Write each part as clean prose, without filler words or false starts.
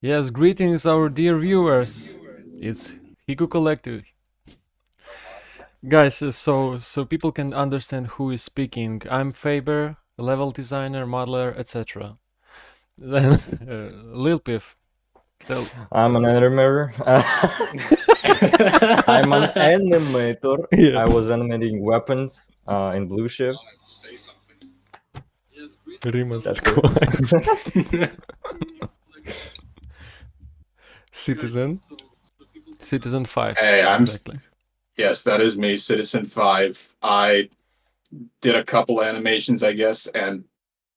Yes, greetings, our dear viewers. It's HECU Collective. Guys, so people can understand who is speaking. I'm Faber, level designer, modeler, etc. Then Lil Piff. I'm an animator. I'm an animator. Yeah. I was animating weapons in Blue Shift. Rimas That's Squad. Citizen. Citizen 5. Hey, exactly. Yes, that is me, Citizen 5. I did a couple animations, I guess, and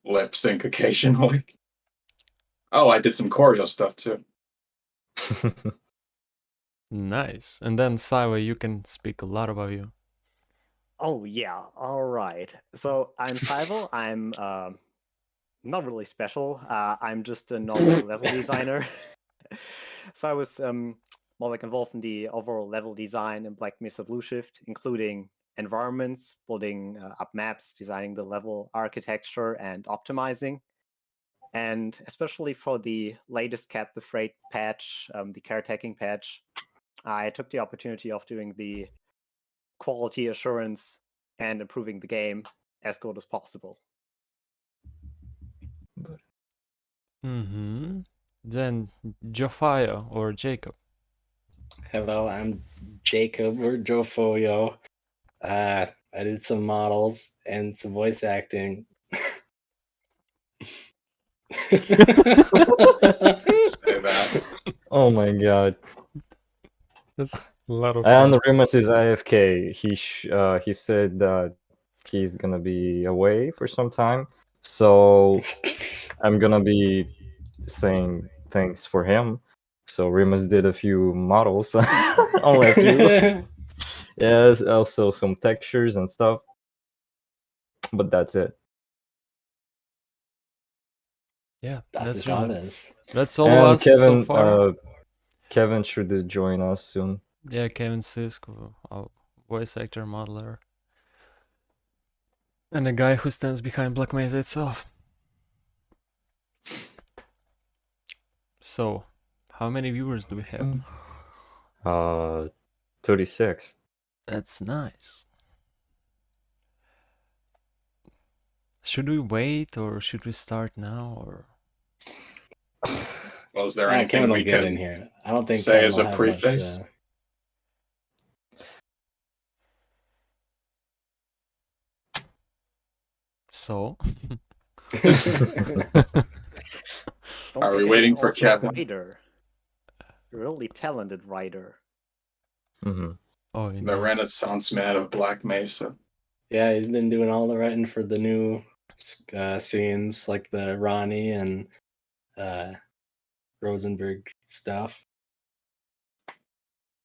lip sync occasionally. Oh, I did some choreo stuff too. Nice. And then Saiwa, you can speak a lot about you. Oh yeah, all right. So I'm Saival. I'm not really special. I'm just a normal level designer. So I was more like involved in the overall level design in Black Mesa Blue Shift, including environments, building up maps, designing the level architecture, and optimizing. And especially for the latest Cap the Freight patch, the caretaking patch, I took the opportunity of doing the quality assurance and improving the game as good as possible. Mm-hmm. Then Jofia or Jacob. Hello, I'm Jacob or Jofoyo. I did some models and some voice acting. Say that. Oh my god. That's a lot of And fun. Rimas is AFK. He said that he's gonna be away for some time. So I'm gonna be saying thanks for him. So Rimas did a few models. Only a few. Yes, also some textures and stuff. But that's it. Yeah, Das ist really, alles. that's all And of us Kevin, so far. Kevin should join us soon. Yeah, Kevin Sisk, our voice actor, modeler. And the guy who stands behind Black Mesa itself. So, how many viewers do we have? 36. That's nice. Should we wait or should we start now or? Well, is there Kevin anything will we get can in here. I don't think say Kevin as will a have preface? much, So. Are we waiting for Kevin? Writer. A really talented writer. Mm-hmm. Oh, The Renaissance man of Black Mesa. Yeah, he's been doing all the writing for the new scenes, like the Ronnie and Rosenberg stuff.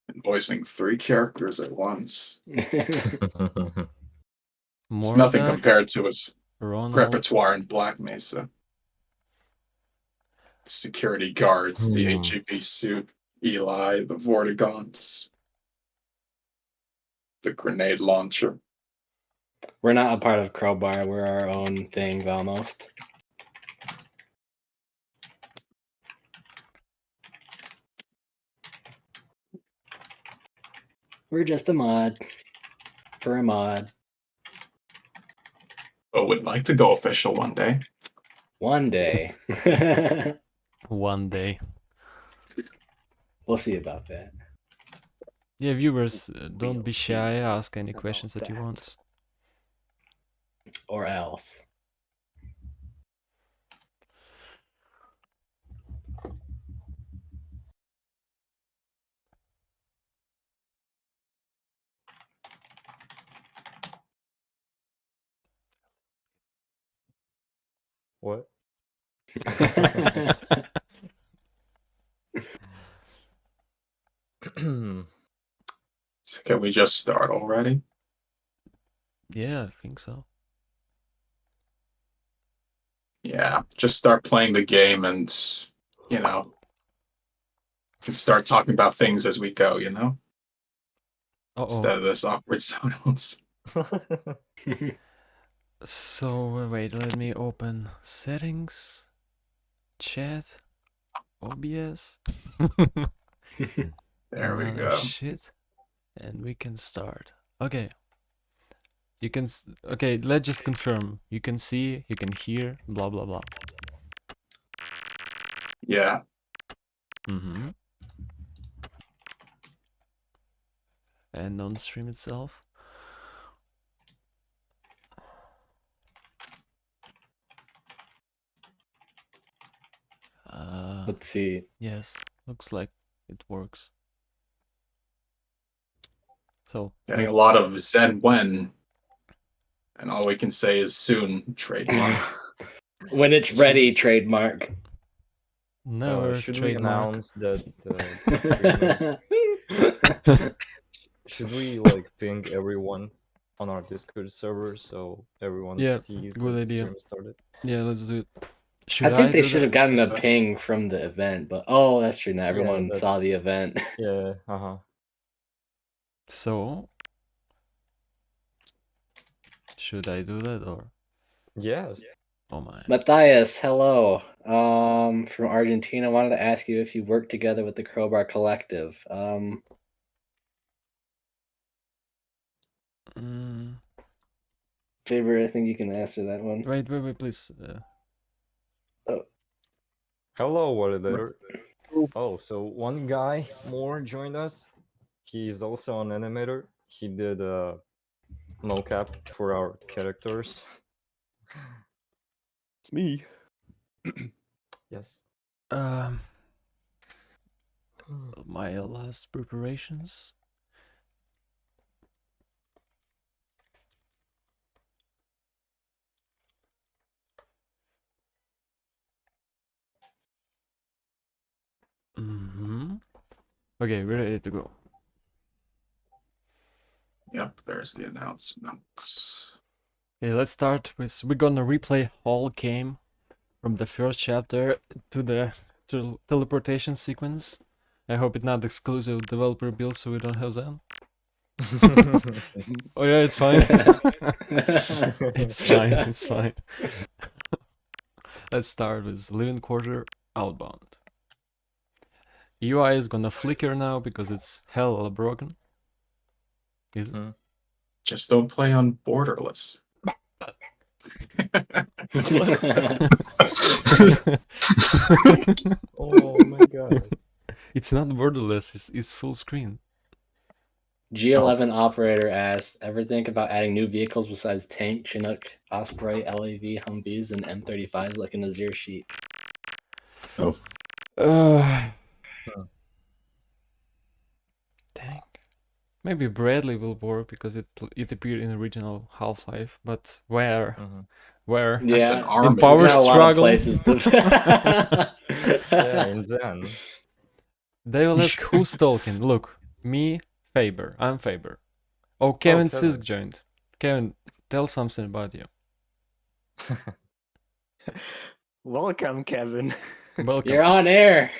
And voicing 3 characters at once. More It's nothing compared to his Ronald. repertoire in Black Mesa. Security guards, the HEB suit, Eli, the Vortigons, the grenade launcher. We're not a part of Crowbar. We're our own thing, almost. We're just a mod. For a mod. But would like to go official one day. One day. One day. We'll see about that. Yeah, viewers, don't be shy. Ask any questions that you want. Or else. What? So can we just start already? Yeah, I think so. Yeah, just start playing the game and, you know, can start talking about things as we go, you know? Instead of this awkward silence. So, wait, let me open settings, chat. OBS. There we Another go. shit. And we can start. Okay. You can okay, let's just confirm. You can see, you can hear, blah blah blah. Yeah. Mm-hmm. And on stream itself. Let's see. Yes, looks like it works. So Getting a lot of Zen when. And all we can say is soon, trademark. When it's ready, trademark. never Should we trademark. announce that streamers, should we like ping everyone on our Discord server so everyone Yeah, sees good that the idea. stream started? Yeah, let's do it. I Should think they do should that? have gotten a So- ping from the event, but oh, that's true. Not everyone saw the that's- event. Yeah, So should I do that or? Yes. Oh my. Matthias, hello. From Argentina. Wanted to ask you if you work together with the Crowbar Collective. Faber, I think you can answer that one. Wait, please. Hello, validator. Oh, so one guy more joined us. He's also an animator. He did a mocap for our characters. It's me. Yes. My last preparations. Okay, we're ready to go. Yep, there's the announcements. Okay, let's start with we're gonna replay whole game from the first chapter to the teleportation sequence. I hope it's not exclusive developer build, so we don't have that. Oh yeah, it's fine. It's fine. It's fine. Let's start with living quarter outbound. UI is gonna flicker now because it's hella broken. Is it? Just don't play on borderless. Oh my god. It's not borderless. It's full screen. G11 operator asks, ever think about adding new vehicles besides tank, Chinook, Osprey, LAV, Humvees, and M35s like an Azir sheet? Dang. Maybe Bradley will work because it appeared in original Half-Life, but where? Where? That's an Yeah, army. In Power there's not a lot of Struggle? places to... Yeah, in Zen. They will ask who's talking. Look, me, Faber. I'm Faber. Oh, Kevin Kevin. Sisk joined. Kevin, tell something about you. Welcome, Kevin. Welcome. You're on air.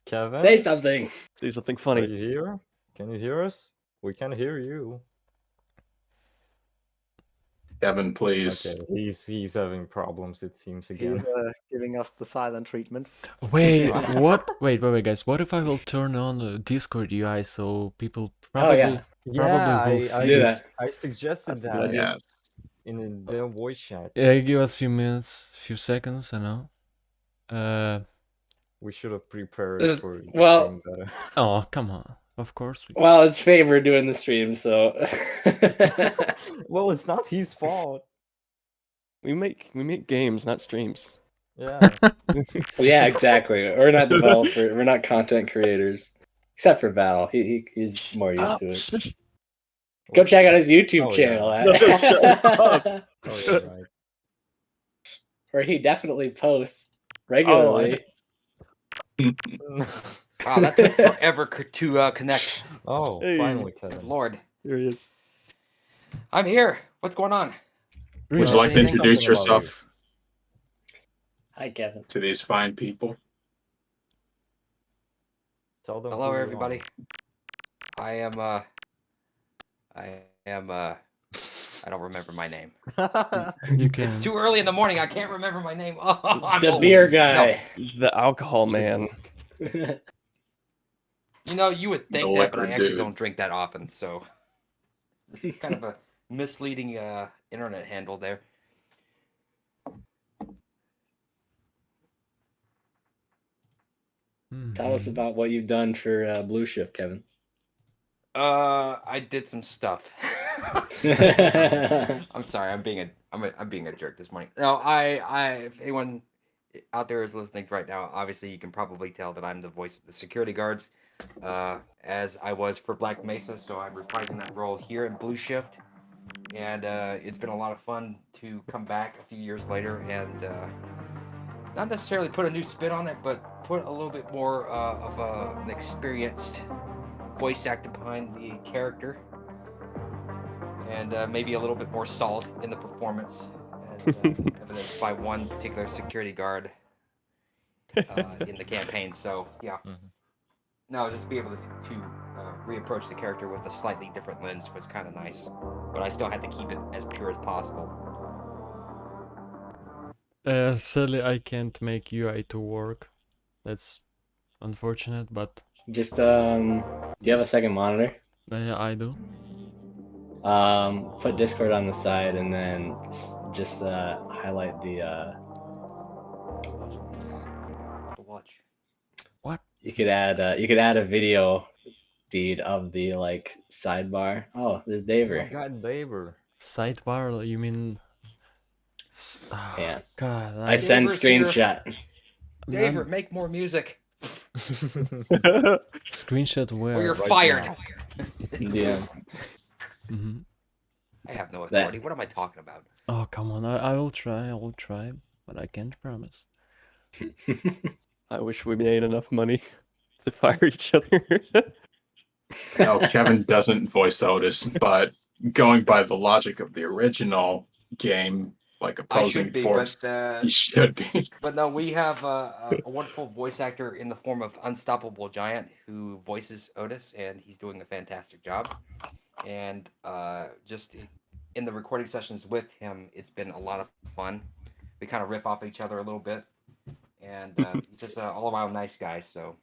Kevin? Say something. Say something Are funny. you here? Can you hear us? We can hear you. Kevin, please. Okay, he's having problems, it seems, again. He's giving us the silent treatment. Wait, what? Wait, guys. What if I will turn on Discord UI so people Oh, probably Yeah, will see do this? that. I suggested That's a good that idea. Yes. in the voice chat. Yeah, give us a few minutes, few seconds, I know. We should have prepared This- for the well- stream better. Oh, come on. Of course. Well, it's Faber doing the stream, so... Well, it's not his fault. We make games, not streams. Yeah. Yeah, exactly. We're not developers. We're not content creators. Except for Val. He's more used to it. Go check out his YouTube Oh, channel. Oh, yeah, right. Where he definitely posts regularly. Wow, that took forever to connect. Oh, Hey. finally, Good Kevin. Lord. Here he is. I'm here. What's going on? Would you like to Anything? introduce Something about yourself Hi, Kevin. to these fine people? Tell them Hello, who you everybody. are. I am I don't remember my name. You can. It's too early in the morning. I can't remember my name. Oh, I'm The old. beer No. guy. The alcohol man. You know, you would think The that, but I liquor actually dude. don't drink that often, so kind of a misleading internet handle there. Tell us Mhm. about what you've done for Blue Shift, Kevin. I did some stuff. Yeah. I'm sorry. I'm being a jerk this morning. No, if anyone out there is listening right now, obviously you can probably tell that I'm the voice of the security guards, as I was for Black Mesa. So I'm reprising that role here in Blue Shift, and it's been a lot of fun to come back a few years later and not necessarily put a new spin on it, but put a little bit more of an experienced voice actor behind the character, and maybe a little bit more salt in the performance, as evidenced by one particular security guard in the campaign. So yeah, no, just be able to reapproach the character with a slightly different lens was kind of nice, but I still had to keep it as pure as possible. Sadly, I can't make UI to work. That's unfortunate, but Just do you have a second monitor? I do. Put Discord on the side and then just highlight the To watch. you could add a video feed of the like sidebar. Oh, there's Daver. God, Daver. Sidebar, you mean? Yeah. God, I send Daver's here. screenshot. David, make more music, Screenshot where? or you're right fired. now. Yeah. Hmm. I have no That- authority. What am I talking about? Oh, come on. I will try, but I can't promise. I wish we made enough money to fire each other. No, Kevin doesn't voice Otis, but going by the logic of the original game, like I opposing should be, force, but he should be. But no, we have a wonderful voice actor in the form of Unstoppable Giant who voices Otis, and he's doing a fantastic job. And just in the recording sessions with him, it's been a lot of fun. We kind of riff off each other a little bit, and he's just an all-around nice guy. So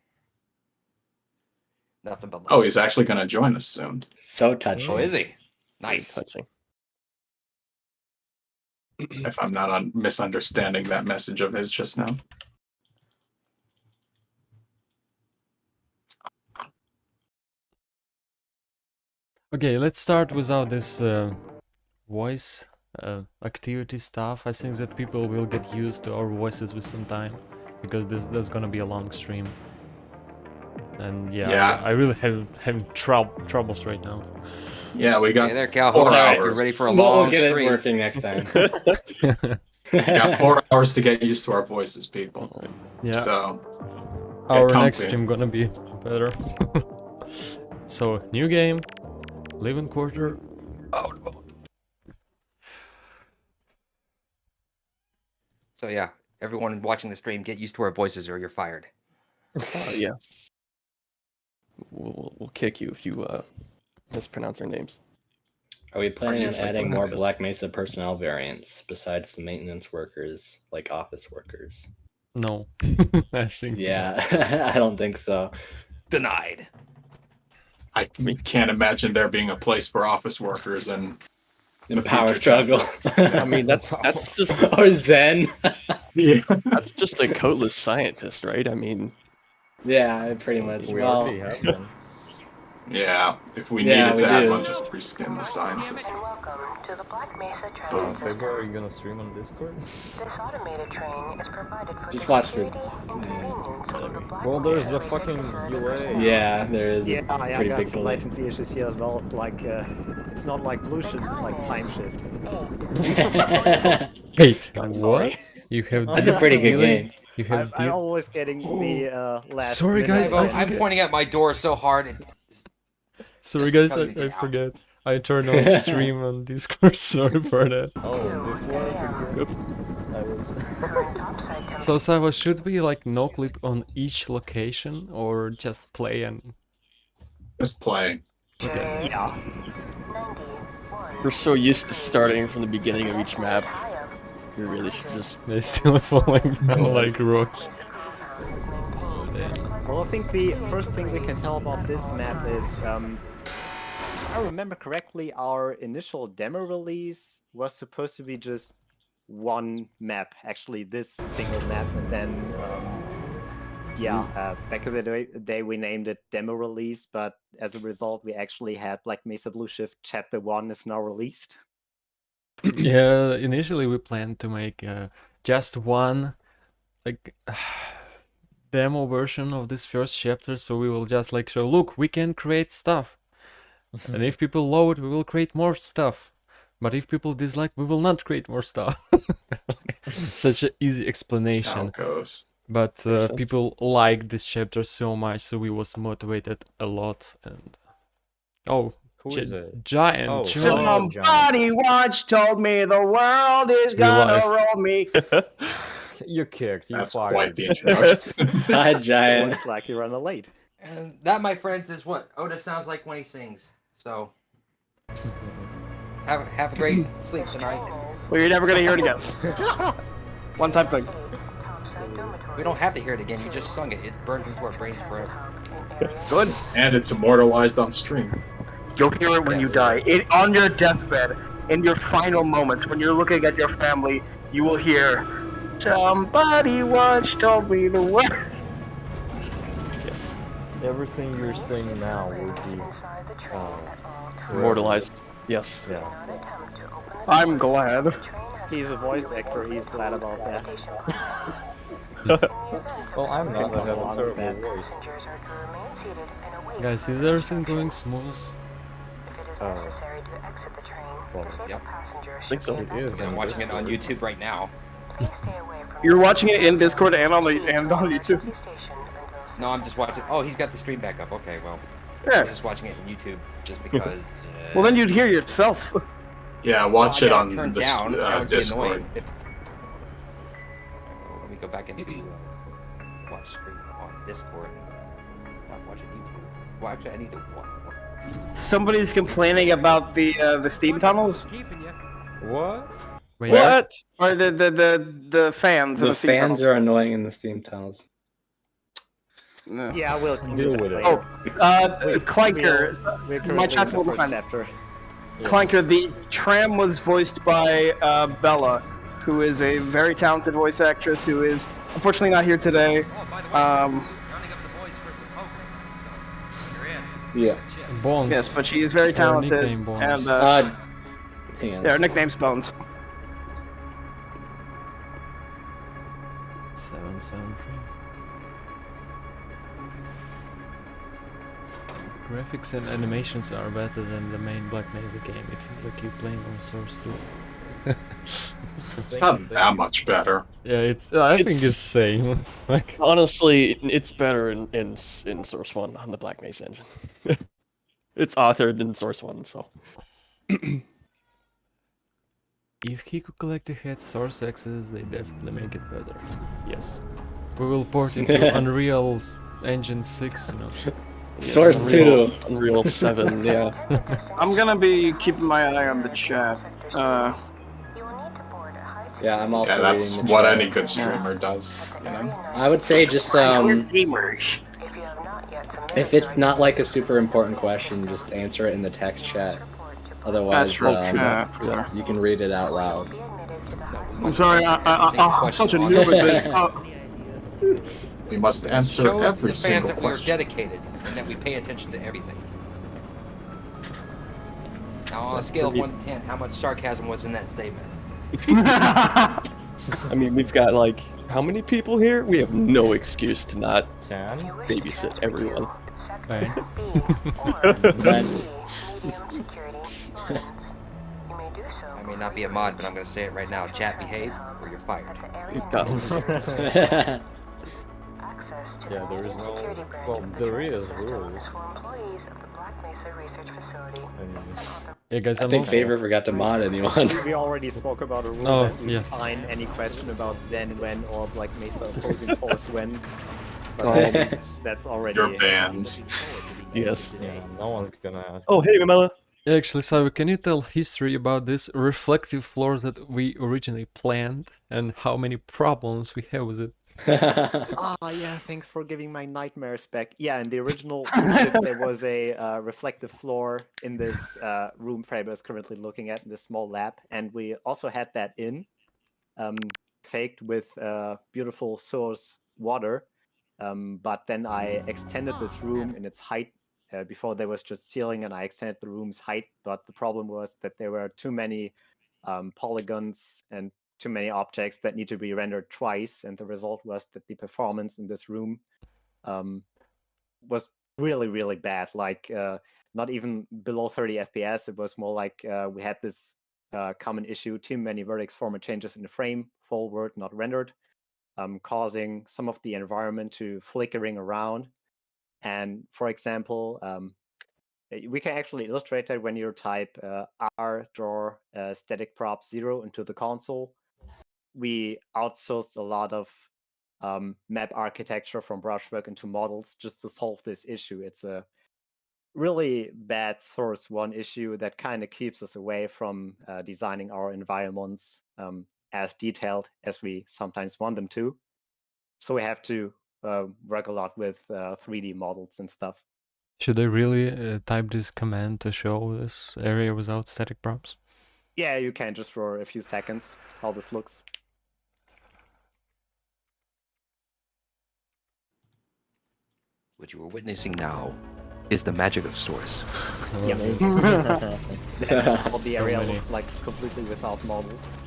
nothing but love. Oh, he's actually going to join us soon. So touching. Oh, is he? Very Nice. touching. If I'm not misunderstanding that message of his just now. Okay, let's start without this voice activity stuff. I think that people will get used to our voices with some time, because that's gonna be a long stream. And yeah. I really having troubles right now. Yeah, we got Hey there, Calhoun. 4 You're hours. ready for a We'll long get it stream. working next time. We got 4 hours to get used to our voices, people. Yeah, So our comfy. next stream gonna be better. So, new game, living quarter, outbound. So yeah, everyone watching the stream, get used to our voices, or you're fired. Yeah. We'll kick you if you mispronounce our names. Are we planning on usually adding doing more this. Black Mesa personnel variants besides the maintenance workers, like office workers? No, I think Yeah, I don't think so. Denied. I can't imagine there being a place for office workers and The power future struggle. I mean, that's just or Zen. yeah. that's just a codeless scientist, right? I mean, Yeah, pretty much. We Well, already have one. Yeah, if we Yeah, needed to we add do. one, just reskin the scientist. Welcome to the Black Mesa So, Transit February, System. are you gonna stream on Discord? This automated train is provided for Just the watch the- security and convenience of the Black Well, there's Mesa a fucking Transit delay. System. yeah, there is Yeah, a I pretty got big some delay. latency issues here as well. It's like, it's not like blue shift, it's like time shift. Wait, I'm what? sorry. You have That's a pretty good delay? game. You have I'm always getting the last. Sorry, minute guys, of- I I'm forget- pointing at my door so hard. Sorry Just guys, tell you to I get out. forget. I turned on stream on Discord, sorry for that. Oh, before I was. Current topside temperature. So Sava, should we like no clip on each location or just play and Just play. okay. Yeah. 91 We're so used to starting from the beginning of each map. We really should just... They're still falling down like rocks. Well, I think the first thing we can tell about this map is, if I remember correctly, our initial demo release was supposed to be just one map, actually this single map, and then back in the day we named it demo release, but as a result we actually had Black Mesa Blue Shift Chapter 1 is now released. Yeah, initially we planned to make just one like demo version of this first chapter, so we will just like show, look, we can create stuff. And if people love it, we will create more stuff. But if people dislike, we will not create more stuff. Such an easy explanation. That's how it goes. But people liked this chapter so much, so we was motivated a lot. And Who is it? Giant. Oh, Giant. Somebody once told me the world is gonna live. roll me. You're kicked. You're That's fired. quite the introduction. Hi, Giant. Looks like you run late. And that, my friends, is what Oda sounds like when he sings. So, have a great sleep tonight. Well, you're never gonna hear it again. One time thing. We don't have to hear it again. You just sung it. It's burned into our brains forever. Good. And it's immortalized on stream. You'll hear it when you die. On your deathbed, in your final moments, when you're looking at your family, you will hear, somebody once told me the word. Yes. Everything you're saying now will be Immortalized. Yes. Yeah. I'm glad. He's a voice actor, he's glad about that. Well, I'm not. I have a along with terrible that. voice. Guys, is everything going smooth? Yep. I think so. It is. I'm watching it on YouTube right now. You're watching it in Discord and on YouTube. No, I'm just watching. Oh, he's got the stream back up. Okay, well, I Yeah. was just watching it on YouTube just because. Well, then you'd hear yourself. Yeah, watch it I got on turned the down. That would be Discord. annoying if- Let me go back into watch stream on Discord. Not watching YouTube. Well, actually, I need to watch. Somebody's complaining about the steam tunnels. What? Wait, What? Or the fans. in The steam fans tunnels. are annoying in the steam tunnels. No. Yeah, we'll Deal with it. Oh, Clanker. We're My currently in chat's a the little first fun. chapter. Clanker, the tram was voiced by Bella, who is a very talented voice actress who is unfortunately not here today. Yeah. Bones. Yes, but she is very Her talented. nickname Bones. And Hang on. yeah, her nickname's Bones. 773. Graphics and animations are better than the main Black Mesa game. It feels like you're playing on Source 2. It's not that much better. Yeah, it's. I think it's same. Like, Honestly, it's better in Source 1 on the Black Mesa engine. It's authored in Source 1, so. if HECU Collective had Source access, they definitely make it better. Yes. We will port it to Unreal Engine 6, you know. Source Unreal, 2. Unreal 7, yeah. I'm gonna be keeping my eye on the chat. Yeah, I'm also Yeah, that's reading the what chat. any good streamer does, you know? I would say just We're gamers. if it's not like a super important question, just answer it in the text chat. Otherwise, That's true. Yeah. you can read it out loud. I'm sorry, I'm such a noob at this. We must answer Show every the fans single that we're question. dedicated and that we pay attention to everything. Now, on a scale of 1 to 10, how much sarcasm was in that statement? I mean, we've got like, how many people here? We have no excuse to not 10? babysit everyone. Right. I may not be a mod, but I'm going to say it right now. Chat, behave, or you're fired. Yeah, there is no. Well, there is rules. Yeah, guys, I I'm think also... Favor forgot to mod anyone. We already spoke about a rule Oh, that we yeah. fine any question about Zen when or Black Mesa opposing force when. But that's already. You're banned. Yes. Yeah, no one's gonna ask. Oh, hey, Mamela. Actually, Savi, can you tell history about this reflective floor that we originally planned and how many problems we have with it? Yeah, thanks for giving my nightmares back. Yeah, in the original ship, there was a reflective floor in this room Faber is currently looking at in this small lab, and we also had that faked with beautiful source water. But then I extended this room in its height. Before there was just ceiling, and I extended the room's height. But the problem was that there were too many polygons and too many objects that need to be rendered twice, and the result was that the performance in this room was really, really bad. Like not even below 30 FPS. It was more like we had this common issue: too many vertex format changes in the frame, forward not rendered, causing some of the environment to flickering around. And for example, we can actually illustrate that when you type R draw static prop 0 into the console. We outsourced a lot of map architecture from brushwork into models just to solve this issue. It's a really bad source one issue that kind of keeps us away from designing our environments as detailed as we sometimes want them to. So we have to work a lot with 3D models and stuff. Should I really type this command to show this area without static props? Yeah, you can, just for a few seconds, how this looks. What you are witnessing now is the magic of Source. Yeah. That's how the So area many. looks like, completely without models.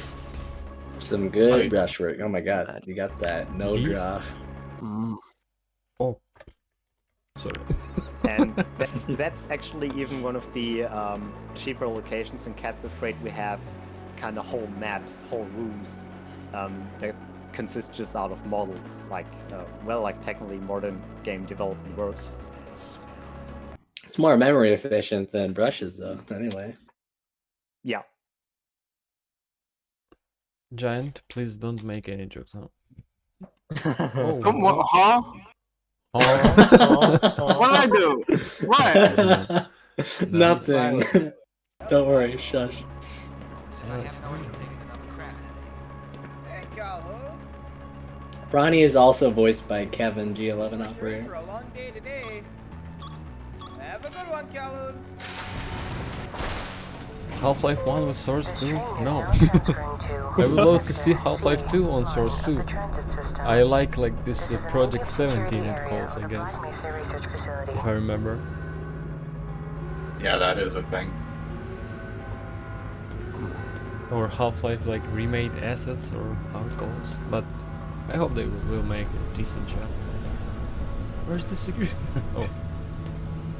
Some good brushwork. Oh my god, you got that no These? draw. Oh, sorry. And that's actually even one of the cheaper locations in Captive Freight. We have kind of whole maps, whole rooms that consist just out of models, like like technically modern game development works. It's more memory efficient than brushes, though. Anyway. Yeah. Giant, please don't make any jokes now. Huh? Oh. What did I do? What? Nothing. Don't worry, shush. Ronnie is also voiced by Kevin, G11 operator. Have a good one, Calhoun. Half-Life 1 was Source 2? No. I would love to see Half-Life 2 on Source 2. I like this Project 17 it calls, I guess. If I remember. Yeah, that is a thing. Or Half-Life remade assets or how it goes. But I hope they will make a decent job. Where's the security?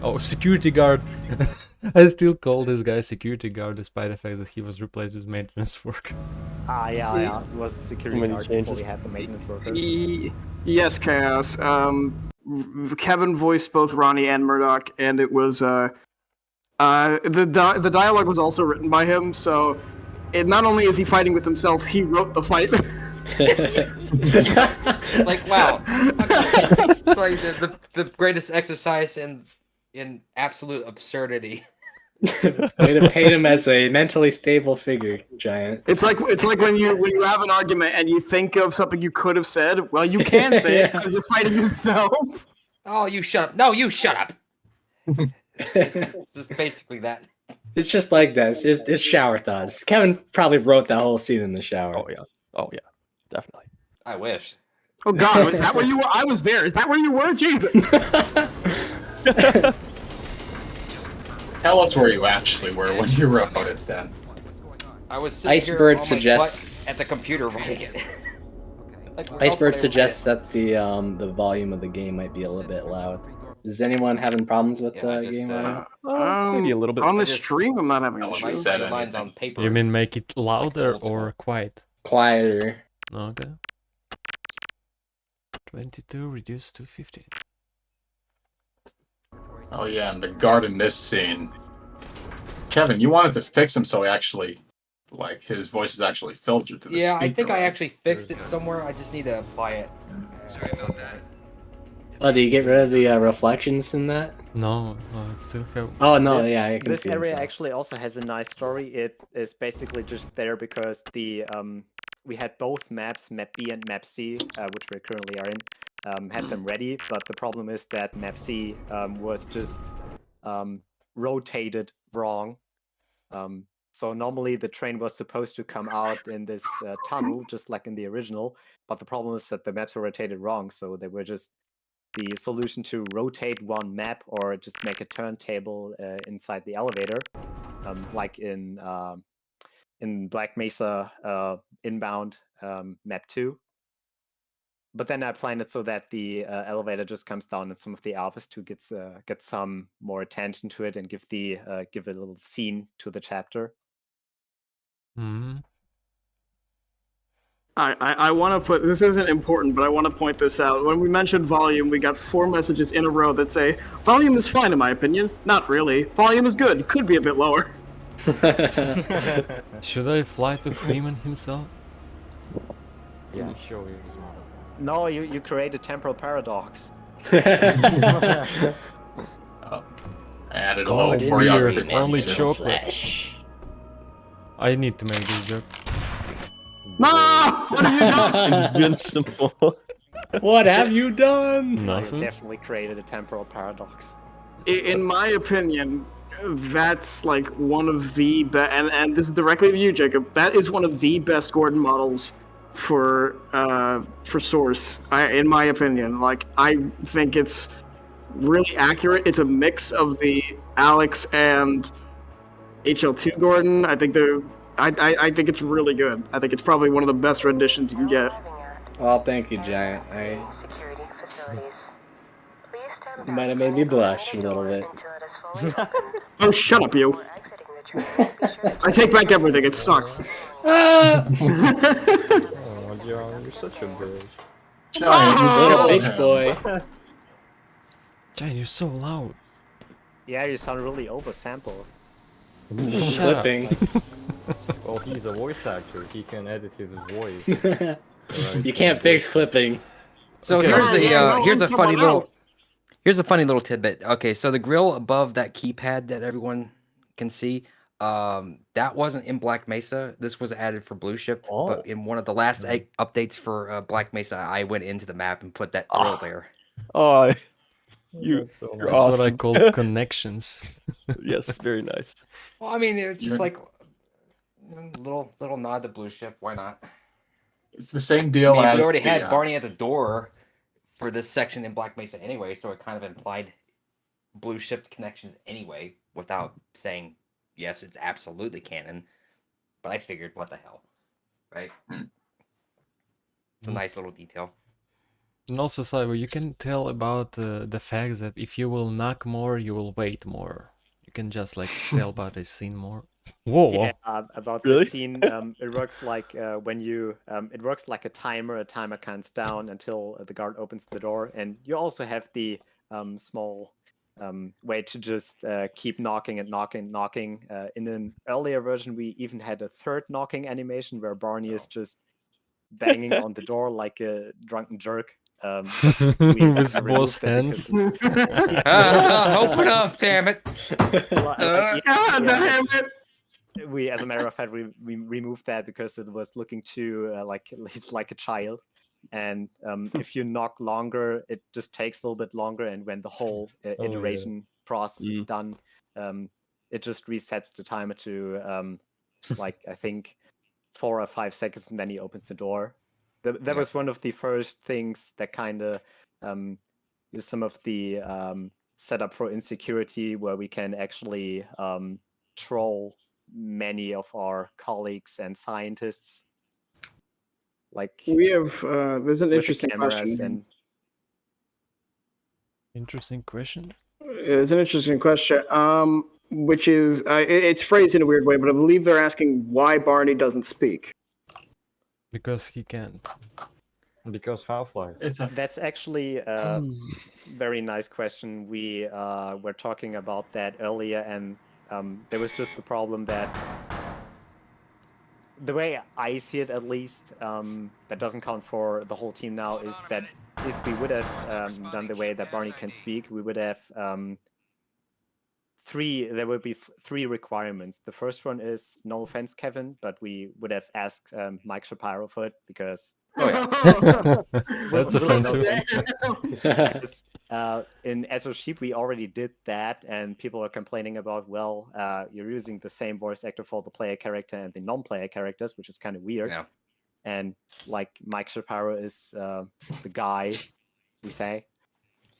Oh, security guard. I still call this guy security guard despite the fact that he was replaced with maintenance worker. Yeah. It was security Many guard changes. before we had the maintenance workers. Yes, Chaos. Kevin voiced both Ronnie and Murdoch, and it was the dialogue was also written by him. So, not only is he fighting with himself, he wrote the fight. Like, wow. It's like the greatest exercise in absolute absurdity. Way to paint him as a mentally stable figure, Giant. It's like when you have an argument and you think of something you could have said. Well, you can say it because you're fighting yourself. Oh, you shut up. No, you shut up. Just basically that. It's just like this. It's shower thoughts. Kevin probably wrote that whole scene in the shower. Oh yeah, definitely. I wish. Oh God, was that where you were? I was there. Is that where you were? Jesus. Tell us where you actually were when you wrote it then. I was sitting Icebird here on my suggests- butt at the computer writing it. Like, where else would Icebird I suggests that the volume of the game might be a little bit loud. Is anyone having problems with the game audio? Maybe a little bit. On the I just- stream, I'm not having No an one issue. said write lines anything. on paper? You mean make it louder Old school. or quiet? Quieter. Okay. 22 reduced to 15. Oh yeah, and the guard in this scene. Kevin, you wanted to fix him so he actually, his voice is actually filtered to the Yeah, I speaker, think I right? actually fixed it somewhere. I just need to apply it. Oh, do you get rid of the reflections in that? No, it's still HECU. Oh no, This, yeah, I can this see area himself. actually also has a nice story. It is basically just there because the we had both maps, Map B and Map C, which we currently are in, had them ready. But the problem is that Map C was just rotated wrong. So normally the train was supposed to come out in this tunnel, just like in the original. But the problem is that the maps were rotated wrong, so they were just the solution to rotate one map or just make a turntable inside the elevator, like in Black Mesa inbound map 2. But then I planned it so that the elevator just comes down and some of the alphas to get some more attention to it and give a little scene to the chapter. Hmm. I want to put, this isn't important, but I want to point this out. When we mentioned volume, we got 4 messages in a row that say, volume is fine in my opinion. Not really. Volume is good. Could be a bit lower. Should I fly to Freeman himself? Yeah, sure. He's not. No, you create a temporal paradox. I added a little God, choreography. weird. Only for me, too. chocolate. I need to make this joke. No! What have you done? Invincible. What have you done? You Nothing. definitely created a temporal paradox. In my opinion, that's like one of the best, and this is directly to you, Jacob. That is one of the best Gordon models for Source. In my opinion, like I think it's really accurate. It's a mix of the Alex and HL2 Gordon. I think I think it's really good. I think it's probably one of the best renditions you can get. Well, thank you, Giant. Security facilities. Please stand You might have made me blush a little bit. until it is fully opened. Oh, shut up, you! Before exiting the train, be sure to I take back everything. It sucks. Ah! Oh, John, you're such a bitch. Giant, you What a killed bitch him. boy. Giant, you're so loud. Yeah, you sound really oversampled. Shut up. Clipping. Well, he's a voice actor. He can edit his voice. Right? You can't fix clipping. So Okay. here's a funny little else. here's a funny little tidbit. Okay, so the grill above that keypad that everyone can see, that wasn't in Black Mesa. This was added for Blue Shift, but in one of the last updates for Black Mesa, I went into the map and put that grill there. Oh, That's so you're That's awesome. what I call connections. Yes, very nice. Well, I mean, it's just You're- like little nod to Blue Shift. Why not? It's the same I deal mean, as we already the, had Barney at the door for this section in Black Mesa anyway, so it kind of implied Blue Shift connections anyway, without saying yes, it's absolutely canon. But I figured, what the hell, right? It's a nice little detail. And also, Cyber, you can tell about the fact that if you will knock more, you will wait more. You can just like tell about a scene more. Whoa! Yeah, about Really? the scene, it works like when you, it works like a timer. A timer counts down until the guard opens the door, and you also have the small way to just keep knocking and knocking. In an earlier version, we even had a third knocking animation where Barney is just banging on the door like a drunken jerk. With both hands. Open up, damn it! God damn it! We, as a matter of fact, we removed that because it was looking too like it's like a child. And if you knock longer, it just takes a little bit longer. And when the whole iteration process is done, it just resets the timer to like I think 4 or 5 seconds, and then he opens the door. That was one of the first things that kind of is some of the setup for insecurity, where we can actually troll many of our colleagues and scientists. Like We have, there's an with the interesting cameras question. and Interesting question. It's an interesting question, which is, it's phrased in a weird way, but I believe they're asking why Barney doesn't speak. Because he can't. Because Half-Life. that's actually a very nice question. We were talking about that earlier, and there was just the problem that the way I see it, at least, that doesn't count for the whole team now, is that if we would have done the way that Barney can speak, we would have there would be three requirements. The first one is, no offense, Kevin, but we would have asked Mike Shapiro for it because Oh yeah. That's really no offensive. offense. Because, in SO Sheep, we already did that, and people are complaining about, well, you're using the same voice actor for the player character and the non-player characters, which is kind of weird. Yeah. And like Mike Shapiro is the guy, we say.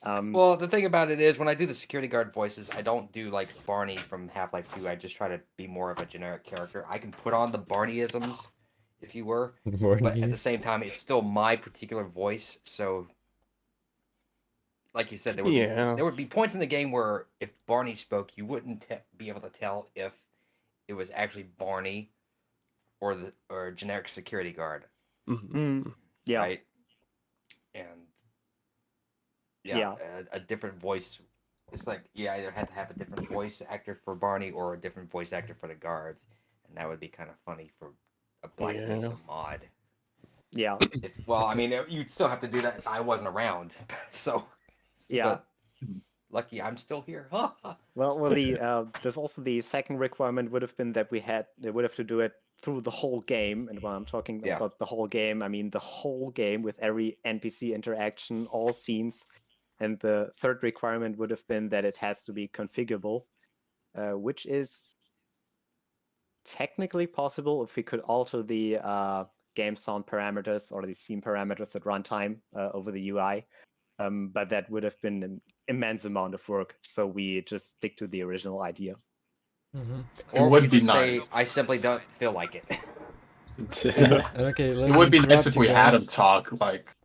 Well, the thing about it is, when I do the security guard voices, I don't do like Barney from Half-Life 2. I just try to be more of a generic character. I can put on the Barneyisms, if you were, but at the same time, it's still my particular voice. So, like you said, there would be points in the game where if Barney spoke, you wouldn't be able to tell if it was actually Barney or a generic security guard. Yeah. Right. And yeah. A different voice. It's like you either had to have a different voice actor for Barney or a different voice actor for the guards, and that would be kind of funny for a Black Mesa mod. Yeah. Well, I mean, you'd still have to do that if I wasn't around. So yeah. Lucky I'm still here. well, there's also the second requirement would have been that they would have to do it through the whole game. And when I'm talking about the whole game, I mean the whole game with every NPC interaction, all scenes. And the third requirement would have been that it has to be configurable, which is technically possible if we could alter the game sound parameters or the scene parameters at runtime over the UI. But that would have been an immense amount of work, so we just stick to the original idea. Or would be nice. I simply don't feel like it. Okay, it would be nice if we had him talk like.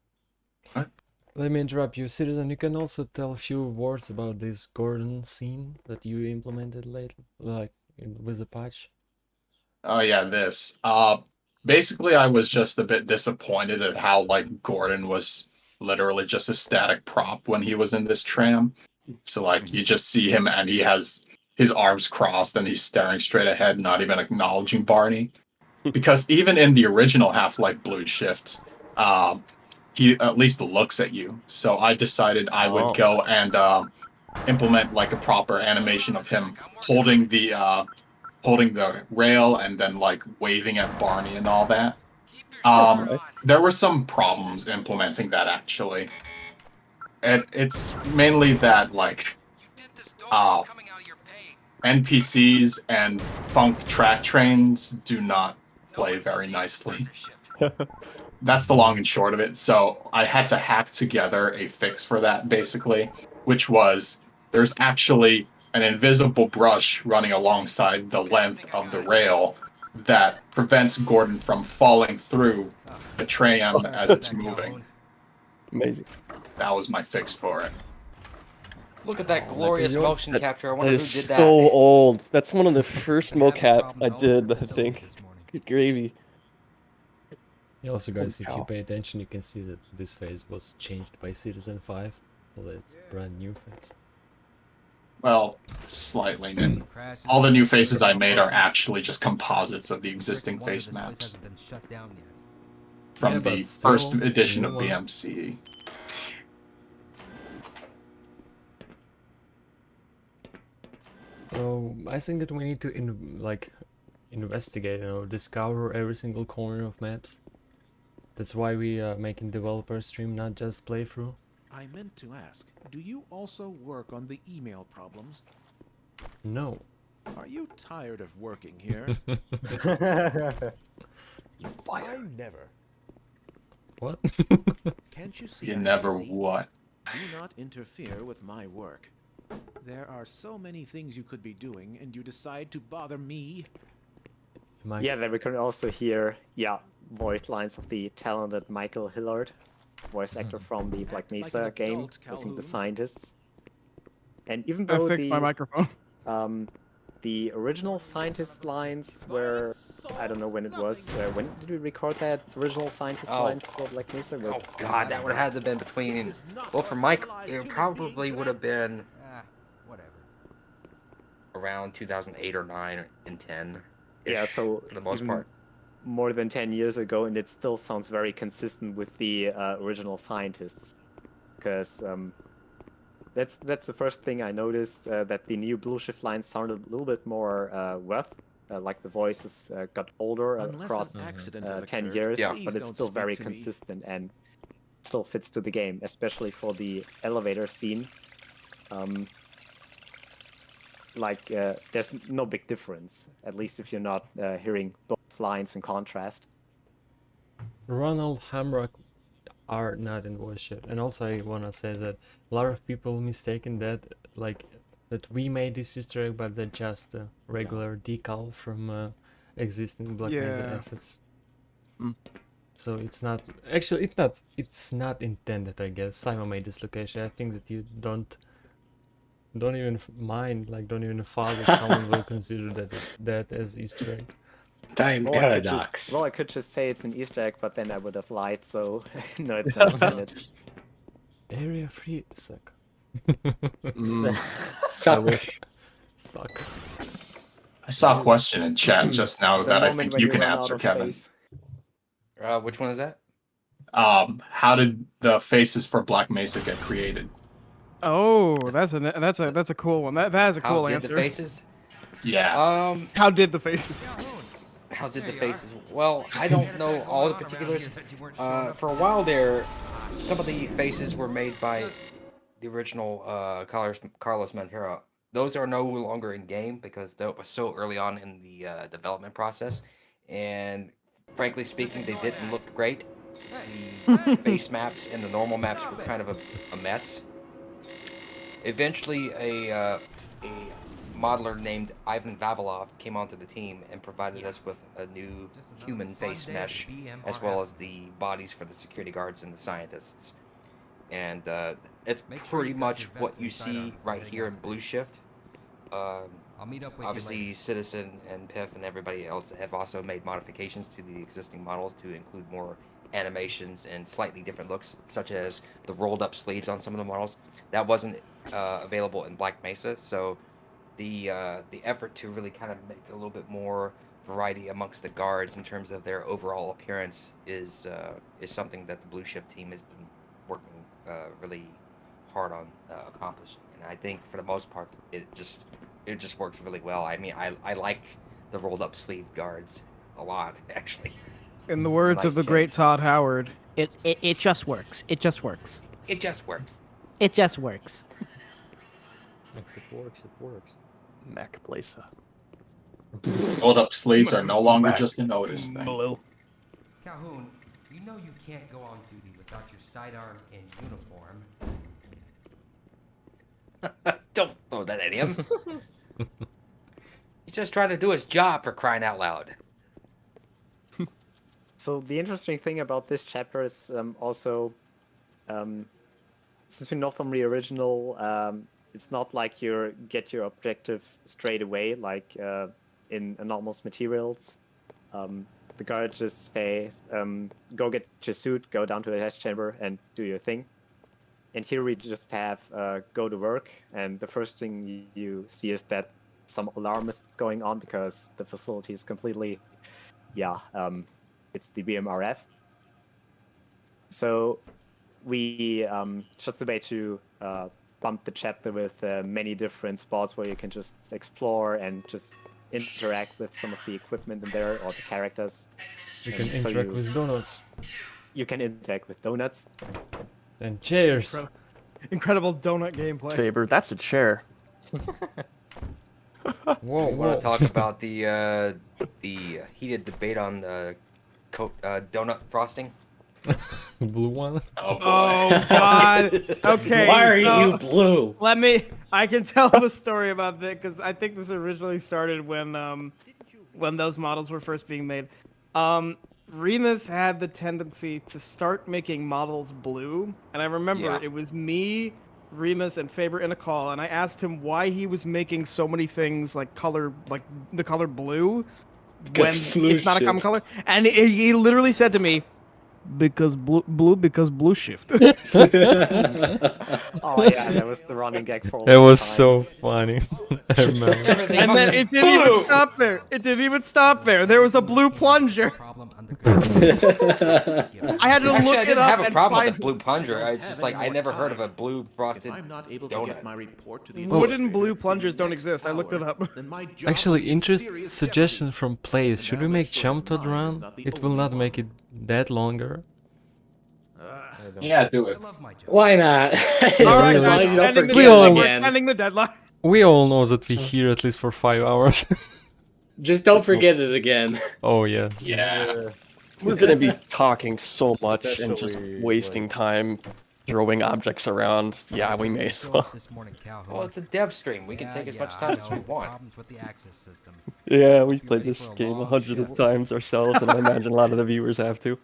What? Let me interrupt you, Citizen. You can also tell a few words about this Gordon scene that you implemented lately, like with the patch. Oh yeah, this. Basically, I was just a bit disappointed at how like Gordon was literally just a static prop when he was in this tram. So like you just see him and he has his arms crossed and he's staring straight ahead, not even acknowledging Barney. Because even in the original Half-Life Blue Shift, he at least looks at you. So I decided I would go and implement like a proper animation of him holding the rail and then like waving at Barney and all that. There were some problems implementing that actually. It's mainly that like NPCs and funk track trains do not play very nicely. That's the long and short of it. So I had to hack together a fix for that basically, which was there's actually an invisible brush running alongside the length of the rail that prevents Gordon from falling through the tram as it's moving. Amazing. That was my fix for it. Look at that glorious motion capture. I wonder who did that. So old. That's one of the first mocap I did, I think. Good gravy. Also, guys, if you pay attention, you can see that this phase was changed by Citizen 5. Well, it's brand new phase. Well, slightly. All the new faces I made are actually just composites of the existing face maps from the first edition of BMC. So I think that we need to investigate, discover every single corner of maps. That's why we are making developer stream, not just playthrough. I meant to ask, do you also work on the email problems? No. Are you tired of working here? I never. What? Can't you see? You never what? Do not interfere with my work. There are so many things you could be doing, and you decide to bother me. Yeah, then we can also hear, voice lines of the talented Michael Hillard, voice actor from the Black Mesa game, voicing the scientists. And even though I fixed my microphone. The original scientist lines were, I don't know when it was. When did we record that original scientist lines for Black Mesa? Oh god, that would have had to been between. Well, for Mike, it probably would have been whatever. Around 2008 or 9 and 10. Yeah, so for the most part, more than 10 years ago, and it still sounds very consistent with the original scientists, because That's the first thing I noticed, that the new blue shift lines sounded a little bit more worth. Like the voices got older Unless across an accident has 10 occurred, years, Yeah. please but it's don't still speak very to me. consistent and still fits to the game, especially for the elevator scene. There's no big difference, at least if you're not hearing both lines in contrast. Ronald Hamrock are not in voice chat, and also I wanna say that a lot of people mistaken that that we made this Easter egg, but that's just a regular decal from existing Black Mesa Yeah. assets. Mm. So it's not actually it's not intended, I guess. Simon made this location. I think that you don't even mind, like don't even thought that someone will consider that as Easter egg. Time Well, paradox. I could just say it's an Easter egg, but then I would have lied, so no, it's not intended. Area 3 suck. Suck. Suck. I saw a question in chat just now The that I moment think when you can run out answer, of Kevin. space. Which one is that? How did the faces for Black Mesa get created? Oh, that's a cool one. That is a How cool did answer. the faces? Yeah. How did the faces? How did the faces? Well, I don't know all the particulars. For a while there, some of the faces were made by the original Carlos Montero. Those are no longer in game because that was so early on in the development process, and frankly speaking, they didn't look great. The face maps and the normal maps were kind of a mess. Eventually, a modeler named Ivan Vavilov came onto the team and provided us with a new human face mesh, as well as the bodies for the security guards and the scientists. And it's pretty much what you see right here in Blue Shift. Obviously, Citizen and Piff and everybody else have also made modifications to the existing models to include more animations and slightly different looks, such as the rolled up sleeves on some of the models. That wasn't available in Black Mesa, so the effort to really kind of make a little bit more variety amongst the guards in terms of their overall appearance is something that the Blue Shift team has been working really hard on accomplishing. And I think for the most part, it just works really well. I mean, I like the rolled up sleeve guards a lot, actually. In the words of the great Todd Howard, It just works. It just works. It just works. It just works. If it works, it works. Mac Blasa. Rolled up sleeves are no longer just a notice thing. Blue. Calhoun, you know you can't go on duty without your sidearm in uniform. Don't throw that at him. He's just trying to do his job, for crying out loud. So the interesting thing about this chapter is also, since we know from the original, it's not like you get your objective straight away, like in Anomalous Materials. The guard just says, go get your suit, go down to the test chamber, and do your thing. And here we just have go to work, and the first thing you see is that some alarm is going on because the facility is completely, it's the BMRF. So we just a way to bump the chapter with many different spots where you can just explore and just interact with some of the equipment in there or the characters. You can interact with donuts. You can interact with donuts. And chairs. Incredible donut gameplay. Faber, that's a chair. Whoa, You want to talk about the heated debate on the donut frosting? Blue one? Oh boy. Oh God. Okay. Why are so you blue? I can tell the story about that because I think this originally started when those models were first being made. Remus had the tendency to start making models blue, and I remember it was me, Remus, and Faber in a call, and I asked him why he was making so many things like the color blue when it's not a common color, and he literally said to me, because blue shift. Oh yeah, that was the running gag for a It long was time. so funny. I remember. And then it didn't even stop there. It didn't even stop there. There was a blue plunger. Problem I had to Actually, look I it didn't up have a and problem with find the blue plunger. don't It's just have like any I more never heard of time. a blue If frosted I'm not able to donut. get my report to the wood and administrator blue in the plungers don't next exist. I looked it hour, up. then my job Actually, will be in interest serious suggestion jeopardy. from players. Should we now make that sort of Chum Todd mind is run? not the It will only not make one. it that longer. Yeah, do it. Why not? All right, As long guys, as you don't extending the forget deadline. it We're again. extending the deadline. We all know that we're here at least for 5 hours. Just don't forget it again. Oh yeah. Yeah. We're gonna be talking so much and just Especially, wasting like- time throwing objects around. Yeah, we may as well. Well, it's a dev stream. We can take as much time as we want. Yeah, we've played this game 100 of times ourselves, and I imagine a lot of the viewers have to.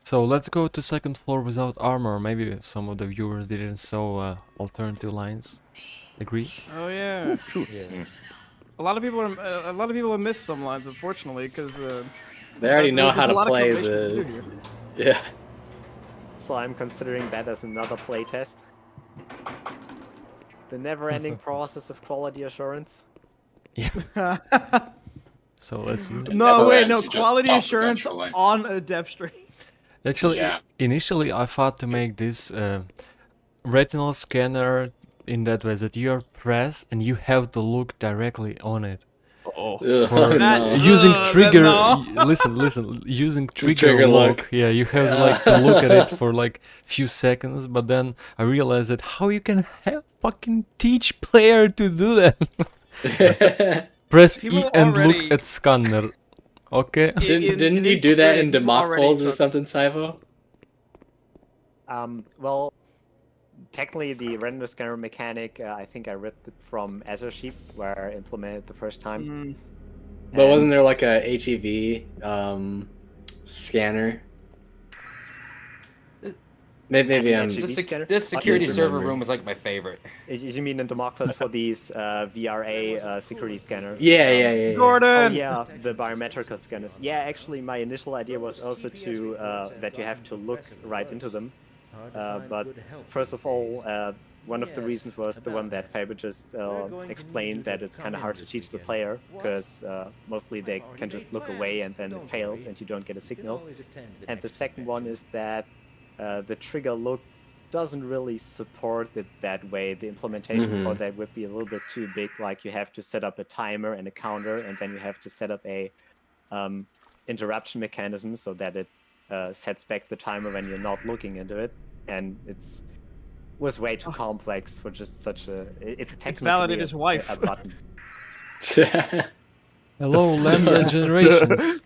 So let's go to second floor without armor. Maybe some of the viewers didn't saw alternative lines. Agree? Oh yeah. Yeah. A lot of people have missed some lines, unfortunately, because They already know how there's a to lot of play combination to do the. here. Yeah. So I'm considering that as another playtest. The never-ending process of quality assurance. So let's see. No, never wait, ends, no, you just quality stop assurance eventually. on a dev stream. Actually, Yeah. initially I thought to make this retinal scanner in that way that you press and you have to look directly on it. Oh, For no. using trigger, no. listen, using trigger, trigger lock. lock. Yeah, you have like to look at it for like few seconds, but then I realized that how you can fucking teach player to do that. Press E People and already- look at scanner. Okay. Didn't you in do that eighth in grade, people mock already polls or took- something, Saivo? Well, technically the render scanner mechanic, I think I ripped it from Sheep, where I implemented it the first time. Mm. But And- wasn't there like a HEV scanner? Maybe I'm. HEV This, scanner? this security Yes, server remember. room was like my favorite. You mean in Democles for these VRA security scanners? Yeah. Oh Gordon. yeah, the biometrical scanners. Yeah, actually, my initial idea was also to that you have to look right into them. But first of all, one of the reasons was the one that Faber just explained, that it's kind of hard to teach the player because mostly they can just look away and then it fails and you don't get a signal. And the second one is that the trigger look doesn't really support it that way. The implementation for that would be a little bit too big. Like you have to set up a timer and a counter, and then you have to set up a interruption mechanism so that it sets back the timer when you're not looking into it. And was way too complex for just such a. It's technically validate his wife. a button. Hello, Lambda Generations.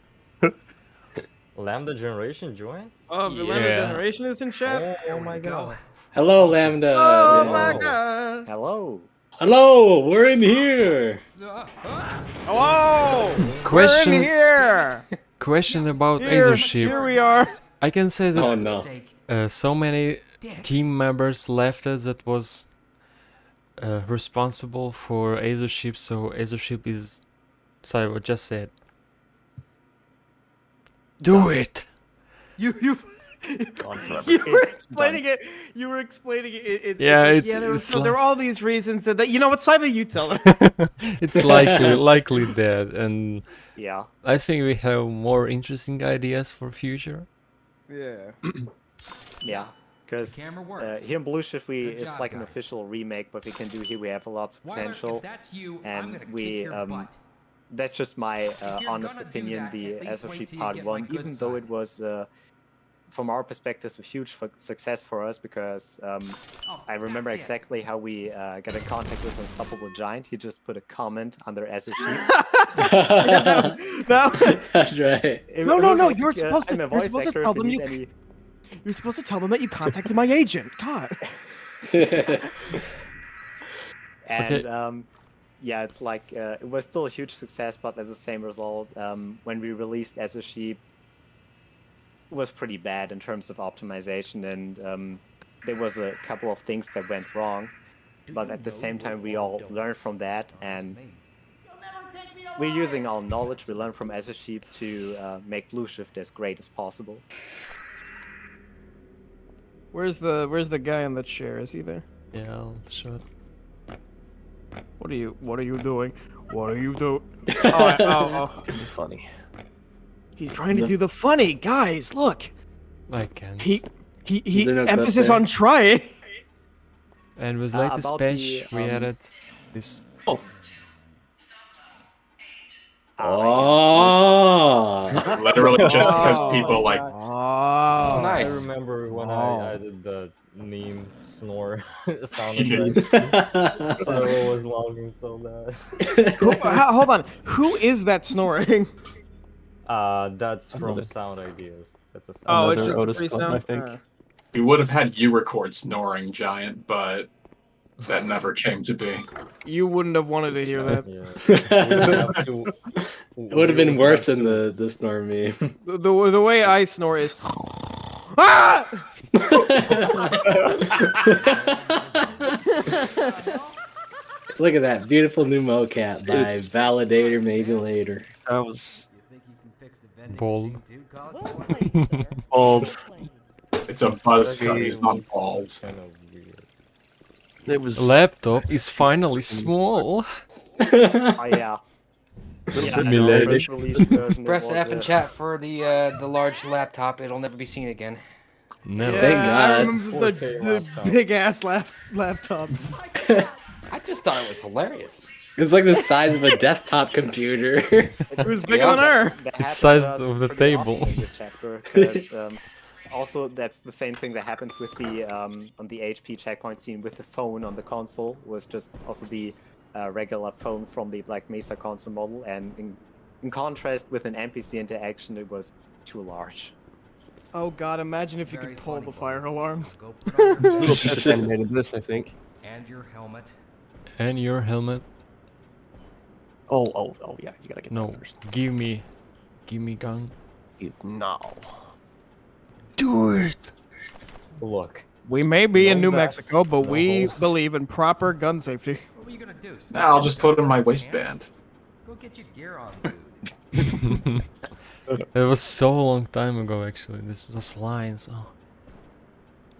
Lambda Generation join? Oh, the Lambda Generation is in chat. Oh my god. Hello, Lambda. Oh Yeah. my god. Hello. Hello, we're in here. Hello. Question. We're in here. Question about Here Aethership. we are. I can say that Oh no. so many team members left us that was responsible for Aethership, so Aethership is. Sorry, what just said. Do it. You were It's explaining it. You were explaining it. Yeah, there were all these reasons that you know what, Saiba, you tell them. It's likely dead, and Yeah. I think we have more interesting ideas for future. Yeah. Yeah. Because Camera works. here in Blue Shift, Good it's job, like an guys. official remake. What we can do here, we have lots of Weiler, potential. if that's you, I'm And gonna we, kick your butt. that's just my you're honest gonna do opinion. that, The at least wait SOC till you Part get my 1, good even though side. it was, from our perspective, a huge success for us, because I remember that's it. exactly how we got in contact with Unstoppable Giant. He just put a comment under SOC. That's right. No. You were supposed to. I'm a You're voice supposed to actor. tell If you them need you. any... You're supposed to tell them that you contacted my agent. God. And yeah, it's like it was still a huge success, but as the same result, when we released As a Sheep, it was pretty bad in terms of optimization, and there was a couple of things that went wrong. But at the same time, we all learned from that, and we're using our knowledge we learned from As a Sheep to make Blue Shift as great as possible. Where's the guy in the chair? Is he there? Yeah, I'll show it. What are you doing? What are you doing? Oh. Funny. He's trying to do the funny, guys. Look, I can't. he Is there no clip emphasis there? on trying. And with latest about patch, the, we added this. Oh. Literally just because people like. Oh, I Nice. remember when I did the meme snore sound Yeah. effects. So it was logging so bad. Hold on. Who is that snoring? That's from Another- Sound Ideas. That's a Oh, sound it's Another just a Otis free clip, sound. I think. We would have had you record snoring, Giant, but that never came to be. You wouldn't have wanted to hear that. Yeah. We would have to- It would have we been worse have than to- the snore meme. The way I snore is. Ah! Look at that beautiful new mocap by Validator Maybe Later. That was Bold. bold. It's a buzz cut. He's not bald. Kind of weird. It was Laptop is finally small. Oh yeah. Milady. First release version, it Press was, F and chat for the large laptop. It'll never be seen again. No. Thank I God. remember 4K the laptop. big ass laptop. I just thought it was hilarious. It's like the size of a desktop computer. It was bigger than her. That It's happens size to us of the pretty often table. in this chapter, 'cause, also, that's the same thing that happens with the on the HP checkpoint scene with the phone on the console. Was just also the regular phone from the Black Mesa console model, and in contrast with an NPC interaction, it was too large. Oh god, imagine if you could pull the fire alarms. Go put on your a little vest bit animated this, I think. and your helmet. And your helmet. Oh, yeah, you gotta get No. that first. Give me gun. Now. Do it. Look. We may be in No New vest, Mexico, but no we holes. believe in proper gun safety. What were you gonna do? Nah, I'll just put it in my waistband. Go get your gear on, dude. It was so long time ago, actually. This lines. Oh,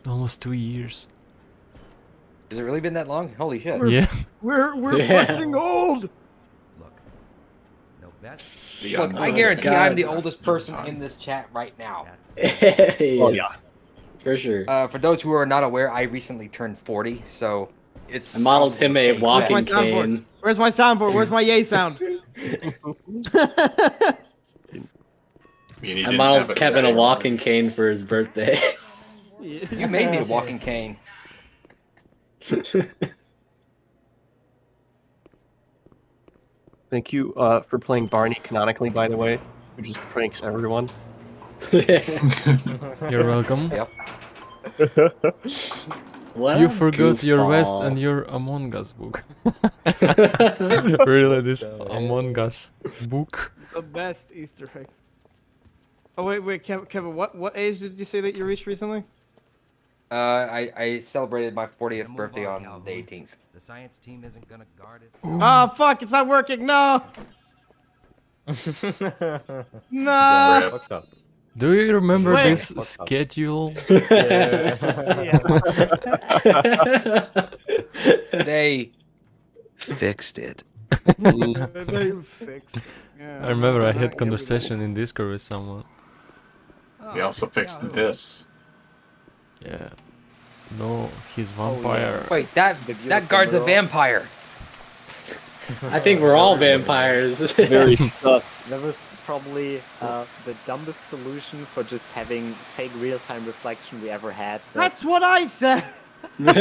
almost 2 years. Has it really been that long? Holy shit. Yeah. We're Yeah. fucking old. Look, no vest. The Look, I unknown. guarantee God. I'm the oldest person in this chat right now. That's Hey, Oh, yeah. for sure. For those who are not aware, I recently turned 40, so it's. I modeled him a Where's walking my soundboard? cane. Where's my soundboard? Where's my yay sound? mean, he I didn't have modeled it Kevin a today. walking cane for his birthday. You made me a walking cane. Thank you for playing Barney canonically, by the way, who just pranks everyone. You're welcome. Yep. What You a forgot your vest goofball. and your Among Us book. Really, this Among Us book? The best Easter eggs. Oh wait, Kevin, what age did you say that you reached recently? I celebrated my 40th Move birthday on, on the Calhoun. 18th. The science team isn't gonna guard it. Oh fuck, it's not working. No. No. Yeah, what's up? Do you remember Wait. this What's up? schedule? They fixed it. They fixed it. Yeah, I remember I not had yet, conversation in Discord with someone. We also fixed this. Yeah. No, he's vampire. Wait, that guard's a vampire. I think we're all vampires. Very stuff. That was probably the dumbest solution for just having fake real-time reflection we ever had. but- That's what I said. What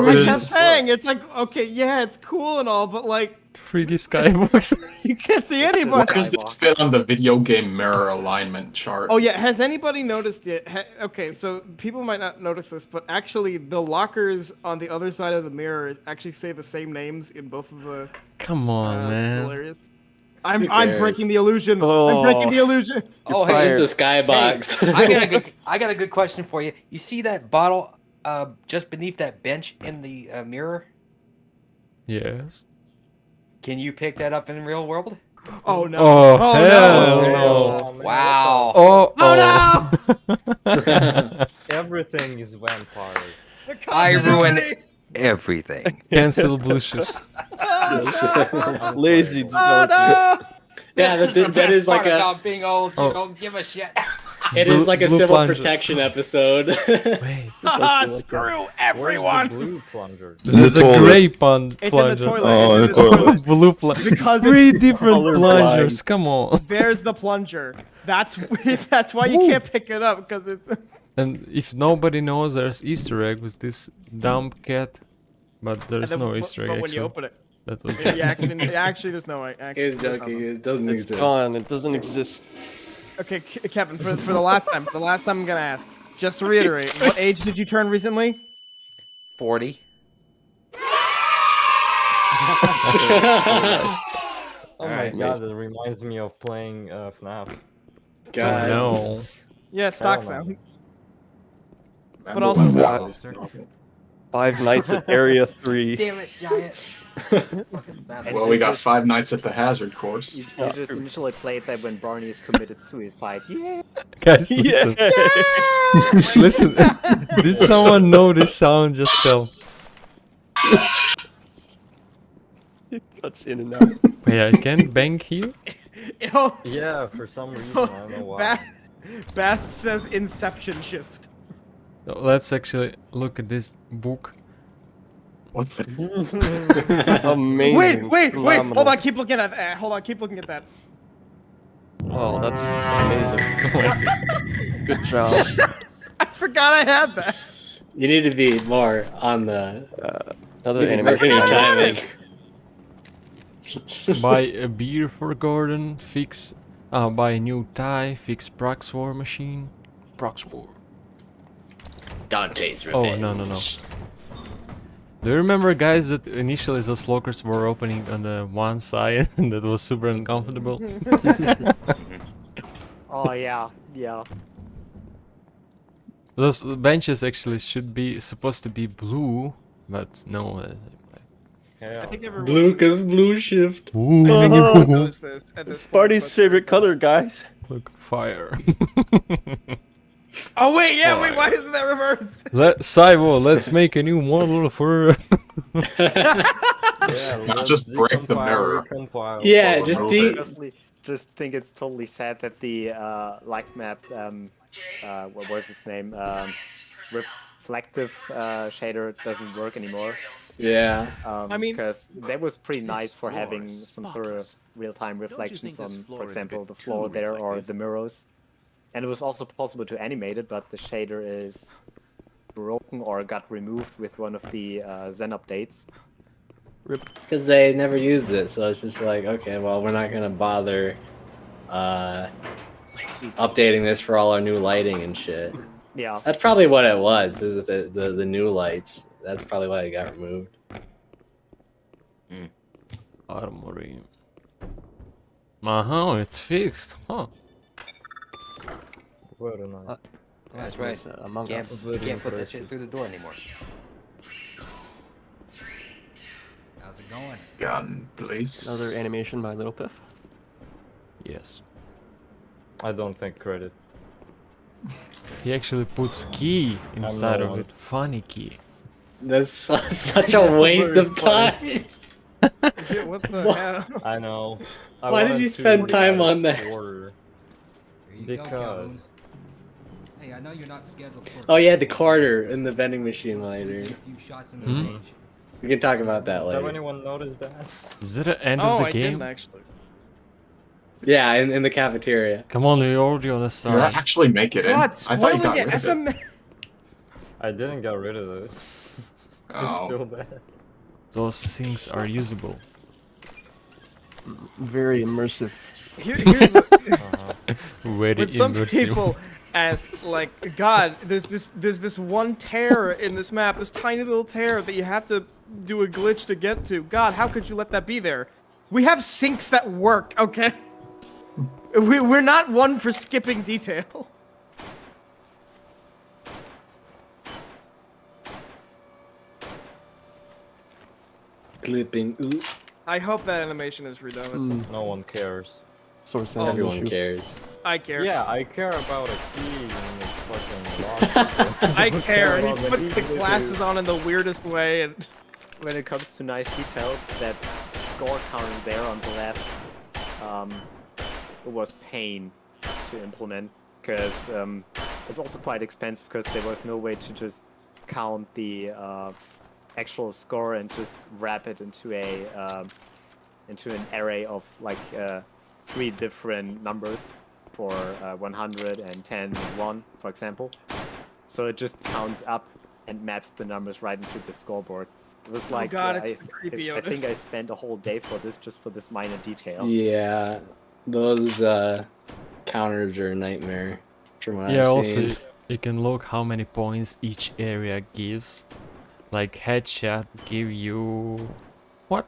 I is- kept saying it's like, okay, yeah, it's cool and all, but like 3D skybox. you can't see It's just anybody. Where does this fit on the video game mirror alignment chart? Oh yeah, has anybody noticed it? Okay, so people might not notice this, but actually the lockers on the other side of the mirror actually say the same names in both of the Come on, man. areas. Who I'm cares? breaking the illusion. I'm Oh. breaking the illusion. Oh, It's hey, the skybox. hey, I got a good question for you. You see that bottle just beneath that bench in the mirror? Yes. Can you pick that up in the real world? Oh no. Oh, Oh, hell no. no. Wow. Oh, Oh, Everything is vampires. I ruined everything. Cancel Bluetooth. Lazy Oh developers. no. Yeah, that is like a. about being old. You Oh. don't give a shit. It is like a Blue civil plunger. protection episode. Wait, Screw Where's everyone! the blue plunger? this is a toilet. gray It's in the plunger. toilet. Oh, it's in the toilet. Blue plunger. Because Three it's- different Colorblind. plungers. Come on. There's the plunger. That's why you can't pick it up because it's. And if nobody knows, there's Easter egg with this dumb cat, but there's no Easter egg. But when you actually. open it, That was actually there's no. Actually, It's there's joking. nothing. It doesn't It's exist. gone. It doesn't exist. Okay, Kevin, for the last time, I'm gonna ask. Just to reiterate, what age did you turn recently? 40. Oh my god, it reminds me of playing FNAF. God. No. Yeah, stock Hell no. sound. But Remember also, when that was novel? 5 Nights at Area 3. Damn it, Giant. And Well, you we got just- 5 nights at the Hazard course. You just initially played that when Barney has committed suicide. Yeah. Guys, listen. Listen. Did someone know this sound? Just tell. It cuts in and out. Wait, I can't bang here? Oh, Yeah, for some reason, I don't know why. Bast says Inception shift. So let's actually look at this book. What the? Amazing. Wait! Hold Phenomenal. on, keep looking at that. Hold on, keep looking at that. Oh, that's amazing. Good job. I forgot I had that. You need to be more on the. Another Music animation. marketing timing. Buy a beer for Gordon. Buy a new tie. Fix Prox War machine. Prox War. Dante's Oh, Revenge. no. Do you remember, guys, that initially those lockers were opening on the one side and that was super uncomfortable? Oh yeah, yeah. Those benches actually should be supposed to be blue, but no. I think everyone, Blue, cause blue shift. I think everyone knows this at this point, Party's but- favorite color, guys. Look, fire. Oh wait, yeah, wait, why isn't that reversed? Let's make a new model for. Yeah, Just break the recompile, mirror. recompile. Yeah, Oh, just no, de- Honestly, just think it's totally sad that the light map, what was its name? Reflective shader doesn't work anymore. Yeah. I mean- because that was pretty nice This for floor having is some sort of spotless. real-time think reflections on, this floor for is a example, bit the floor too there or reflective? the mirrors. And it was also possible to animate it, but the shader is broken or got removed with one of the Zen updates. Because they never used it, so it's just like, okay, well, we're not gonna bother updating this for all our new lighting and shit. Yeah. That's probably what it was. Is the new lights? That's probably why it got removed. Armory. It's fixed. Huh. Very nice. That's right. Among Can't, Us. can't put that shit through the door anymore. How's it going? Gun, please. Another animation by Little Piff. Yes. I don't take credit. He actually puts key inside no of one. it. Funny key. That's such a waste of time. What the hell? I know. Why did you spend time on that? Order. Here you go, Because Calhoun. Hey, I know you're not scheduled for. Oh yeah, the quarter in the vending machine Let's later. use a few shots in the Hmm? range. We can talk about that did later. anyone notice that? Is that the end Oh, of the I game? didn't actually. Yeah, in the cafeteria. Come on, you're already on the Did I start. actually make it in? God, I thought you spoiling got it. rid of it. I didn't get rid of it. Oh. It's so bad. Those things are usable. Very immersive. Here's the, Very when some immersive. people ask, like, God, there's this one tear in this map, this tiny little tear that you have to do a glitch to get to. God, how could you let that be there? We have sinks that work, okay? We're not one for skipping detail. Clipping. Ooh. I hope that animation is redone. It's No one cares. Source Oh, and Everyone issue. cares. I care. Yeah, I care about a key and it's fucking locked. I care. Well, He when puts you the go to- glasses on in the weirdest way, and When it comes to nice details, that score counter there on the left, it was pain to implement, because it's also quite expensive, because there was no way to just count the actual score and just wrap it into into an array of like 3 different numbers for 100 and 10 and 1, for example. So it just counts up and maps the numbers right into the scoreboard. It was like, God, it's the creepy I think Otis. I spent a whole day for this, just for this minor detail. Yeah, those counters are a nightmare. From what Yeah, I've also seen. you can look how many points each area gives. Like headshot give you what?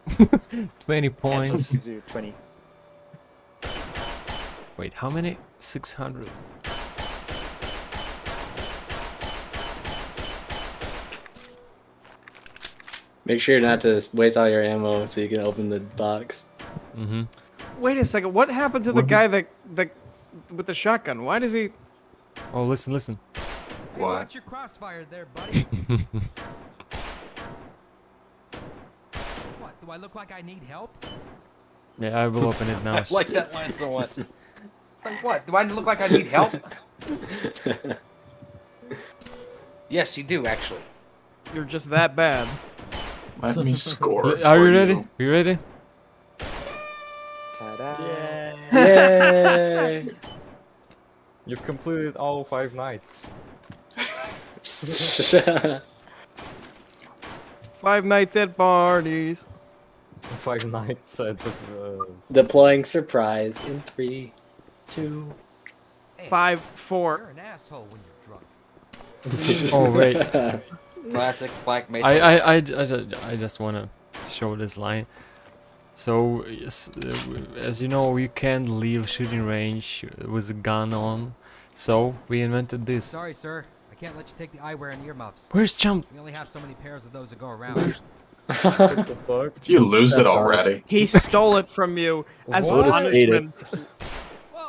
20 Headshot points. gives you 20. Wait, how many? 600. Make sure not to waste all your ammo so you can open the box. Mm-hmm. Wait a second. What happened to the guy that with the shotgun? Why does he? Oh, listen. Hey, watch your crossfire there, buddy. What? Do I look like I need help? Yeah, I will open it now. I like that line so much. Like what? Do I look like I need help? Yes, you do actually. You're just that bad. Let me score. Are you for ready? You ready? Ta-da! Yay! You've completed all 5 nights. 5 nights at parties. 5 nights at the. Deploying surprise in 3, 2. 5, 4. You're an asshole when you're drunk. Oh wait. Classic Black Mesa. I just wanna show this line. So yes, as you know, you can't leave shooting range with a gun on. So we invented this. Sorry, sir. I can't let you take the eyewear and earmuffs. Where's Chump? We only have so many pairs of those to go around. What the fuck? Do you lose it already? He stole it from you as What? punishment.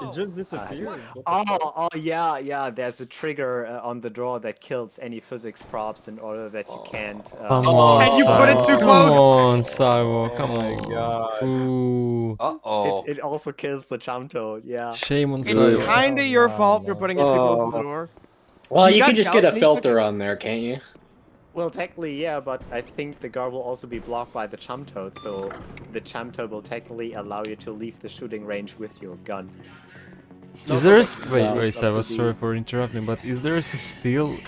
It just disappeared. Oh, yeah. There's a trigger on the drawer that kills any physics props in order that you can't. Come on, And you put it too Cyborg. close. Come on, Cyborg. Come Oh my on. god. Ooh. Uh-oh. It also kills the jump toad. Yeah. Shame on It's Cyborg. kinda your fault for putting it too close to the door. Well, You you got can just get a Gauss filter on there, can't you? Well, technically, yeah, but I think the guard will also be blocked by the chump toad, so the chump toad will technically allow you to leave the shooting range with your gun. Is there a wait, No, wait, it's up Cyborg, to sorry for interrupting, but is there a still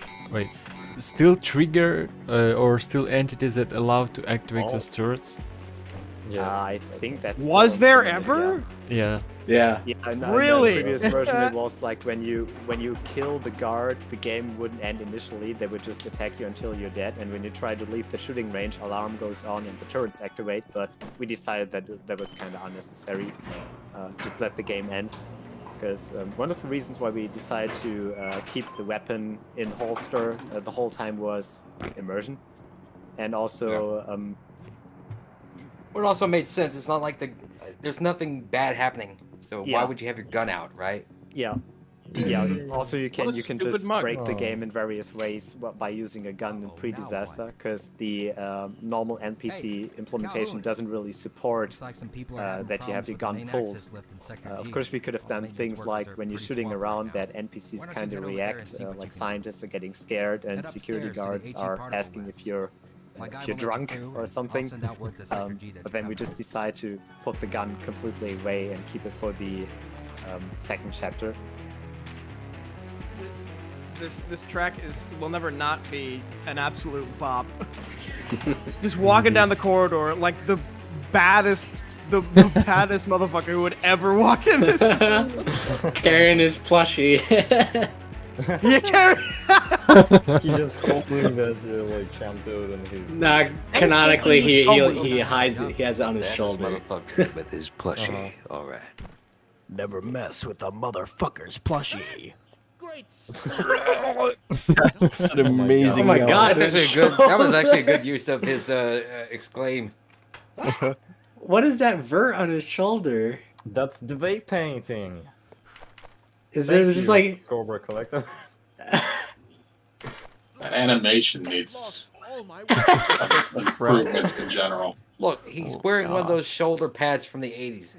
trigger or still entities that allow to activate those turrets? Yeah. I think that's. Was still there implemented, ever? Yeah. Yeah. Yeah, in Really? the previous version, it was like when you kill the guard, the game wouldn't end initially. They would just attack you until you're dead. And when you try to leave the shooting range, alarm goes on and the turrets activate. But we decided that that was kind of unnecessary. Just let the game end. Because one of the reasons why we decided to keep the weapon in holster the whole time was immersion, and also. Well, it also made sense. It's not like there's nothing bad happening. So Yeah. why would you have your gun out, right? Yeah. Yeah. Also, you can What a just stupid mug. break the game in various ways by using a gun in pre-disaster, because the normal NPC implementation doesn't really support Looks like some people are having that you have your problems gun with the main pulled. access lift in Sector Of G. course, we could have All the done maintenance things workers like are when you're pretty shooting swamped right around now. that Why NPCs don't you kind head of over there and react, see what you like can do? scientists are getting scared and Head security upstairs to the guards HE are part of the asking labs. if you're My guy if you're will let you drunk through, or and something. I'll send out word to Sector G that But you then we come just back. decide to put the gun completely away and keep it for the second chapter. This track will never not be an absolute bop. Just walking down the corridor like the baddest baddest motherfucker who would ever walk in this. Carrying his plushie. You carry. He's just holding that like Chanto and his. Nah, canonically he hides it. He has it on his shoulder. Motherfucker with his plushie. All right. Never mess with a motherfucker's plushie. That's an amazing. Oh my yell. god, That's actually a good. That was actually a good use of his exclaim. What is that vert on his shoulder? That's the vape painting. Is Thank there just you, like Cobra Collective? That animation needs some improvements in general. Look, he's wearing one of those shoulder pads from the 80s.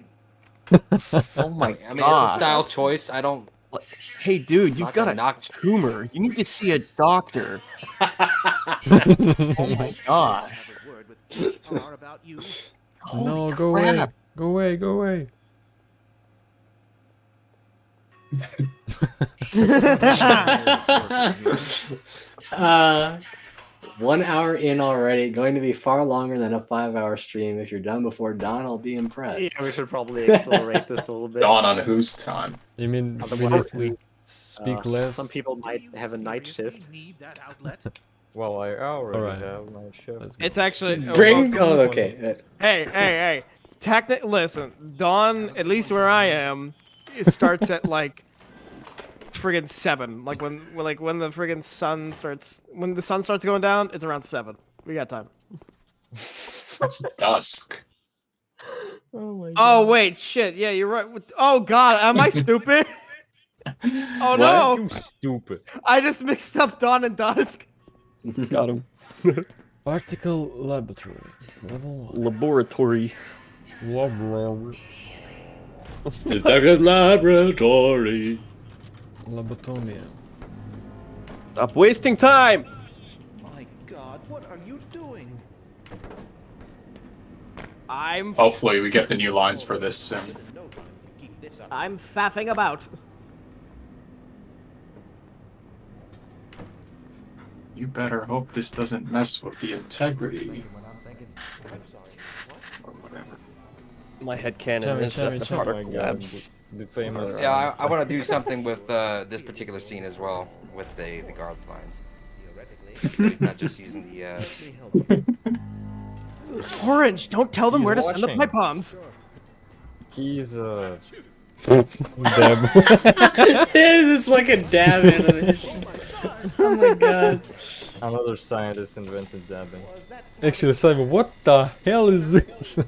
Oh my I mean, it's a style choice. I don't. Hey, dude, you've Not got gonna a knock- tumor. You need to see a doctor. Oh my god. No, go away. Go away, go away. uh, 1 hour in already. Going to be far longer than a 5-hour stream. If you're done before dawn, I'll be impressed. Yeah, we should probably accelerate this a little bit. Dawn on whose time? You mean we Otherwise, need to speak less? Some people might have a night shift. Well, I already Alright. have my shift. It's actually Bring. Oh, okay. Hey. Listen, dawn, at least where I am, it starts at like friggin' 7. Like when the friggin' sun starts, when the sun starts going down, it's around 7. We got time. It's dusk. Oh wait, shit. Yeah, you're right. Oh god, am I stupid? Oh no! You stupid. I just mixed up dawn and dusk. Got him. Particle laboratory. Level 1. Laboratory. Laboratory. It's Douglas Laboratory. Lobotomia. Stop wasting time! My God, what are you doing? Hopefully we get the new lines for this soon. I'm faffing about. You better hope this doesn't mess with the integrity. Or whatever. My headcanon is that the particle labs. The famous. Yeah, I want to do something with this particular scene as well, with the guards lines. He's not just using the. Orange, don't tell them He's where to send the watching. pipe bombs. He's Dab. It's like a dab animation. Oh my god. Another scientist invented dabbing. Actually, Simon, what the hell is this?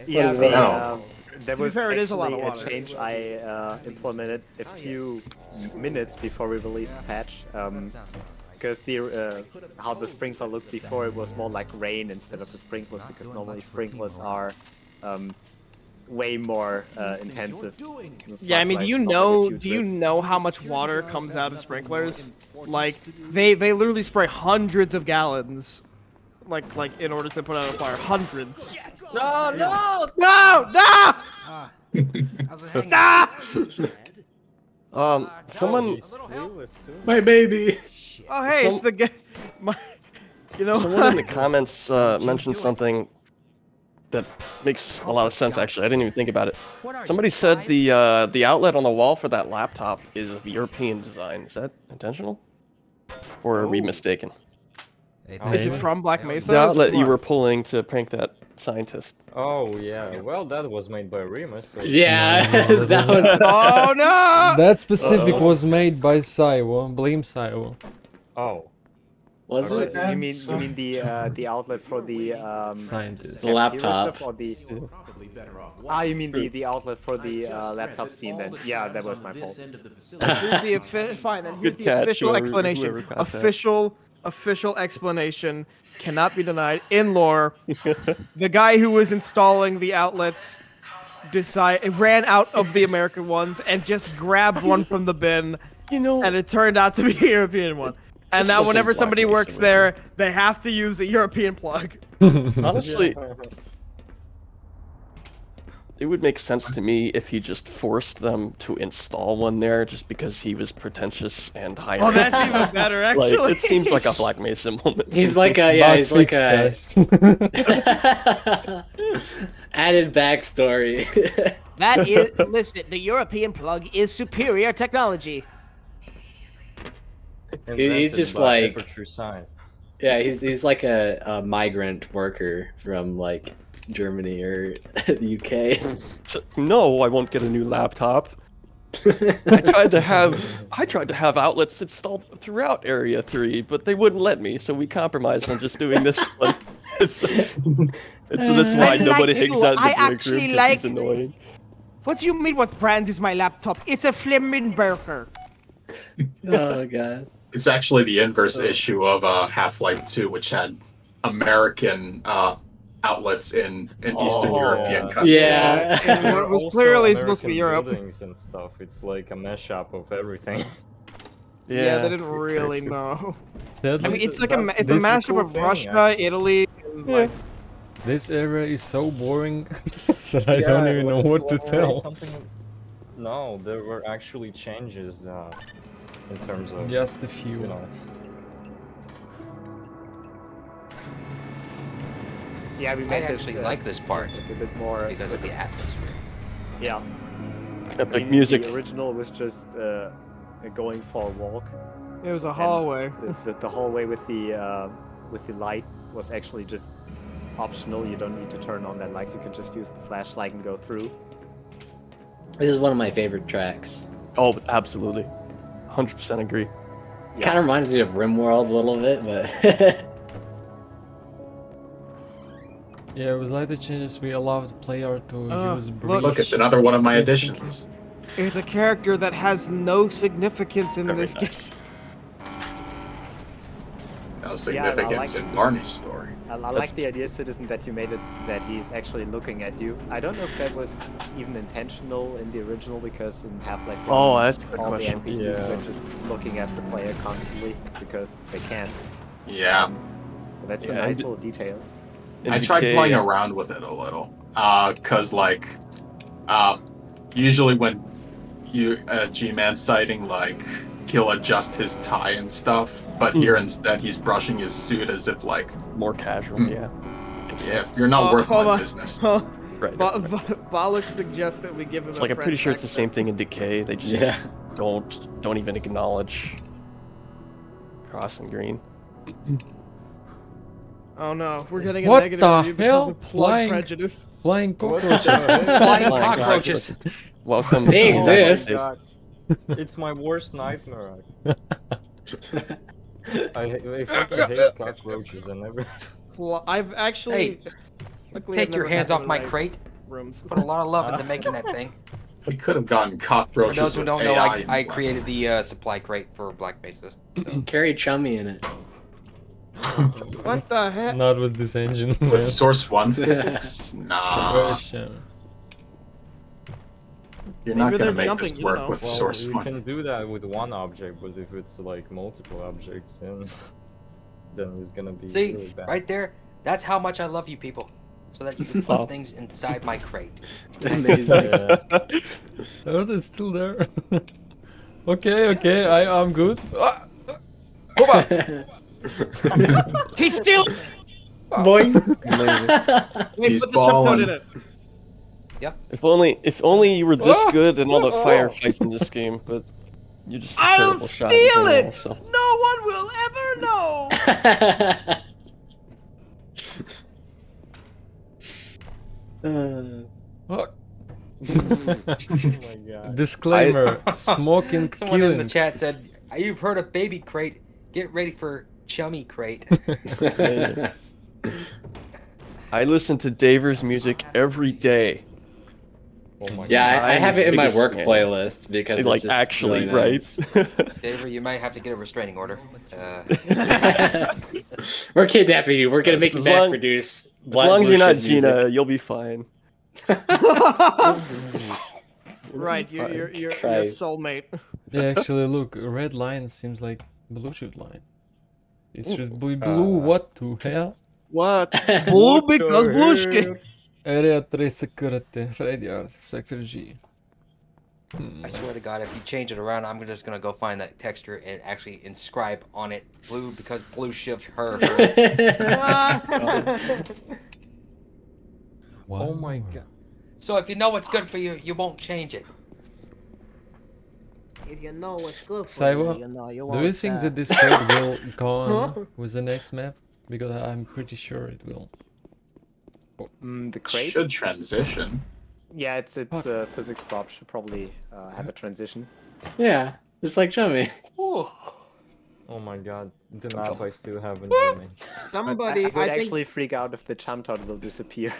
Yeah, there To be was fair, it is a lot actually of a water. change I implemented a few minutes before we released the patch. Because the how the sprinkler looked before, it was more like rain instead of the sprinklers, because normally sprinklers are way more intensive. It's Yeah, I not mean, like do you dropping a know? few Do you drips. know how much water comes out of sprinklers? Like, they literally spray hundreds of gallons, like in order to put out a fire. Hundreds. No! Stop! Someone. My baby. Oh, hey, it's the guy. You know. Someone in the comments mentioned something that makes a lot of sense. Actually, I didn't even think about it. Somebody said the outlet on the wall for that laptop is of European design. Is that intentional, or are we mistaken? Is it from Black Mesa? The outlet you were pulling to prank that scientist. Oh yeah, well that was made by Remus. So Yeah, that was. Oh no! That specific was made by Saiwo. Blame Saiwo. Oh. Was it? You mean the outlet for the Scientist. The laptop. Or the... you mean the outlet for the laptop scene then? Yeah, that was my fault. Fine, then here's Good the catch, official whoever explanation. caught that. Official explanation cannot be denied. In lore, the guy who was installing the outlets ran out of the American ones and just grabbed one from the bin. And it turned out to be a European one. And now whenever somebody works there, they have to use a European plug. Honestly, it would make sense to me if he just forced them to install one there just because he was pretentious and high. Oh, that's even better, actually. Like, it seems like a Black Mesa moment. He's like a he's like a added backstory. That is, listen, the European plug is superior technology. He's just by like Aperture Science. yeah, he's like a migrant worker from like Germany or the UK. No, I won't get a new laptop. I tried to have outlets installed throughout Area 3, but they wouldn't let me, so we compromised on just doing this one. So this is why nobody hangs out in the break room, 'cause it's annoying. What do you mean, what brand is my laptop? It's a Flemminberger. Oh god. It's actually the inverse issue of Half-Life 2, which had American outlets in Eastern Oh, European yeah. countries. Yeah. And There it are was also clearly supposed to be American Europe. buildings and stuff. It's like a mashup of everything. Yeah, they didn't really know. Sadly, I mean, it's like a That's- it's a that's the mashup cool of thing, Russia, actually. Italy, and like. this area is so boring that I Yeah, don't even know let's- what to let's say tell. something- No, there were actually changes in terms of Just a few. you know. Yeah, we I made this actually like this part a bit more because of the atmosphere. Yeah. Epic I mean, music. The original was just going for a walk. It was a and hallway. The hallway with the light was actually just optional. You don't need to turn on that light. You can just use the flashlight and go through. This is one of my favorite tracks. Oh, absolutely. 100% agree. Yeah. Kind of reminds me of RimWorld a little bit, but Yeah, with lighter changes, we allow the player to use breach. Look, it's another one of my instantly. additions. It's a character that has no significance in this game. No Yeah, significance in Barney's story. I like the idea, Citizen, that you made it that he's actually looking at you. I don't know if that was even intentional in the original, because in Half-Life 1, Oh, that's a good all question. the NPCs Yeah. were just looking at the player constantly because they can. Yeah. But that's a Yeah, nice and- little detail. I tried NVK, playing yeah. around with it a little. Cause like, usually when you G-Man sighting, like, he'll adjust his tie and stuff, but here instead he's brushing his suit as if like, More casual, yeah. yeah, you're not worth hold my on. business. Right. Bollock suggests that we give him It's a like I'm pretty French sure it's the same accent. thing in Decay. They just yeah. don't even acknowledge Cross and Green. Oh no, we're getting a What negative the review because hell? of plug Flying- prejudice. Flying What the cockroaches. hell? Flying Flying cockroaches. Welcome. They to- exist. Oh my God. It's my worst nightmare. I fucking hate cockroaches and everything. I've actually. Hey, luckily I've Take your never hands had off one my in crate. Rooms. Put a lot of love into making that thing. We could have gotten For cockroaches those who with don't know, AI I in the created the supply crate for Black Mesa. So. Carry Chummy in it. What the heck? Not with this engine. With man. Source 1 physics? Nah. Gosh, You're not Maybe gonna they're make jumping, this you work know. with Well, Source you 1. can do that with one object, but if it's like multiple objects, then it's gonna be See, really bad. right there, that's how much I love you people. So that you can put things inside my crate. Amazing. Yeah. Oh, it's still there. okay, I'm good. Ah! He's still. Boing. Wait, He's put the chump toad balling. in it. If only you were this Ah! good in all the firefights in this game, but you're just a I'll terrible shot in steal general, it. so. No one will ever know. What? Oh my God. Disclaimer: smoking, Someone in the killing. chat said, "You've heard of Baby Crate? Get ready for Chummy Crate." I listen to Daver's music every day. Oh my Yeah, God. I have it in my biggest work fan. playlist because it's Like just actually, really right? nice. Daver, you might have to get a restraining order. We're kidnapping you. We're gonna make you As mass long- produce. As long as you're not Gina. Gina, you'll be fine. Right, you're your Christ. soulmate. Yeah, actually, look, red line seems like Bluetooth line. It should be blue. What the hell? What? Blue because Blueshki. Area 3 security, radio, sector G. I swear to God, if you change it around, I'm just gonna go find that texture and actually inscribe on it blue because blue shift her. Oh my God. So if you know what's good for you, you won't change it. If you know what's good for Saiwa, you, you know you do won't. you think that this code will go on with the next map? Because I'm pretty sure it will. The crate? Should transition. Yeah, it's physics Bob should probably have a transition. Yeah, it's like Chummy. Oh my God. The map I still haven't remade. Somebody, I would I think. actually freak out if the Chamtod will disappear.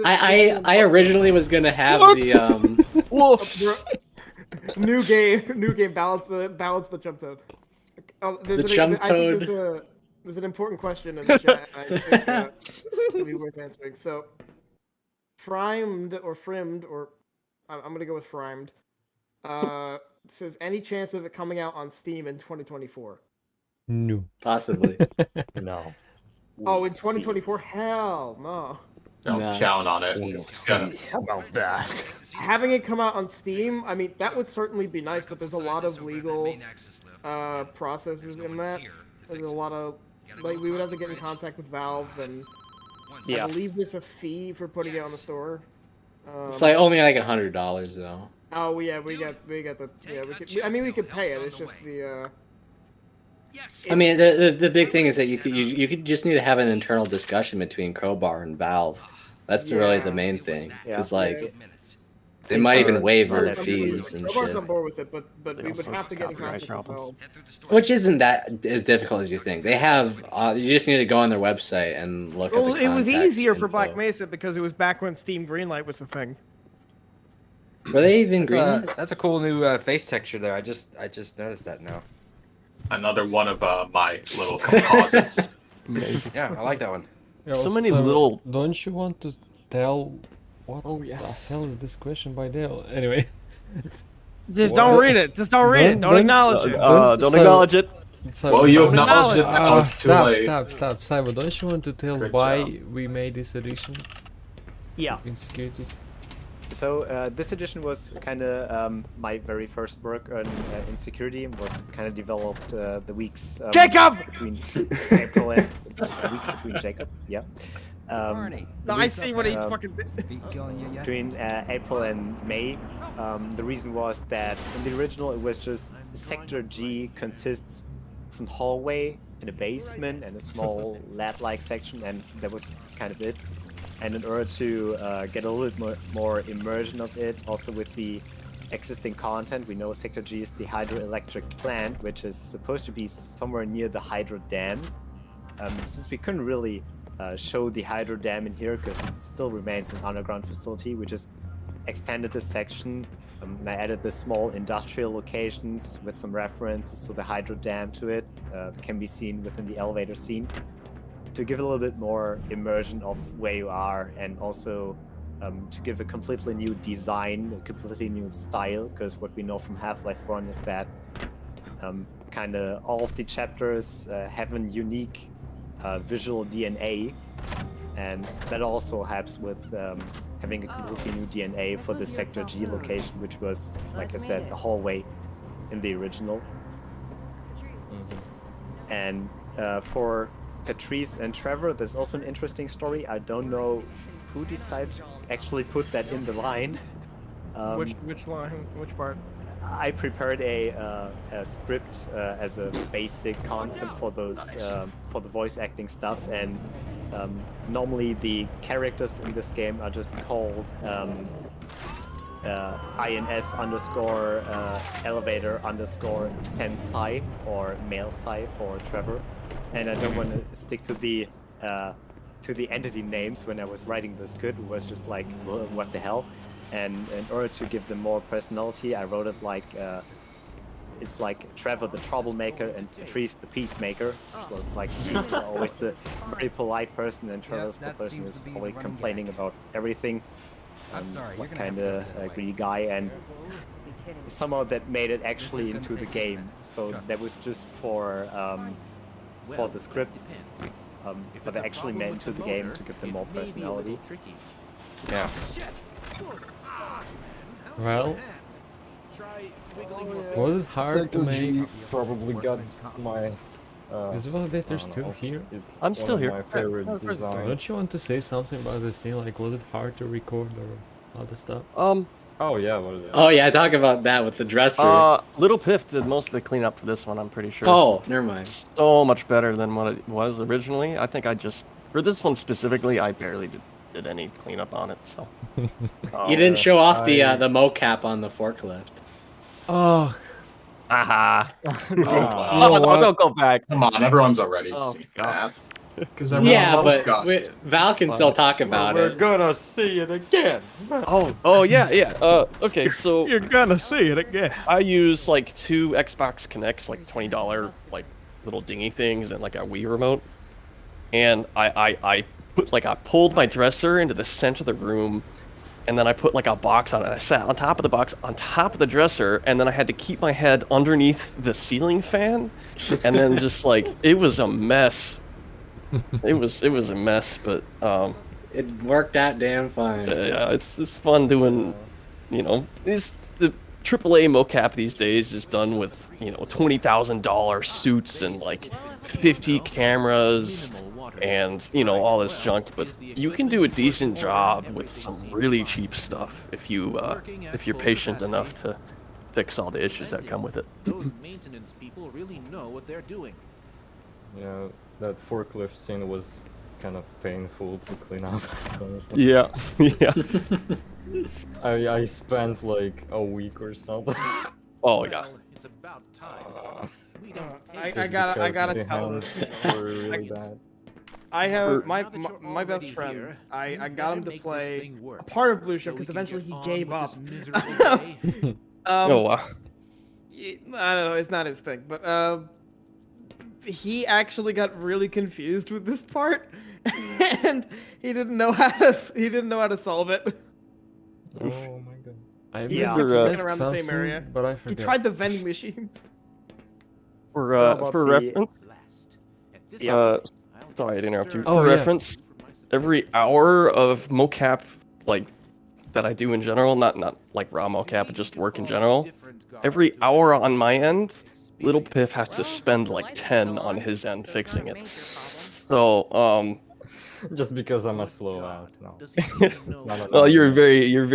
I originally was gonna have the New game, balance the jump toad. Oh, The jump toad. there's an important question in the chat. And I think it'll be worth answering. So, Frimed, or I'm gonna go with Frimed. Says any chance of it coming out on Steam in 2024? No. Possibly. No. Oh, in 2024? Hell no. Don't count on it. It's gonna... How about that? Having it come out on Steam, I mean, that would certainly be nice, but there's a lot of legal processes in that. There's a lot of, like, we would have to get in contact with Valve, and I believe there's a fee for putting it on the store. It's like only like $100 though. Oh yeah, we got the we could pay it. It's just the. I mean, the big thing is that you could just need to have an internal discussion between Crowbar and Valve. That's really the main thing. It's like they might even waive our fees and Crowbar's shit. on board with it, but we would have to get in contact with Valve. Which isn't that as difficult as you think. They have you just need to go on their website and look at the Well, it was contact easier for info. Black Mesa because it was back when Steam Greenlight was the thing. Were they even That's green? That's a cool new face texture there. I just noticed that now. Another one of my little composites. Amazing. Yeah, I like that one. Yeah, So also, many little- Don't you want to tell what yes. the hell is this question by Dale? Anyway. Just don't read it. Just don't read it. Don't acknowledge it. Don't acknowledge it. Well, you acknowledged it now. It's too late. Stop, Simon. Don't you want to tell why we made this edition? Yeah. In security. So this edition was kind of my very first work in security. It was kind of developed the weeks Jacob! between April and the weeks between Jacob. Yeah. I see what he fucking did. Between April and May. The reason was that in the original it was just Sector G consists of a hallway and a basement and a small lab-like section, and that was kind of it. And in order to get a little bit more immersion of it, also with the existing content, we know Sector G is the hydroelectric plant, which is supposed to be somewhere near the hydro dam. Since we couldn't really show the hydro dam in here because it still remains an underground facility, we just extended this section. I added the small industrial locations with some references to the hydro dam to it that can be seen within the elevator scene, to give a little bit more immersion of where you are, and also to give a completely new design, a completely new style, because what we know from Half-Life 1 is that kind of all of the chapters have a unique visual DNA, and that also helps with having a completely new DNA for the Sector G location, which was, like I said, a hallway in the original. And for Patrice and Trevor, there's also an interesting story. I don't know who decided to actually put that in the line. Which line? Which part? I prepared a script as a basic concept for those for the voice acting stuff, and normally the characters in this game are just called INS underscore elevator underscore femsci or male sci for Trevor. And I don't want to stick to the entity names when I was writing the script. It was just like, well, what the hell? And in order to give them more personality, I wrote it like it's like Trevor the troublemaker and Patrice the peacemaker. So it's like he's always the very polite person, and Trevor's the person who's always complaining about everything. It's like kind of a greedy guy, and somehow that made it actually into the game. So that was just for the script, but they actually made into the game to give them more personality. Yeah. Well, was it hard to make? Probably got my. Is Validator still here? I'm still here. My favorite designs. Don't you want to say something about the scene? Like, was it hard to record or other stuff? Oh yeah, what is it? Oh yeah, talk about that with the dresser. Little Piff did most of the cleanup for this one, I'm pretty sure. Oh, never mind. So much better than what it was originally. I think for this one specifically, I barely did any cleanup on it. So. You didn't show off the mocap on the forklift. Oh. Aha. I'll go back. Come on, everyone's already seen that. Because everyone loves Gus. Val can still talk about We're it. gonna see it again. Oh yeah. Okay, so You're gonna see it again. I use like 2 Xbox Connects, like $20 like little dingy things and like a Wii remote. And I pulled my dresser into the center of the room, and then I put like a box on it. I sat on top of the box, on top of the dresser, and then I had to keep my head underneath the ceiling fan, and then just like it was a mess. It was a mess, but it worked out damn fine. Yeah, it's fun doing, you know, the AAA mocap these days is done with, you know, $20,000 suits and like 50 cameras and, you know, all this junk, but you can do a decent job with some really cheap stuff if you're patient enough to fix all the issues that come with it. Those maintenance people really know what they're doing. Yeah, that forklift scene was kind of painful to clean up, honestly. Yeah, yeah. I spent like a week or something. Oh yeah. It's about time. I gotta tell this. Really bad. I have my best friend. I got him to play a part of Blue Shift because eventually he gave up. Oh wow. I don't know, it's not his thing, but he actually got really confused with this part, and he didn't know how to solve it. Oh my god. I Yeah, remember around the same area. but I He forgot. tried the vending machines. For about reference, Yeah. sorry to interrupt you. Oh, For yeah. reference, every hour of mocap, like that I do in general, not like raw mocap, but just work in general. Every hour on my end, Little Piff has to spend like 10 on his end fixing it. So Just because I'm a slow ass, no. It's not a well, you're very you've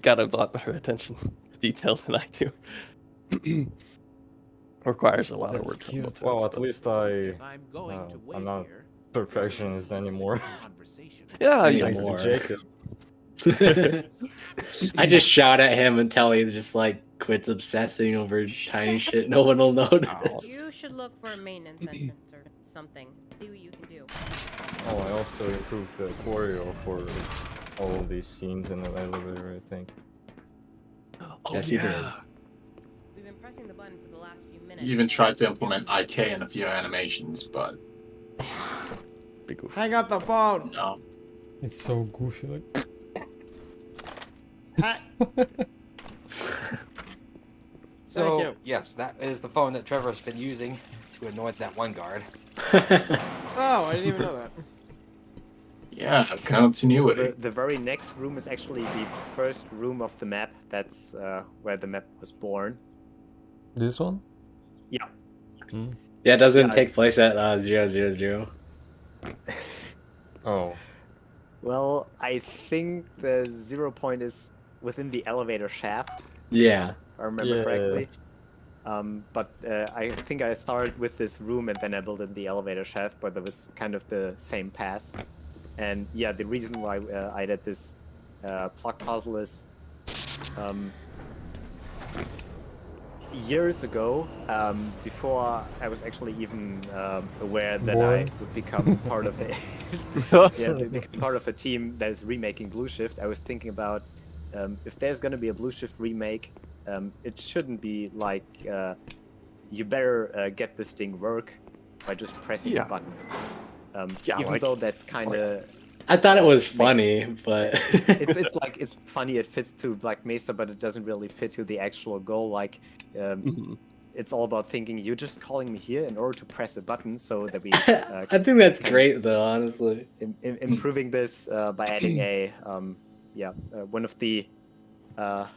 got a lot better attention to detail than I do. Requires a lot of work. from both Well, sides, at least I'm not perfectionist anymore. Yeah, Thanks to Jacob. I just shout at him until he just like quits obsessing over tiny shit no one will notice. You should look for a maintenance entrance or something. See what you can do. Oh, I also improved the choreo for all of these scenes in the elevator, I think. Oh, Yes, you did. We've been pressing the button for the last few minutes. You even tried to implement IK in a few animations, but Hang up the phone. no. It's so goofy, like. Hi. So, you. yes, that is the phone that Trevor's been using to annoy that one guard. Oh, I didn't even know that. Yeah, So continuity. the very next room is actually the first room of the map. That's where the map was born. This one? Yeah. Yeah, it doesn't Yeah, take place at 000. Oh. Well, I think the 0 point is within the elevator shaft, Yeah. if I remember correctly. But I think I started with this room and then I built in the elevator shaft, but it was kind of the same pass. And yeah, the reason why I did this plug puzzle is years ago, before I was actually even aware that I would become part of a team that is remaking Blue Shift, I was thinking about if there's going to be a Blue Shift remake, it shouldn't be like you better get this thing work by just pressing a button. Even though that's kind of... I thought it was funny, but it's like it's funny. It fits to like Mesa, but it doesn't really fit to the actual goal. Like, it's all about thinking. You're just calling me here in order to press a button, so that we. I think that's great, though. Honestly, improving this by adding a one of the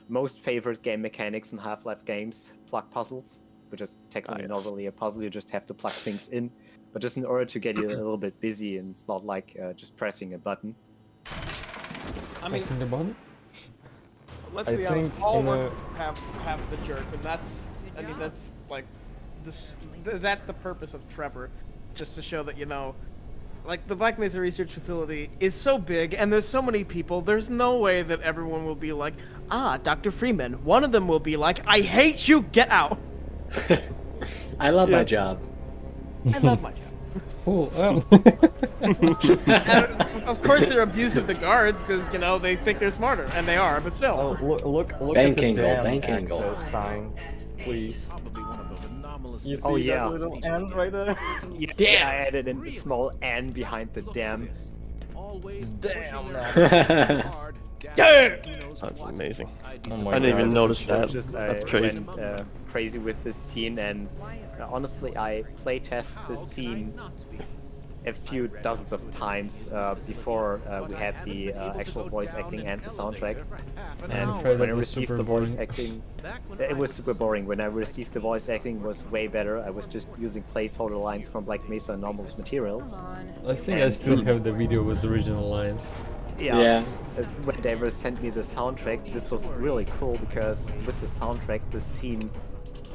most favorite game mechanics in Half-Life games, plug puzzles, which is technically not really a puzzle. You just have to plug things in. But just in order to get you a little bit busy, and it's not like just pressing a button. I mean, Pressing the button? let's be honest. All work have the jerk, and that's like this. That's the purpose of Trevor, just to show that like the Black Mesa Research Facility is so big, and there's so many people. There's no way that everyone will be like, Dr. Freeman. One of them will be like, I hate you. Get out. I love my job. I love my job. Oh, And of course, they're abusive to guards because they think they're smarter, and they are. But still. Oh, look Bank at the angle, damn bank angle. access sign, please. You see Oh, that yeah. little ant right there? Yeah, I added in a small N behind the dam. Damn, man. That's amazing. Oh I my didn't even God. notice that. Just That's I crazy. went crazy with this scene, and honestly, I playtest this scene a few dozens of times before we had the actual voice acting and the soundtrack. And afraid when that I was received super the voice boring. acting, it was super boring. When I received the voice acting, was way better. I was just using placeholder lines from Black Mesa and Normal's materials. I think I still have the video with the original lines. Yeah. When David sent me the soundtrack, this was really cool because with the soundtrack, the scene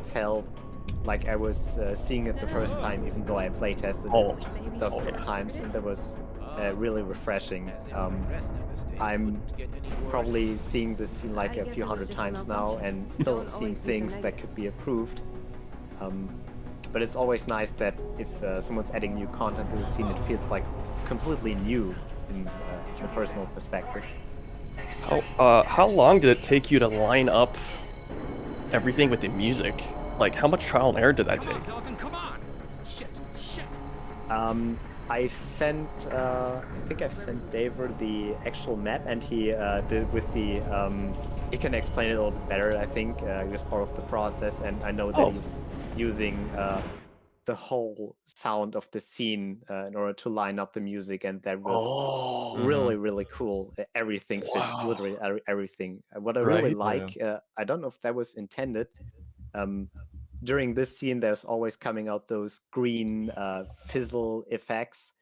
felt like I was seeing it the first time, even though I playtested it dozens of times, and that was really refreshing. I'm probably seeing this scene like a few hundred times now and still seeing things that could be improved. But it's always nice that if someone's adding new content to the scene, it feels like completely new in a personal perspective. How long did it take you to line up everything with the music? Like, how much trial and error did that take? I sent, I think I've sent David the actual map, and he did it with the, he can explain it a little bit better, I think. He was part of the process, and I know that he's using the whole sound of the scene in order to line up the music, and that was really, really cool. Everything fits, literally everything. What I really like, I don't know if that was intended, during this scene, there's always coming out those green fizzle effects,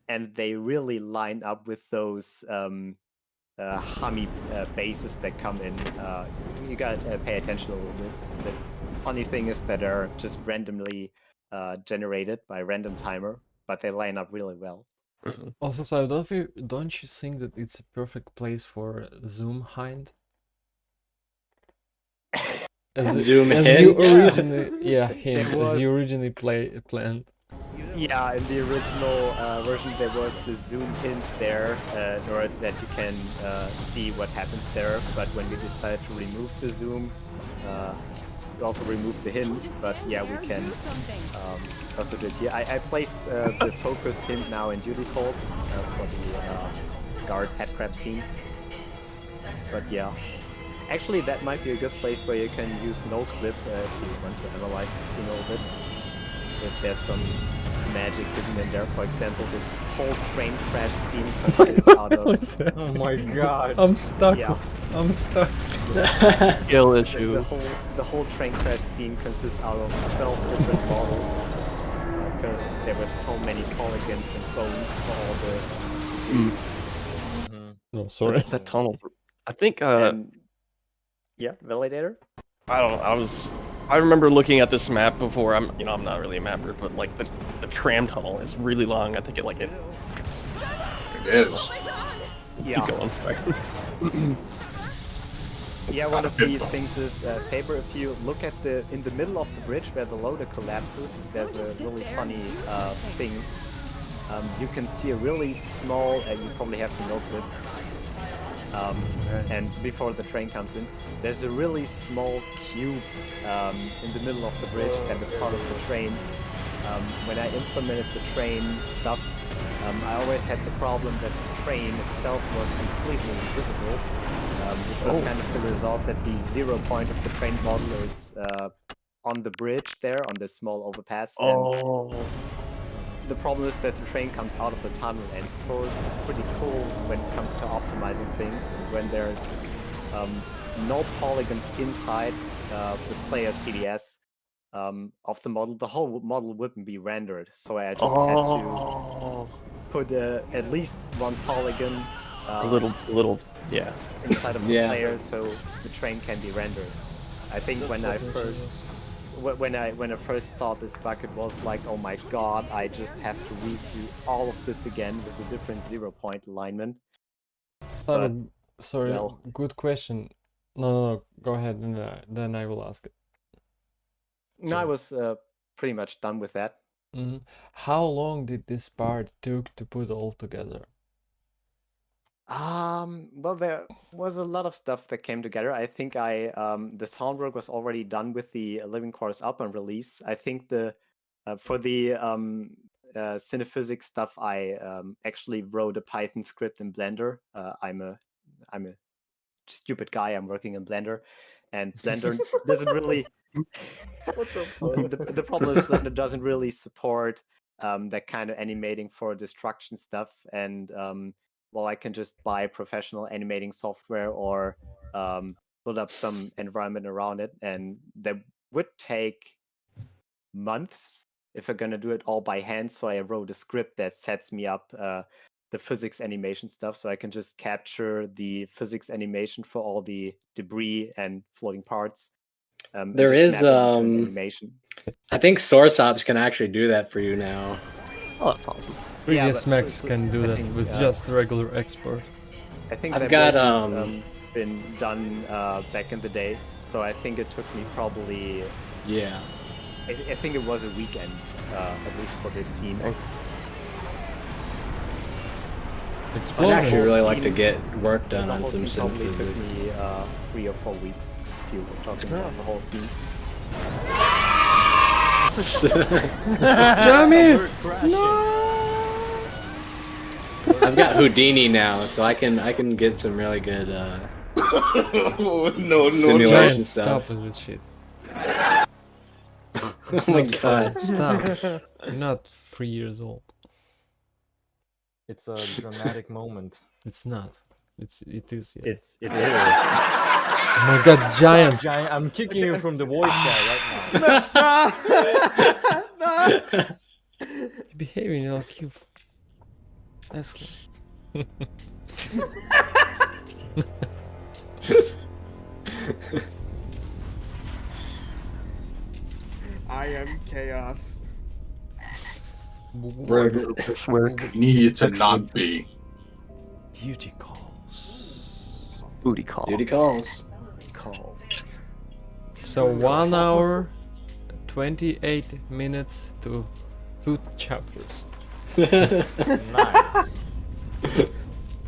and they really line up with those hummy basses that come in. You gotta pay attention a little bit. The funny thing is that they're just randomly generated by random timer, but they line up really well. Also, so don't you think that it's a perfect place for Zoom Hind? Zoom as Hind? you originally, yeah, There as was- you originally planned. Yeah, in the original version, there was the zoom hint there in order that you can see what happens there. But when we decided to remove the zoom, we also removed the hint. But yeah, we can also do it here. I placed the focus hint now in duty calls for the guard headcrab scene. But yeah. Actually, that might be a good place where you can use no clip if you want to analyze the scene a little bit. Because there's some magic hidden in there. For example, the whole train crash scene consists out of... Oh my God. I'm stuck. Yeah. I'm stuck. Skill issue. The whole train crash scene consists out of 12 different models. Because there were so many polygons and bones for all the... No, sorry. That tunnel. I think, yeah, validator? I don't know, I remember looking at this map before. I'm not really a mapper, but like the tram tunnel is really long. I think it is. Yeah. Keep going. Yeah, one of the things is, Faber, if you look at in the middle of the bridge where the loader collapses, there's a really funny thing. You can see a really small, you probably have to note it, and before the train comes in, there's a really small cube in the middle of the bridge that is part of the train. When I implemented the train stuff, I always had the problem that the train itself was completely invisible, which was kind of the result that the 0 point of the train model is on the bridge there, on this small overpass. And the problem is that the train comes out of the tunnel, and Source is pretty cool when it comes to optimizing things. And when there's no polygons inside the player's PDS of the model, the whole model wouldn't be rendered. So I just had to put at least one polygon a little, yeah, inside of the player, so the train can be rendered. I think when I first saw this bug, it was like, oh my god, I just have to redo all of this again with a different 0 point alignment. But, sorry, well, good question. No, go ahead, and then I will ask it. no, I was pretty much done with that. How long did this part took to put all together? Well, there was a lot of stuff that came together. I think the sound work was already done with the Living Quarters Alpine release. I think for the cinephysics stuff, I actually wrote a Python script in Blender. I'm a stupid guy. I'm working in Blender, and Blender doesn't really. What the fuck? The problem is Blender doesn't really support that kind of animating for destruction stuff, and well, I can just buy professional animating software or build up some environment around it, and that would take months if I'm gonna do it all by hand. So I wrote a script that sets me up the physics animation stuff, so I can just capture the physics animation for all the debris and floating parts. There is animation. I think Source Ops can actually do that for you now. Oh, that's awesome. 3ds Max can do that with just regular export. I think I've that got wasn't been done back in the day, so I think it took me probably. Yeah. I think it was a weekend, at least for this scene. I'd actually really like to get work done on some probably physics. took me 3 or 4 weeks if you were talking about the whole scene. Jamie! No! I've got Houdini now, so I can get some really good simulation stuff. Stop with this shit. Oh my god. Stop. You're not 3 years old. It's a dramatic moment. It's not. It is. Yeah. It is. Oh my god, giant! I'm kicking you from the voice chat right now. You're behaving like you. Asshole. I am chaos. Need it to not be. Duty calls. Booty call. Duty calls. So 1 hour, 28 minutes to 2 chapters. Nice.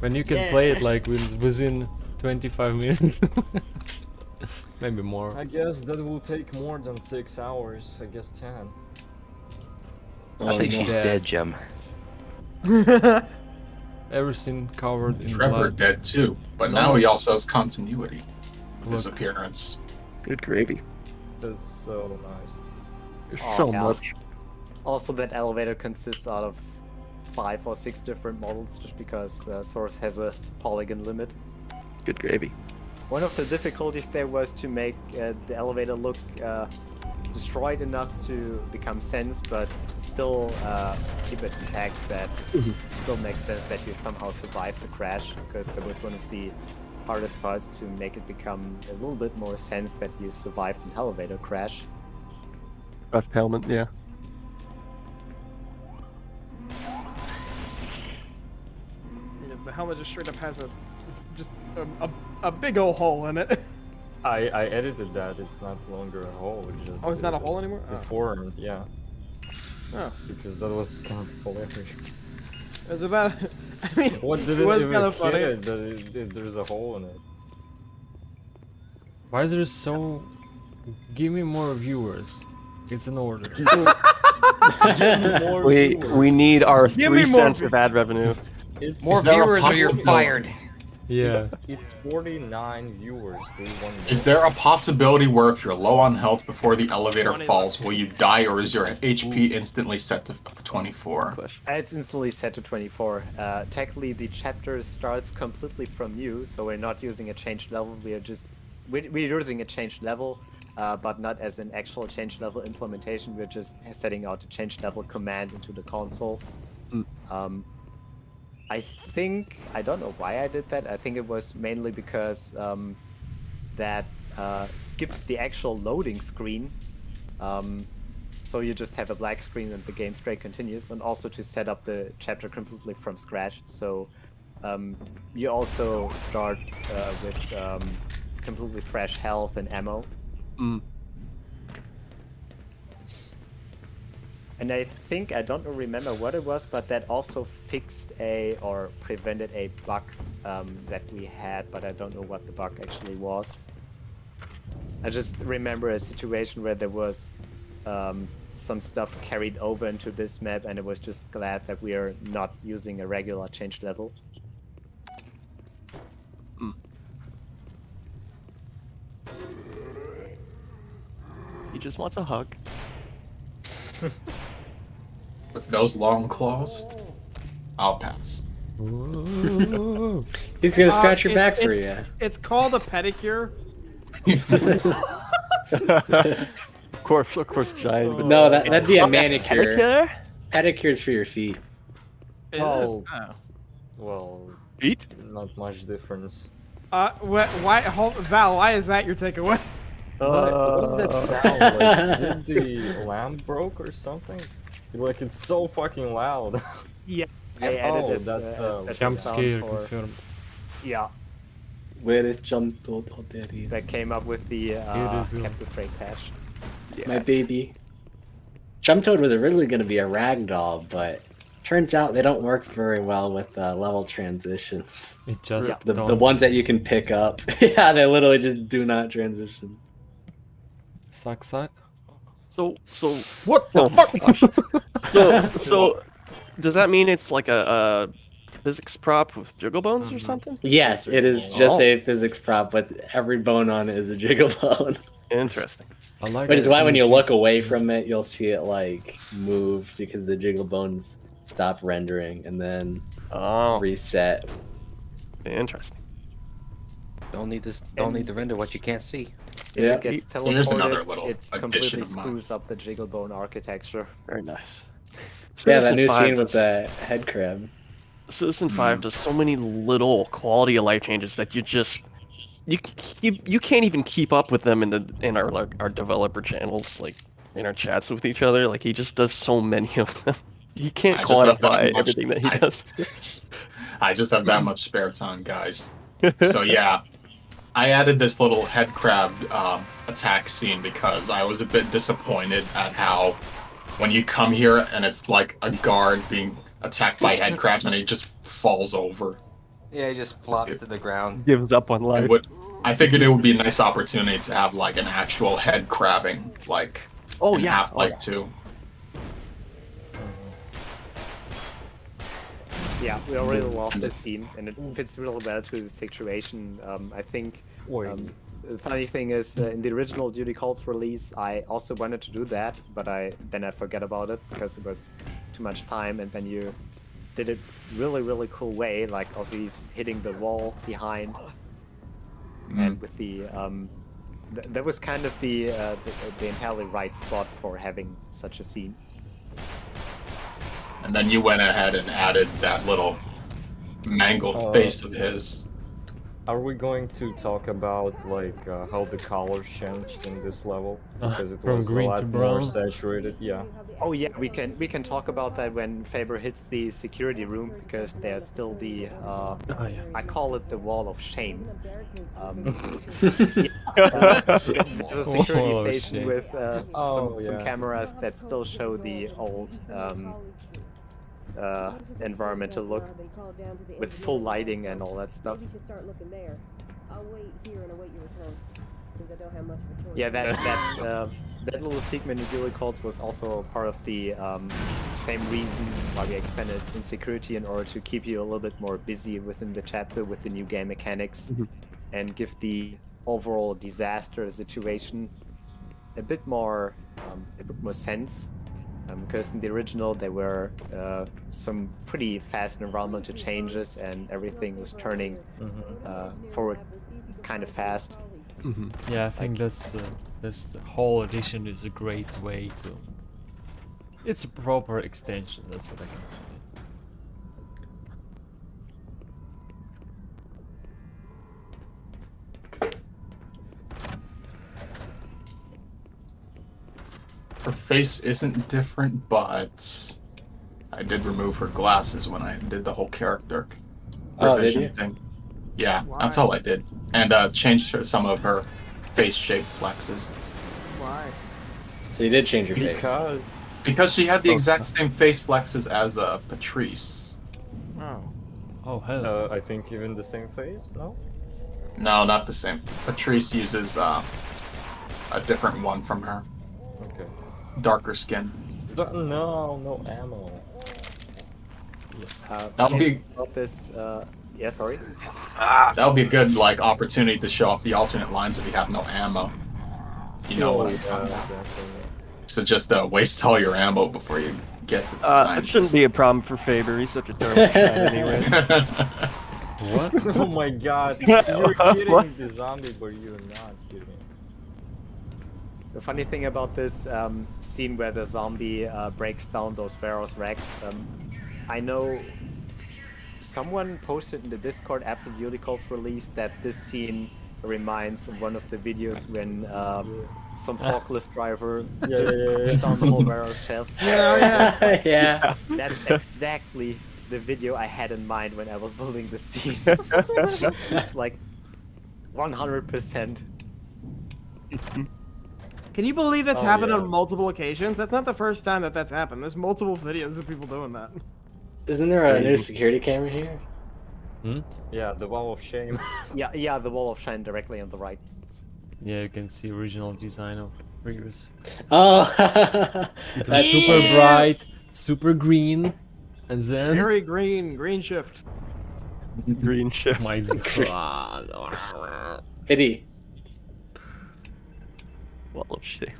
When you can play it like within 25 minutes. Maybe more. I guess that will take more than 6 hours. I guess 10. I think she's dead, Jim. Everything covered in Trevor blood. dead too, but now he also has continuity with his appearance. Good gravy. That's so nice. There's so much. Also, that elevator consists out of 5 or 6 different models, just because Source has a polygon limit. Good gravy. One of the difficulties there was to make the elevator look destroyed enough to become sense, but still keep it intact, that still makes sense that you somehow survived the crash, because that was one of the hardest parts, to make it become a little bit more sense that you survived an elevator crash. Crash helmet, yeah. The helmet just straight up has a big old hole in it. I edited that. It's not longer a hole. It just, Oh, it's not a hole anymore? Oh. Deformed, yeah. Oh. Because that was kind of hilarious. It was about. I mean, What did it it was even kind of funny. hit that there's a hole in it? Why is there so... Give me more viewers. It's an order. We need our Give me 3 more cents of ad revenue. It's More viewers or you're fired. Yeah. It's 49 viewers. Do you want more? Is there a possibility where if you're low on health before the elevator falls, will you die, or is your HP instantly set to 24? It's instantly set to 24. Technically, the chapter starts completely from you, so we're not using a changed level. We're using a changed level, but not as an actual change level implementation. We're just setting out a change level command into the console. I don't know why I did that. I think it was mainly because that skips the actual loading screen. So you just have a black screen and the game straight continues, and also to set up the chapter completely from scratch. So you also start with completely fresh health and ammo. And I think, I don't remember what it was, but that also fixed or prevented a bug that we had, but I don't know what the bug actually was. I just remember a situation where there was some stuff carried over into this map, and I was just glad that we are not using a regular change level. He just wants a hug. With those long claws, I'll pass. He's gonna scratch your back for you. It's called a pedicure. Of course, giant. No, that'd be a manicure. Pedicure? Pedicure's for your feet. Oh, Oh. well, feet? Not much difference. Val, why is that your takeaway? What was that sound? Like, did the lamp broke or something? Like, it's so fucking loud. Yeah, I added Oh, this that's Jump sound scare for- confirmed. Yeah, Where is Jump Toad? Oh, there he is. that came up with the is, Captive Freight patch. My baby. Jump Toad was originally going to be a ragdoll, but turns out they don't work very well with level transitions. It just the don't. ones that you can pick up. Yeah, they literally just do not transition. Suck. So What the fuck? so does that mean it's like a physics prop with jiggle bones or something? Yes, it is just a physics prop, but every bone on it is a jiggle bone. Interesting. I like Which is that why when you synergy. look away from it, you'll see it like move because the jiggle bones stop rendering and then reset. Interesting. Don't need to render what you can't see. If it gets teleported, Here's another little it addition completely of mine. screws up the jiggle bone architecture. Very nice. Yeah, that Citizen new 5 scene with does- the head crab. Citizen 5 does so many little quality of life changes that you can't even keep up with them in our developer channels, like in our chats with each other. Like he just does so many of them. You can't I just have that quantify much- everything that he does. I just have that much spare time, guys. So yeah, I added this little head crab attack scene because I was a bit disappointed at how when you come here and it's like a guard being attacked by head crabs and he just falls over. Yeah, he just flops to the ground. Gives up on life. I figured it would be a nice opportunity to have like an actual head crabbing, like in Half-Life 2. Yeah, we already love this scene, and it fits really well to the situation. I think the funny thing is, in the original Duty Calls release, I also wanted to do that, but then I forget about it because it was too much time, and then you did it really cool way, like also he's hitting the wall behind, and with the that was kind of the entirely right spot for having such a scene. And then you went ahead and added that little mangled face of his. Are we going to talk about like how the colors changed in this level because it from was green a lot to more brown? saturated? Yeah. Oh yeah, we can talk about that when Faber hits the security room because there's still the I call it the wall of shame. There's a security Wall of station shame. with some yeah. cameras that still show the old environmental look with full lighting and all that stuff. Yeah, that little segment in Dual Calls was also part of the same reason why we expanded insecurity in order to keep you a little bit more busy within the chapter with the new game mechanics and give the overall disaster situation a bit more sense. Because in the original there were some pretty fast environmental changes and everything was turning forward kind of fast. Yeah, I think this whole edition is a great way to. It's a proper extension. That's what I can say. Her face isn't different, but I did remove her glasses when I did the whole character revision did you? thing. Yeah, that's all I did. And changed some of her face shape flexes. Why? So you did change your face. Because Because she had the exact same face flexes as Patrice. Oh. Oh hell. I think even the same face, no? No, not the same. Patrice uses a different one from her. Okay. Darker skin. No ammo. Yes. That would be about this. Yeah, sorry. that would be a good like opportunity to show off the alternate lines if you have no ammo. You know what I'm talking about. So just waste all your ammo before you get to the It scientist. shouldn't be a problem for Faber. He's such a terrible shot anyway. What? Oh my god. You're kidding What? the zombie, but you're not kidding. The funny thing about this scene where the zombie breaks down those warehouse racks, I know someone posted in the Discord after the Unical's release that this scene reminds of one of the videos when some forklift driver pushed down the whole warehouse shelf. Yeah. Yeah. That's exactly the video I had in mind when I was building the scene. It's like 100%. Can you believe that's Oh, happened yeah. on multiple occasions? That's not the first time that that's happened. There's multiple videos of people doing that. Isn't there a new security camera here? Yeah, the wall of shame. Yeah, the wall of shame directly on the right. Yeah, you can see original design of previous. Oh. It was super bright, super green, and then Very green shift. Green shift. my god. Eddie. Wall of shame.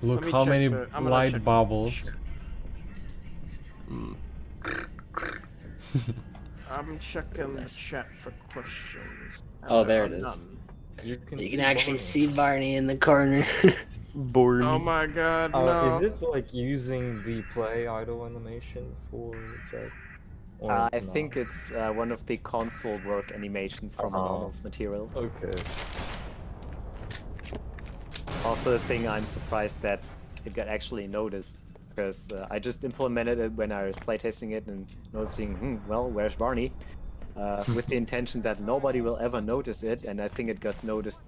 Look Let me how check many the- I'm gonna light check- bubbles. I'm checking the chat for questions. Oh, there it is. None. You You can actually see Barney in the corner. Born. Oh my god, no. Is it like using the play idle animation for that? Or I not? think it's one of the console work animations from Anonymous materials. Okay. Also a thing I'm surprised that it got actually noticed, because I just implemented it when I was playtesting it and noticing, well, where's Barney? With the intention that nobody will ever notice it, and I think it got noticed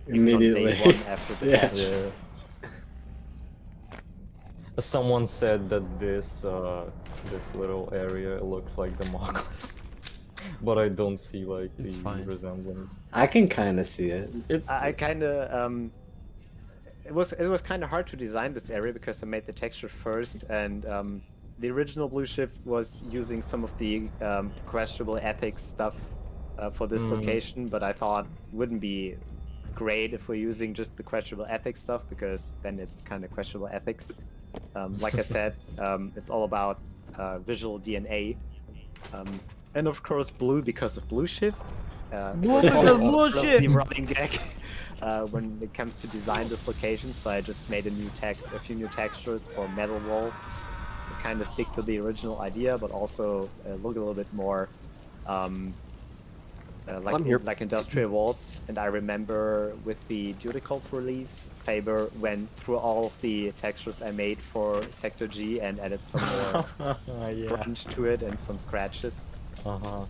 even on Immediately. day one after the Yeah. patch. Yeah. Someone said that this little area looks like the Moglins, but I don't see like It's the fine. resemblance. I can kind of see it. It's I kind of it was kind of hard to design this area because I made the texture first, and the original Blue Shift was using some of the questionable ethics stuff for this location, but I thought it wouldn't be great if we're using just the questionable ethics stuff, because then it's kind of questionable ethics. Like I said, it's all about visual DNA, and of course blue because of Blue Shift. Blue because of Blue The Shift. running gag when it comes to design this location, so I just made a few new textures for metal walls to kind of stick to the original idea, but also look a little bit more like industrial walls. And I remember with the Duty-Cults release, Faber went through all of the textures I made for Sector G and added some more crunch to it and some scratches. Yeah.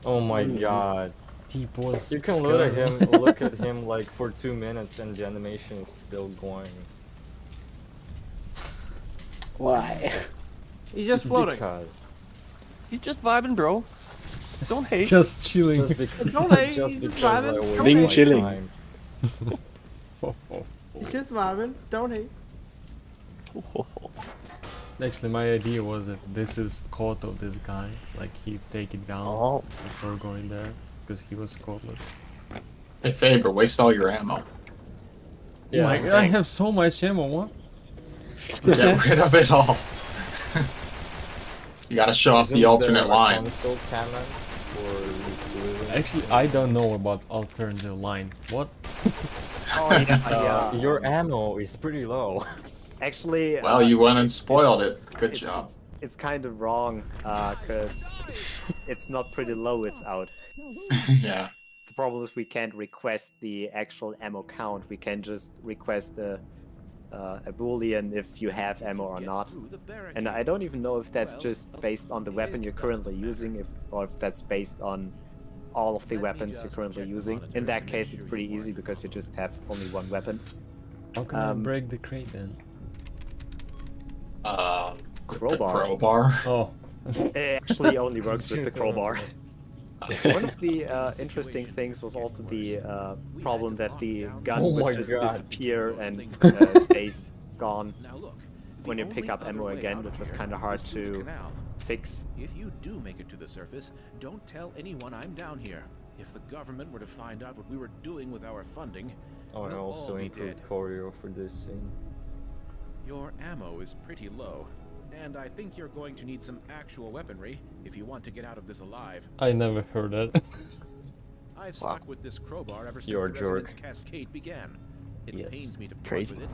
Oh my god. T-pose. You can look at him like for 2 minutes and the animation is still going. Why? He's just floating. Because. He's just vibing, bro. Don't hate. Just chilling. Just because, Don't hate, just he's just because I vibing. wasted Being my chilling. time. Just vibing. Don't hate. Actually, my idea was that this is Koto, this guy. Like, he'd take it down before going there, because he was scoreless. Hey Faber, waste all your ammo. Yeah, my god, I have so much ammo, what? Get rid of it all. You gotta show off the alternate lines. Actually, I don't know about alternative line. What? Oh yeah. Your ammo is pretty low. Actually, Well, you went and spoiled it. Good job. It's kind of wrong, because it's not pretty low, it's out. Yeah. The problem is we can't request the actual ammo count. We can just request a boolean if you have ammo or not. And I don't even know if that's just based on the weapon you're currently using, or if that's based on all of the weapons you're currently using. In that case, it's pretty easy because you just have only one weapon. How can I break the crate then? Crowbar. The crowbar. Oh. It actually only works with the crowbar. One of the interesting things was also the problem that the gun would just disappear and space gone when you pick up ammo again, which was kind of hard to fix. If you do make it to the surface, don't tell anyone I'm down here. If the government were to find out what we were doing with our funding, Oh, and we'll all also be include dead. choreo for this scene. Your ammo is pretty low, and I think you're going to need some actual weaponry if you want to get out of this alive. I never heard that. I've stuck with this crowbar ever since You're the a jerk. Residence Cascade began. It Yes. pains me to part Crazy. with it,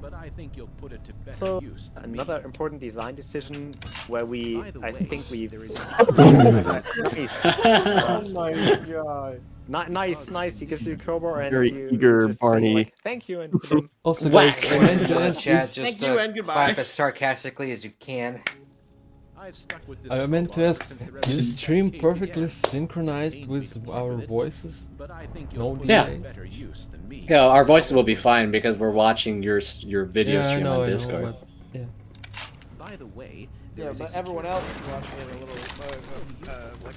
but I think you'll put it to better So use than me. another important design decision where I think we. Nice. Oh my god. Nice. He gives you a crowbar and Very you eager just say, Barney. like, thank you and hit him. Also, guys, I meant to Come on, ask chat, is, just Thank you and goodbye. clap as sarcastically as you can. I've stuck with this I meant to crowbar ask, since the is Residence the stream Cascade perfectly began. synchronized with our voices? But I think No you'll put it Yeah. to better use than me. Yeah, our voices will be fine because we're watching your video Yeah, I stream know, on I know, Discord. but yeah. By the way, Yeah, there is a but everyone security else is watching it a little, like,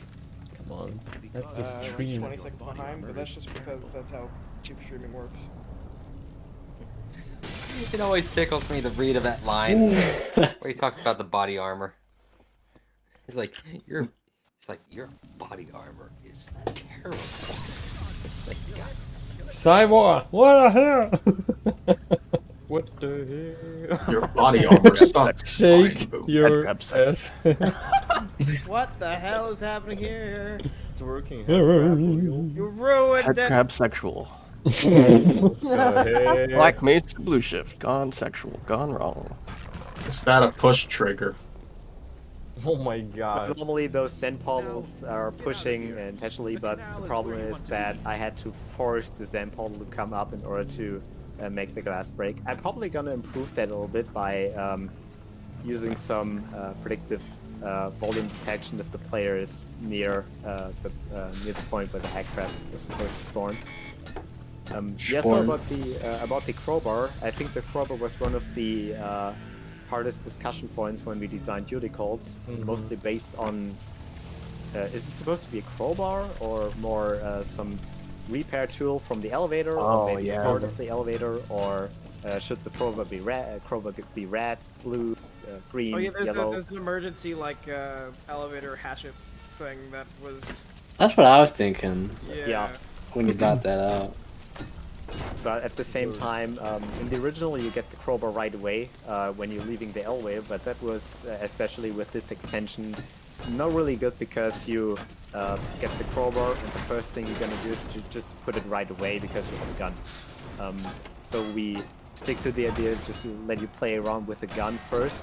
Come on, that's the like stream. 20 seconds behind, but that's just because that's how cheap streaming works. It always tickles me to read of that line where he talks about the body armor. He's like, your body armor is terrible. Like, God. Cyborg, what the hell? What the hell? Your body armor sucks. Shake Fine, your Head ass. What the hell is happening here? It's working. You ruined Head it. crab sexual. Black Black Mesa Blue Shift. Gone sexual. Gone wrong. Is that a push trigger? Oh my god. Normally those Zen portals are pushing intentionally, but the problem is that I had to force the Zen portal to come up in order to make the glass break. I'm probably gonna improve that a little bit by using some predictive volume detection if the player is near the point where the hack trap is supposed to spawn. Yeah, so about the crowbar, I think the crowbar was one of the hardest discussion points when we designed duty calls, mostly based on is it supposed to be a crowbar or more some repair tool from the elevator, or maybe a part of the elevator, or should the crowbar be red, blue, green, Oh yeah, yellow? there's an emergency like elevator hatchet thing that was. That's what I was thinking Yeah. when you brought that out. But at the same time, in the original you get the crowbar right away when you're leaving the elevator, but that was, especially with this extension, not really good because you get the crowbar and the first thing you're gonna do is to just put it right away because you have a gun. So we stick to the idea just to let you play around with the gun first,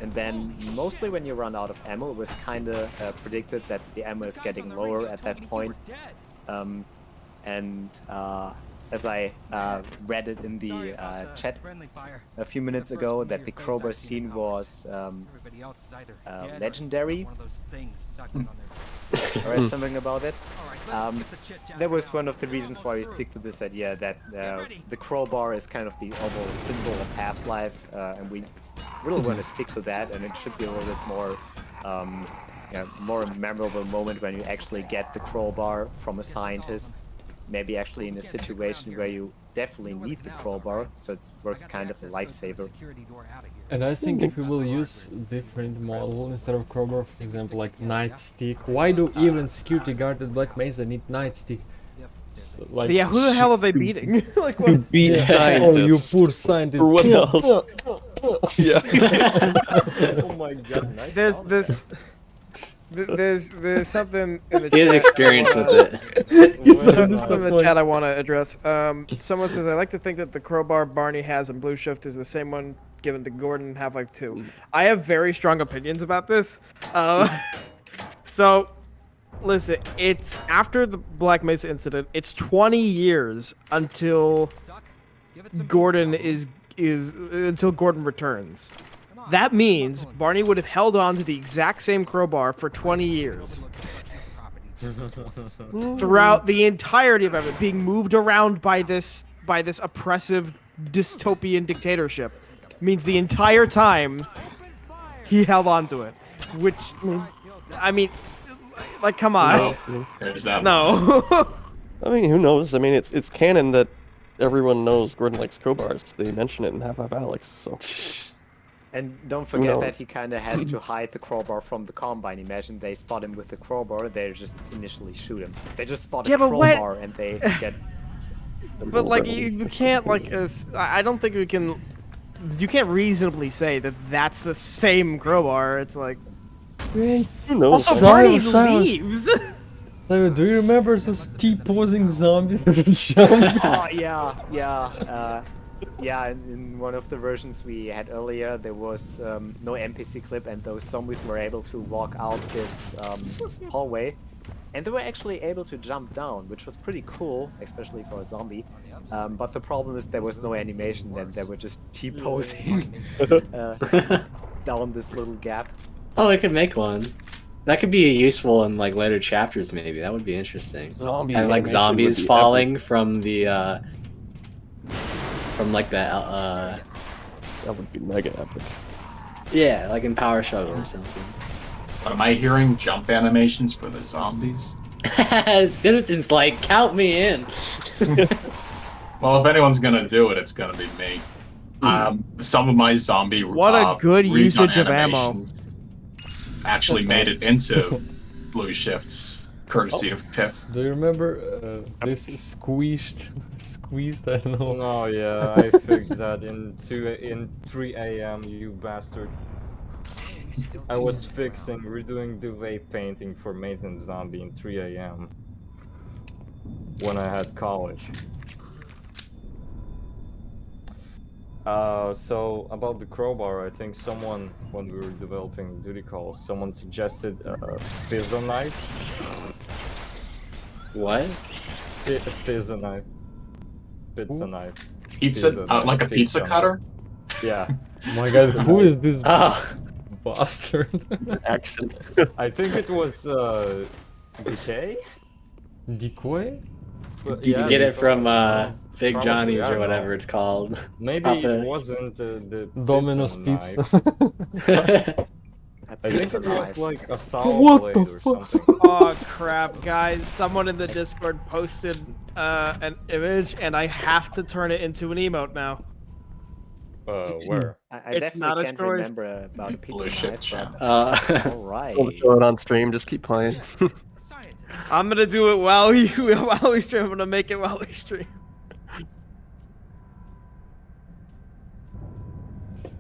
and then mostly when you run out of ammo, it was kinda predicted that the ammo is getting lower at that point. As I read it in the chat a few minutes ago, that the crowbar scene was legendary. I read something about it. That was one of the reasons why we stick to this idea that the crowbar is kind of the overall symbol of Half-Life, and we really want to stick to that, and it should be a little bit more more memorable moment when you actually get the crowbar from a scientist. Maybe actually in a situation where you definitely need the crowbar, so it works kind of a lifesaver. And I think if we will use different model instead of crowbar, for example, like nightstick, why do even security guard at Black Mesa need nightstick? So, like, Yeah, who the hell are they beating? Like what? Beat Oh, you poor scientist. Or what else? Yeah. Oh my god. Nice. There's this. There's something in the He has chat experience I with wanna- it. something in the chat I want to address. Someone says, I like to think that the crowbar Barney has in Blue Shift is the same one given to Gordon in Half-Life 2. I have very strong opinions about this. So, listen, it's after the Black Mesa incident. It's 20 years until Gordon until Gordon returns. That means Barney would have held on to the exact same crowbar for 20 years. Throughout the entirety of it, being moved around by this oppressive dystopian dictatorship. means the entire time he held on to it. Which, I mean, like, come on. There's that. No. I mean, who knows? I mean, it's canon that everyone knows Gordon likes crowbars. They mention it in Half-Life Alyx, so. And don't forget knows? that he kind of has to hide the crowbar from the Combine. Imagine they spot him with the crowbar, they just initially shoot him. They just spot a Yeah, but what- crowbar and they get... But, like, you can't, like, I don't think we can... You can't reasonably say that that's the same crowbar. It's like... Who knows? Also, Barney leaves! Simon, do you remember those T-posing zombies that jumped? Oh, yeah. Yeah, in one of the versions we had earlier, there was no NPC clip, and those zombies were able to walk out this hallway. And they were actually able to jump down, which was pretty cool, especially for a zombie. But the problem is there was no animation, and they were just T-posing down this little gap. Oh, I could make one. That could be useful in like later chapters, maybe. That would be interesting. Zombie and like animation zombies would be falling epic. from the from like the That would be mega epic. yeah, like in Power Shuttle or something. Am I hearing jump animations for the zombies? Citizens like count me in. Well, if anyone's gonna do it, it's gonna be me. Some of my zombie What a good redone usage of ammo. animations actually made it into Blue Shifts, courtesy of Piff. Do you remember this squeezed? I don't know. No, yeah, I fixed that in 3 a.m. You bastard. I was redoing duvet painting for Maintenance Zombie in 3 a.m. when I had college. So about the crowbar, I think someone, when we were developing duty calls, someone suggested pizza knife. What? Pizza knife. Pizza knife. Pizza, like a pizza cutter? Yeah. Oh my god, who is this Oh. bastard? Accent. I think it was Decay? Decoy? You can get it from Big Probably, Johnny's I or don't whatever know. it's called. Maybe Papa. it wasn't the Domino's pizza pizza. knife. I think it was like a saw What blade the or fuck? something. Oh crap, guys! Someone in the Discord posted an image, and I have to turn it into an emote now. Where? I It's definitely not a can't choice. remember about a pizza Blue knife, Shift channel. Alright. Don't show it on stream, just keep playing. I'm gonna do it while we stream. I'm gonna make it while we stream.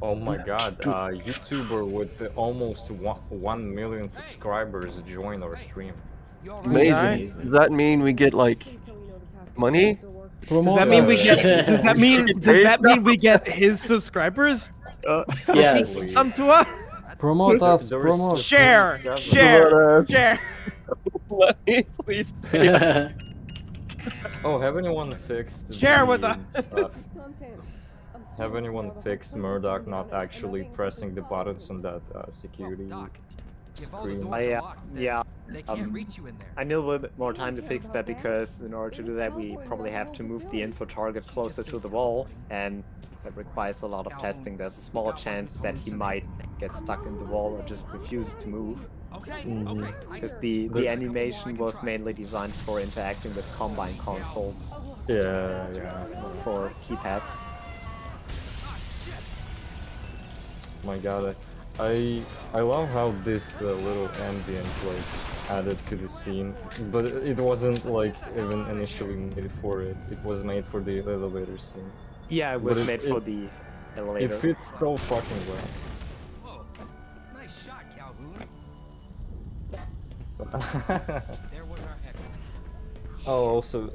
Oh my god, YouTuber with almost 1 million subscribers join our stream. Amazing. Does that mean we get like money? Does that mean we get? Does that mean we get his subscribers? Yes. Does he come to us? Promote us, There is promote. Share, 27. share, share. Money, please. Oh, have anyone fixed Share with the, us. have anyone fixed Murdoch not actually pressing the buttons on that security screen? Yeah. I need a little bit more time to fix that because in order to do that we probably have to move the info target closer to the wall, and that requires a lot of testing. There's a small chance that he might get stuck in the wall or just refuses to move. Because the animation was mainly designed for interacting with Combine consoles. Yeah. For keypads. My god, I love how this little ambient like added to the scene, but it wasn't like even initially made for it. It was made for the elevator scene. Yeah, it was But made for the elevator. It fits so fucking well. Whoa, nice shot, Calhoun. There was our echo. Oh, also,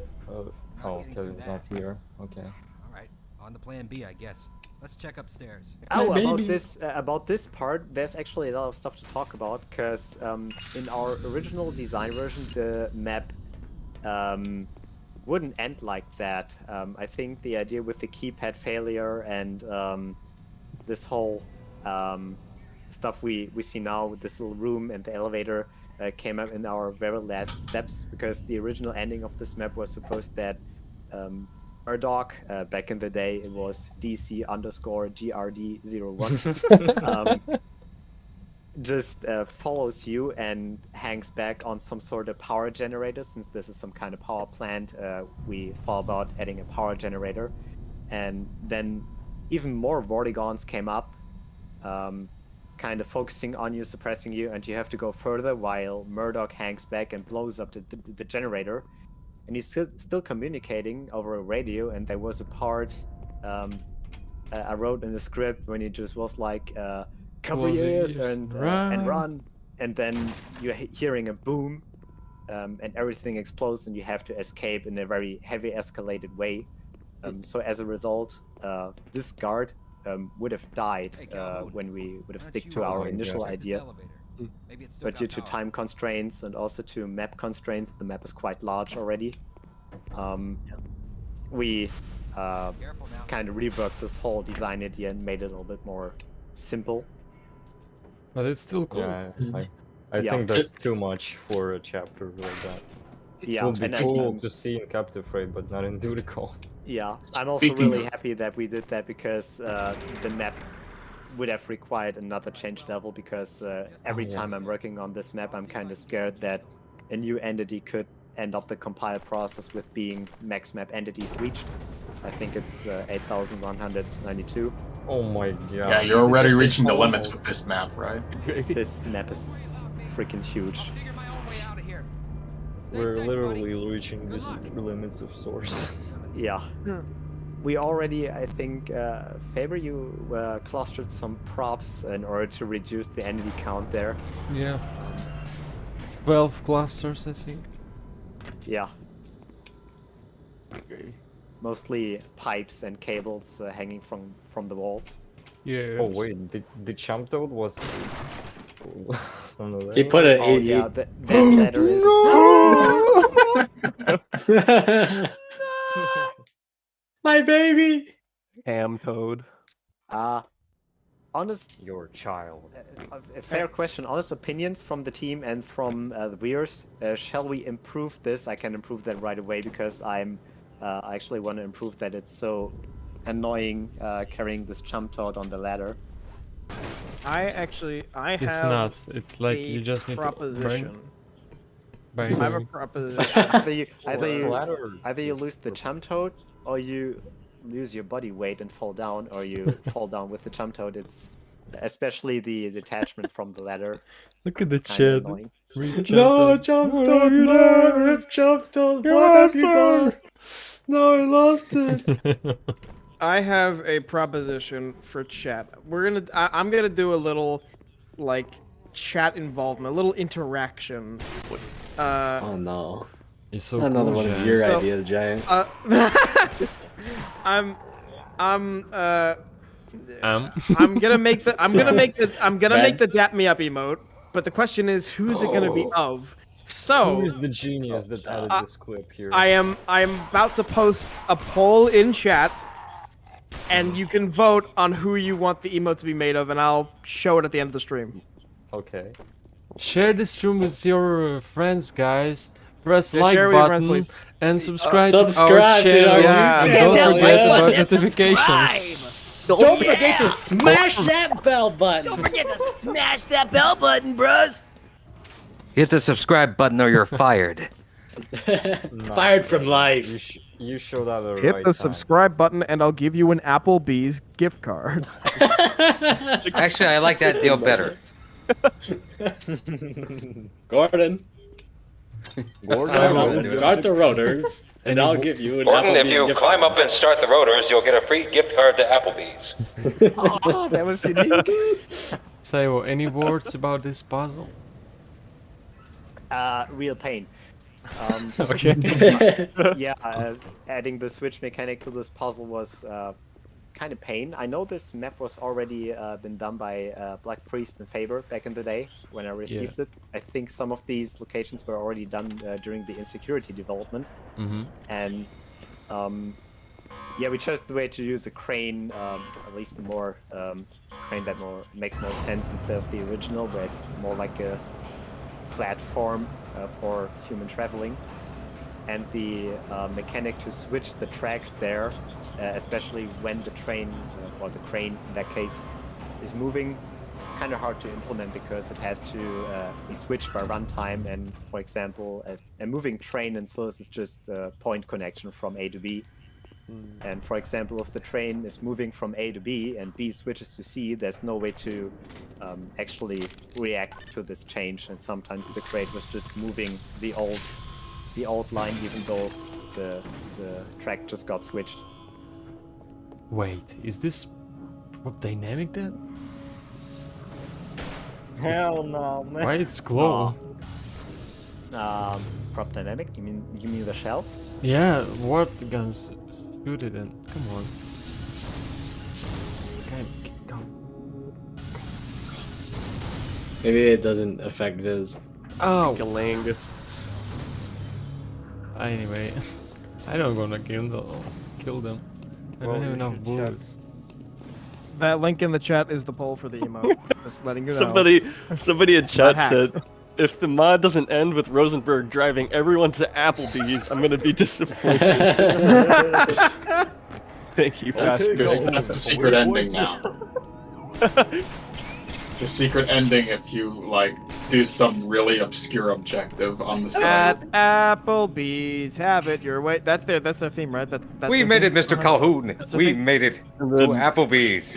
Kevin's not here. Okay. All right, on to plan B, I guess. Let's check upstairs. Oh, about this part, there's actually a lot of stuff to talk about, because in our original design version, the map wouldn't end like that. I think the idea with the keypad failure and this whole stuff we see now with this little room and the elevator came up in our very last steps, because the original ending of this map was supposed that Murdoch. Back in the day, it was DC_GRD01. Just follows you and hangs back on some sort of power generator. Since this is some kind of power plant, we thought about adding a power generator. And then even more Vortigons came up, kind of focusing on you, suppressing you, and you have to go further while Murdoch hangs back and blows up the generator. And he's still communicating over a radio, and there was a part I wrote in the script when he just was like, cover your ears and run. And then you're hearing a boom, and everything explodes, and you have to escape in a very heavy escalated way. So as a result, this guard would have died when we would have stick to our initial idea. But due to time constraints and also to map constraints, the map is quite large already. We kind of reworked this whole design idea and made it a little bit more simple. But it's still cool. Yeah, I think that's too much for a chapter like that. Yeah, it would be cool to see in Captive Raid, but not in Duty Calls. Yeah, I'm also really happy that we did that, because the map would have required another change level, because every time I'm working on this map, I'm kind of scared that a new entity could end up the compile process with being max map entities reached. I think it's 8,192. Oh my god. Yeah, you're already reaching the limits with this map, right? This map is freaking huge. We're literally reaching the limits of Source. Yeah. We already, I think, Faber, you clustered some props in order to reduce the entity count there. Yeah. 12 clusters, I think. Yeah. Mostly pipes and cables hanging from the walls. Yeah. Oh wait, the Champ Toad was... He put it. Oh yeah, that letter is... My baby! Ham Toad. Honest... Your child. A fair question. Honest opinions from the team and from the viewers. Shall we improve this? I can improve that right away, because I actually want to improve that. It's so annoying carrying this Chump Toad on the ladder. I have. It's not. It's like you just need to proposition. I have a proposition. Either you lose the Chump Toad, or you lose your body weight and fall down, or you fall down with the Chump Toad. It's especially the detachment from the ladder. Look at the chat. No, Chump Toad, no, rip Chump Toad. What have you done? No, I lost it. I have a proposition for chat. I'm gonna do a little, like, chat involvement, a little interaction. Oh no! You're so another cool, one Giant. of your ideas, Giant. I'm gonna make the dap me up emote. But the question is, who's it gonna be of? So who is the genius that added this clip here? I am about to post a poll in chat, and you can vote on who you want the emote to be made of, and I'll show it at the end of the stream. Okay. Share this stream with your friends, guys. Press Yeah, like share with your friends, button please. and subscribe to our subscribe to channel. our And YouTube don't channel, forget yeah. about And notifications. Don't forget to smash that bell button. Don't forget to smash that bell button, bros. Hit the subscribe button or you're fired. Fired from life. You showed that the Hit right the time. subscribe button, and I'll give you an Applebee's gift card. Actually, I like that deal better. Gordon. Start the rotors, and I'll give you an Gordon, if Applebee's you gift climb card. up and start the rotors, you'll get a free gift card to Applebee's. Oh, that was unique. So, any words about this puzzle? Real pain. Okay. Yeah, adding the switch mechanic to this puzzle was kind of pain. I know this map was already been done by Black Priest and Faber back in the day when I received it. I think some of these locations were already done during the insecurity development. And yeah, we chose the way to use a crane, at least the more crane that makes more sense instead of the original, where it's more like a platform for human traveling. and the mechanic to switch the tracks there, especially when the train or the crane in that case is moving, kind of hard to implement because it has to be switched by runtime. And for example, a moving train in Source is just a point connection from A to B. And for example, if the train is moving from A to B and B switches to C, there's no way to actually react to this change. And sometimes the crate was just moving the old line, even though the track just got switched. Wait, is this prop dynamic then? Hell no, man. Why is glow? Prop dynamic? You mean the shelf? Yeah, what guns shoot it in? Come on. Come. Maybe it doesn't affect Viz. Oh. Galang. Anyway, I don't gonna kill them. I don't have enough bullets. That link in the chat is the poll for the emote. Just letting you know. Somebody in chat Not said, hacked. if the mod doesn't end with Rosenberg driving everyone to Applebee's, I'm gonna be disappointed. Thank you. That's the secret ending now. The secret ending if you like do some really obscure objective on the side. At Applebee's, have it your way. That's their theme, right? That's We their made it, theme? Mr. Calhoun. That's their We theme? made it to Applebee's.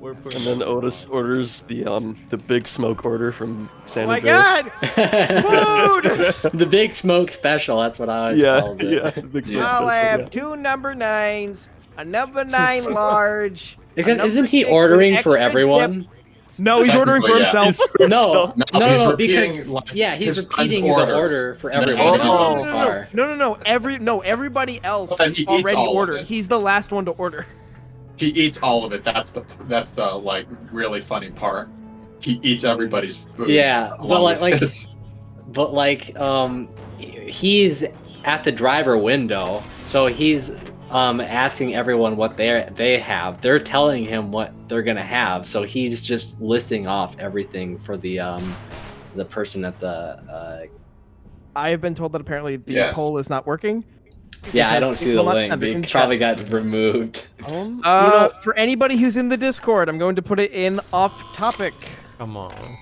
And then Otis orders the big smoke order from San Oh my Andreas. God! Food! The big smoke special, that's what I always called it. Yeah, the big smoke I'll special, have yeah. 2 number 9s, a number 9 large. Isn't he ordering for everyone? No, he's ordering for himself. No, he's because repeating, like, he's his friend's repeating the orders. order for Then everyone everyone else else in the car. No. Everybody else But then he eats already all of ordered. it. He's the last one to order. He eats all of it. That's the like really funny part. He eats everybody's food. Yeah, along with his. He's at the driver window, so he's asking everyone what they have. They're telling him what they're gonna have, so he's just listing off everything for the person at the. I have been told that apparently the poll is not working. Yeah, I because don't see it the will not link. have it in It probably chat. got removed. For anybody who's in the Discord, I'm going to put it in off topic. Come on.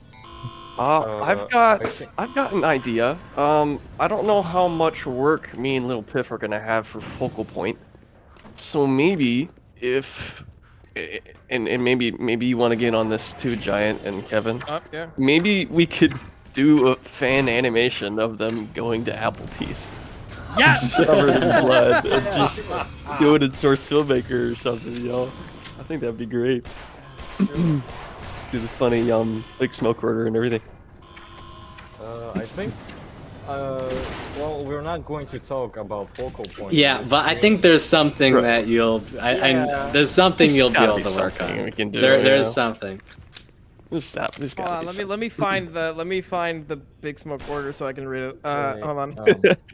I've got an idea. I don't know how much work me and Little Piff are gonna have for focal point. So maybe and maybe you want to get on this too, Giant and Kevin. Yeah. Maybe we could do a fan animation of them going to Applebee's. Yes! Covered in blood and just do it in Source Filmmaker or something, you know? I think that'd be great. Do the funny like smoke order and everything. I think. Well, we're not going to talk about focal points. Yeah, but I think there's something that you'll. There's something There's you'll be gotta able be to work something on. we can do, There's something. There's Hold gotta on, be let me find the big smoke order so I can read it. Hold on.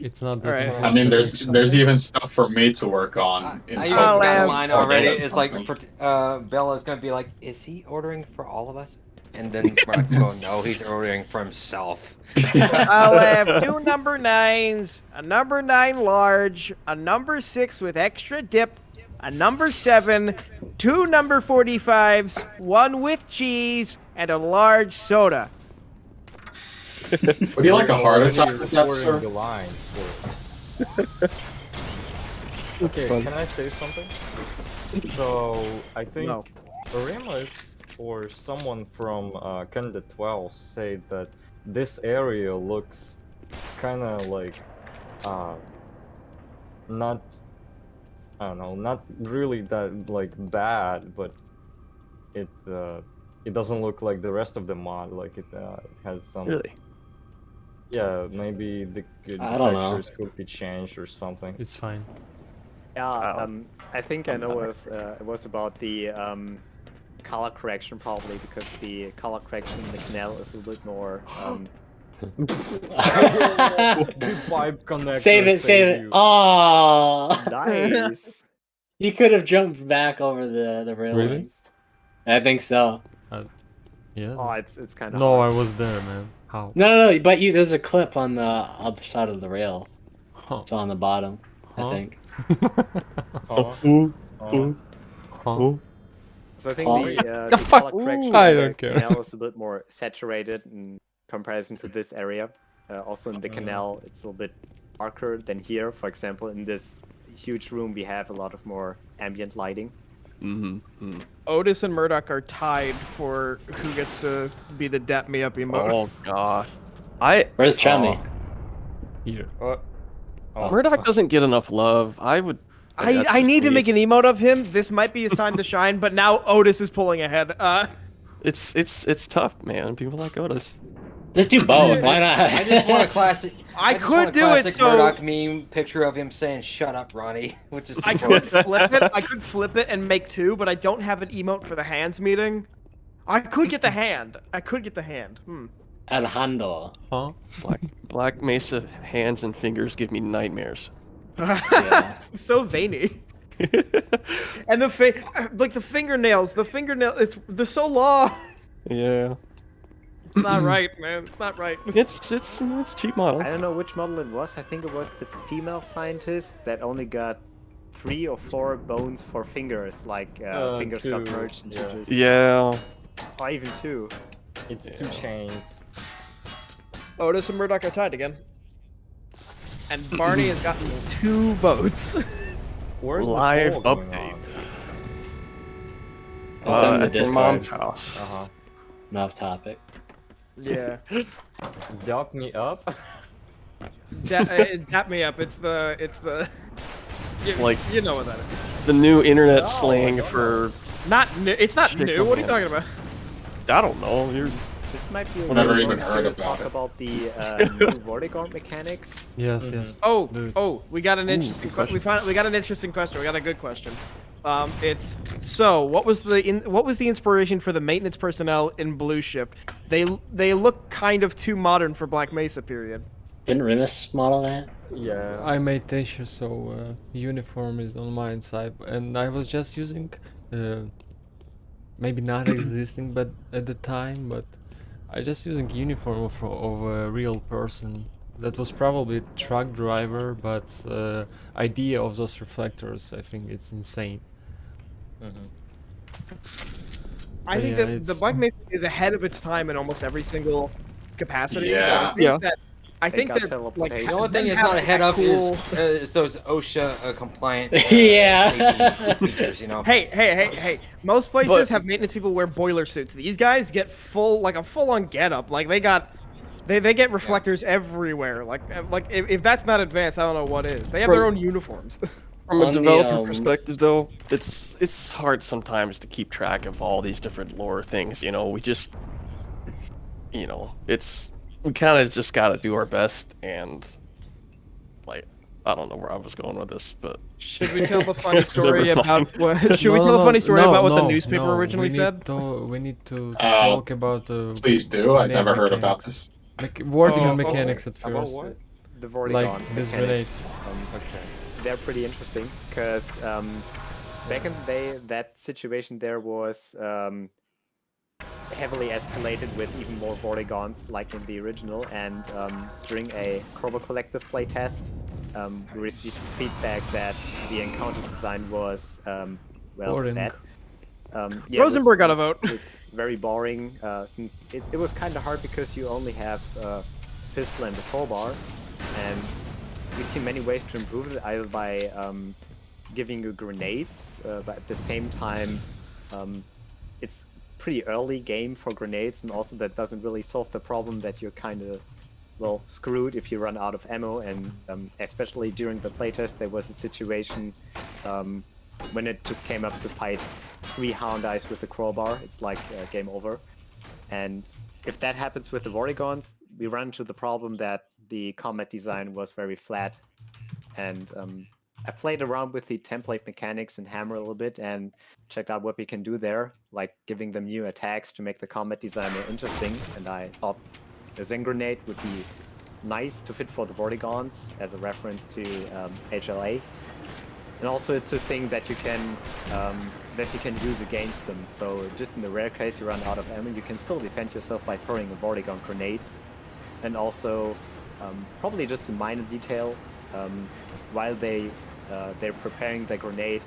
It's not All right. I mean, there's even stuff for me to work on. I even got mine already. It's It's like Bella's gonna be like, "Is he ordering for all of us?" And then Mark's going, "No, he's ordering for himself." I'll have 2 number 9s, a number 9 large, a number 6 with extra dip, a number 7, 2 number 45s, 1 with cheese, and a large soda. Would you like a heart attack with that, sir? The lines okay, can I say something? So I think Arimas or someone from Canada 12 said that this area looks kind of like not, I don't know, not really that like bad, but it doesn't look like the rest of the mod. Like it has some. Really? Yeah, maybe the I don't know. textures could be changed or something. It's fine. Yeah, I think I know it was about the color correction probably because the color correction in the canal is a little bit more. Pipe connector. Save it. Oh, Nice. You could have jumped back over the railing. Really? I think so. Yeah. Oh, it's kind of. No, I was there, man. How? No, but there's a clip on the other side of the rail. Huh. It's on the bottom, I Huh? think. So I think The the fuck? color correction I in the don't care. canal is a bit more saturated in comparison to this area. Also in the canal, it's a little bit darker than here. For example, in this huge room, we have a lot of more ambient lighting. Otis and Murdoch are tied for who gets to be the dap me up emote. Oh gosh. Where's Chummy? Here. Murdoch doesn't get enough love. That's I just need to me. make an emote of him. This might be his time to shine, but now Otis is pulling ahead. It's tough, man. People like Otis. Let's do both. Why not? I just want a classic. I just could want a do it classic so- Murdoch meme picture of him saying "Shut up, Ronnie," which is. I could flip it. I could flip it and make two, but I don't have an emote for the hands meeting. I could get the hand. Alejandro. Huh? Black Mesa hands and fingers give me nightmares. So veiny. And the fingernails. They're so long. Yeah. It's not right, man. It's not right. It's cheap model. I don't know which model it was. I think it was the female scientist that only got 3 or 4 bones for fingers, like fingers got 2, merged into just. Yeah. Or even 2. It's 2 chains. Otis and Murdoch are tied again. And Barney has gotten 2 votes. Where's Live the poll going update. on? It's on the At your mom's Discord. house. Enough topic. Yeah. Dop me up. Dap me up. It's the. It's like you know what that is. the new internet slang for. Not new. It's not Chicken new. What are you man. talking about? I don't know. This might be a Never good even one heard to about talk it. about the new Vortigaunt mechanics. Yes, yes. Oh, we got an interesting question. we got an interesting question. We got a good question. It's so what was the inspiration for the maintenance personnel in Blue Shift? They look kind of too modern for Black Mesa period. Didn't Rimus model that? Yeah. I made Tasha, so uniform is on my side, and I was just using, maybe not existing, but at the time, but I just using uniform of a real person. That was probably truck driver, but idea of those reflectors, I think it's insane. I think yeah, that the Black Mesa is ahead of its time in almost every single capacity. So Yeah. I think got that teleportation. The only thing them it's not having ahead that of cool- is those OSHA compliant Yeah. safety features, you know. Hey! Most places have maintenance people wear boiler suits. These guys get a full-on get-up. Like they get reflectors everywhere. Like if that's not advanced, I don't know what is. They have their own uniforms. From a On the, developer perspective, though, it's hard sometimes to keep track of all these different lore things. You know, we kind of just got to do our best, and like, I don't know where I was going with this, but Should we tell the funny story Never about what? Should No, we tell no, the funny story no, about what the no, newspaper no, originally said? We need to talk about the. Please do. I've never heard about mechanics. this. Vortigaunt mechanics at About first. what? The Vortigaunt Like this mechanics. Okay. They're pretty interesting because back in the day, that situation there was heavily escalated with even more Vortigaunts like in the original, and during a HECU Collective playtest, we received feedback that the encounter design was Boring. bad. Rosenberg got a vote. It was very boring since it was kind of hard because you only have pistol and the crowbar, and we see many ways to improve it, either by giving you grenades, but at the same time, it's pretty early game for grenades, and also that doesn't really solve the problem that you're kind of, well, screwed if you run out of ammo, and especially during the playtest, there was a situation when it just came up to fight 3 Hound Eyes with the crowbar, it's like game over. And if that happens with the Vortigaunts, we run into the problem that the combat design was very flat. And I played around with the template mechanics in Hammer a little bit and checked out what we can do there, like giving them new attacks to make the combat design more interesting. And I thought the Zen Grenade would be nice to fit for the Vortigaunts as a reference to HLA. And also it's a thing that you can that you can use against them. So just in the rare case you run out of ammo, you can still defend yourself by throwing a Vortigern grenade. And also, probably just a minor detail, while they're preparing the grenade,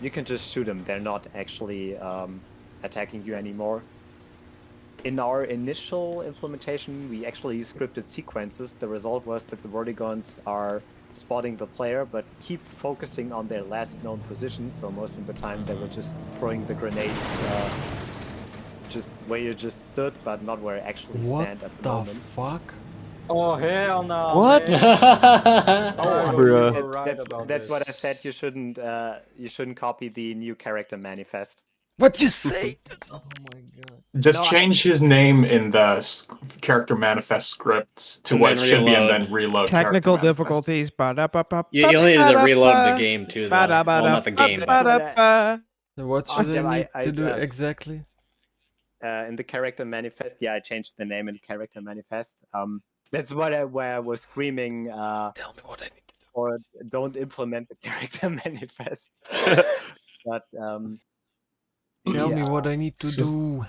you can just shoot them. They're not actually attacking you anymore. In our initial implementation, we actually used scripted sequences. The result was that the Vortigerns are spotting the player, but keep focusing on their last known position. So most of the time they were just throwing the grenades just where you just stood, but not where you actually stand at the moment. What the fuck? Oh hell no! What? Man. That's what I said. You shouldn't copy the new character manifest. What you say? Oh my god! Just change his name in the character manifest scripts to And what then it should be, and reload. then reload. Technical character manifest. difficulties. You'll need to reload the game too, though. Well, not the game, but... What should I need to do exactly? In the character manifest, I changed the name in character manifest. That's where I was screaming. Tell me what I need to do. Or don't implement the character manifest. But tell me what I need to do.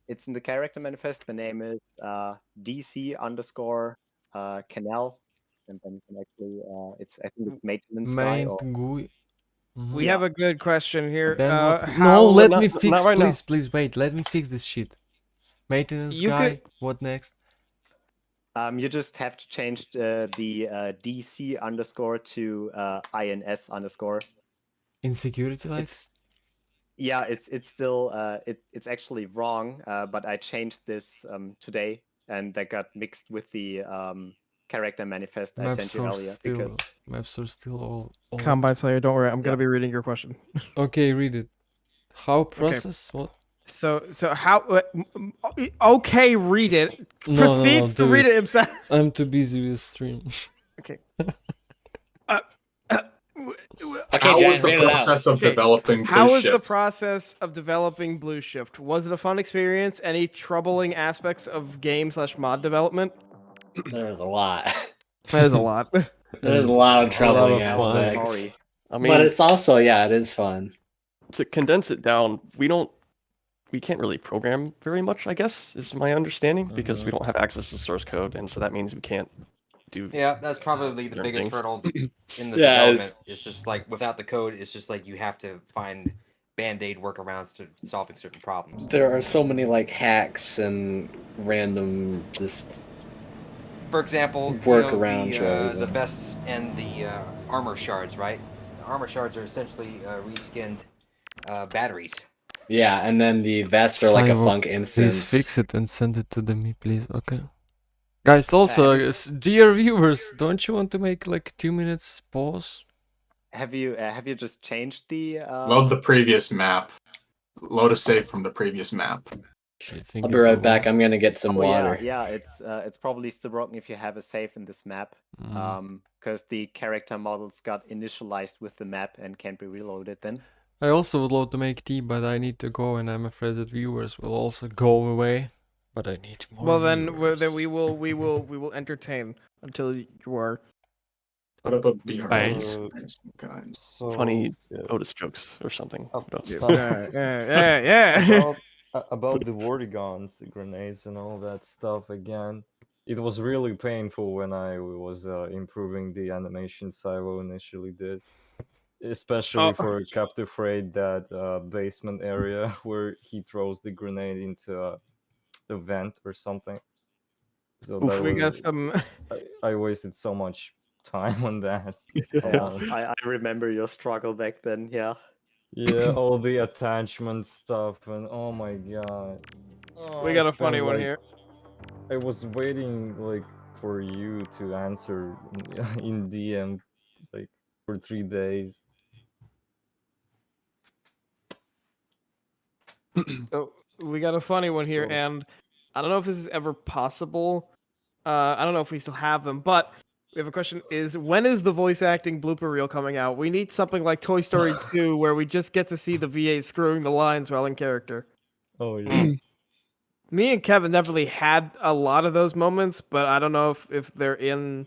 It's in the character manifest. The name is DC_canal, and then you can actually I think it's maintenance guy. We have a good question here. No, let me fix. Please wait. Let me fix this shit. Maintenance guy. What next? You just have to change the DC_ to INS_. In security lights? It's still it's actually wrong. But I changed this today, and that got mixed with the character manifest I sent you earlier. Because maps are still all Combine Slayer, don't worry. I'm gonna be reading your question. Okay, read it. How process what? So how? Okay, read it. Proceeds to read it himself. I'm too busy with stream. Okay. How was the process of developing Blue How was Shift? the process of developing Blue Shift? Was it a fun experience? Any troubling aspects of game/mod development? There's a lot. There's a lot. There's a lot of troubling aspects. I mean, but it's also, it is fun. To condense it down, we can't really program very much, I guess, is my understanding, because we don't have access to source code, and so that means we can't do. Yeah, that's probably the biggest things. hurdle in the development. It's just like without the code, it's just like you have to find band-aid workarounds to solving certain problems. There are so many hacks and random just. For example, workarounds. The vests and the armor shards, right? The armor shards are essentially reskinned batteries. Yeah, and then the vests are like a funk Please instance. fix it and send it to me, please. Okay. Guys, also, dear viewers, don't you want to make 2 minutes pause? Have you just changed the? Load the previous map. Load a save from the previous map. I'll be right back. I'm gonna get some water. Yeah, it's probably still broken if you have a save in this map, because the character models got initialized with the map and can't be reloaded then. I also would love to make tea, but I need to go, and I'm afraid that viewers will also go away. But I need more. Well, then we will entertain until you are. What about BRs? Funny Otis jokes or something. Yeah. About the Vortigons, the grenades, and all that stuff again. It was really painful when I was improving the animations I initially did. Especially for Captive Raid, that basement area where he throws the grenade into a vent or something. So that we got some. I wasted so much time on that. I remember your struggle back then. Yeah. Yeah, all the attachment stuff, and oh my god. We got a funny one here. I was waiting for you to answer in DM for 3 days. So we got a funny one here, and I don't know if this is ever possible. I don't know if we still have them, but we have a question: when is the voice acting blooper reel coming out? We need something like Toy Story 2, where we just get to see the VA screwing the lines while in character. Oh yeah. Me and Kevin definitely had a lot of those moments, but I don't know if they're in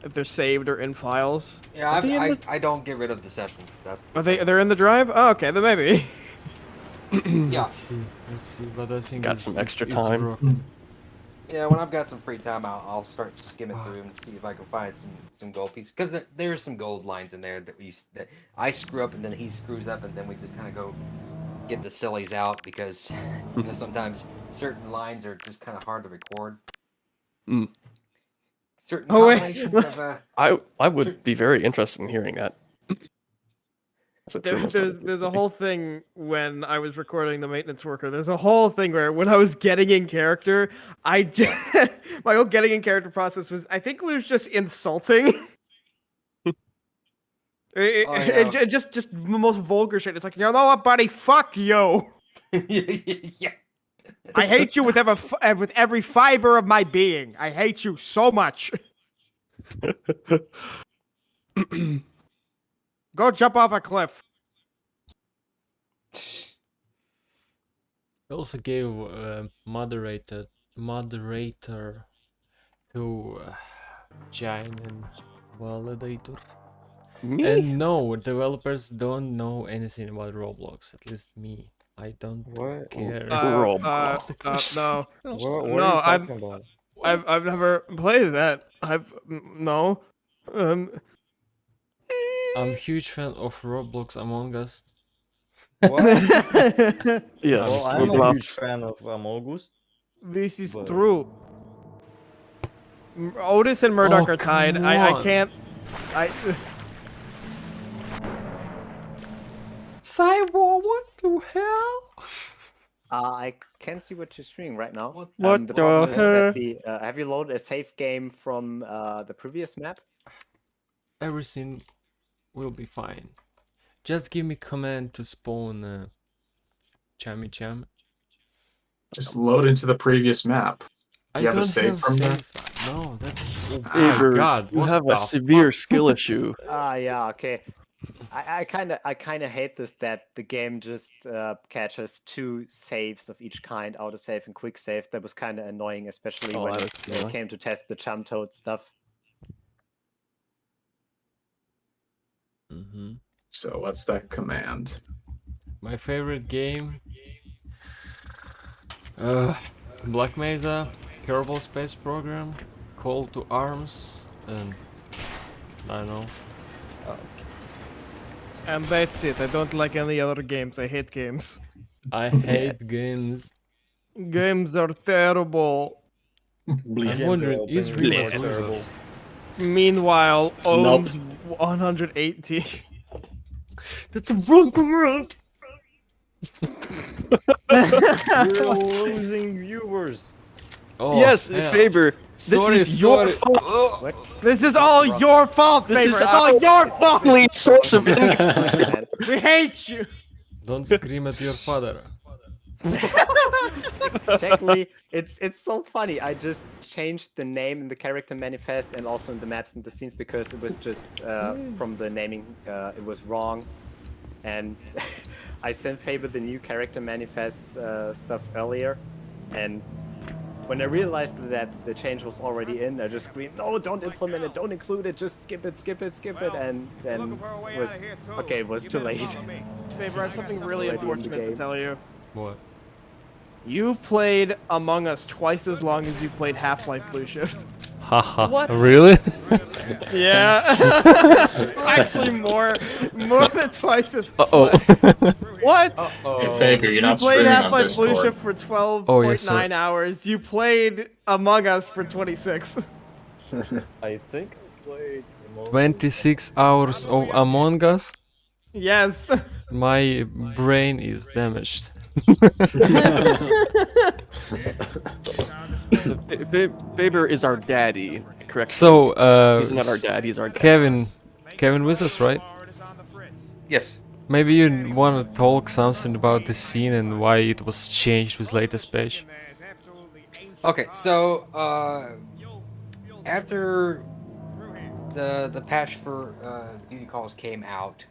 if they're saved or in files. Yeah, Are they in the- I don't get rid of the sessions. That's Are they? They're in the drive? Oh, okay, then maybe. Yeah. Let's see, but I think Got it's, some it's- extra it's time. broken. Yeah, when I've got some free time, I'll start skimming through and see if I can find some gold pieces. Because there's some gold lines in there that I screw up and then he screws up and then we just kind of go get the sillies out because you know, sometimes certain lines are just kind of hard to record. Mm. Certain Oh, wait. combinations of I would be very interested in hearing that. As a true There's a whole thing when I was recording the maintenance worker. There's a whole thing where when I was getting in character, my whole getting in character process was, I think it was just insulting. Just the most vulgar shit. It's like, you know what, buddy? Fuck you. Yeah. I hate you with every fiber of my being. I hate you so much. Go jump off a cliff. I also gave moderator to Giant and Validator. Me? And no, developers don't know anything about Roblox. At least me. I don't care. No, no, I've never played that. No. I'm a huge fan of Roblox Among Us. What? Yes. Well, I'm a huge fan of Among Us. This is true. Otis and Murdoch are tied. I can't. Cyborg, what the hell? I can't see what you're streaming right now. What the problem is that the have you loaded a save game from the previous map? Everything will be fine. Just give me command to spawn Chammy Cham. Just load into the previous map. Do you have a don't save from there? No, that's. Oh Faber, my god, you what have the a severe skill issue. Yeah, okay. I kind of hate this that the game just catches 2 saves of each kind, auto save and quick save. That was kind of annoying, especially when it came to test the jump toad stuff. Mm-hmm. So what's that command? My favorite game. Black Mesa, Kerbal Space Program, Call to Arms, and I don't know. And that's it. I don't like any other games. I hate games. I hate games. Games are terrible. I'm wondering, is Remake with us? Meanwhile, owns 180. That's a wrong command. You're losing viewers. Oh, yes, hell. Faber. Sorry, this is your sorry. fault. This is all your fault, This Faber. is It's all your fault. only source of income. We hate you. Don't scream at your father. Technically, it's so funny. I just changed the name in the character manifest and also in the maps and the scenes because it was just from the naming, it was wrong. And I sent Faber the new character manifest stuff earlier, and when I realized that the change was already in, I just screamed, "No, don't implement it, don't include it, just skip it, skip it, skip it," and then it was too late. Faber, I have something really Already in the unfortunate to game. tell you. What? You've played Among Us twice as long as you played Half-Life Blue Shift. Haha. What? Really? Yeah. Actually, more than twice as. Uh-oh. What? Hey, Faber, you're not You played streaming on Half-Life Blue Discord. Shift for 12.9 Oh, yes, sir. hours. You played Among Us for 26. I think I played 26 hours of Among Us? Yes. My brain is damaged. Faber is our daddy, correct? So, he's not our dad, he's our dad. Kevin with us, right? Yes. Maybe you want to talk something about the scene and why it was changed with latest patch? Okay, so after the patch for duty calls came out,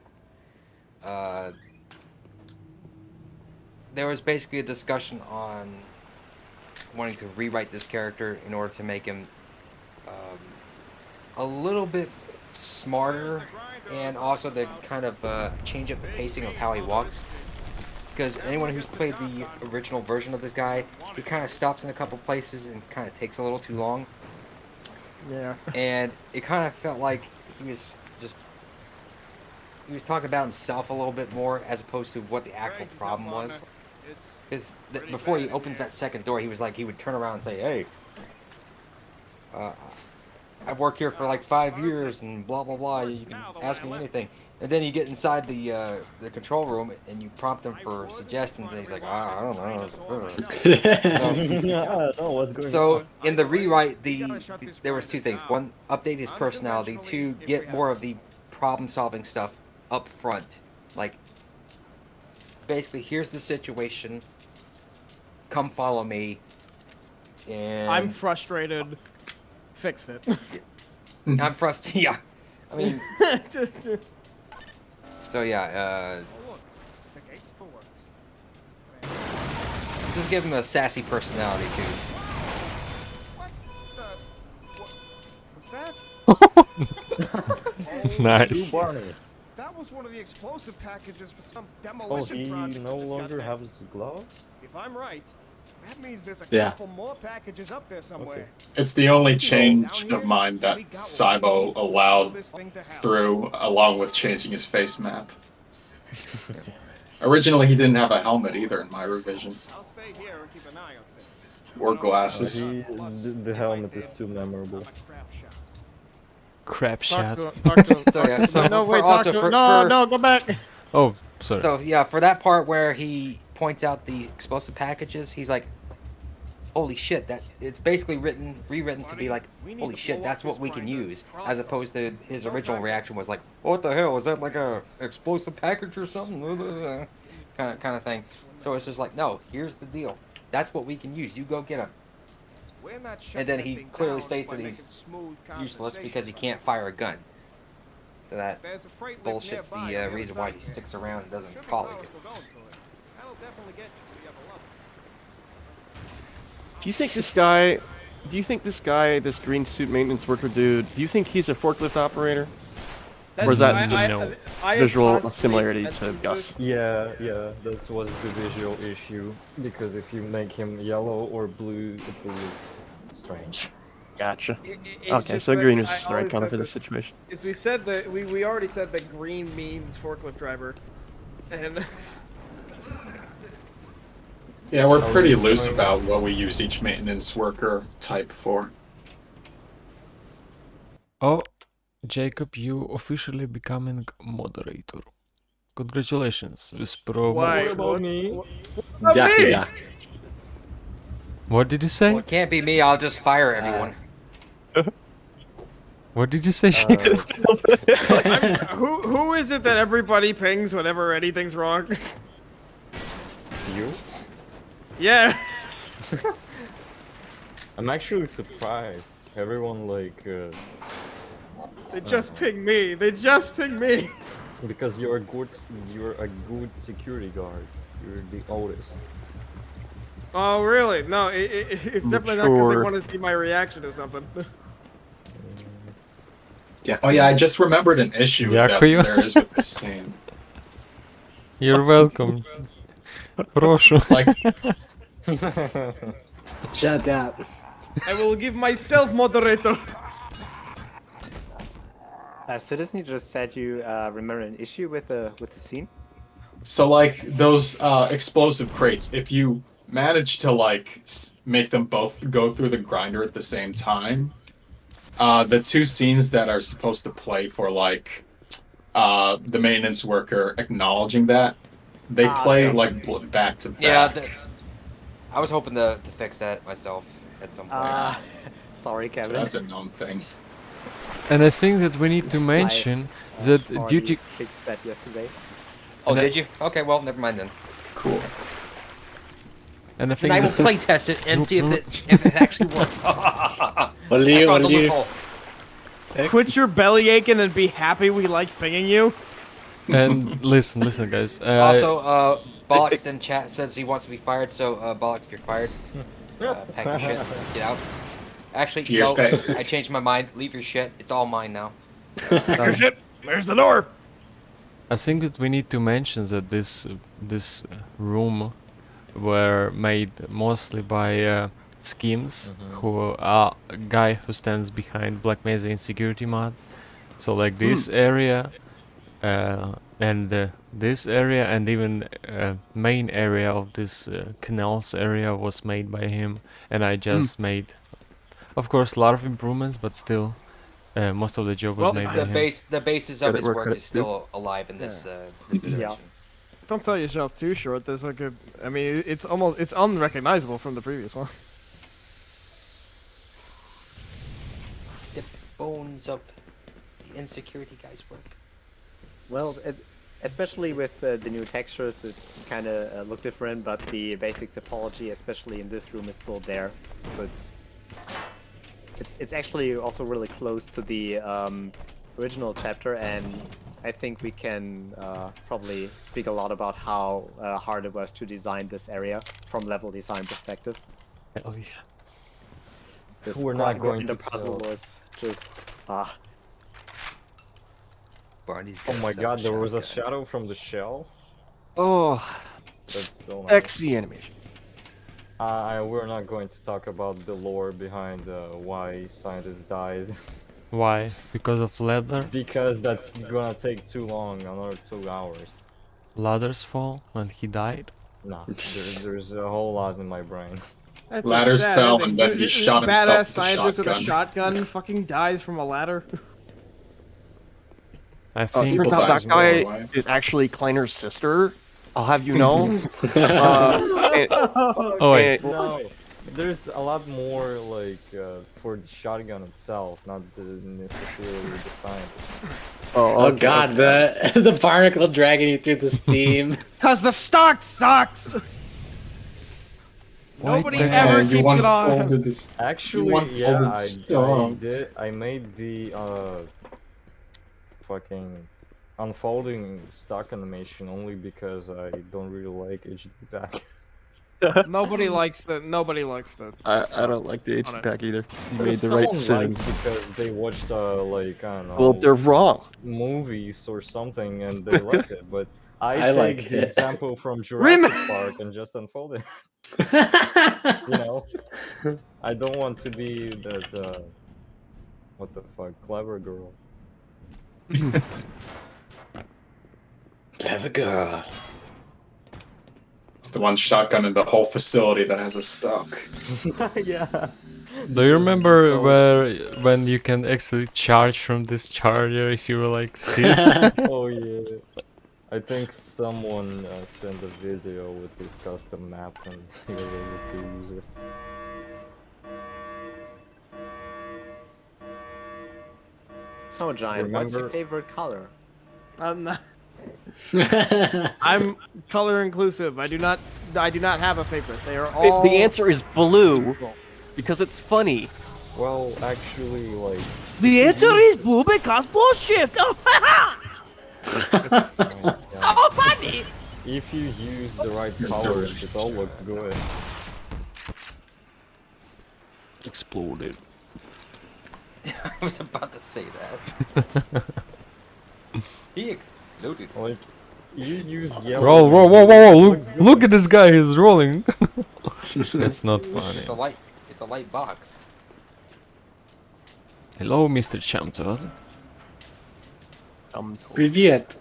there was basically a discussion on wanting to rewrite this character in order to make him a little bit smarter, and also to kind of change up the pacing of how he walks. Because anyone who's played the original version of this guy, he kind of stops in a couple places and kind of takes a little too long. Yeah. And it kind of felt like he was talking about himself a little bit more as opposed to what the actual problem was. Because before he opens that second door, he would turn around and say, "Hey, I've worked here for like 5 years and blah blah blah. You can ask me anything." And then you get inside the control room and you prompt him for suggestions, and he's like, "I don't know." So in the rewrite, there was two things: one, update his personality; two, get more of the problem-solving stuff up front. Like, basically, here's the situation. Come follow me. And I'm frustrated. Fix it. I'm frustrated. Yeah, I mean. So yeah, just give him a sassy personality too. What's that? Nice. That was one of the explosive packages for some Oh, demolition he project. no that just got longer fixed. has gloves? If I'm right, that means there's a Yeah. couple more packages up there somewhere. It's the only change of mine that Cybo allowed through, along with changing his face map. Originally, he didn't have a helmet either in my revision. I'll stay here and keep an eye on things. Or glasses. The helmet is too memorable. Crap shot. So yeah, so No, for wait, also Doctor, for, no, for- no, go back. Oh, sorry. So yeah, for that part where he points out the explosive packages, he's like, "Holy shit!" That it's basically rewritten to be like, "Holy shit, that's what we can use," as opposed to his original reaction was like, "What the hell? Was that like a explosive package or something?" kind of thing. So it's just like, "No, here's the deal. That's what we can use. You go get him." And then he clearly states that he's useless because he can't fire a gun. So that bullshit's the reason why he sticks around and doesn't follow you. Do you think this guy, this green suit maintenance worker dude, do you think he's a forklift operator? Or is that just visual similarity to Gus? Yeah, that was the visual issue. Because if you make him yellow or blue, it will look strange. Gotcha. It's Okay, just so like green is I just the right always color said for this that- situation. Is we said that we already said that green means forklift driver, and Yeah, we're pretty loose about what we use each maintenance worker type for. Oh, Jacob, you officially becoming moderator. Congratulations with promotion. What did you say? Well, it can't be me. I'll just fire everyone. What did you say, Jacob? who is it that everybody pings whenever anything's wrong? You? Yeah. I'm actually surprised. Everyone like. They just ping me. They just ping me. Because you're a good security guard. You're the oldest. Oh really? No, it's definitely not because they Mature. want to see my reaction or something. Oh yeah, I just remembered an issue that Дякую. there is with this scene. You're welcome. Прошу. Shut up. I will give myself moderator. Citizen, you just said you remember an issue with the scene. So like those explosive crates, if you manage to like make them both go through the grinder at the same time, the two scenes that are supposed to play for like the maintenance worker acknowledging that, they play like back to back. Yeah, I was hoping to fix that myself at some point. Sorry, Kevin. So that's a known thing. And I think that we need to mention that due to fixed that yesterday. Oh, did you? Okay, well, never mind then. Cool. And I Then think I will that- play test it and see if it actually works. What do you? I found What the do you? loophole. Quit your belly aching and be happy we like pinging you. And listen, guys. Also, Bollocks in chat says he wants to be fired, so Bollocks, you're fired. Pack your shit, get out. Actually, Do you no, pay- I changed my mind. Leave your shit. It's all mine now. Your shit. There's the door. I think that we need to mention that this room were made mostly by Schemes, who are a guy who stands behind Black Mesa Insecurity mod. So like this area, and this area, and even main area of this canals area was made by him, and I just made, of course, a lot of improvements, but still, most of the job was made by The him. the basis of his work is still alive in this this iteration. Don't sell yourself too short. There's like a, I mean, it's unrecognizable from the previous one. The bones of the insecurity guy's work. Well, especially with the new textures, it kind of look different, but the basic topology, especially in this room, is still there. So it's actually also really close to the original chapter, and I think we can probably speak a lot about how hard it was to design this area from level design perspective. Hell yeah. This We're not going the to puzzle tell. was just Oh my god, there was a shadow from the shell? Oh, That's so nice. sexy animations. We're not going to talk about the lore behind why scientists died. Why? Because of leather? Because that's gonna take too long, another 2 hours. Ladders fall when he died? Nah, there's a whole lot in my brain. That's Ladders sad fell ending. and then he This shot himself badass with a scientist with a shotgun. shotgun fucking dies from a ladder. I think Turns out that guy is actually Kleiner's sister. I'll have you know. Oh wait. No, there's a lot more like for the shotgun itself, not necessarily the scientist. Oh god, the barnacle dragging you through the steam. Cause the stock sucks. Nobody ever keeps it on. Actually, yeah, I made the fucking unfolding stock animation only because I don't really like HD pack. Nobody likes the. Nobody likes the. I don't like the HD pack either. You made the Someone right decision. likes because they watched like I don't know. Well, they're wrong. Movies or something and they like it, but I take like the it. example from Jurassic Park and just unfold it. You know, I don't want to be the what the fuck, clever girl. Clever girl. It's the one shotgun in the whole facility that has a stock. Yeah. Do you remember when you can actually charge from this charger if you were like sit? Oh yeah. I think someone sent a video with this custom map and he was able to use it. So Giant, what's your Remember- favorite color? I'm not. I'm color inclusive. I do not have a favorite. They are all. The answer is blue because it's funny. Well, actually, like The answer is blue because bullshit. Oh, so funny. if you use the right colors, it all looks good. Exploded. I was about to say that. He exploded. Like, you use yellow. Roll, roll, whoa, whoa, whoa! Look at this guy. He's rolling. That's not funny. It's a light. It's a light box. Hello, Mr. Chamtoad. Привет.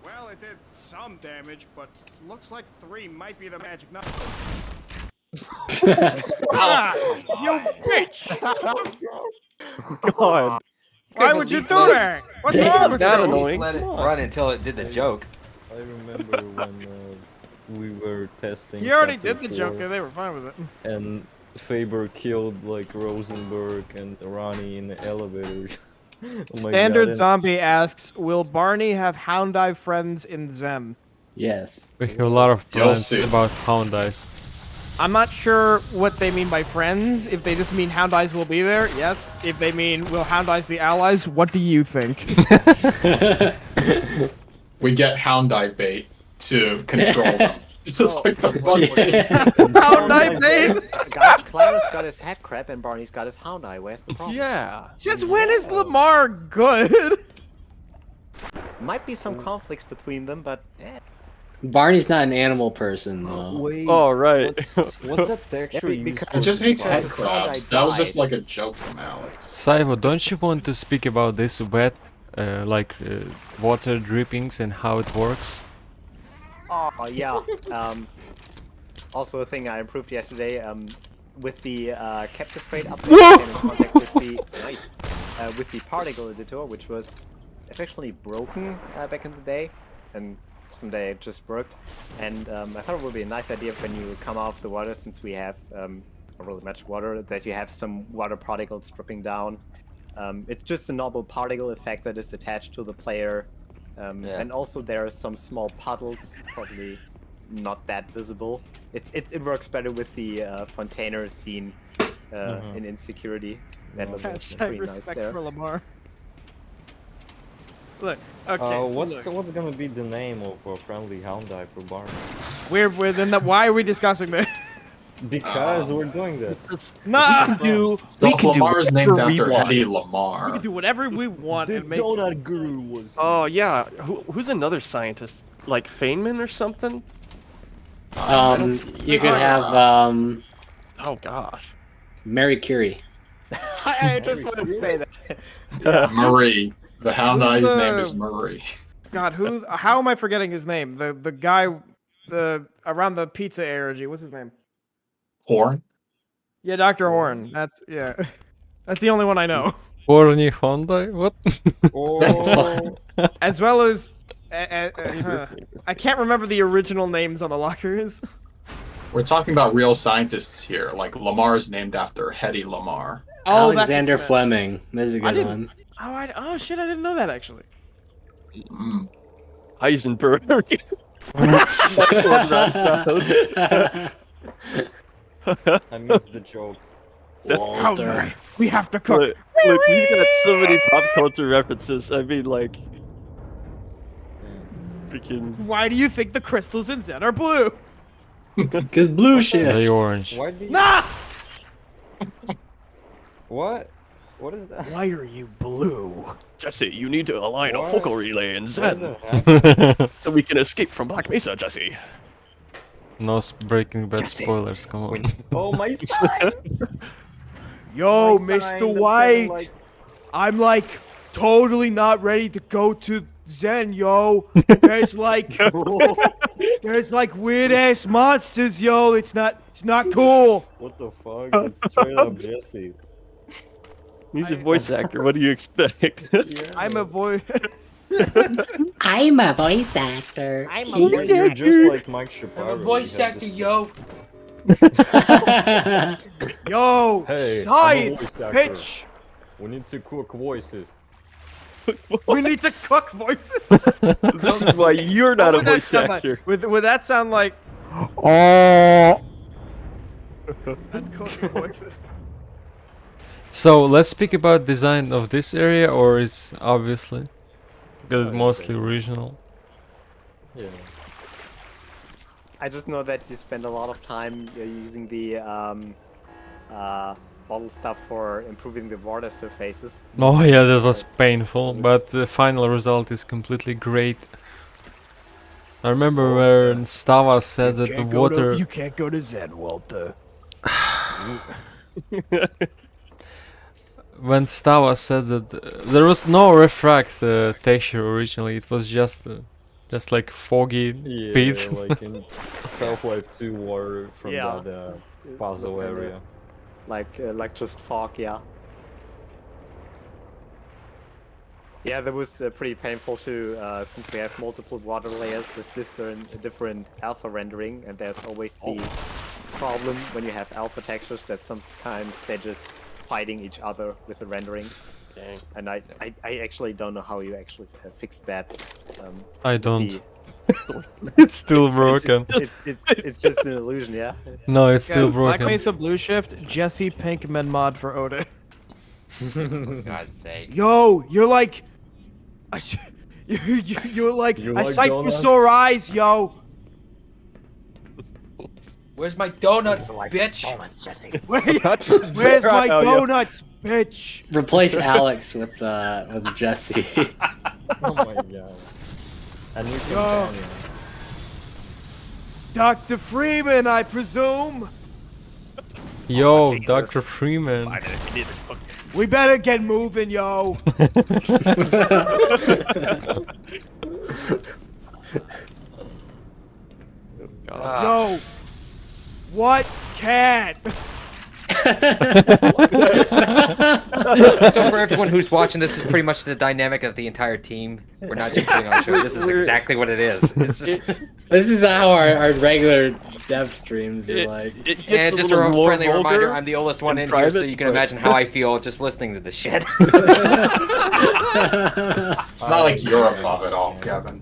Well, it did some damage, but looks like 3 might be the magic number. Ah, you bitch! God. Why would you do that? What's wrong with that you? annoying. Let it run until it did the joke. I remember when we were testing. You already chapter did the joke, 4, and they were fine with it. And Faber killed like Rosenberg and Ronnie in the elevator. Oh my Standard God, and- Zombie asks, will Barney have Hound Eye friends in Zem? Yes. We have a lot of You'll plans see. about Hound Eyes. I'm not sure what they mean by friends. If they just mean Hound Eyes will be there, yes. If they mean will Hound Eyes be allies, what do you think? We get Hound Eye bait to control them. Just like the Hound Eye bait! Clara's got his head crab and Barney's got his Hound Eye. Where's the problem? Yeah. Just when is Lamar good? Might be some conflicts between them, but Barney's not an animal person, though. Wait, Oh, right. what's that texture He just hates head crabs. That was just like a joke from Alex. Saivo, don't you want to speak about this wet, water drippings and how it works? Oh yeah. Also a thing I improved yesterday. With the captive freight update, I came in contact with the with the particle editor, which was effectively broken back in the day, and someday it just worked. And I thought it would be a nice idea when you come out of the water, since we have not really much water, that you have some water particles dripping down. It's just a normal particle effect that is attached to the player. And also there are some small puddles, probably not that visible. It works better with the Fontainer scene in Insecurity. That looks pretty nice respect there. for Lamar. Look, okay. What's gonna be the name of a friendly Hound Eye for Barney? We're then why are we discussing this? Because we're doing this. Nah! So Lamar's named after Eddie Lamar. We can do whatever we want and make Donut Guru was. Oh yeah. Who's another scientist? Like Feynman or something? You could have Oh gosh. Mary Curie. I just want to say that. Murray. The Hound Who's Eye's the- name is Murray. God, how am I forgetting his name? The guy around the pizza energy. What's his name? Horn? Yeah, Dr. Horn. That's That's the only one I know. Horny Honda? What? Oh. As well as I can't remember the original names on the lockers. We're talking about real scientists here. Like Lamar is named after Hedy Lamar. Oh, Alexander Fleming. That's a good one. Oh shit! I didn't know that actually. Heisenberg. I missed the joke. Walter, we have to cook. Look, we've got so many pop culture references. I mean, like, freaking. Why do you think the crystals in Zen are blue? Because blue shit. The orange. Why do you... Nah! What? What is that? Why are you blue? Jesse, you need to align a What? focal relay in Zen What so we can escape from Black Mesa, Jesse. No Breaking Bad spoilers, come on. Oh my son! Yo, My Mr. sign, I'm White, like- I'm like totally not ready to go to Zen, yo. There's like weird ass monsters, yo. It's not cool. What the fuck? That's straight up Jesse. He's a voice actor. What do you expect? I'm a boy. I'm a voice actor. I'm Wait, you're just like Mike Shapiro. I'm a voice actor, yo. Yo, Hey, science, I'm a voice actor. pitch. We need to cook voices. We need to cook voices. This is why you're not a What would that voice sound like? actor. Would that sound like? Oh. That's cooking voices. So let's speak about design of this area, or it's obviously because it's mostly regional. Yeah. I just know that you spend a lot of time using the model stuff for improving the water surfaces. Oh yeah, that was painful, but the final result is completely great. I remember when Stava said that the water. You can't go to Zen, Walter. When Stava said that there was no refract texture originally, it was just like foggy Yeah, pit. like in Half-Life 2 water from Yeah. that puzzle area. Like just fog, yeah. Yeah, that was pretty painful too, since we have multiple water layers with different alpha rendering, and there's always the problem when you have alpha textures that sometimes they're just fighting each other with the rendering. Dang. And I actually don't know how you actually fixed that. I don't. It's still broken. It's just an illusion, yeah. No, it's still Guys, Black broken. Mesa Blue Shift, Jesse Pinkman mod for Oda. For God's sake. Yo, you're like, you're like, You I like sight for donuts? sore eyes, yo. Where's my donuts, bitch? Where's my donuts, bitch? Replace Alex with Jesse. Oh my god. And you Yo. companions. Dr. Freeman, I presume. Yo, Jesus. Dr. Freeman. We better get moving, yo. Yo, what cat? So for everyone who's watching, this is pretty much the dynamic of the entire team. We're not just putting on a show. This is exactly what it is. It's just... This is how our regular dev streams are like. And just a friendly reminder, I'm the oldest one in here, so you can imagine how I feel just listening to this shit. It's not like you're above it all, Kevin.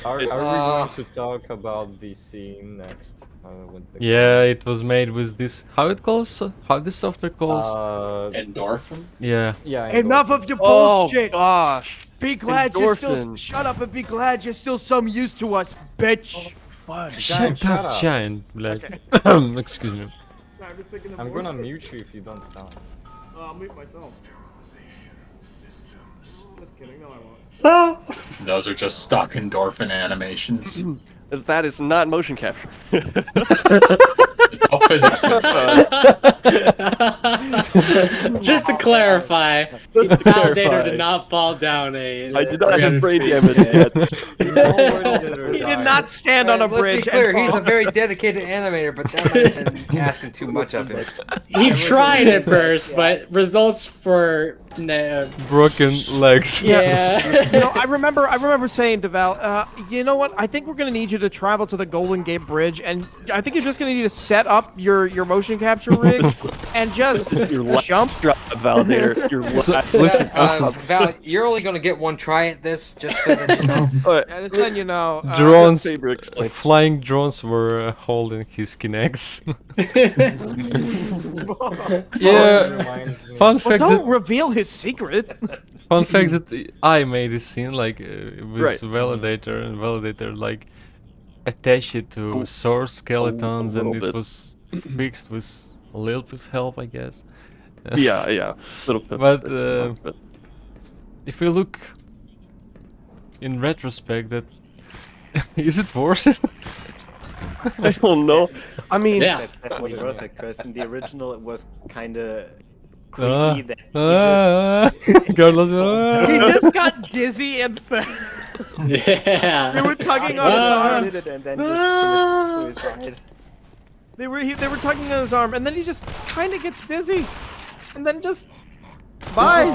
Are we going to talk about the scene next? With the Yeah, it was made with this. How it calls? How this software calls? Endorphin? Yeah. Yeah. Enough of your Oh bullshit. gosh. Be glad you're still. Endorphin. Shut up and be glad you're still some use to us, bitch. Shut shut up, up. Giant. Like, excuse me. I'm gonna mute you if you don't stop. I'll mute myself. Just kidding, no, I won't. Those are just stock endorphin animations. That is not motion capture. It's all physics. Just to clarify, Validator did not fall down a. I did not have brain damage yet. He did not stand on a Let's bridge. be clear, and he's fall. a very dedicated animator, but that might have been asking too much of him. He tried at first, but results for Broken legs. yeah. You know, I remember saying to Val, you know what? I think we're gonna need you to travel to the Golden Gate Bridge, and I think you're just gonna need to set up your motion capture rig and just Your last jump. drop, Validator. Your last. Listen, Val, you're only gonna get one try at this, just so that you know. Yeah, just letting you know. drones, Saber explains. flying drones were holding his Kinects. Yeah. Fun Well, fact don't that reveal his secret. fun fact that I made this scene like with Right. Validator, and Validator like attached it to source skeletons, and little it bit. was fixed with a little bit of help, I guess. Yeah. Little bit. But, it's enough, but If we look in retrospect, that is it worth it? I don't know. I mean, Yeah. That's definitely worth it, because in the original it was kind of Ah, creepy that he just... Carlos, He just got dizzy and fell. Yeah. They were tugging on his arm. Did it and then just commits suicide. They were tugging on his arm, and then he just kind of gets dizzy, and then just bye.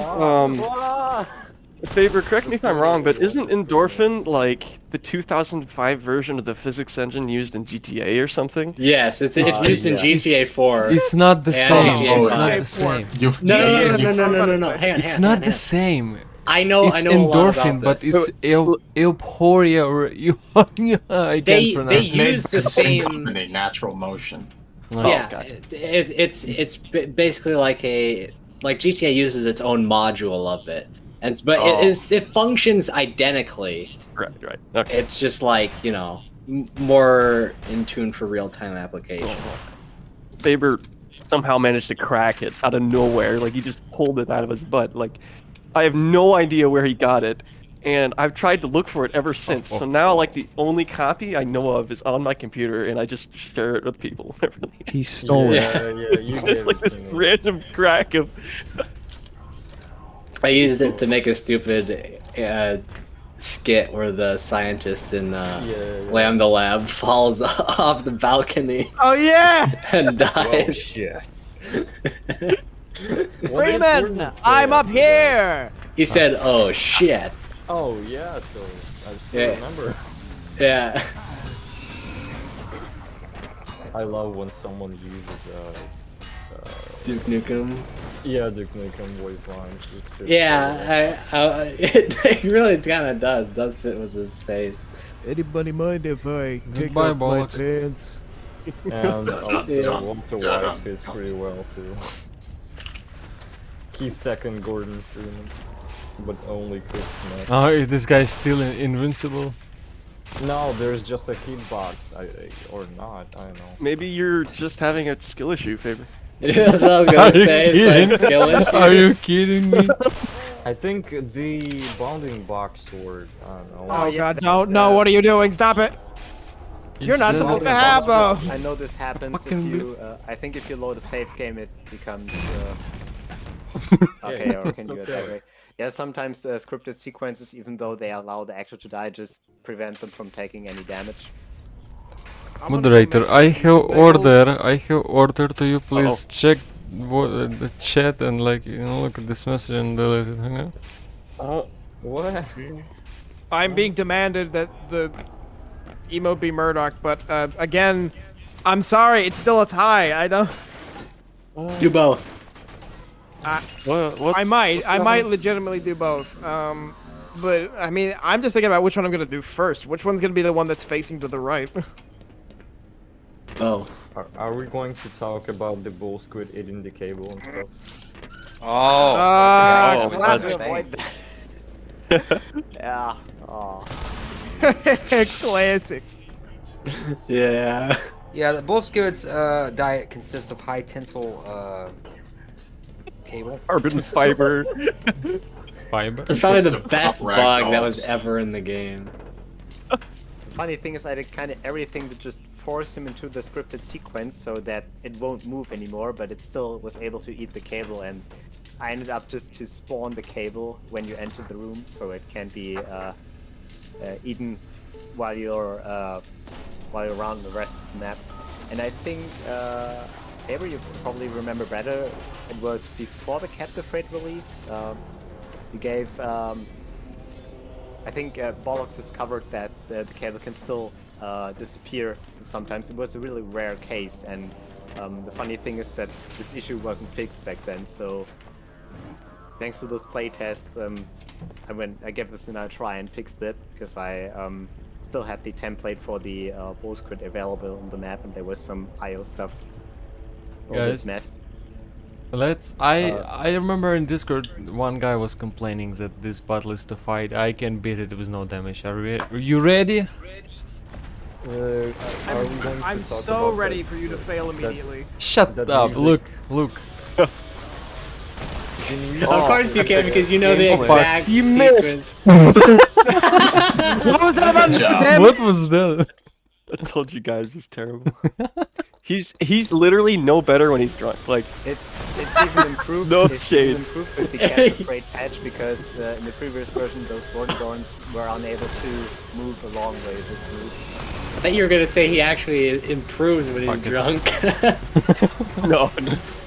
Faber, correct me if I'm wrong, but isn't Endorphin like the 2005 version of the physics engine used in GTA or something? Yes, it's used in GTA 4. It's not the and same. GTA It's not 5. the same. No. Hang on. It's not the same. I know. It's I know a lot endorphin, about but this. it's euporia or I can't pronounce it. use the same company, Natural Motion. Yeah, it's basically like GTA uses its own module of it, but it functions identically. Right. Okay. It's just like more in tune for real time applications. Faber somehow managed to crack it out of nowhere. Like he just pulled it out of his butt. Like I have no idea where he got it, and I've tried to look for it ever since. So now, like the only copy I know of is on my computer, and I just share it with people. He stole it. Yeah, you It's like this random crack of. I used it to make a stupid skit where the scientist in Lambda Lab falls off the balcony. Oh yeah! And dies. Oh, shit. Freeman, I'm up here. He said, "Oh shit." Oh yeah, so I still remember. Yeah. I love when someone uses Duke Nukem. Yeah, Duke Nukem voice line. Yeah, it really kind of does fit with his face. Anybody mind if I take Goodbye, off my bollocks. pants? And also Yeah. Walter White fits pretty well too. He's second Gordon Freeman, but only Chris Smith. Oh, this guy's still invincible. No, there's just a hitbox, or not, I don't know. Maybe you're just having a skill issue, Favor. Yeah, that's what I was gonna say. It's like skill issue. Are you kidding me? I think the bounding box sword, I don't know. Oh god, no, what are you doing? Stop it! You're not supposed to have those! I know this happens if you, I think if you load a save game it becomes, okay, or can do it that way. Yeah, sometimes scripted sequences, even though they allow the actor to die, just prevent them from taking any damage. Moderator, I have order to you please check the chat and like, you know, look at this message and delete it. Hang on. What? I'm being demanded that the emote be Murdoch, but again, I'm sorry, it's still a tie. I don't. Do both. I might legitimately do both. But I mean, I'm just thinking about which one I'm gonna do first. Which one's gonna be the one that's facing to the right? Oh. Are we going to talk about the bull squid eating the cable and stuff? Classic. Yeah. Oh. Classic. Yeah. Yeah, the bull squid's diet consists of high tensile cable. Carbon fiber. It's probably the best bug that was ever in the game. The funny thing is I did kind of everything to just force him into the scripted sequence so that it won't move anymore, but it still was able to eat the cable, and I ended up just to spawn the cable when you enter the room so it can be eaten while you're around the rest of the map. And I think Faber, you probably remember better, it was before the Captive Freight release. You gave I think Bollocks discovered that the cable can still disappear, and sometimes it was a really rare case, and the funny thing is that this issue wasn't fixed back then, so thanks to this playtest, I gave this another try and fixed it, because I still had the template for the bull squid available on the map, and there was some IO stuff Guys, messed. I remember in Discord one guy was complaining that this battle is to fight. I can beat it with no damage. Are you ready? I'm so ready for you to fail immediately. Shut up! Look. Of course you can, because you know the exact sequence. What was that about? What was that? I told you guys he's terrible. He's literally no better when he's drunk. Like it's even improved. No it's shade. Even improved with the Captive Freight patch, because in the previous version those Wargorns were unable to move a long way. Just move. I thought you were gonna say he actually improves when he's drunk. No.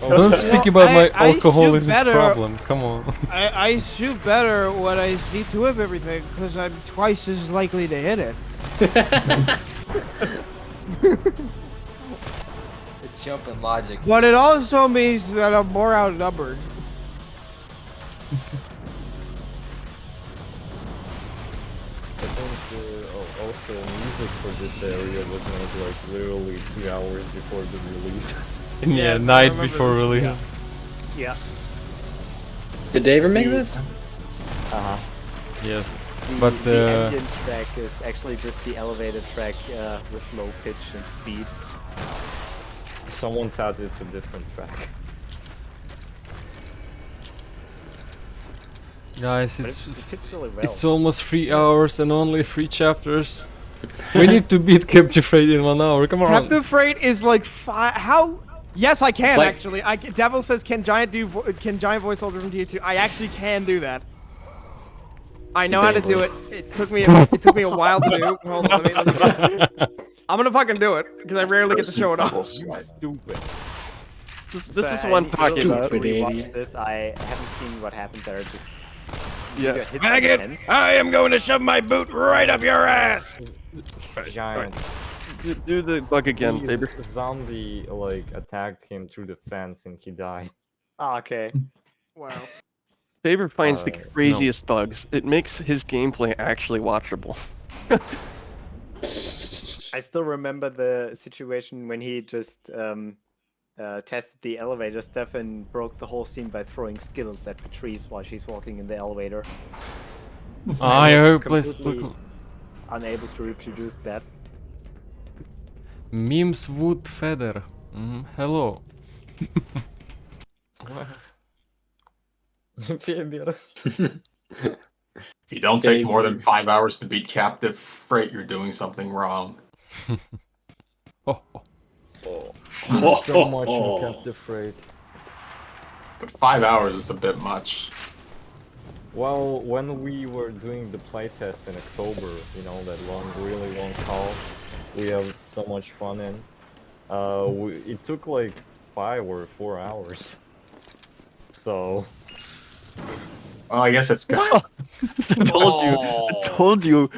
Don't speak about my I alcoholism shoot better. problem. Come on. I shoot better when I see two of everything, because I'm twice as likely to hit it. Jump in logic. But it also means that I'm more outnumbered. I think also music for this area was made like literally 2 hours before the release. Yeah, night before release. Yeah. Did they ever make this? Yes, The, but the ambient track is actually just the elevated track with low pitch and speed. Someone thought it's a different track. guys, But it's it fits really well. it's almost 3 hours and only 3 chapters. We need to beat Captive Freight in 1 hour. Come on. Captive Freight is like how? Yes, I can Like- actually. Devil says, can Giant voiceover from DA2? I actually can do that. I know how to do it. It took me a while to do. Hold on, let me I'm gonna fucking do it because I rarely get to show it off. Stupid. This is what I'm talking about. Watch this. I haven't seen what happened there. Just Yeah. hit by the fence. I am going to shove my boot right up your ass. Giant. Do the bug again, His Faber. zombie like attacked him through the fence and he died. Ah, okay. Wow. Faber finds the No. craziest bugs. It makes his gameplay actually watchable. I still remember the situation when he just tested the elevator stuff and broke the whole scene by throwing Skittles at Patrice while she's walking in the elevator. I was hope completely unable to reproduce that. Memes wood feather. Hello. Faber. If you don't take more than 5 hours to beat Captive Freight, you're doing something wrong. So much in Captive Freight. But 5 hours is a bit much. Well, when we were doing the playtest in October, you know, that really long call, we had so much fun in. It took like 5 or 4 hours. So... Well, I guess it's good. I told you.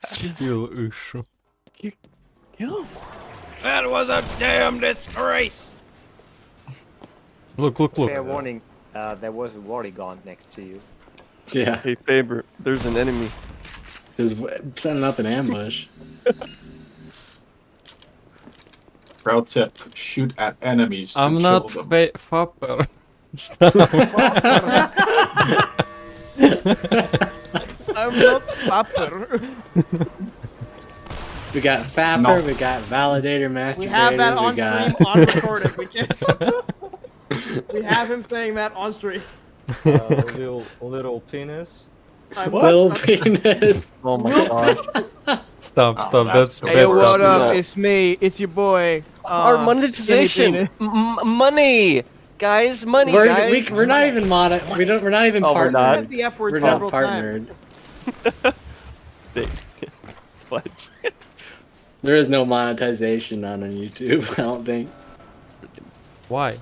Skill issue. That was a damn disgrace. Look. Fair warning, there was a Warrigon next to you. Yeah. Hey, Faber, there's an enemy. He was setting up an ambush. Pro tip, shoot at enemies to I'm kill not them. Fapper. Stop. I'm not Fapper. We got Fapper, No. we got Validator Masturbator, We have that on we got... stream, on recorded. We can't. We have him saying that on stream. Little penis. Little penis. Oh my god. Stop. That's Hey, bad. What That's up? It's me. It's your boy. Our monetization. Money, guys. Money, guys. We're not even we're not even Oh, we're partnered. not? Said the F word We're not several partnered. Fudge. There is no monetization on YouTube, I don't think. Why?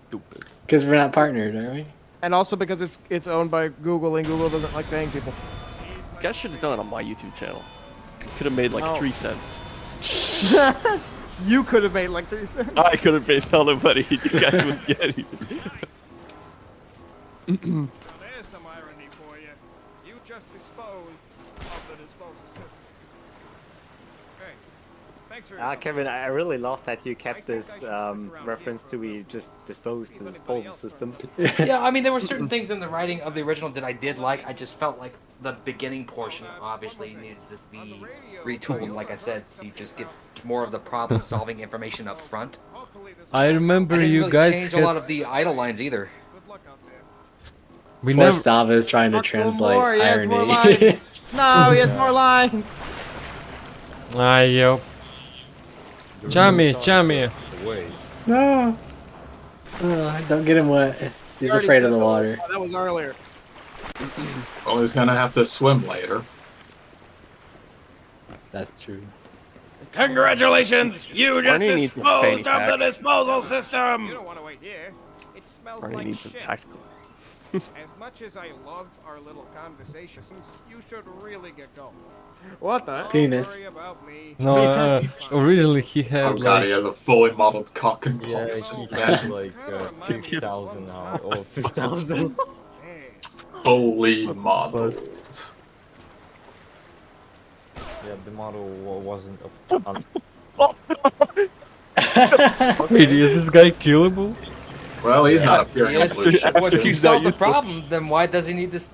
Stupid. Because we're not partnered, are we? And also because it's owned by Google, and Google doesn't like paying people. You guys should have done it on my YouTube channel. Could have made like Oh. 3 cents. You could have made like 3 cents. I could have paid all the money. You guys wouldn't get it. Now there's some irony for you. You just disposed of the disposal system. Okay. Thanks for your Kevin, I really love that you kept this reference to we just disposed the disposal system. Yeah, I mean, there were certain things in the writing of the original that I did like. I just felt like the beginning portion obviously needed to be retooled, like I said, so you just get more of the problem-solving information up front. I remember I didn't you really guys change had... a lot of the idle lines either. We Poor never... Stava is trying to Talk to him translate more, he has irony. more lines. No, he has more lines. Yo. Chami. Waste. No. Don't get him wet. He's already afraid said of the that. water. That was earlier. Well, he's gonna have to swim later. That's true. Congratulations! You just Barney needs a fanny disposed of the pack. disposal You system! don't want to wait here. It smells Barney like needs some shit. tactical. As much as I love our little conversations, you should really get going. What the? Penis. Don't worry about me. No, originally he Oh had god, he like... has a fully modeled cock and Yeah, balls. he Just has imagine. like 50,000 now. Oh, 50,000. Fully modeled. Yeah, the model wasn't Wait, is this guy killable? Well, he's not appearing on Yes, blue shit. well, if you He's solve not the problem, then why does he need this?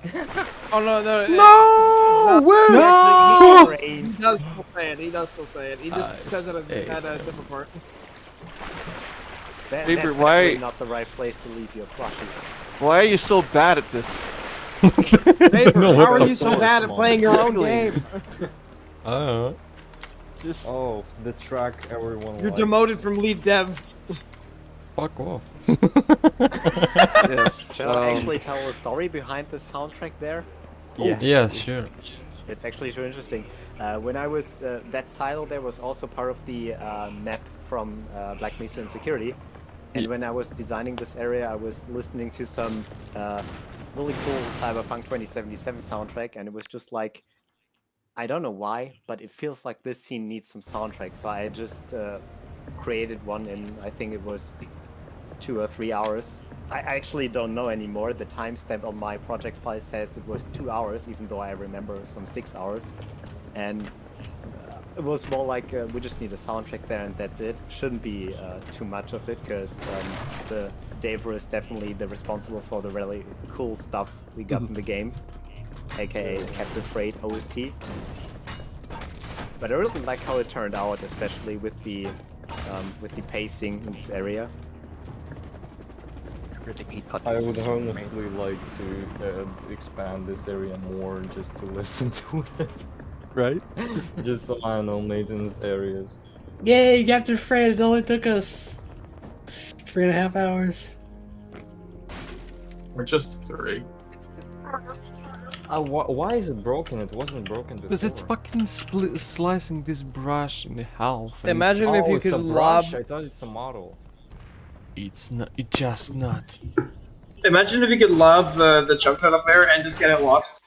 Oh no, no. No! Where? No! He does still say it. He does still say it. He just says it Hey. at a different part. That's Faber, definitely why- not the right place to leave your plushie. Why are you so bad at this? Faber, know how what are the you so fuck. bad at playing your own game? Just Oh, the track everyone You're likes. demoted from lead dev. Fuck off. yes. Shall I actually tell a story behind the soundtrack there? Yeah. Yes, sure. It's actually too interesting. When I was that silo there was also part of the map from Black Mesa and Security, and when I was designing this area, I was listening to some really cool Cyberpunk 2077 soundtrack, and it was just like, I don't know why, but it feels like this scene needs some soundtrack. So I just created one in, I think it was 2 or 3 hours. I actually don't know anymore. The timestamp on my project file says it was 2 hours, even though I remember some 6 hours. And it was more like we just need a soundtrack there and that's it. Shouldn't be too much of it, because the Davor is definitely the responsible for the really cool stuff we got in the game, aka Captive Freight OST. But I really like how it turned out, especially with the pacing in this area. I would honestly like to expand this area more just to listen to it. Right? Just some, I don't know, maintenance areas. Yay, Captain Freight! It only took us 3.5 hours. Or just 3. Why is it broken? It wasn't broken before. Because it's fucking slicing this brush in half. and Imagine if you it's could a lob. brush. I thought it's a model. It's not. It's just not. Imagine if you could lob the jump pad up there and just get it lost.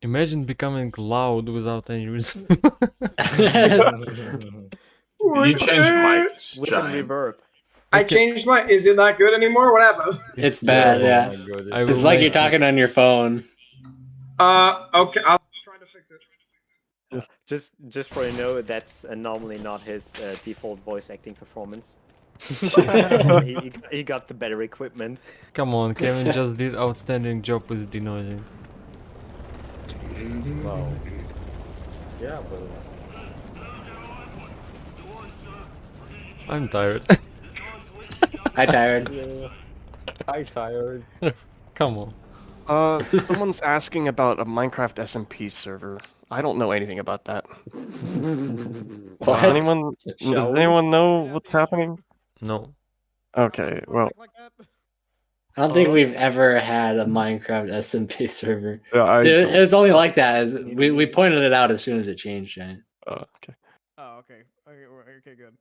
Imagine becoming loud without any reason. You changed mics, With a Giant. reverb. I changed my. Is it not good anymore? What happened? It's bad, yeah. Oh my God, It's like you're talking on your phone. Okay, I'll try to fix it. Just for you know, that's normally not his default voice acting performance. he got the better equipment. Come on, Kevin just did outstanding job with denoising. Wow. Yeah, but I'm tired. I'm tired. yeah. I'm tired. Come on. Someone's asking about a Minecraft SMP server. I don't know anything about that. What? Anyone? Does anyone know what's happening? No. Okay, well. I don't think we've ever had a Minecraft SMP server. Yeah, It was only like that. As we pointed it out as soon as it changed, Giant. Okay. Oh, okay. Okay, good.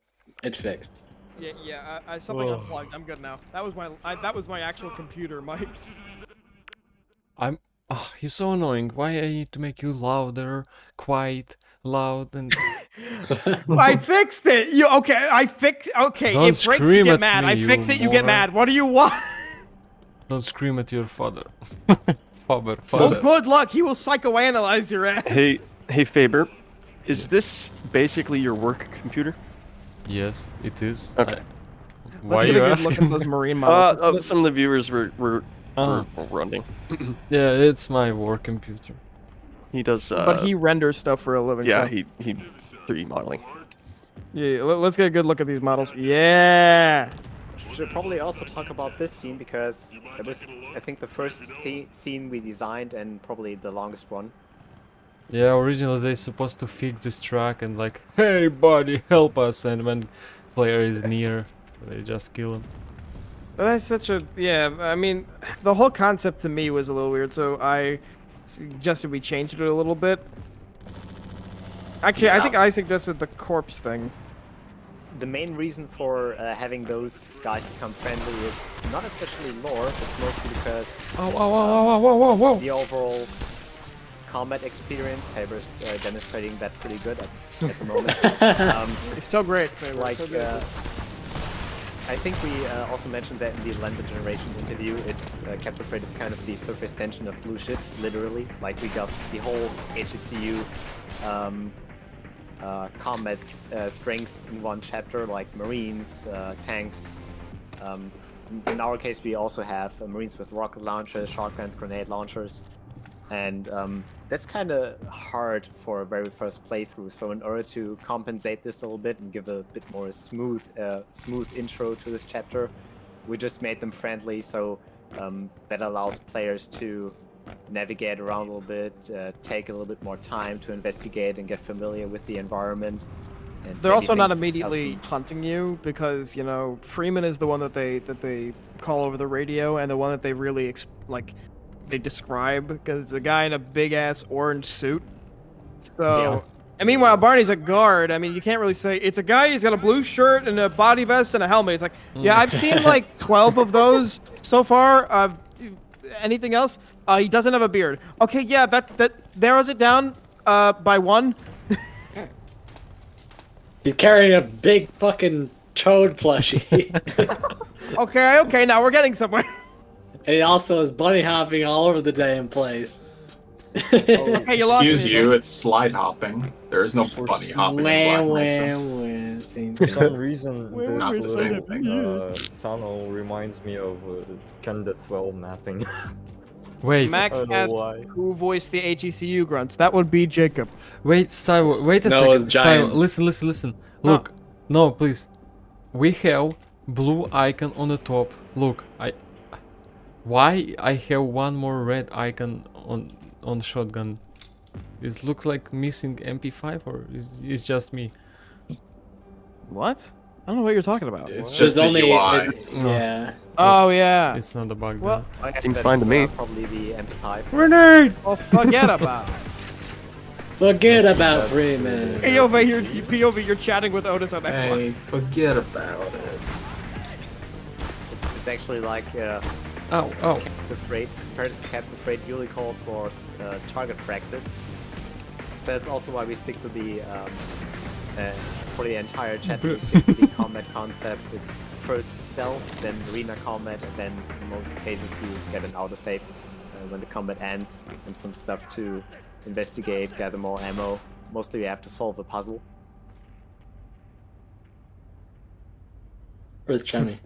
It's fixed. Yeah. I something unplugged. I'm good now. That was my actual computer, Mike. I'm. Oh, you're so annoying. Why I need to make you louder, quiet, loud, and. I fixed it. You okay? Okay. Don't It breaks. You scream get at mad. me, I fix you it. You get moron. mad. What do you want? Don't scream at your father. Father. Oh, good luck. He will psychoanalyze your ass. Hey Faber, is this basically your work computer? Yes, it is. Okay. Why Let's are get you a good look asking? at those marine models. Some of the viewers were running. Yeah, it's my work computer. He does. But he renders stuff for a living. Yeah, so. he 3D modeling. Yeah, let's get a good look at these models. Yeah. Should probably also talk about this scene because it was, I think, the first scene we designed and probably the longest one. Yeah, originally they're supposed to fix this track and like, hey buddy, help us, and when player is near, they just kill him. That's such a I mean, the whole concept to me was a little weird, so I suggested we changed it a little bit. Actually, I think I suggested the corpse thing. The main reason for having those guys become friendly is not especially lore, it's mostly because whoa. The overall combat experience. Faber's demonstrating that pretty good at the moment. It's still great. Faber. Like, So good. I think we also mentioned that in the Lambda Generation interview. It's Captain Freight is kind of the surface tension of blue shit, literally. Like, we got the whole HECU combat strength in one chapter, like Marines, tanks. In our case, we also have Marines with rocket launchers, shotguns, grenade launchers. And that's kind of hard for a very first playthrough. So in order to compensate this a little bit and give a bit more smooth intro to this chapter, we just made them friendly. So that allows players to navigate around a little bit, take a little bit more time to investigate and get familiar with the environment. And They're also maybe not think immediately outside. hunting you because, you know, Freeman is the one that they call over the radio, and the one that they really they describe, because the guy in a big ass orange suit. So, and meanwhile, Barney's a guard. I mean, you can't really say it's a guy. He's got a blue shirt and a body vest and a helmet. It's like, yeah, I've seen like 12 of those so far. Anything else? He doesn't have a beard. Okay, yeah, that narrows it down by 1. He's carrying a big fucking toad plushie. Okay, now we're getting somewhere. And he also is bunny hopping all over the damn place. Okay, you lost Excuse me. you, it's slide hopping. There is no bunny hopping in Black Mesa. For some reason, Not the this same little tunnel reminds me of Canada 12 mapping. Wait. Max I don't know asked why. who voiced the HECU grunts. That would be Jacob. Wait, Styvo, wait a No, second. it's giant. Styvo, listen. Look, no, please. We have blue icon on the top. Look, why I have one more red icon on shotgun? It looks like missing MP5, or is just me? What? I don't know what you're talking about. It's There's just the only UI. yeah. Oh yeah. It's not a bug. Well, Seems fine to me. Probably the MP5. Grenade! Oh, forget about it. Forget about Freeman. Hey, POV, you're chatting with Otis on Xbox. Hey, forget about it. It's actually like Oh. Captive Freight, compared to Captive Freight, usually calls for target practice. That's also why we stick to the for the entire chat. We stick to the combat concept. It's first stealth, then arena combat, and then in most cases you get an autosave when the combat ends, and some stuff to investigate, gather more ammo. Mostly you have to solve a puzzle. Where's Chummy?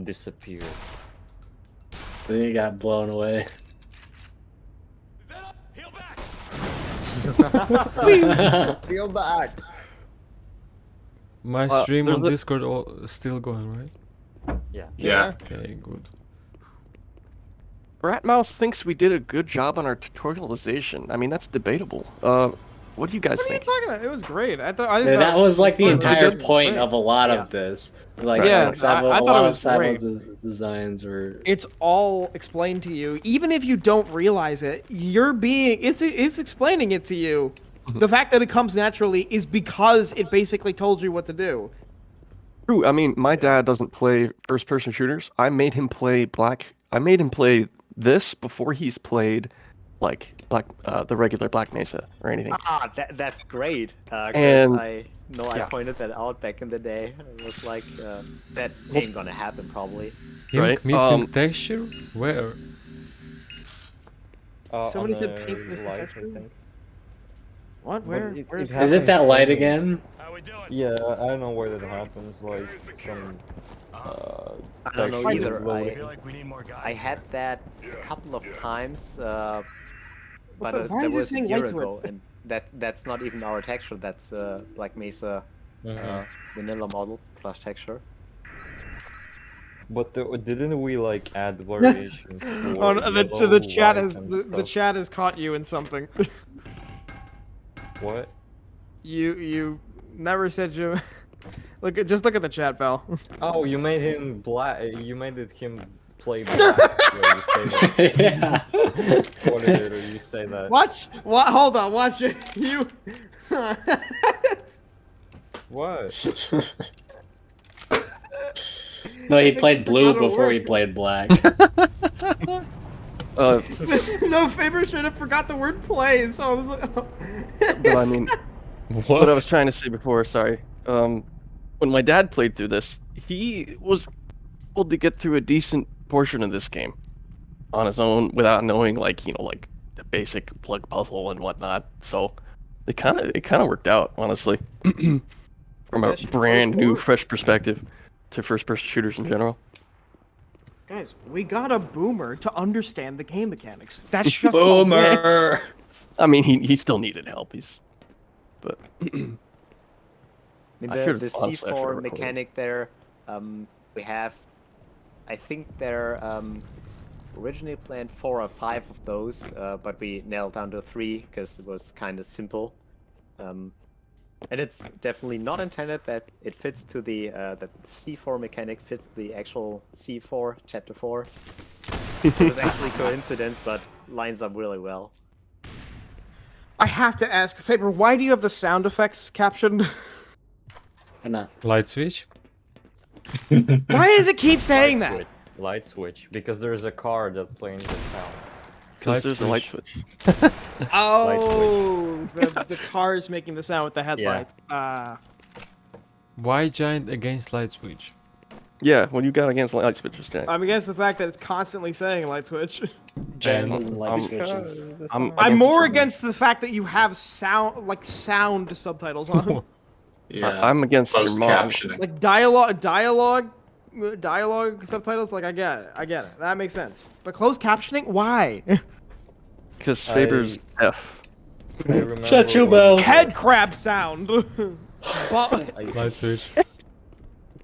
Disappeared. Then he got blown away. Feel back. My stream on Discord still going, right? Yeah. Okay, good. Ratmouse thinks we did a good job on our tutorialization. I mean, that's debatable. What do you guys What are you think? talking about? It was great. I thought That was like the entire good. point Great. of a lot of this. Like, Yeah, like I a thought lot it of was great. Savo's designs were. It's all explained to you, even if you don't realize it. It's explaining it to you. The fact that it comes naturally is because it basically told you what to do. True. I mean, my dad doesn't play first-person shooters. I made him play this before he's played the regular Black Mesa or anything. Ah, that's great. Because And- I know I pointed that out back in the day. It was like, that ain't gonna happen probably. Him missing texture? Where? Somebody on said the pink missing light, I texture? think. What? Where? Where is Is it that light again? Yeah, I don't know where that happens. Like some. I don't know texture either. loading. I had that a couple of times, but Why that is it was a saying year light switch? ago, and that's not even our texture. That's Black Mesa vanilla model plus texture. But didn't we like add variations? Oh, For the chat yellow, has white, and the stuff? chat has caught you in something. What? You never said you. Just look at the chat, pal. Oh, you made him black. You made him play black. Yeah, you say that. Yeah. What is it? Or you say that? Watch. What? Hold on. Watch it. You. What? No, he think played you blue forgot a before he word. played black. No, Faber straight up forgot the word play, so I was like. But I mean, what I was trying to say before, sorry. When my dad played through this, he was able to get through a decent portion of this game on his own without knowing, like the basic plug puzzle and whatnot. So it kind of worked out, honestly, from a brand new, fresh perspective to first-person shooters in general. Guys, we got a boomer to understand the game mechanics. That's just Boomer. I mean, he still needed help. But I mean, I the should've- honestly, I should've C4 recorded. mechanic there, we have, I think there originally planned 4 or 5 of those, but we nailed down to 3 because it was kind of simple. And it's definitely not intended that it fits to the that the C4 mechanic fits the actual C4 chapter 4. It was actually coincidence, but lines up really well. I have to ask, Faber, why do you have the sound effects captioned? Or not? Light switch? Why does it keep saying that? Light switch, because there's a car that plays the sound. because there's a light switch. Oh, the car's making the sound with the headlights. Why giant against light switch? Yeah, when you got against light switches, Jack. I'm against the fact that it's constantly saying light switch. Giant doesn't like switches. I'm more against the fact that you have sound subtitles on. I'm against your mom. Like dialogue subtitles. Like I get it. That makes sense. But closed captioning, why? Because Faber's deaf. Shut your mouth. Head crab sound. Light switch.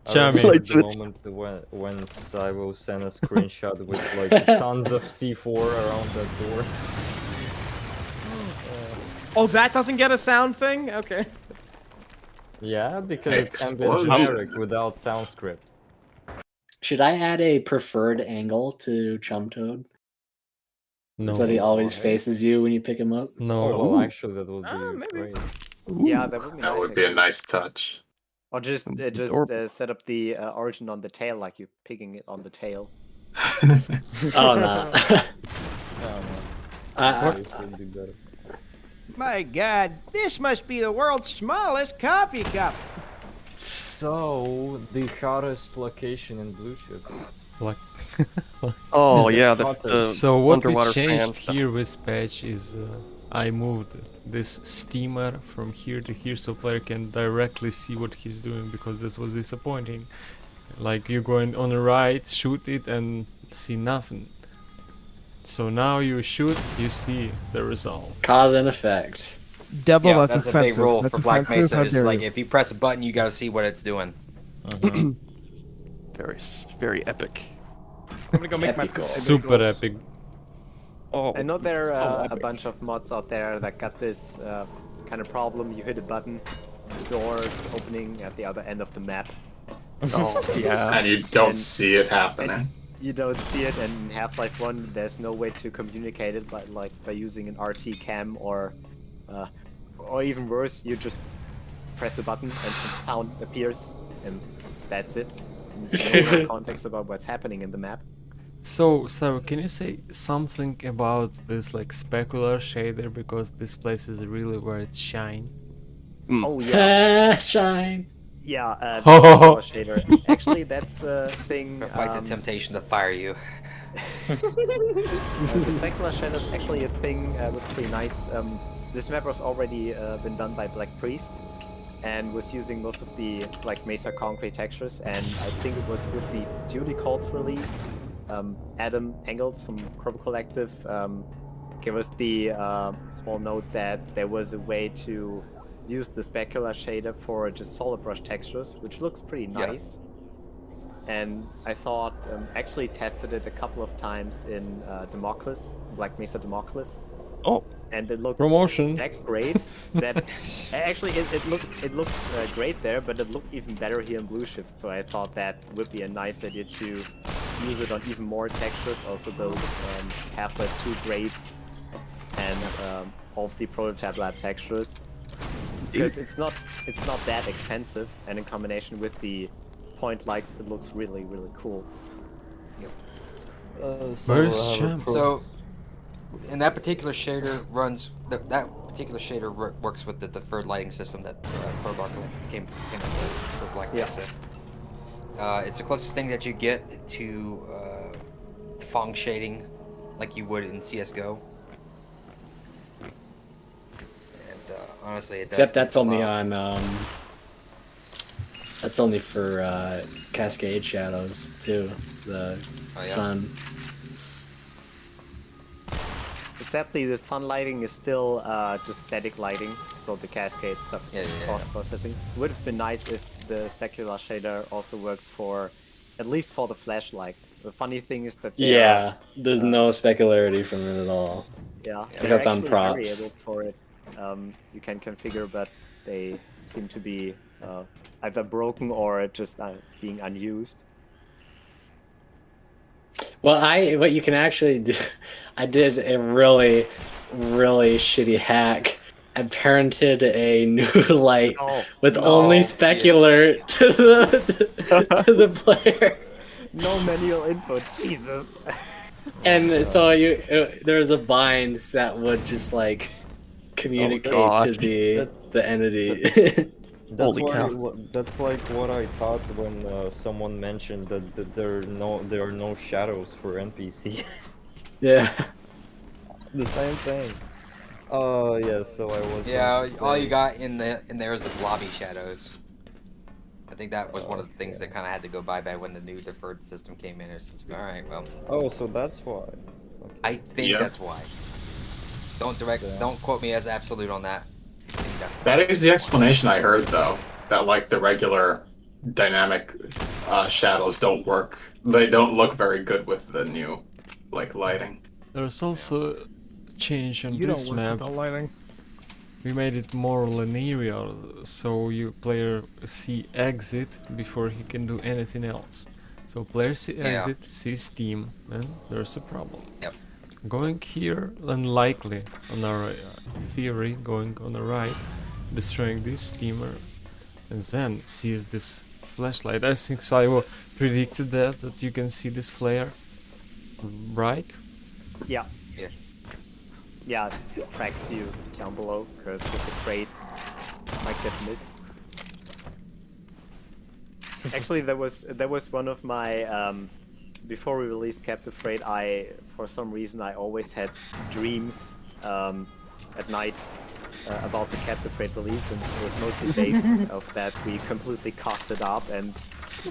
Charming. Light The moment when Cybo sent a screenshot with like tons of C4 around that door. Oh, that doesn't get a sound thing? Okay. Yeah, because it's ambient generic without sound script. Should I add a preferred angle to Chum Toad? No. So that he always faces you when you pick him up? No. Oh, well, actually, that would be great. Yeah, that would be nice. That would be a nice touch. Or just set up the origin on the tail, like you're picking it on the tail. Oh, no. My God, this must be the world's smallest coffee cup. So, the hottest location in Blue Chip. Like. Oh yeah, the so what we underwater changed fan here with patch is I moved this steamer from here to here so player can directly see what he's doing, because this was disappointing. Like you're going on the right, shoot it and see nothing. So now you shoot, you see the result. Cause and effect. Devil, Yeah, that's that's a offensive. big rule That's for Black offensive. Mesa. How Is dare like you. if you press a button, you got to see what it's doing. very epic. I'm gonna go make my Super epic. Oh. I know there are a epic. bunch of mods out there that got this kind of problem. You hit a button, the door's opening at the other end of the map. Oh yeah. And you don't see it happening. You don't see it, and in Half-Life 1 there's no way to communicate it by using an RT cam or even worse, you just press a button and some sound appears and that's it. No real context about what's happening in the map. So can you say something about this like specular shader, because this place is really where it shine? Oh yeah. Shine. Yeah, the specular shader. Actually, that's a thing. Fight the temptation to fire you. The specular shader is actually a thing. Was pretty nice. This map was already been done by Black Priest, and was using most of the Mesa concrete textures. And I think it was with the Duty Calls release. Adam Engels from HECU Collective gave us the small note that there was a way to use the specular shader for just solid brush textures, which looks pretty nice. And I thought, actually tested it a couple of times in Democles, Black Mesa Democles. Oh. And it looked promotion that great. That actually it looks great there, but it looked even better here in Blue Shift. So I thought that would be a nice idea to use it on even more textures, also those Half-Life 2 grades and all of the prototype lab textures. Because it's not that expensive, and in combination with the point lights, it looks really cool. Where's Champ? So, and that particular shader runs. That particular shader works with the deferred lighting system that Crowbar came up with for Black Mesa. It's the closest thing that you get to Fong shading, like you would in CS:GO. And honestly, Except that's only on. That's only for Cascade shadows too. The sun. Sadly, the sun lighting is still just static lighting, so the cascade stuff is cross-processing. Would have been nice if the specular shader also works for, at least for the flashlight. The funny thing is that there's no specularity from it at all. Yeah, Except they're on actually props. variables for it. You can configure, but they seem to be either broken or just being unused. Well, what you can actually do, I did a really shitty hack. I parented a new light with only specular to the player. No manual input, Jesus. And so there was a bind that would just like communicate to the entity. That's Holy why. cow. That's like what I thought when someone mentioned that there are no shadows for NPCs. Yeah. The same thing. Oh yeah. So I was. Yeah, going to all you say- got in there is the blobby shadows. I think that was one of the things that kind of had to go bye-bye when the new deferred system came in. It's just, all right, well. Oh, so that's why. I think that's why. Don't quote me as absolute on that. That is the explanation I heard, though. That like the regular dynamic shadows don't work. They don't look very good with the new like lighting. There's also a change on You this don't work map. with the lighting. We made it more linear, so you player see exit before he can do anything else. So player see exit, sees steam, and there's a problem. Yep. Going here, unlikely on our theory, going on the right, destroying this steamer, and then sees this flashlight. I think Saivo predicted that you can see this flare, right? Yeah. Yeah. Yeah, it tracks you down below, because with the crates, it might get missed. Actually, that was one of my before we released Captive Freight. For some reason, I always had dreams at night about the Captive Freight release, and it was mostly based of that we completely cocked it up, and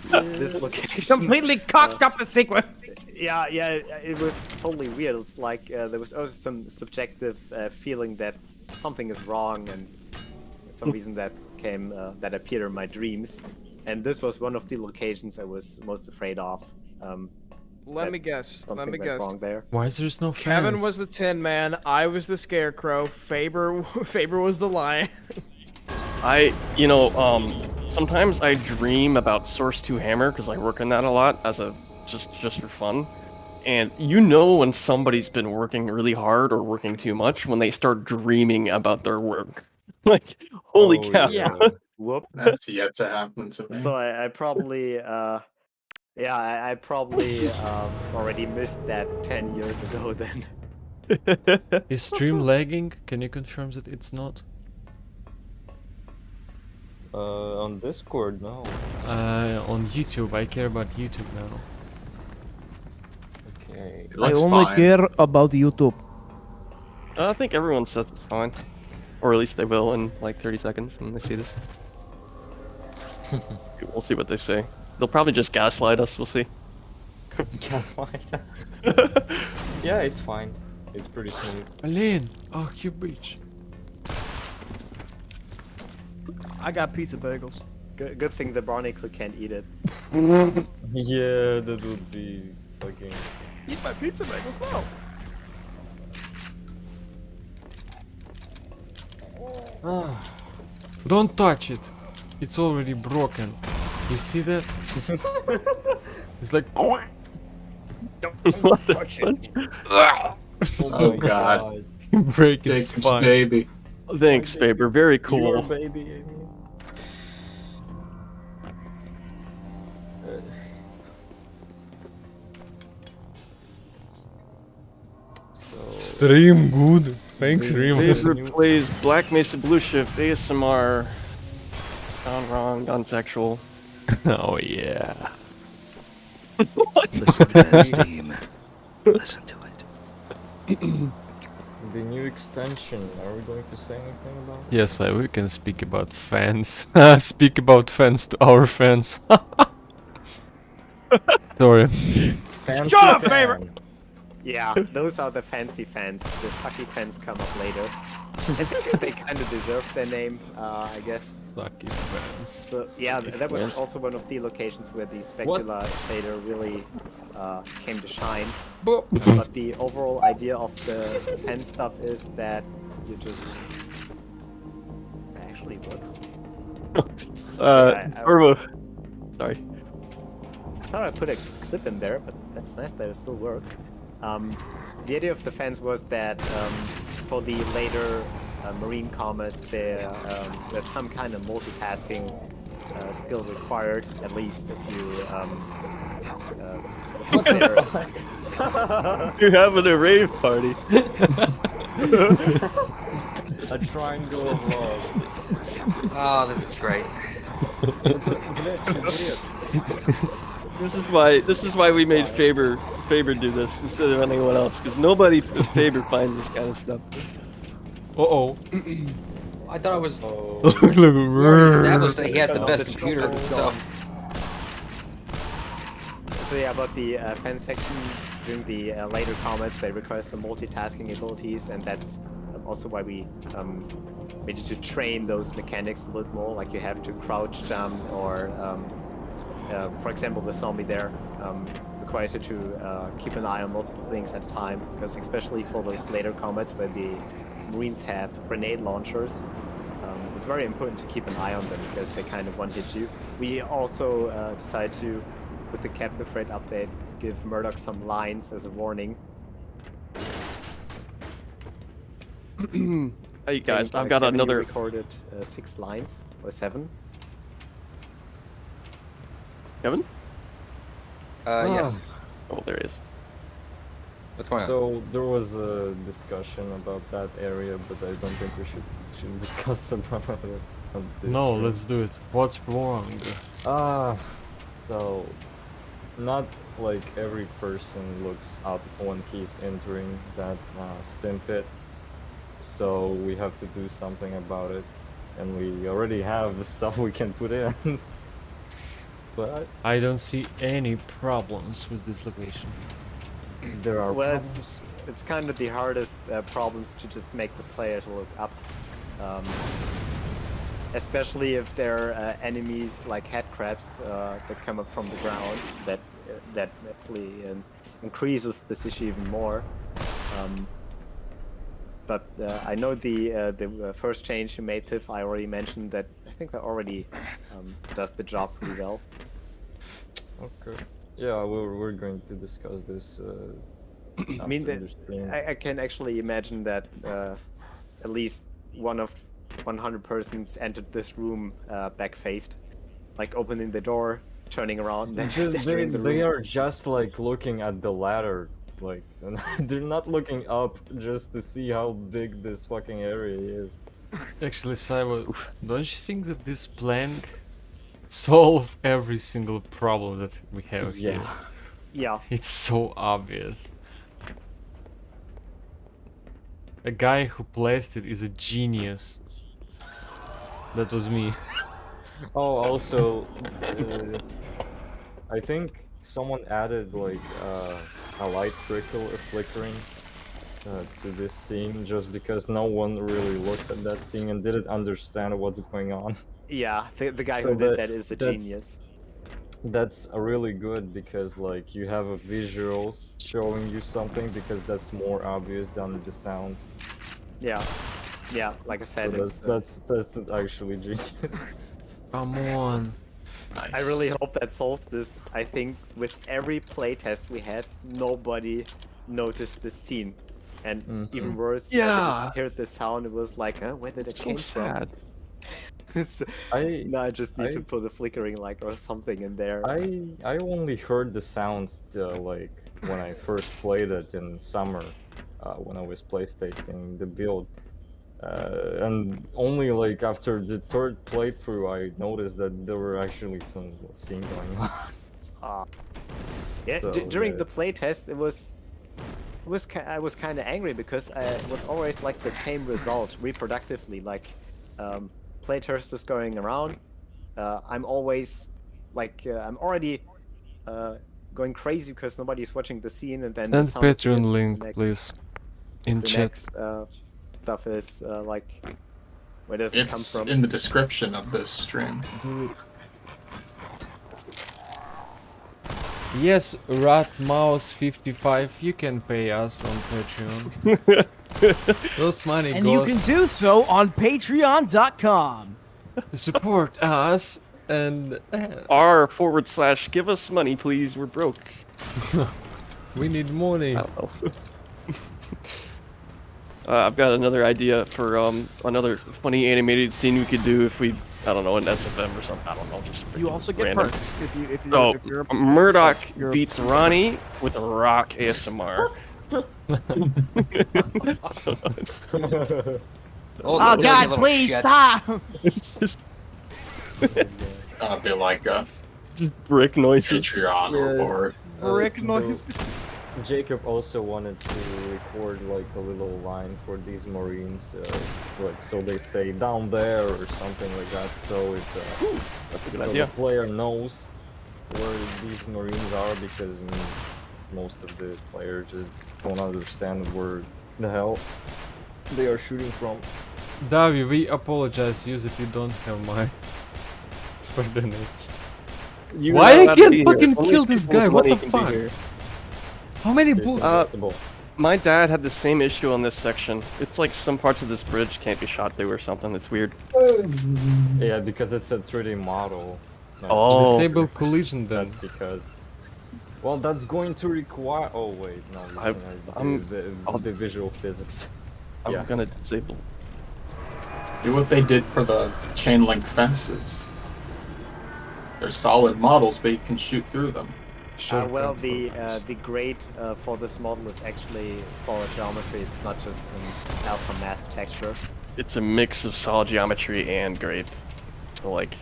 this location Completely cocked up the sequence. Yeah, it was totally weird. It's like there was also some subjective feeling that something is wrong, and for some reason that that appeared in my dreams. And this was one of the locations I was most afraid of. Let me guess. Something went wrong there. Why is there no Kevin fans? was the Tin Man. I was the Scarecrow. Faber was the Lion. Sometimes I dream about Source 2 Hammer because I work on that a lot as a just for fun. And you know when somebody's been working really hard or working too much when they start dreaming about their work. Like, holy cow. Yeah. Whoop. That's yet to happen to me. So I probably I probably already missed that 10 years ago then. Is stream lagging? Can you confirm that it's not? On Discord, no. On YouTube, I care about YouTube now. Okay. I only care about YouTube. I think everyone says it's fine. Or at least they will in like 30 seconds when they see this. We'll see what they say. They'll probably just gaslight us, we'll see. Gaslight? Yeah, it's fine. It's pretty smooth. Aline! Oh, you bitch. I got pizza bagels. Good thing the Barnacle can't eat it. Yeah, that would be fucking... Eat my pizza bagels now. Don't touch it. It's already broken. You see that? It's like... Don't touch it. Oh god. Break its Jacob's spine. baby. Thanks, Faber. Very cool. Your baby, Amy. Stream good. Thanks, Remus. Faber plays Black Mesa Blue Shift ASMR. Gone wrong, gone sexual. Oh yeah. Listen to that steam. Listen to it. The new extension, are we going to say anything about it? Yes, we can speak about fans. Speak about fans to our fans. Sorry. Fans Shut to up, Faber! fan. Yeah, those are the fancy fans. The sucky fans come up later. I think they kind of deserve their name, I guess. Sucky fans. So yeah, that was also one of the locations where the specular shader really came to shine. But the overall idea of the fan stuff is that you just... It actually works. Turbo. Sorry. I thought I put a clip in there, but that's nice that it still works. The idea of the fans was that for the later Marine Comet, there's some kind of multitasking skill required, at least if you this was later. You're having a rave party. A triangle of love. Oh, this is great. This is why we made Faber do this instead of anyone else, because nobody but Faber finds this kind of stuff. Uh-oh. I thought it was. Look, We already established that he has the best computer, so. So yeah, about the fan section during the later comments, they require some multitasking abilities, and that's also why we needed to train those mechanics a little more. Like you have to crouch jump, or for example, the zombie there requires you to keep an eye on multiple things at a time, because especially for those later combats where the Marines have grenade launchers, it's very important to keep an eye on them because they kind of one-hit you. We also decided to, with the Captain Freight update, give Murdoch some lines as a warning. Hey guys, I've got Kevin, you another. recorded 6 lines or 7. Kevin? Yes. Oh, there he is. What's going on? So there was a discussion about that area, but I don't think we should discuss about it. On this No, stream. let's do it. What's wrong? So not like every person looks up when he's entering that stim pit. So we have to do something about it, and we already have the stuff we can put in. But I don't see any problems with this location. there are Well, problems. it's kind of the hardest problems to just make the player to look up. Especially if there are enemies like headcrabs that come up from the ground, that actually increases this issue even more. But I know the first change you made, Piff, I already mentioned that. I think that already does the job pretty well. Okay. Yeah, we're going to discuss this. I mean, after the stream. I can actually imagine that at least one of 100 persons entered this room back-faced, like opening the door, turning around, and then just entering the room. They are just like looking at the ladder, like they're not looking up just to see how big this fucking area is. Actually, Cyber, don't you think that this plank solves every single problem that we have here? Yeah. It's so obvious. A guy who placed it is a genius. That was me. Oh, also, I think someone added like a light flickering to this scene just because no one really looked at that scene and didn't understand what's going on. Yeah, the guy So who did that is a genius. That's really good because like you have a visuals showing you something because that's more obvious than the sounds. Yeah, yeah. Like I said, So it's that's actually genius. Come on. Nice. I really hope that solves this. I think with every playtest we had, nobody noticed the scene, and even worse, I Yeah. just heard the sound. It was like, where did it So came sad. from? So, no, I just need to put a flickering light or something in there. I only heard the sounds like when I first played it in summer, when I was playtesting the build, and only like after the third playthrough I noticed that there were actually some scene going on. Yeah, So, during the playtest, I was kind of angry because it was always like the same result reproductively. Like, playtest is going around. I'm always like I'm already going crazy because nobody's watching the scene, and then Send the sound appears, Patreon the link, next- please. In the chat. next stuff is like, where does it come It's from? in the description of this stream. Yes, RatMouse55, you can pay us on Patreon. Those money And you goes can do so on patreon.com. to support us and R/ give us money, please. We're broke. we need money. I don't know. I've got another idea for another funny animated scene we could do if we I don't know, an SFM or something. I don't know, just You also get random. perks if you're So if you're a Murdoch you're a- beats Ronnie with a rock ASMR. Oh God! Please stop. It's just Gonna be like a brick noises. Patreon or Brick noise. Jacob also wanted to record like a little line for these Marines, like so they say down there or something like that. So it that's a good so idea. the player knows where these Marines are, because most of the players just don't understand where the hell they are shooting from. Davi, we apologize. Use it. You don't have mine for the name. Why I can't fucking kill this guy? What the fuck? How many bullets? My dad had the same issue on this section. It's like some parts of this bridge can't be shot through or something. It's weird. Yeah, because it's a 3D model. Oh. Disable collision then. That's because. Well, that's going to require. Oh wait, no. The visual physics. I'm gonna disable. do what they did for the chain link fences. They're solid models, but you can shoot through them. Well, the grade for this model is actually solid geometry. It's not just an alpha mask texture. It's a mix of solid geometry and grade. So like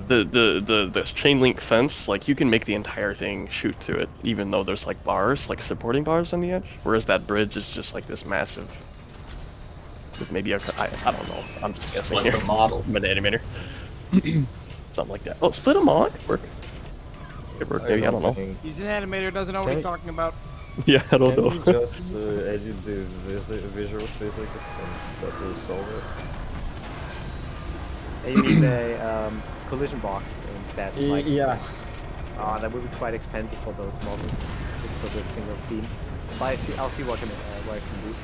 the chain link fence, like you can make the entire thing shoot to it, even though there's like bars, like supporting bars on the edge. Whereas that bridge is just like this massive. With maybe a, I don't know. I'm just guessing Split here. the model. I'm an animator. Something like that. Oh, split them on. Work. It worked. Maybe I don't know. He's an animator, doesn't know what he's talking about. Yeah, I don't know. Can you just edit the visual physics and that will solve it? You mean the collision box instead? Like, yeah. That would be quite expensive for those models, just for this single scene. But I'll see what I can do.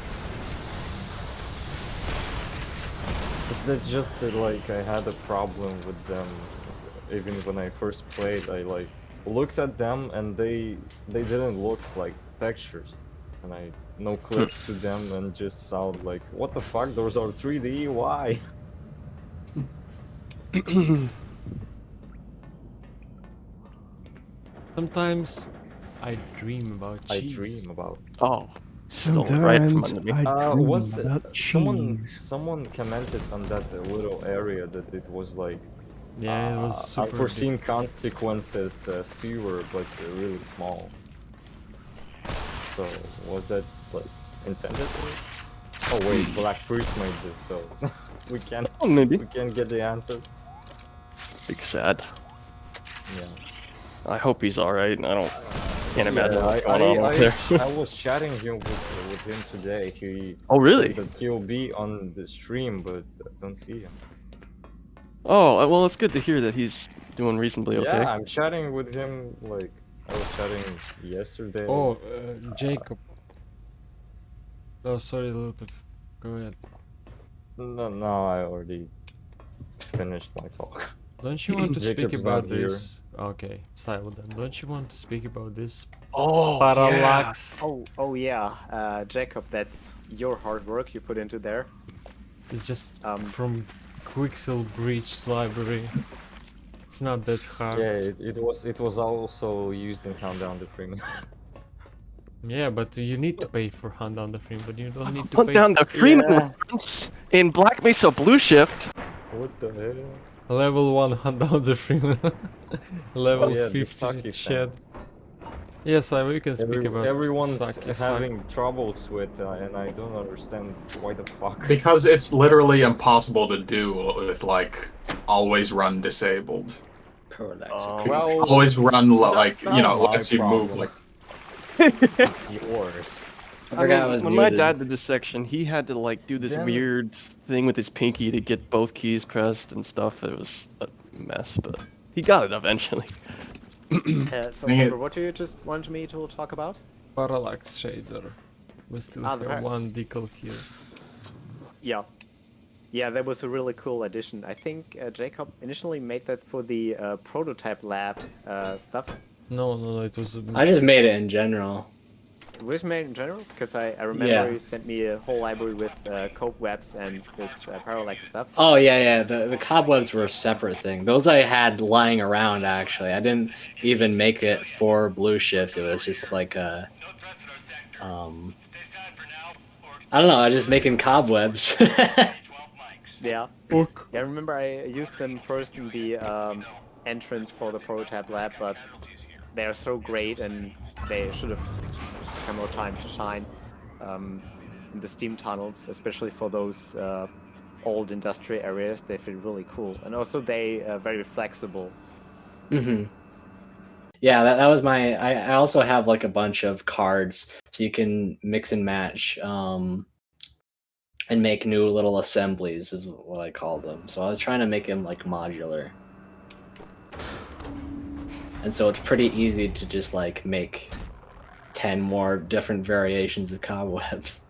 It's not just that like I had a problem with them. Even when I first played, I like looked at them and they didn't look like textures, and I no clips to them and just sound like, what the fuck, those are 3D, why? Sometimes I dream about cheese. I dream about. Oh, stolen right from Sometimes under me. Was about someone commented on that little area that it was like Yeah, it was super unforeseen consequences sewer, but really small. So was that like intended? Oh wait, Black Priest made this, so we can't. Oh, maybe we can't get the answer. Big sad. Yeah. I hope he's all right. Can't imagine Yeah, what's going on there. I was chatting with him today. He Oh, really? said that he'll be on the stream, but I don't see him. Oh, well, it's good to hear that he's doing reasonably okay. Yeah, I'm chatting with him, like, I was chatting yesterday. Oh, Jacob. Oh, sorry, a little bit. Go ahead. No, I already finished my talk. Don't you want to speak Jacob's about not here. this? Okay, silent then. Don't you want to speak about this? Oh, parallax. Oh yeah, Jacob, that's your hard work you put into there. It's just from Quixel Breach library. It's not that hard. Yeah, it was also used in Countdown to Freeman. Yeah, but you need to pay for Hunt Down the Freeman, but you don't need to Put pay. down the Freeman reference in Black Mesa Blue Shift. What the hell? Level 1 Hunt Down the Freeman. Level Oh, yeah, the 50 Saki Shed. fans. Yes, we can speak about everyone's Saki. having troubles with, and I don't understand why the fuck. Because it's literally impossible to do with like always run disabled. Well, Always run like not you know my lets you move problem. like. It's yours. When my dad did this section, he had to like do this Then- weird thing with his pinky to get both keys pressed and stuff. It was a mess, but he got it eventually. So, Faber, what do you just want me to talk about? Parallax shader. We still have one decal here. Yeah, that was a really cool addition. I think Jacob initially made that for the prototype lab stuff. No, it was. I just made it in general. Remake in general? Because I remember you sent me a whole library with cobwebs and this parallax stuff. Oh yeah. The cobwebs were a separate thing. Those I had lying around actually. I didn't even make it for blue shifts. It was just like a I don't know. I was just making cobwebs. Yeah. I remember I used them first in the entrance for the prototype lab, but they are so great and they should have had more time to shine in the steam tunnels, especially for those old industrial areas. They feel really cool, and also they are very flexible. Mm-hmm. Yeah, that was my. I also have like a bunch of cards, so you can mix and match and make new little assemblies is what I call them. So I was trying to make them like modular, and so it's pretty easy to just like make 10 more different variations of cobwebs.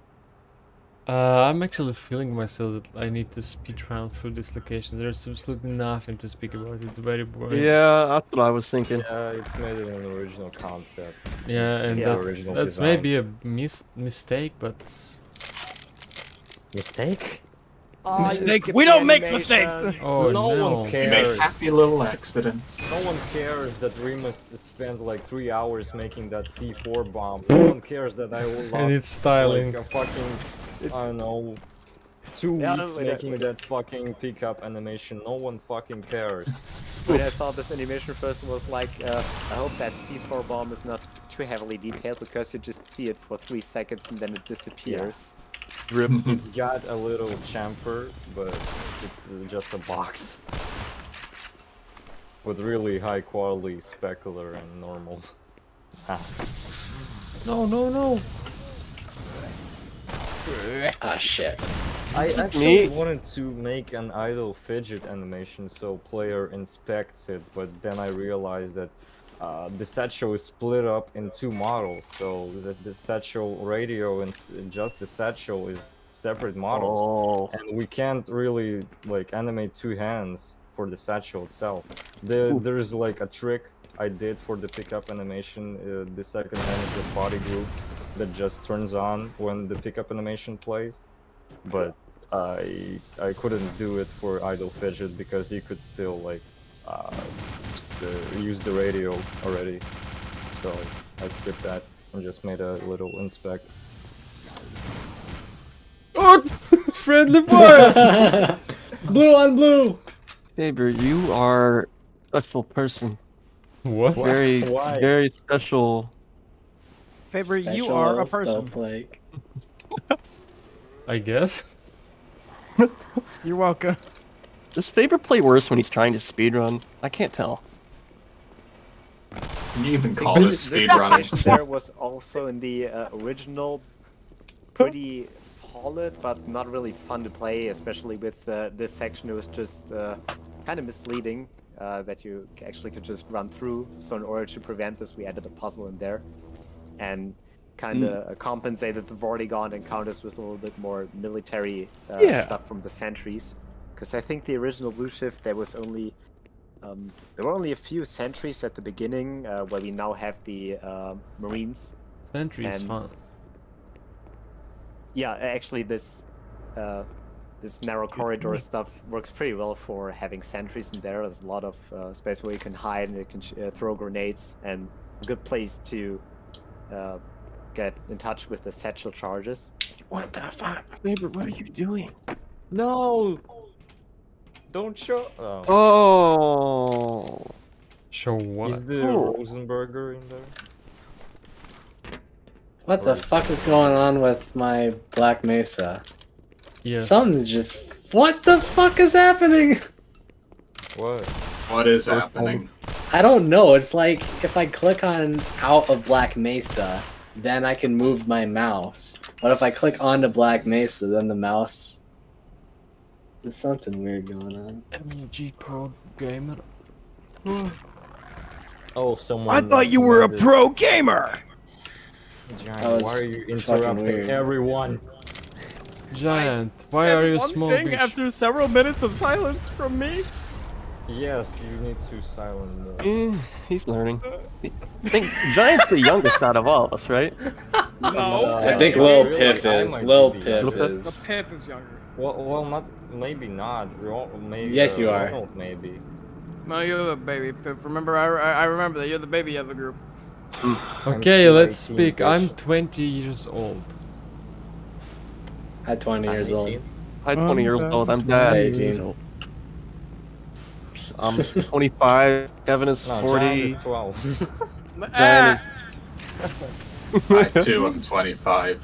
I'm actually feeling myself that I need to speed round through this location. There's absolutely nothing to speak about. It's very boring. Yeah, that's what I was thinking. Yeah, it's made in an original concept. Yeah, and that's design. maybe a mistake, but mistake. Oh, we don't make mistakes. Oh no one You cares. make happy little accidents. No one cares that Remus spent like 3 hours making that C4 bomb. No one cares that I will And it's styling. like a fucking, I don't know, 2 weeks making that fucking pickup animation. No one fucking cares. When I saw this animation first, it was like, I hope that C4 bomb is not too heavily detailed because you just see it for 3 seconds and then it disappears. It's got a little chamfer, but it's just a box. With really high quality specular and normal. No. Ah, shit. I actually wanted to make an idle fidget animation so player inspects it, but then I realized that the satchel is split up in 2 models, so the satchel radio and just the satchel is separate models, and we can't really like animate 2 hands for the satchel itself. There's like a trick I did for the pickup animation. The second hand is the body group that just turns on when the pickup animation plays, but I couldn't do it for idle fidget because you could still like use the radio already, so I skipped that and just made a little inspect. Oh, friendly fire! Blue on blue. Faber, you are a special person. What? Very special. Faber, you are a person. Snowflake. I guess. You're welcome. Does Faber play worse when he's trying to speedrun? I can't tell. Can you even call This this speedrunning? animation there was also in the original pretty solid, but not really fun to play, especially with this section. It was just kind of misleading that you actually could just run through. So in order to prevent this, we added a puzzle in there and kind of compensated the Vortigaunt encounters with a little bit more military stuff from the sentries. Because I think the original Blue Shift, there was only there were only a few sentries at the beginning, where we now have the Marines. Sentries fun. Yeah, actually, this narrow corridor stuff works pretty well for having sentries in there. There's a lot of space where you can hide and you can throw grenades, and a good place to get in touch with the satchel charges. What the fuck? Faber, what are you doing? No! Don't show. Oh. Show what? Is the Rosenberger in there? What the fuck is going on with my Black Mesa? Yes. Something's just. What the fuck is happening? What? What is happening? I don't know. It's like if I click on out of Black Mesa, then I can move my mouse. But if I click onto Black Mesa, then the mouse. There's something weird going on. MG Pro Gamer. Oh, someone. I thought you were a pro gamer! Giant, why are you interrupting everyone? Giant, why are you small thing bitch? after several minutes of silence from me? Yes, you need to silence more. He's learning. I think Giant's the youngest out of all of us, right? No. I think not Lil really. Piff I is. might Lil be Piff younger. The is. Pip is younger. Well, not maybe not. Maybe. Yes, you are. Ronald, maybe. No, you're the baby Pip. Remember, I remember that you're the baby of the group. Okay, still let's 18, speak. I'm bitch. 20 years old. I'm 20 years old. 18. I'm 20 years old. I'm dad. 18. I'm 25. Kevin is No, 40. John is 12. Brian is. I too am 25.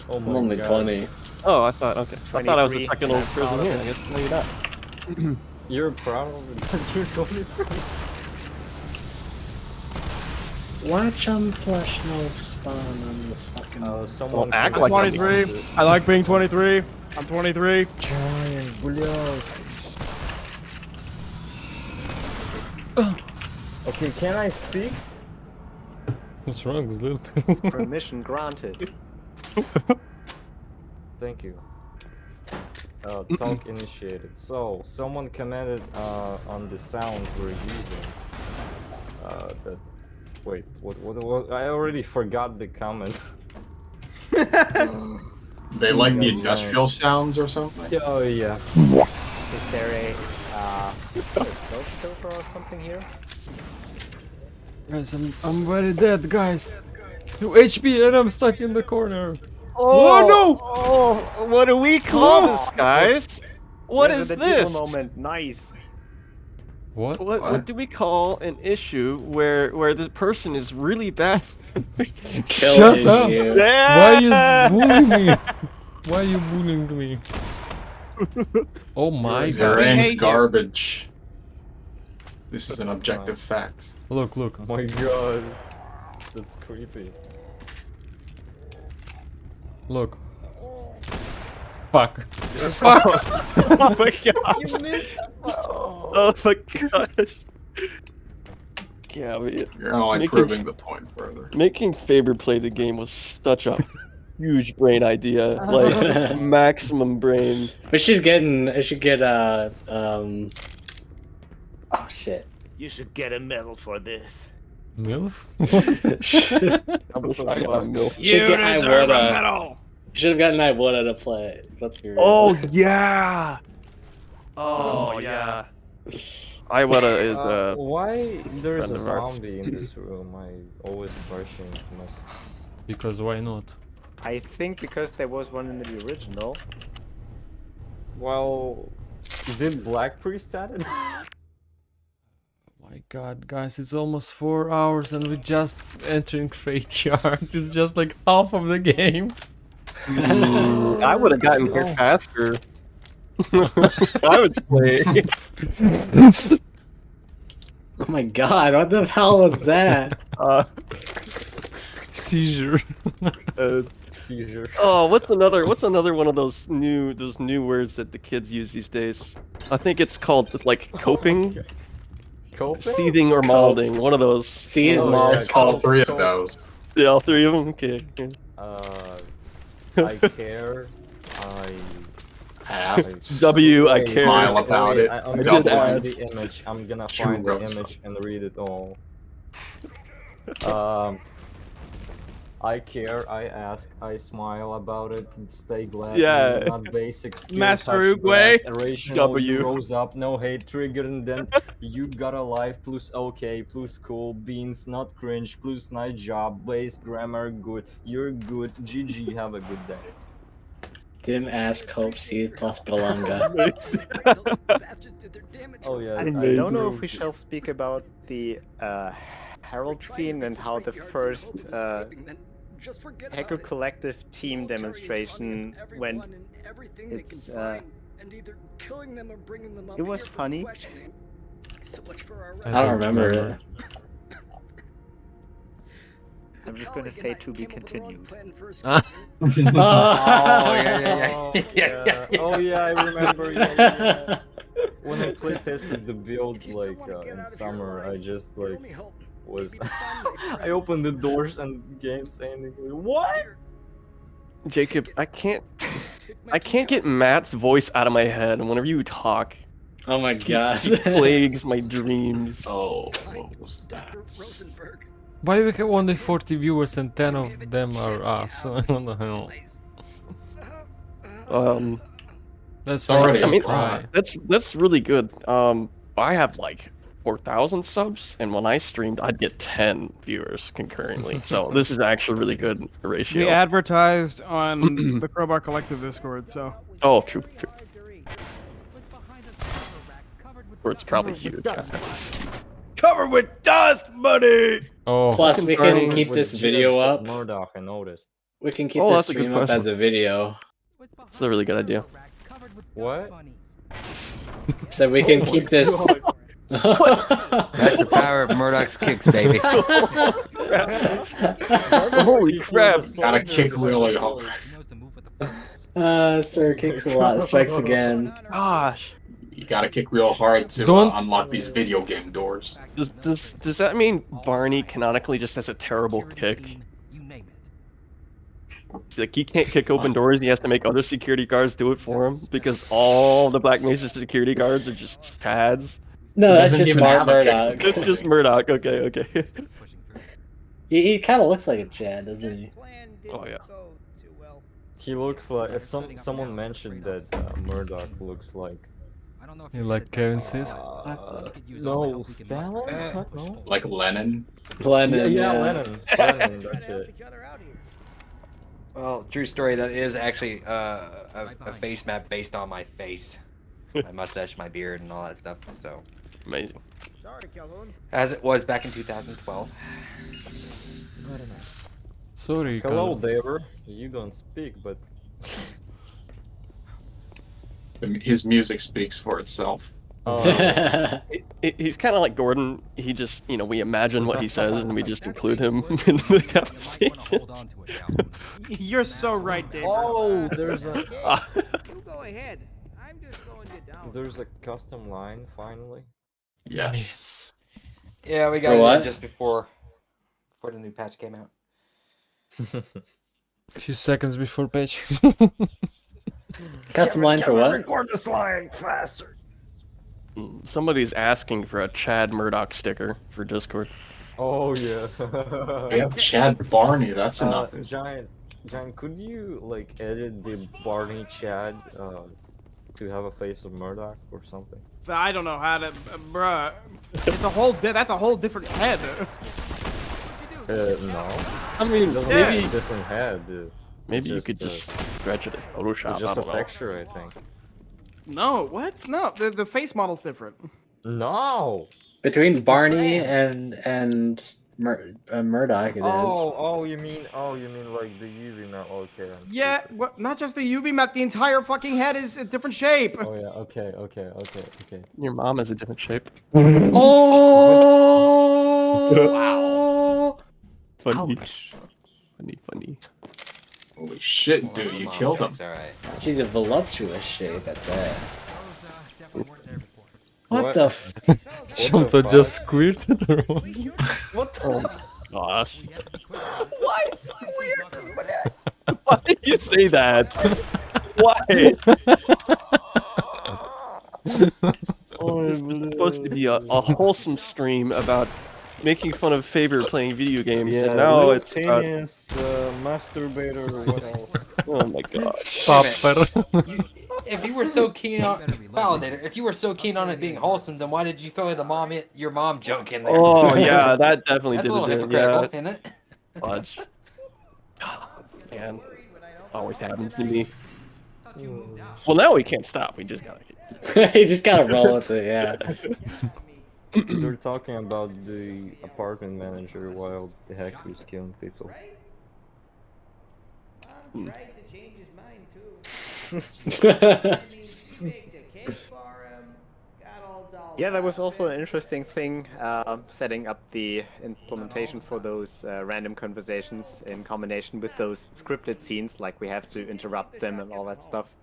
Oh I'm my only god. 20. Oh, I thought. Okay. I thought I was the 23, second and old I'm person proud here. of I it. guess no, you're not. You're proud of it because you're 23. Watch them flush no spawn on this fucking. Someone act I'm like 23. I like being 23. I'm 23. Okay, can I speak? What's wrong with Lil? Permission granted. Thank you. Talk initiated. So, someone commented on the sounds we're using. That. Wait, what was? I already forgot the comment. They like the industrial sounds or something? Oh, yeah. Is there a soap filter or something here? Guys, I'm very dead, guys. No HP and I'm stuck in the corner. Oh no! Oh, what do we call this, guys? What is Resident Evil this? moment. Nice. What do we call an issue where the person is really bad? Shut up! Yeah. Why are you bullying me? Why are you bullying me? Oh my Your god. aim's garbage. This is an objective fact. Look. Oh my god. That's creepy. Look. Fuck. Fuck! Oh my god! You missed. Oh my gosh! Yeah, man. You're only proving the point further. Making Faber play the game was such a huge brain idea, like maximum brain. I should get oh shit. You should get a medal for this. MILF? I wish I got milk. Should get I deserve a woulda. medal. Should have gotten I woulda to play. Let's be real. Oh yeah! Oh yeah! I woulda is why there's friend a of ours. zombie in this room? I always question myself. Because why not? I think because there was one in the original. Well, did Black Priest add it? My god, guys, it's almost 4 hours and we're just entering Graveyard. It's just like half of the game. I would have gotten here faster. I was playing. Oh my god, what the hell was that? Seizure. Seizure. Oh, what's another one of those new words that the kids use these days? I think it's called like coping. Coping? Seething or malding, one of those. Seething, It's all three of those. Yeah, all three of them? Okay. I care. I Asked. W, I Wait, care. Smile about it. I'm did gonna add. find the image. I'm gonna find the Churros. image and read it all. I care, I ask, I smile about it, stay glad, Yeah. not basic skill, Master touch Uruguay. grass, irrational, W. rose up, no hate, trigger and then you got a life, plus okay, plus cool, beans, not cringe, plus nice job, base, grammar, good, you're good, GG, have a good day. Didn't ask Hope Seed plus Belonga. Oh yeah, I don't know if we shall speak about the Herald scene and how the first HECU Collective team demonstration went. It's it was funny. I don't remember it. I'm just going to say to be continued. Oh yeah. Oh yeah, I remember. Yeah. When I play tested the build like in summer, I just like was I opened the doors and game saying what? Jacob, I can't get Matt's voice out of my head, and whenever you talk, Oh my god. it plagues my dreams. Oh, what was that? Why we have only 40 viewers and 10 of them are us? What the hell? That's already I mean, cry. that's really good. I have like 4,000 subs, and when I streamed, I'd get 10 viewers concurrently. So this is actually really good ratio. We advertised on the Crowbar Collective Discord, so. Oh, true. Or it's probably huge. Covered with dust, buddy. Oh. Plus, we can keep this video up. Murdoch, I noticed. We can keep Oh, this that's a good stream up as question. a video. It's a really good idea. What? So we can keep this. That's the power of Murdoch's kicks, baby. Holy crap! Gotta kick really hard. Sir kicks a lot. Strikes again. Gosh. You gotta kick real hard to unlock these video game doors. Does that mean Barney canonically just has a terrible kick? Like he can't kick open doors, he has to make other security guards do it for him because all the Black Mesa security guards are just pads. No, that's just Murdoch. It's just Murdoch. Okay. He kind of looks like a Chad, doesn't he? Oh yeah. He looks like someone mentioned that Murdoch looks like. You like Kevin says? No, Stalin? What? No. Like Lenin? Lenin. Yeah, Lenin. Lenin, that's it. Well, true story. That is actually a face map based on my face, my mustache, my beard, and all that stuff. So amazing. As it was back in 2012. Sorry. Hello, Dever. You don't speak, but his music speaks for itself. He's kind of like Gordon. He just, we imagine what he says and we just include him in the conversation. You're so right, Dave. Oh, there's a. You go ahead. I'm just slowing you down. There's a custom line finally. Yes. Yeah, we got For what? it just before the new patch came out. A few seconds before patch. Custom line for what? Record this line faster. Somebody's asking for a Chad Murdoch sticker for Discord. Oh yeah. We have Chad Barney. That's enough. Giant, could you like edit the Barney Chad to have a face of Murdoch or something? I don't know how to, bruh. It's a whole. That's a whole different head. No. I mean, Doesn't maybe have a different head. maybe you could just stretch it in Photoshop. It's just I a don't know. texture, I think. No, what? No, the face model's different. No. Between Barney and Murdoch, it is. Oh, you mean like the UV map? Okay. Yeah, what? Not just the UV map. The entire fucking head is a different shape. Oh yeah. Okay. Your mom is a different shape. Oh! Funny. Ouch. Funny. Holy shit, dude! You killed him. Alright. She's a voluptuous shape at that. What? What the f? Chonto just squirted or what? What the? Oh gosh. Why squirted? Why did you say that? Why? This was supposed to be a wholesome stream about making fun of Faber playing video games, Yeah. and now it's Penis, masturbator. What else? oh my god. Popper. If you were so keen on Validator, if you were so keen on it being wholesome, then why did you throw your mom joke in there? Oh yeah, that definitely That's a did little it. hypocritical, Yeah. isn't it? Fudge. Man, always happens to me. Well, now we can't stop. We just gotta. You just gotta roll with it, yeah. They're talking about the apartment manager while the HECU's killing people. Yeah, that was also an interesting thing, setting up the implementation for those random conversations in combination with those scripted scenes, like we have to interrupt them and all that stuff.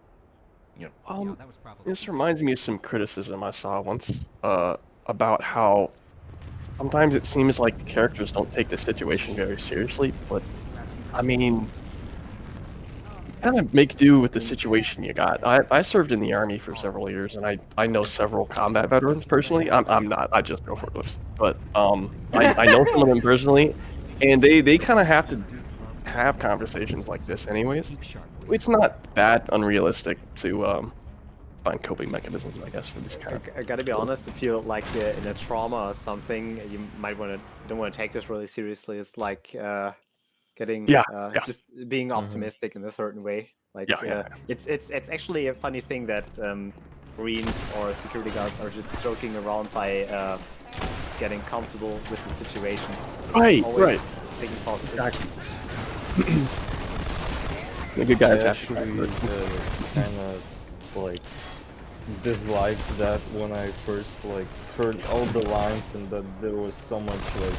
This reminds me of some criticism I saw once about how sometimes it seems like the characters don't take the situation very seriously, but I mean, kind of make do with the situation you got. I served in the army for several years, and I know several combat veterans personally. I'm not. I just go for looks, but I know some of them personally, and they kind of have to have conversations like this anyways. It's not that unrealistic to find coping mechanisms, I guess, for this kind of. I gotta be honest, if you're like in a trauma or something, you might don't want to take this really seriously. It's like getting just being optimistic in a certain way. Like it's actually a funny thing that Marines or security guards are just joking around by getting comfortable with the situation. Right, always thinking positive. Exactly. The good guys actually kind of like disliked that when I first like heard all the lines and that there was so much like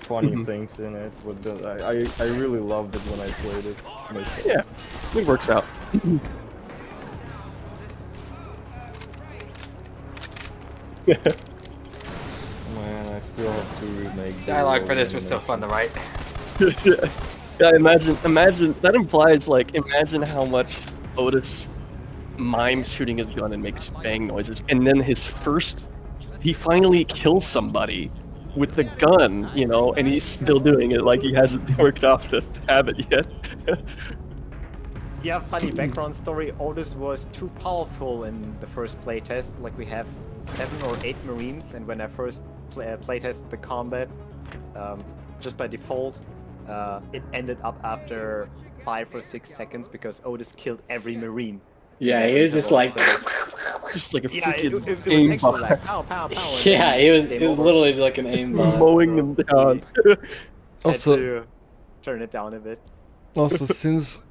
funny things in it. But I really loved it when I played it myself. Yeah, it works out. Man, I still have to remake the Dialogue for this was so fun to write. Yeah, imagine that implies like imagine how much Otis mimes shooting his gun and makes bang noises, and then he finally kills somebody with the gun, you know, and he's still doing it like he hasn't worked off the habit yet. Yeah, funny background story. Otis was too powerful in the first playtest. Like we have 7 or 8 Marines, and when I first playtested the combat, just by default, it ended up after 5 or 6 seconds because Otis killed every Marine. Yeah, he was just like, just like a it was aim actually like pow pow pow. Yeah, it was literally like an aim bomb. Mowing them down. Also, to turn it down a bit. Also, since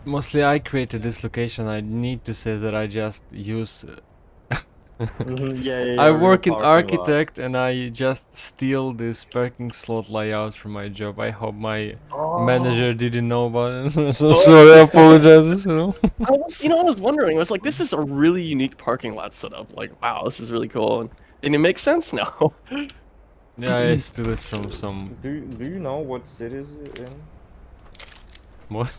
mostly I created this location, I need to say that I just use. I work in architect and I just steal this parking slot layout from my job. I hope my manager didn't know about it. So sorry, I apologize. I was wondering. I was like, this is a really unique parking lot setup. Like, wow, this is really cool, and it makes sense now. Yeah, I steal it from some. Do you know what city is it in? What?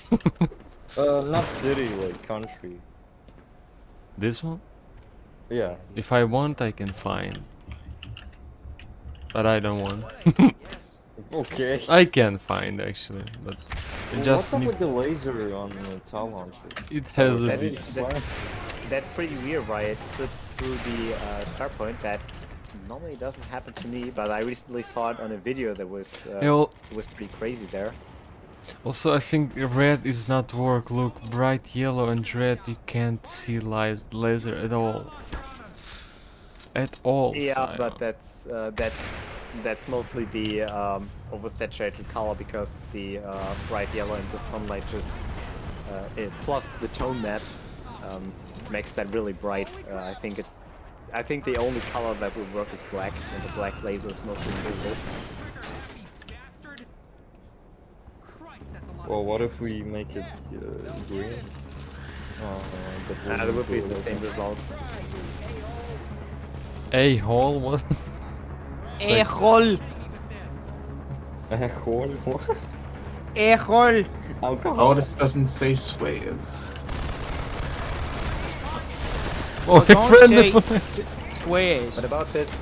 Not city, like country. This one? Yeah. If I want, I can find. But I don't want. Okay. I can find actually, but it just what's up need... with the laser on the towel launcher? It has a that's pretty weird, right? It flips through the start point. That normally doesn't happen to me, but I recently saw it on a video that was it was pretty crazy there. Also, I think red is not work. Look, bright yellow and red, you can't see laser at all. At all. Yeah, Simon. but that's mostly the oversaturated color because of the bright yellow and the sunlight. Just plus the tone map makes that really bright. I think the only color that will work is black, and the black laser is mostly visible. Well, what if we make it green? That would be the same result. A-hole? What? A-hole! A-hole? What? A-hole! Oh, this doesn't say sways. Oh, friend! Sways. But about this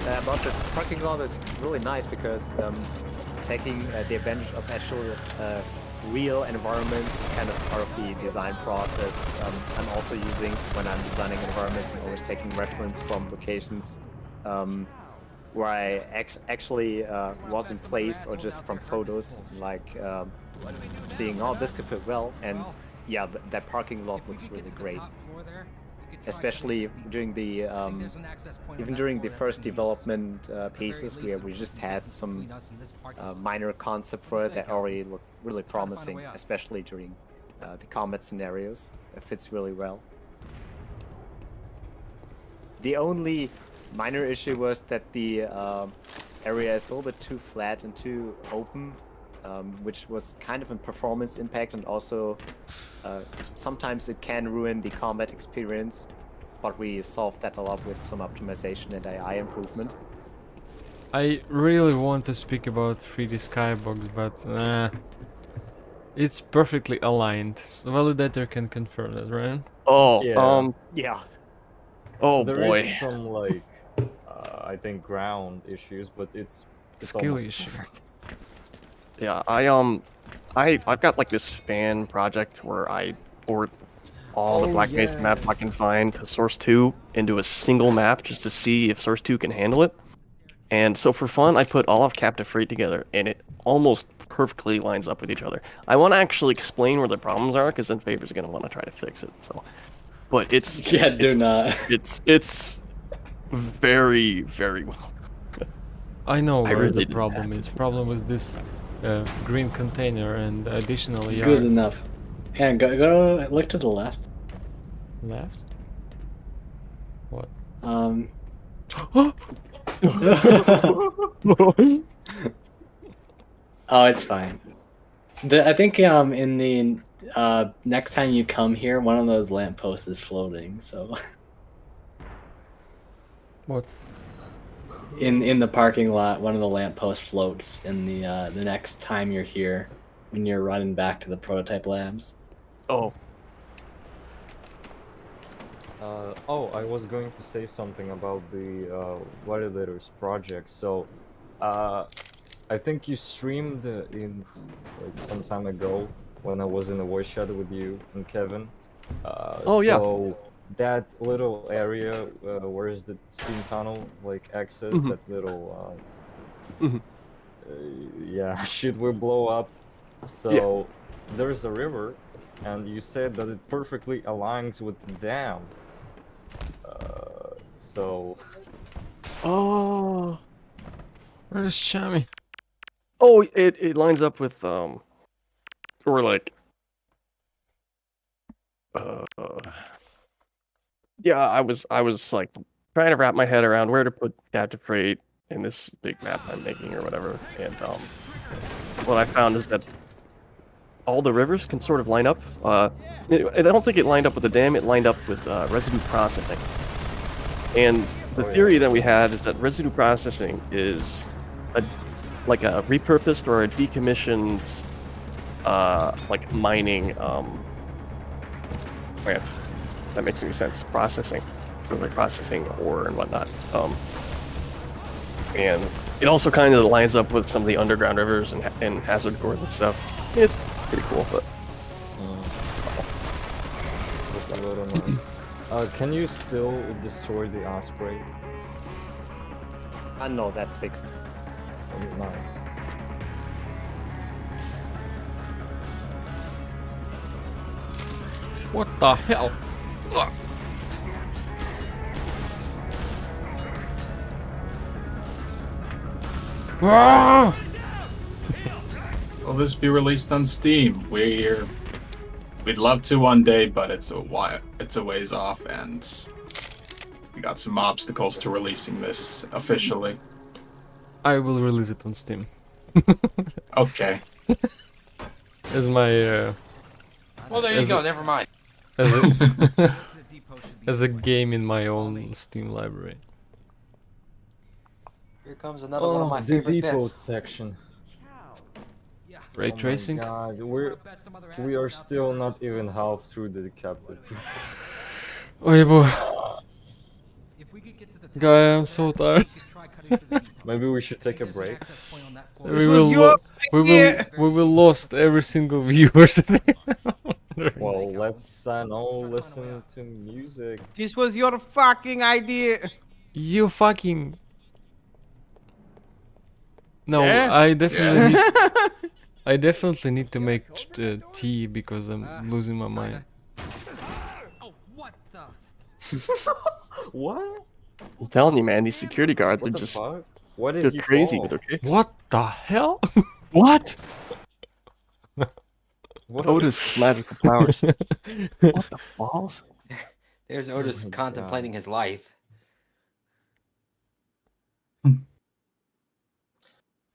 parking lot, it's really nice because taking the advantage of actual real environments is kind of part of the design process. I'm also using, when I'm designing environments, I'm always taking reference from locations where I actually was in place, or just from photos, like seeing, oh, this could fit well, and yeah, that parking lot looks really great. Especially during the even during the first development pieces, where we just had some minor concept for it that already looked really promising, especially during the combat scenarios. That fits really well. The only minor issue was that the area is a little bit too flat and too open, which was kind of a performance impact, and also sometimes it can ruin the combat experience, but we solved that a lot with some optimization and AI improvement. I really want to speak about 3D Skybox, but It's perfectly aligned. So validator can confirm that, right? Oh, Yeah. Yeah. Oh There boy. is some like, I think ground issues, but it's Skill almost issue. perfect. Yeah, I've got like this fan project where I port all the Oh, Black Mesa yeah. maps I can find to Source 2 into a single map just to see if Source 2 can handle it. And so for fun, I put all of Captive Freight together, and it almost perfectly lines up with each other. I want to actually explain where the problems are, because then Favor's going to want to try to fix it. So, but it's Yeah, do not. It's very, very well. I know I where really the didn't problem have is. Problem with this green container, and additionally, It's good enough. Yeah, go look to the left. Left? What? Oh, it's fine. I think in the next time you come here, one of those lampposts is floating. So What? in the parking lot, one of the lampposts floats. In the next time you're here, when you're running back to the prototype labs. Oh. Oh, I was going to say something about the validators project. So, I think you streamed in like some time ago when I was in the voice chat with you and Kevin. Oh, yeah. So that little area where is the steam tunnel like access, Mhm. that little Mhm. yeah, shit will blow up. So there's a river, and you said that it perfectly aligns with the dam. So. Oh. Where's Chammy? Oh, it lines up with or like yeah, I was like trying to wrap my head around where to put Captive Freight in this big map I'm making or whatever, and what I found is that all the rivers can sort of line up. I don't think it lined up with the dam, it lined up with residue processing. And the theory that we had is that residue processing is like a repurposed or a decommissioned like mining plant. If that makes any sense. Processing. Like processing ore and whatnot. And it also kind of lines up with some of the underground rivers and hazard cores and stuff. It's pretty cool, but That's a little nice. Can you still destroy the Osprey? No, that's fixed. Oh, nice. What the hell? Ugh. Ah! Will this be released on Steam? We'd love to one day, but it's a ways off, and we got some obstacles to releasing this officially. I will release it on Steam. Okay. As my Well, there you go. Never mind. As a, as a game in my own Steam library. Here comes another one of my the favorite depot bits. section. Ray tracing? Oh my God, we are still not even half through the captive. Oh boy. Guy, I'm so tired. Maybe we should take a break. We will lost every single viewer today. Well, let's no listen to music. This was your fucking idea. You fucking. No, Yeah? I definitely Yes. need. I definitely need to make tea because I'm losing my mind. What? I'm telling you, man, these security guards are the just fuck? What they're did he crazy fall? with their kicks. What the hell? What? What Otis magical powers. What the balls? There's Otis my contemplating his life.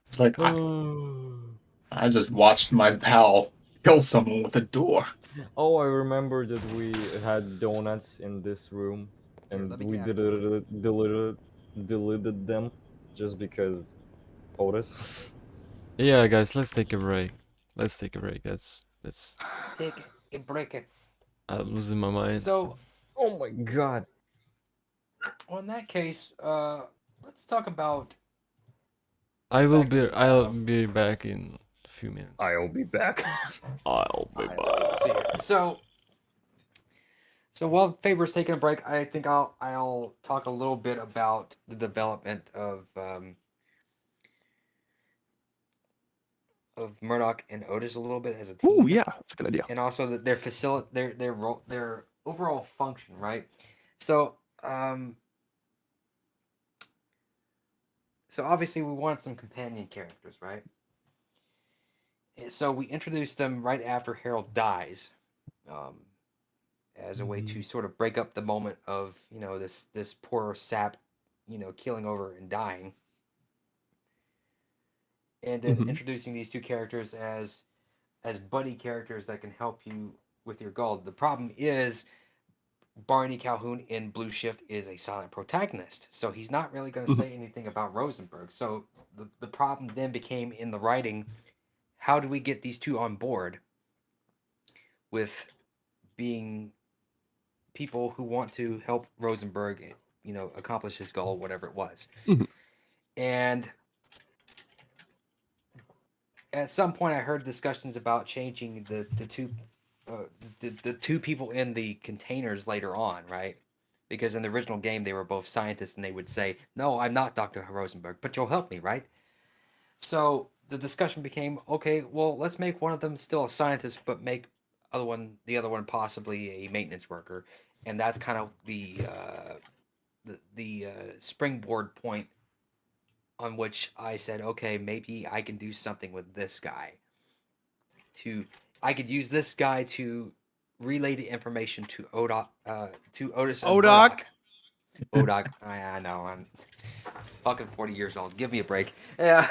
It's like I just watched my pal kill someone with a door. Oh, I remember that we had donuts in this room, and we deleted them just because Otis. Yeah, guys, let's take a break. Let's take a break. That's Take a break. I'm losing my mind. So, oh my god. Well, in that case, let's talk about. I'll be back in a few minutes. I'll be back. I'll be back. Let's see here. So while Faber's taking a break, I think I'll talk a little bit about the development of Murdoch and Otis a little bit as a team. Oh yeah, that's a good idea. And also their overall function, right? So so obviously we wanted some companion characters, right? So we introduced them right after Harold dies, as a way to sort of break up the moment of this poor sap, keeling over and dying, and then introducing these two characters as buddy characters that can help you with your goal. The problem is Barney Calhoun in Blue Shift is a silent protagonist, so he's not really going to say anything about Rosenberg. So the problem then became in the writing, how do we get these two on board with being people who want to help Rosenberg, accomplish his goal, whatever it was. And at some point I heard discussions about changing the two people in the containers later on, right? Because in the original game they were both scientists, and they would say, "No, I'm not Dr. Rosenberg, but you'll help me, right?" So the discussion became, okay, well, let's make one of them still a scientist, but make the other one possibly a maintenance worker, and that's kind of the springboard point on which I said, okay, maybe I can do something with this guy. I could use this guy to relay the information to Otis and Murdoch. Odoc. I know, I'm fucking 40 years old. Give me a break. Yeah.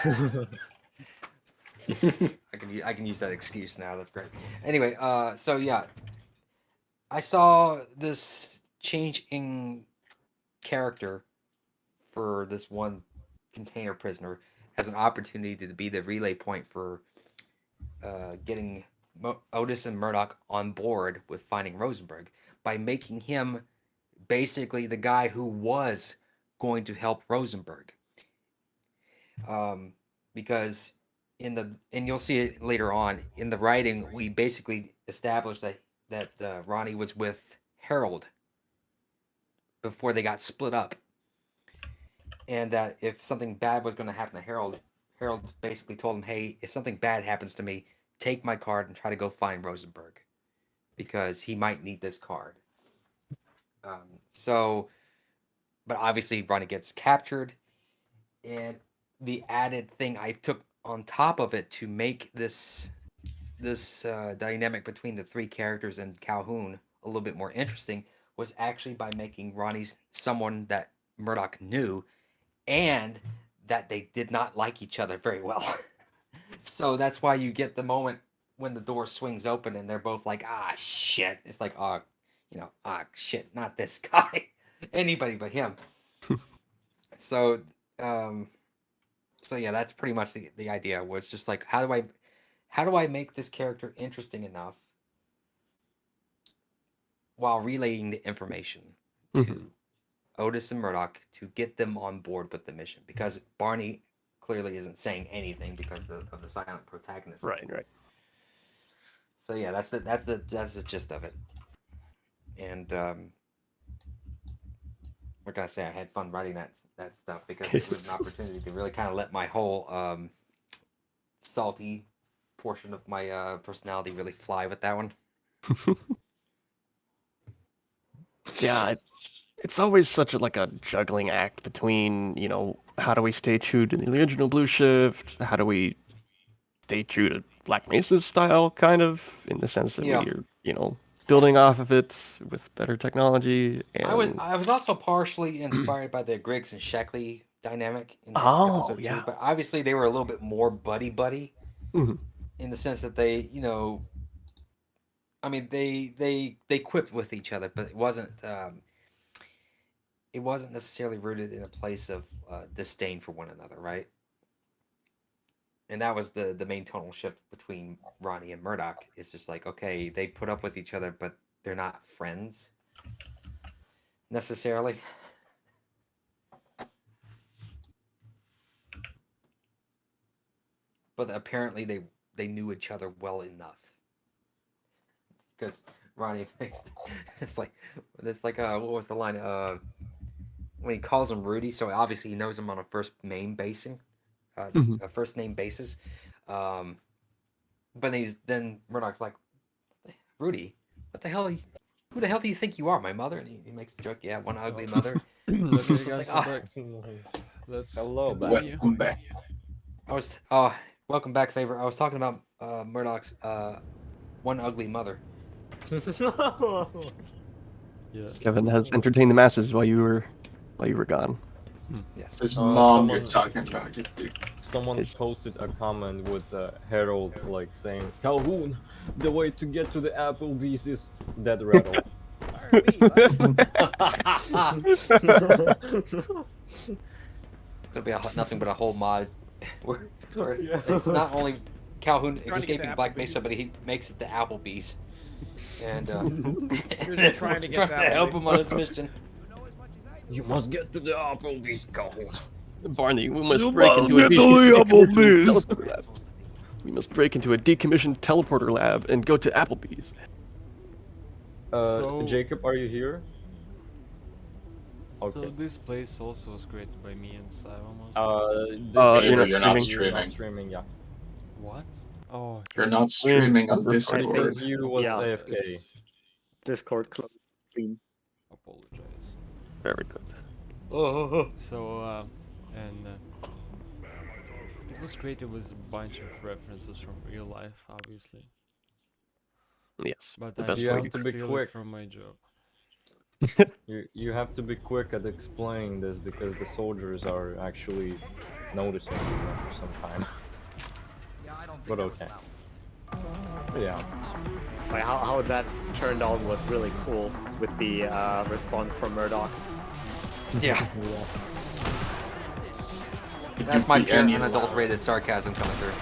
I can use that excuse now. That's great. Anyway, so yeah, I saw this change in character for this one container prisoner as an opportunity to be the relay point for getting Otis and Murdoch on board with finding Rosenberg by making him basically the guy who was going to help Rosenberg. Because and you'll see it later on in the writing, we basically established that Ronnie was with Harold before they got split up, and that if something bad was going to happen to Harold basically told him, "Hey, if something bad happens to me, take my card and try to go find Rosenberg, because he might need this card." But obviously Ronnie gets captured, and the added thing I took on top of it to make this dynamic between the three characters and Calhoun a little bit more interesting was actually by making Ronnie someone that Murdoch knew, and that they did not like each other very well. So that's why you get the moment when the door swings open and they're both like, "Ah, shit." It's like, "Ah, shit, not this guy." Anybody but him. So yeah, that's pretty much the idea, was just like, how do I make this character interesting enough while relaying the information to Otis and Murdoch to get them on board with the mission, because Barney clearly isn't saying anything because of the silent protagonist. Right. So yeah, that's the gist of it. And what can I say? I had fun writing that stuff because it was an opportunity to really kind of let my whole salty portion of my personality really fly with that one. Yeah, it's always such a juggling act between, how do we stay true to the original Blue Shift? How do we stay true to Black Mesa's style, kind of, in the sense that we're, building off of it with better technology. And I was also partially inspired by the Griggs and Sheckley dynamic in episode 2, but obviously they were a little bit more buddy in the sense that they, I mean, they quipped with each other, but it wasn't necessarily rooted in a place of disdain for one another, right? And that was the main tonal shift between Ronnie and Murdoch. It's just like, okay, they put up with each other, but they're not friends necessarily. But apparently they knew each other well enough. Because Ronnie makes it's like what was the line? When he calls him Rudy, so obviously he knows him on a first name basis. But then Murdoch's like, Rudy, what the hell? Who the hell do you think you are, my mother? And he makes the joke, yeah, one ugly mother. Hello, welcome back. Welcome back, favor. I was talking about Murdoch's one ugly mother. Yeah. Kevin has entertained the masses while you were gone. Yes, his mom you're talking about. Someone posted a comment with Harold like saying, Calhoun, the way to get to the Applebee's is dead rattle. Gonna be nothing but a whole mod where it's not only Calhoun escaping Black Mesa, but he makes it to Applebee's. And You're just trying to get to help him on his mission. You must get to the Applebee's, Calhoun. Barney, we must break into a We must break into a decommissioned teleporter lab and go to Applebee's. Jacob, are you here? So this place also was created by me and Sai almost. You're not streaming. Yeah. What? Oh, you're not streaming on Discord. Because you was AFK. Discord closed stream. Apologize. Very good. So, it was created with a bunch of references from real life, obviously. Yes. But the I best have way to to be quick from my job. You have to be quick at explaining this because the soldiers are actually noticing you after some time. But okay. Yeah. Like how that turned out was really cool with the response from Murdoch. Yeah. That's my pure unadulterated sarcasm coming through.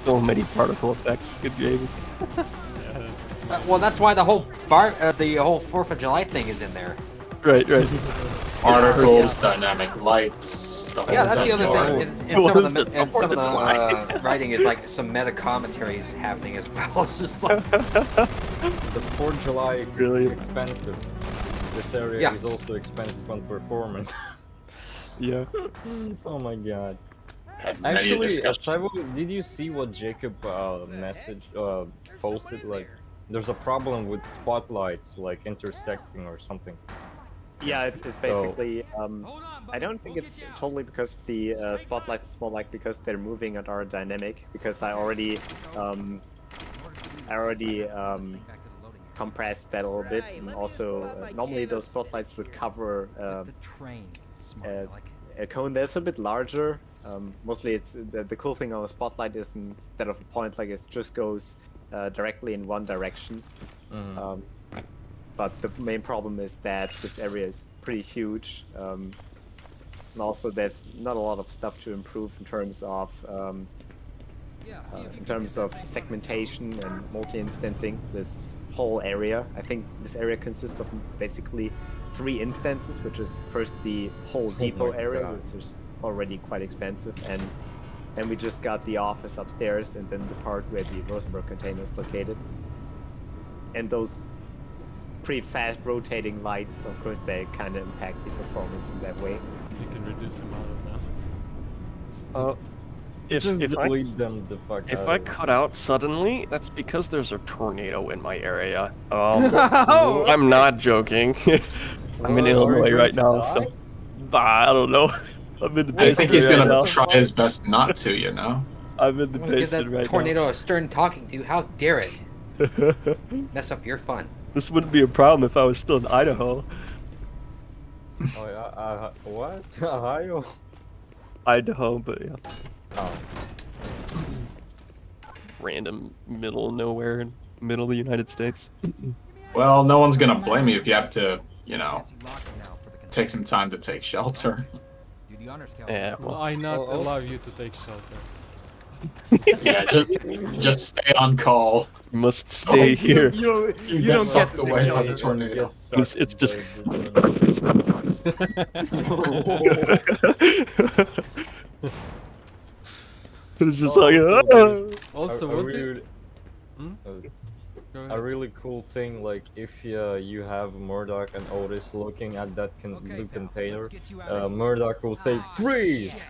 So many particle effects. Good game. Well, that's why the whole 4th of July thing is in there. Right. Particles, dynamic lights. Yeah, that's the other thing. And some of the writing is like some meta commentaries happening as well. It's just like the 4th of July is really expensive. This area is also expensive on performance. Yeah. Oh my god. Actually, did you see what Jacob posted? Like, there's a problem with spotlights, like intersecting or something. Yeah, it's basically. I don't think it's totally because of the spotlights. It's more like because they're moving and are dynamic. Because I already compressed that a little bit, and also normally those spotlights would cover a cone that's a bit larger. Mostly, it's the cool thing on a spotlight is instead of a point, like it just goes directly in one direction. But the main problem is that this area is pretty huge, and also there's not a lot of stuff to improve in terms of segmentation and multi-instancing this whole area. I think this area consists of basically 3 instances, which is first the whole depot area, which is already quite expensive, and then we just got the office upstairs, and then the part where the Rosenberg container is located. And those pretty fast rotating lights, of course, they kind of impact the performance in that way. You can reduce the amount of them. If I cut out suddenly, that's because there's a tornado in my area. I'm not joking. I'm in Illinois right now, so I don't know. I'm in the basement. I think he's gonna try his best not to, you know. I'm in the basement right now. Tornado a stern talking to. How dare it? Mess up your fun. This wouldn't be a problem if I was still in Idaho. What? Ohio? Idaho, but yeah. Oh. Random middle of nowhere in middle of the United States. Well, no one's gonna blame you if you have to, you know, take some time to take shelter. Do the honors, Cal. Yeah. Will I not allow you to take shelter? Yeah, just stay on call. You must stay here. You You get don't get sucked to away take by the shelter. tornado. It's just. It's just like. Also, a what do weird, Go a ahead. really cool thing, like if you have Murdoch and Otis looking at that blue container, Murdoch will say freeze.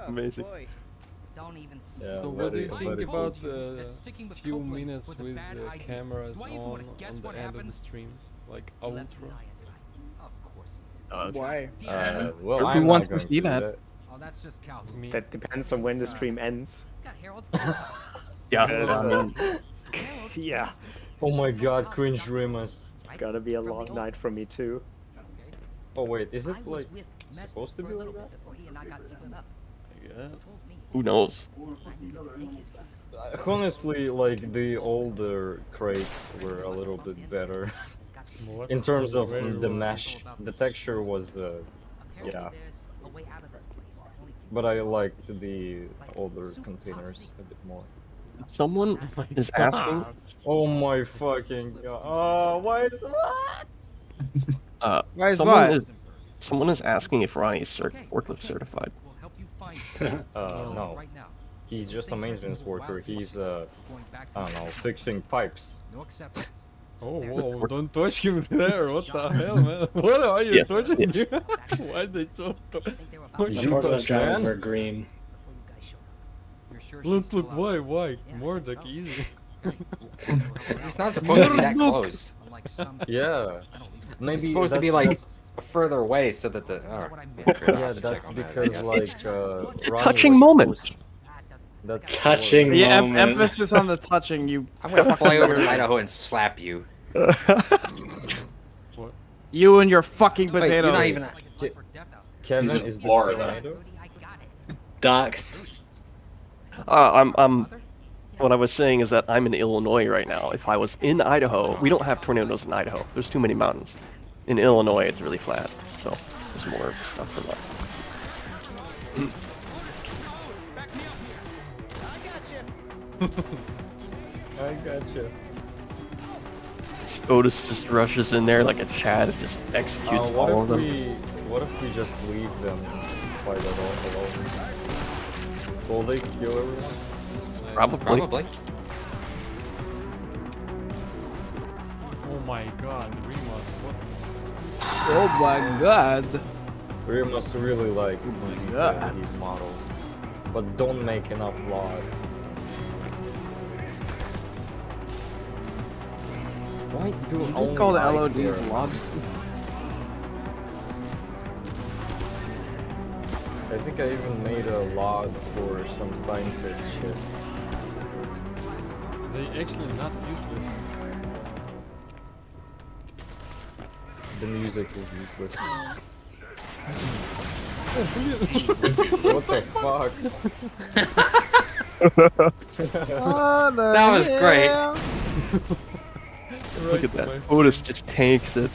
Amazing. Don't even see. Yeah, So what do you very- think very about cool. a few minutes with cameras on the end of the stream, like ultra? Why? Well, Who I'm not wants to going see do that? Oh, that's just Cal. Me. That depends on when the stream ends. Yeah. Because, yeah, Oh my god, cringe Rimas. gonna be a long night for me too. Oh wait, is it like supposed to be like that? I guess. Who knows? Honestly, like the older crates were a little bit better. What? In terms of Very the well. mesh, the texture was, yeah. But I liked the older containers a bit more. Someone is asking. Oh my fucking god! Oh, why is Why is someone what? is someone is asking if Ronnie is forklift certified. no. He's just a maintenance worker. He's I don't know, fixing pipes. No acceptance. Oh, whoa, don't touch him there, what the hell, man? What are you Yes, touching yes. him? Why they don't touch You him? touch man? were green. Look, why? Murdoch, easy. It's not supposed to be that close. Yeah. Maybe It's supposed to be like further away so that the. Yeah, that's because like Ronnie touching was moment. supposed- That's Touching Yeah, moment. emphasis on the touching. You. I'm gonna fly over to Idaho and slap you. You and your fucking Wait, potatoes. you're not even. Kevin He's in is the Florida. tornado? Doxed. I'm. What I was saying is that I'm in Illinois right now. If I was in Idaho, we don't have tornadoes in Idaho. There's too many mountains. In Illinois, it's really flat, so there's more stuff for that. I gotcha. Otis just rushes in there like a Chad and just executes What all if of them. what if we just leave them and fight it all alone? Will they kill everyone? Probably. Oh my god, Remus, what? Oh my god. Remus really likes God. these models, but don't make enough laws. Why do You just only call the I LODs care? logs. I think I even made a log for some scientist shit. They actually not useless. The music is useless. What the fuck? That was great. Look at that. Otis just tanks it.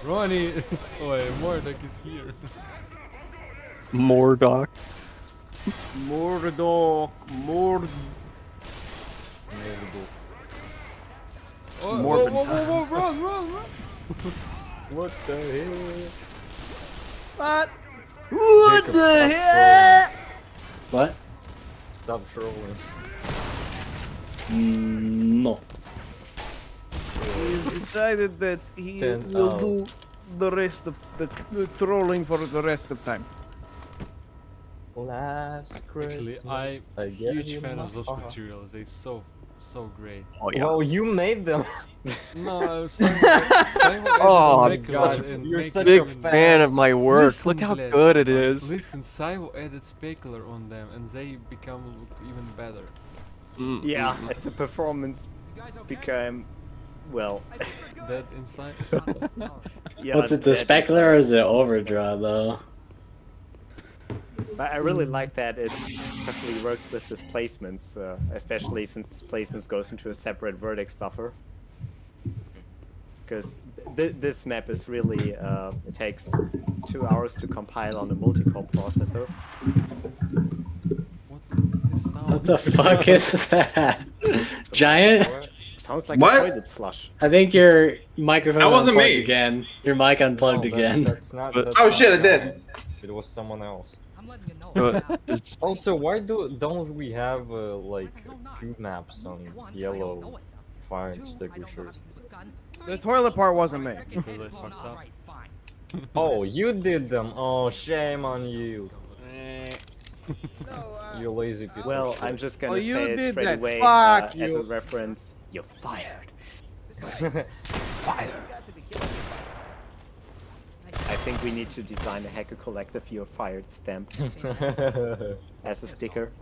Ronnie! Oh, Murdoch is here. Murdoch. Murdoch. Oh, Morbid. whoa, run! What the hell? What? What the hell? What? Stop trolling. No. He decided that he 10 will out. do the rest of the trolling for the rest of time. Last Actually, I'm I get huge you, fan of those motherfucker. materials. They're so great. Oh yeah. Well, you made them. No, Simon Oh, added specular God, and you're make such it a even- Fan of my work. Listen, Look how Bless, good it is. Listen, Saivo added specular on them and they become look even better. Yeah, and the performance became, well, That inside. yeah. What's it, the that- specular or is it overdraw though? But I really like that it perfectly works with displacements, especially since displacements goes into a separate vertex buffer. Because this map is really, it takes 2 hours to compile on a multi-core processor. What is this sound? What the fuck is that? Giant? Sounds like What? a toilet flush. I think your microphone That wasn't unplugged me. again. Your mic unplugged again. That's not. But- That's Oh not shit, I did. Giant. It was someone else. I'm letting you know. But now. it's- Also, why don't we have like good maps on yellow fire extinguishers? The toilet part wasn't me. Because I fucked up. Oh, you did them. Oh, shame on you. You lazy piece Well, of shit. I'm just gonna Oh, you say it did straight that. away Fuck as you. a reference. You're fired. Fire. I think we need to design a HECU Collective You're Fired stamp as a sticker.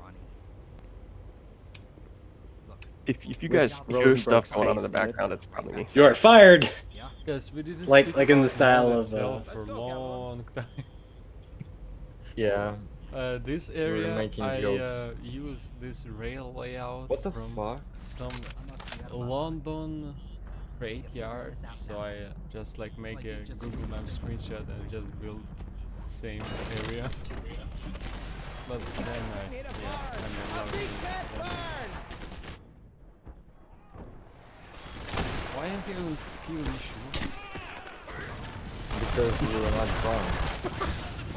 if you With guys hear Rosenberg's stuff going on in the face in it. background, it's probably me. You are fired. Yes, we didn't Like- speak like in the about style mod of, itself for a long time. Yeah. This We were area, making I jokes. use this rail layout What the from fuck? some London freight yard, so I just like make a Google Maps screenshot and just build same area. But then I'm allowed to use them. Why have you a skill issue? Because you're not drunk.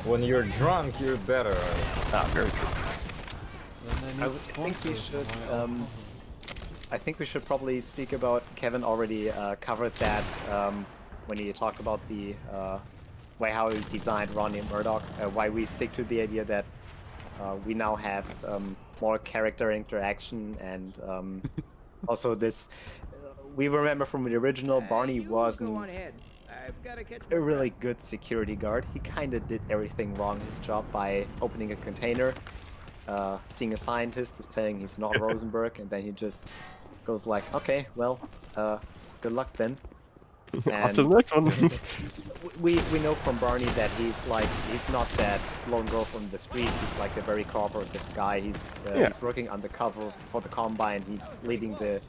When you're drunk, you're better. Ah, very true. Then I I need think we sponsors should. for my alcohol. I think we should probably speak about. Kevin already covered that when he talked about the way how he designed Ronnie and Murdoch. Why we stick to the idea that we now have more character interaction and also this. We remember from the original, Barney wasn't a really good security guard. He kind of did everything wrong his job by opening a container, seeing a scientist who's telling he's not Rosenberg, and then he just goes like, okay, well, good luck then. Off to the next one. we know from Barney that he's not that lone wolf on the street. He's like a very cooperative guy. He's working undercover for the Combine. He's leading the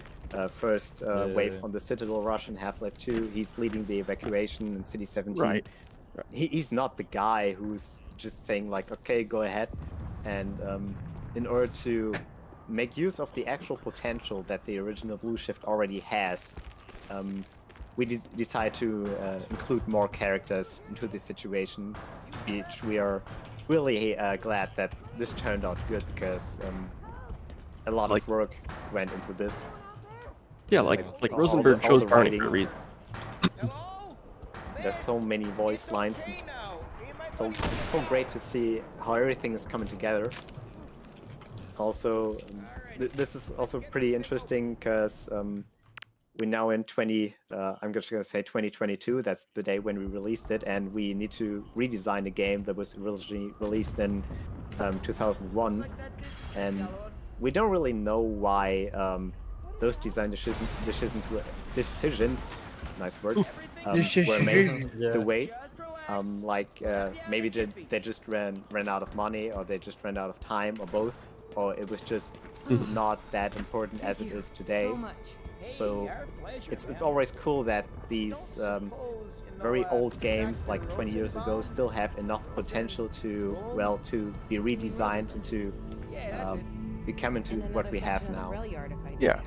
first wave on the Citadel rush in Half-Life 2. He's leading the evacuation in City 17. Right. He's not the guy who's just saying like, okay, go ahead. And in order to make use of the actual potential that the original Blue Shift already has, we decide to include more characters into this situation, which we are really glad that this turned out good, because a lot of work went into this. Yeah, like Rosenberg all chose the Barney writing. for a reason. There's so many voice lines. And it's so great to see how everything is coming together. Also, this is also pretty interesting because we're now in I'm just gonna say 2022. That's the day when we released it, and we need to redesign a game that was originally released in 2001, and we don't really know why those design decisions, nice words, were made the way. Maybe they just ran out of money, or they just ran out of time, or both, or it was just not that important as it is today. So it's always cool that these very old games, like 20 years ago, still have enough potential to be redesigned and to become into what we have now. Yeah.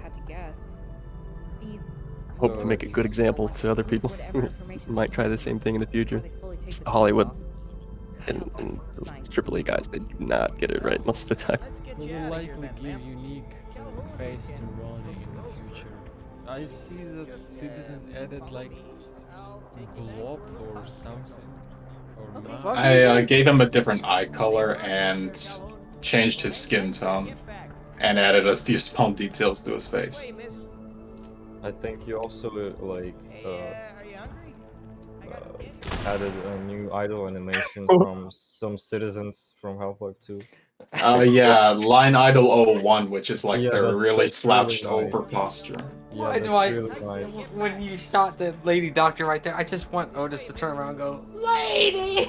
Hope to make a good example to other people who might try the same thing in the future. It's Hollywood and those AAA guys, they do not get it right most of the time. We will likely give unique face to Ronnie in the future. I see that Citizen added like blob or something. Or not. I gave him a different eye color and changed his skin tone and added a few small details to his face. I think you also added a new idle animation from some citizens from Half-Life 2. Yeah, Line Idol 01, which is like their that's- really that's slouched really nice. over posture. Yeah, Why that's do I? really nice. When you shot the lady doctor right there, I just want Otis to turn around and go, "Lady!"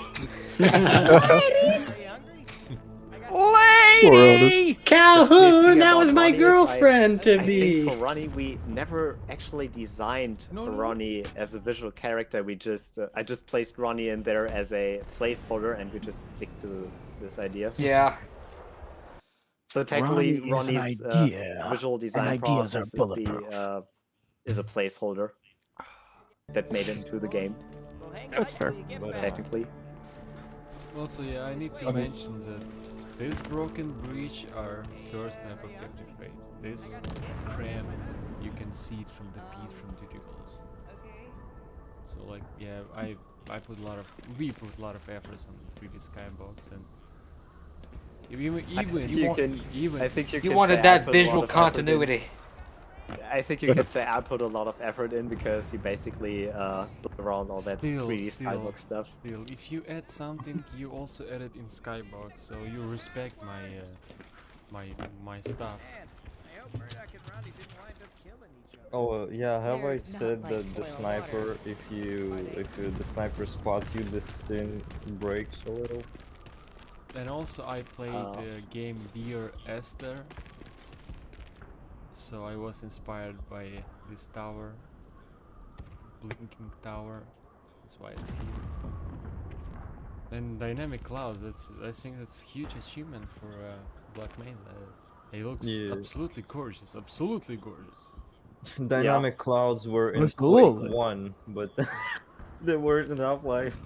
Lady! Calhoun, that was about my Ronnie is girlfriend to I be. think for Ronnie, we never actually designed Ronnie as a visual character. We just I just placed Ronnie in there as a placeholder, and we just stick to this idea. Yeah. So technically, Ronnie is an Ronnie's idea, visual and design ideas are process bulletproof. is a placeholder that made it into the game. That's fair. Technically. Also, yeah, I need to mention that this broken bridge are first map objective rate. This crane, you can see it from the pit from duty calls. So like, yeah, we put a lot of efforts on 3D Skybox, and I think you You can wanted say I that put a lot visual of effort in. continuity. I think you could say I put a lot of effort in because you basically build around all that 3D Skybox stuff. Still, if you add something, you also add it in Skybox, so you respect my stuff. Oh yeah, have I said that the sniper, if the sniper spots you, the scene breaks a little? And also I played the game Dear Esther, so I was inspired by this tower, blinking tower. That's why it's here. And dynamic cloud. I think that's a huge achievement for Black Mesa. It looks absolutely gorgeous. Absolutely gorgeous. Dynamic clouds were in Quake 1, but they weren't in Half-Life.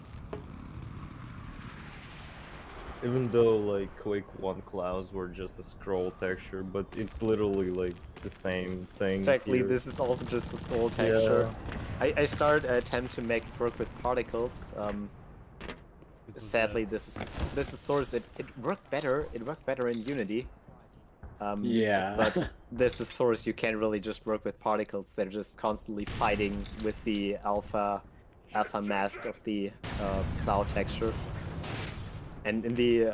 Even though like Quake 1 clouds were just a scroll texture, but it's literally like the same thing. Technically, here. this is also just a scroll texture. I started an attempt to make it work with particles. Sadly, this is Source. It worked better. It worked better in Unity. Yeah. But this is Source. You can't really just work with particles. They're just constantly fighting with the alpha mask of the cloud texture. And in the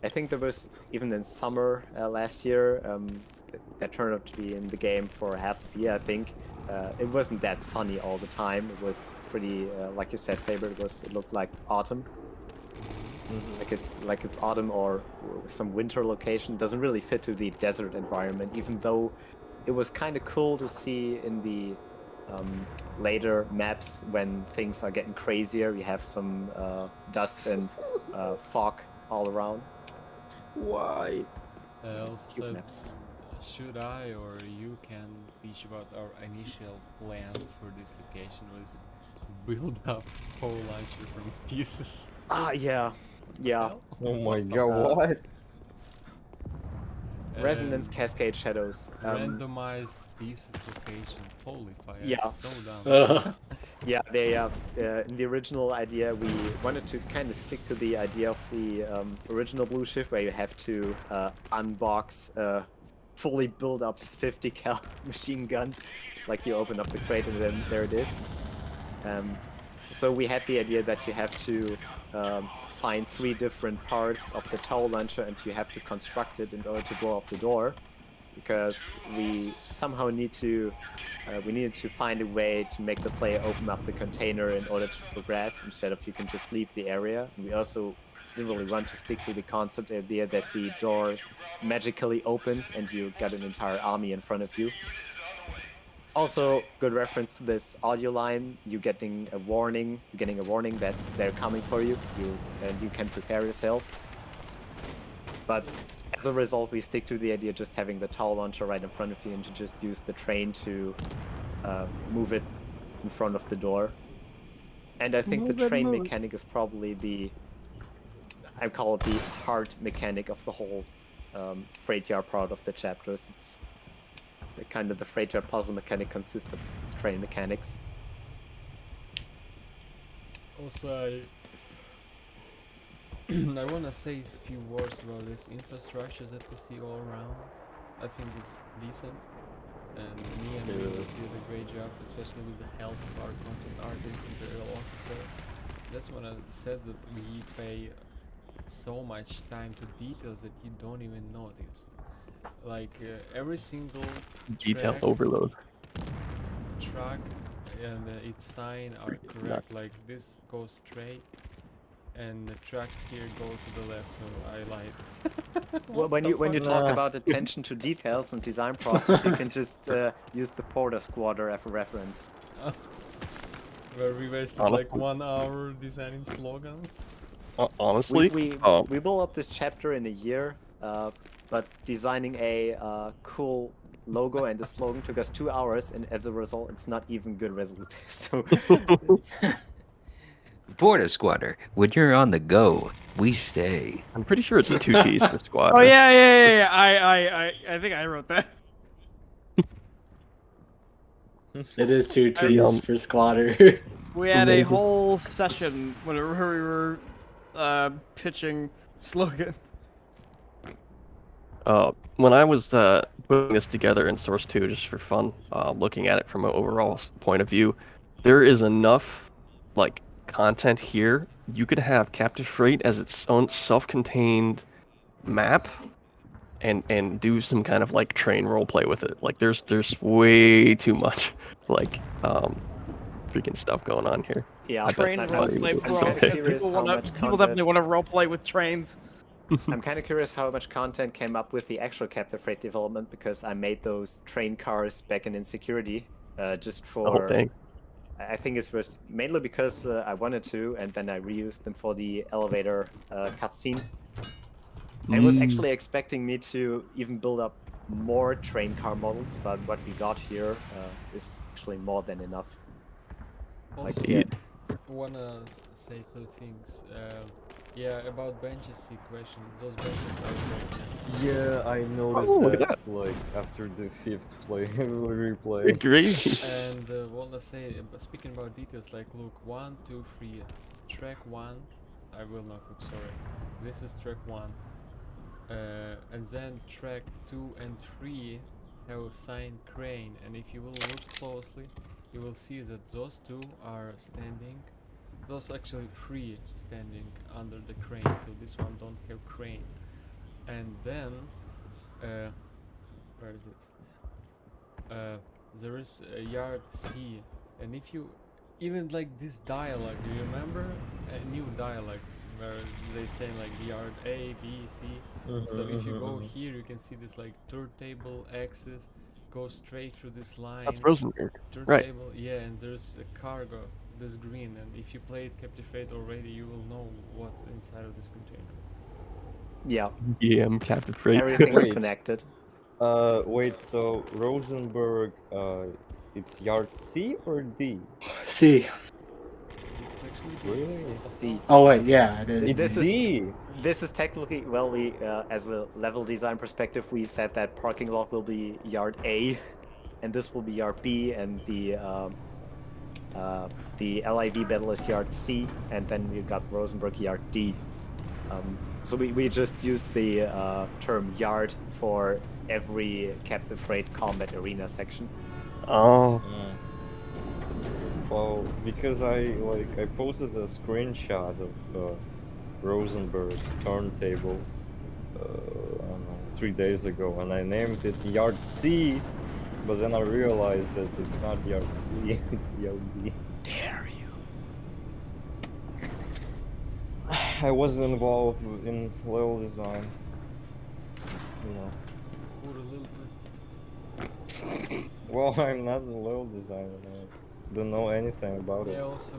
I think there was even in summer last year that turned out to be in the game for half a year. I think it wasn't that sunny all the time. It was pretty like you said, Faber. It looked like autumn. Like it's autumn or some winter location. It doesn't really fit to the desert environment, even though it was kind of cool to see in the later maps when things are getting crazier. You have some dust and fog all around. Why? Also said, should I or you can teach about our initial plan for this location was build up whole launcher from pieces. Yeah. Oh my god, what? Resonance Cascade Shadows. Randomized pieces location. Holy fire. Yeah. So dumb. Yeah, they in the original idea we wanted to kind of stick to the idea of the original Blue Shift where you have to unbox fully build up 50 cal machine gun, like you open up the crate and then there it is. So we had the idea that you have to find 3 different parts of the tow launcher and you have to construct it in order to blow up the door, because we somehow need to we needed to find a way to make the player open up the container in order to progress instead of you can just leave the area. And we also didn't really want to stick to the concept idea that the door magically opens and you got an entire army in front of you. Also, good reference to this audio line. You're getting a warning that they're coming for you. And you can prepare yourself. But as a result, we stick to the idea of just having the tow launcher right in front of you and to just use the train to move it in front of the door. And I think the train mechanic is probably I call it the hard mechanic of the whole freight yard part of the chapters. It's kind of the freight yard puzzle mechanic consists of train mechanics. Also, I want to say a few words about this infrastructure that we see all around. I think it's decent, and me and Lucas did a great job, especially with the help of our concept artist, Imperial Officer. That's when I said that we pay so much time to details that you don't even notice. Like every single detail track, overload. Truck and its sign are correct. Like this goes straight, and the tracks here go to the left, so I lied. Well, when you talk about attention to details and design process, you can just use the Porter Squatter as a reference. Where we wasted like 1 hour designing slogan. Honestly, we built up this chapter in a year, but designing a cool logo and the slogan took us 2 hours, and as a result, it's not even good result. So, Border Squatter, when you're on the go, we stay. I'm pretty sure it's 2 T's for squatter. Oh yeah. I think I wrote that. It is 2 T's for squatter. We had a whole session whenever we were pitching slogans. When I was putting this together in Source 2 just for fun, looking at it from an overall point of view, there is enough like content here. You could have Captive Freight as its own self-contained map and do some kind of like train roleplay with it. Like there's way too much like freaking stuff going on here. Yeah, train roleplay, bro. People definitely want to roleplay with trains. I'm kind of curious how much content came up with the actual Captive Freight development, because I made those train cars back in Insecurity just for... The whole thing. I think it was mainly because I wanted to, and then I reused them for the elevator cutscene. I was actually expecting me to even build up more train car models, but what we got here is actually more than enough. Also, Like, wanna say two things. Yeah, about benches question. Those benches are great. Yeah, I noticed that, like, after the 5th replay. Great. And wanna say, speaking about details, like, look, 1, 2, 3, track 1, I will not look, sorry. This is track 1. And then track 2 and 3 have sign crane, and if you will look closely, you will see that those two are standing. Those actually 3 standing under the crane, so this one don't have crane. And then, where is it? There is a yard C, and if you, even like this dialogue, do you remember? A new dialogue where they say like yard A, B, C. So if you go here, you can see this like turntable axis, go straight through this line. That's Rosenberg, turntable, right? Yeah, and there's a cargo, this green, and if you played Captive Freight already, you will know what's inside of this container. Yeah. Yeah, Captive Freight. Everything is connected. Wait, so Rosenberg, it's yard C or D? C. It's actually Really? D. Oh wait, yeah, it is. It's D. This is technically, well, we as a level design perspective, we said that parking lot will be yard A, and this will be yard B, and the LIV battle is yard C, and then we got Rosenberg yard D. So we just used the term yard for every Captive Freight combat arena section. Oh. Well, because I posted a screenshot of Rosenberg turntable, I don't know, 3 days ago, and I named it Yard C, but then I realized that it's not Yard C, it's Yard B. Dare you? I was involved in level design, you know. For a little bit. Well, I'm not a level designer. I don't know anything about it. Yeah, also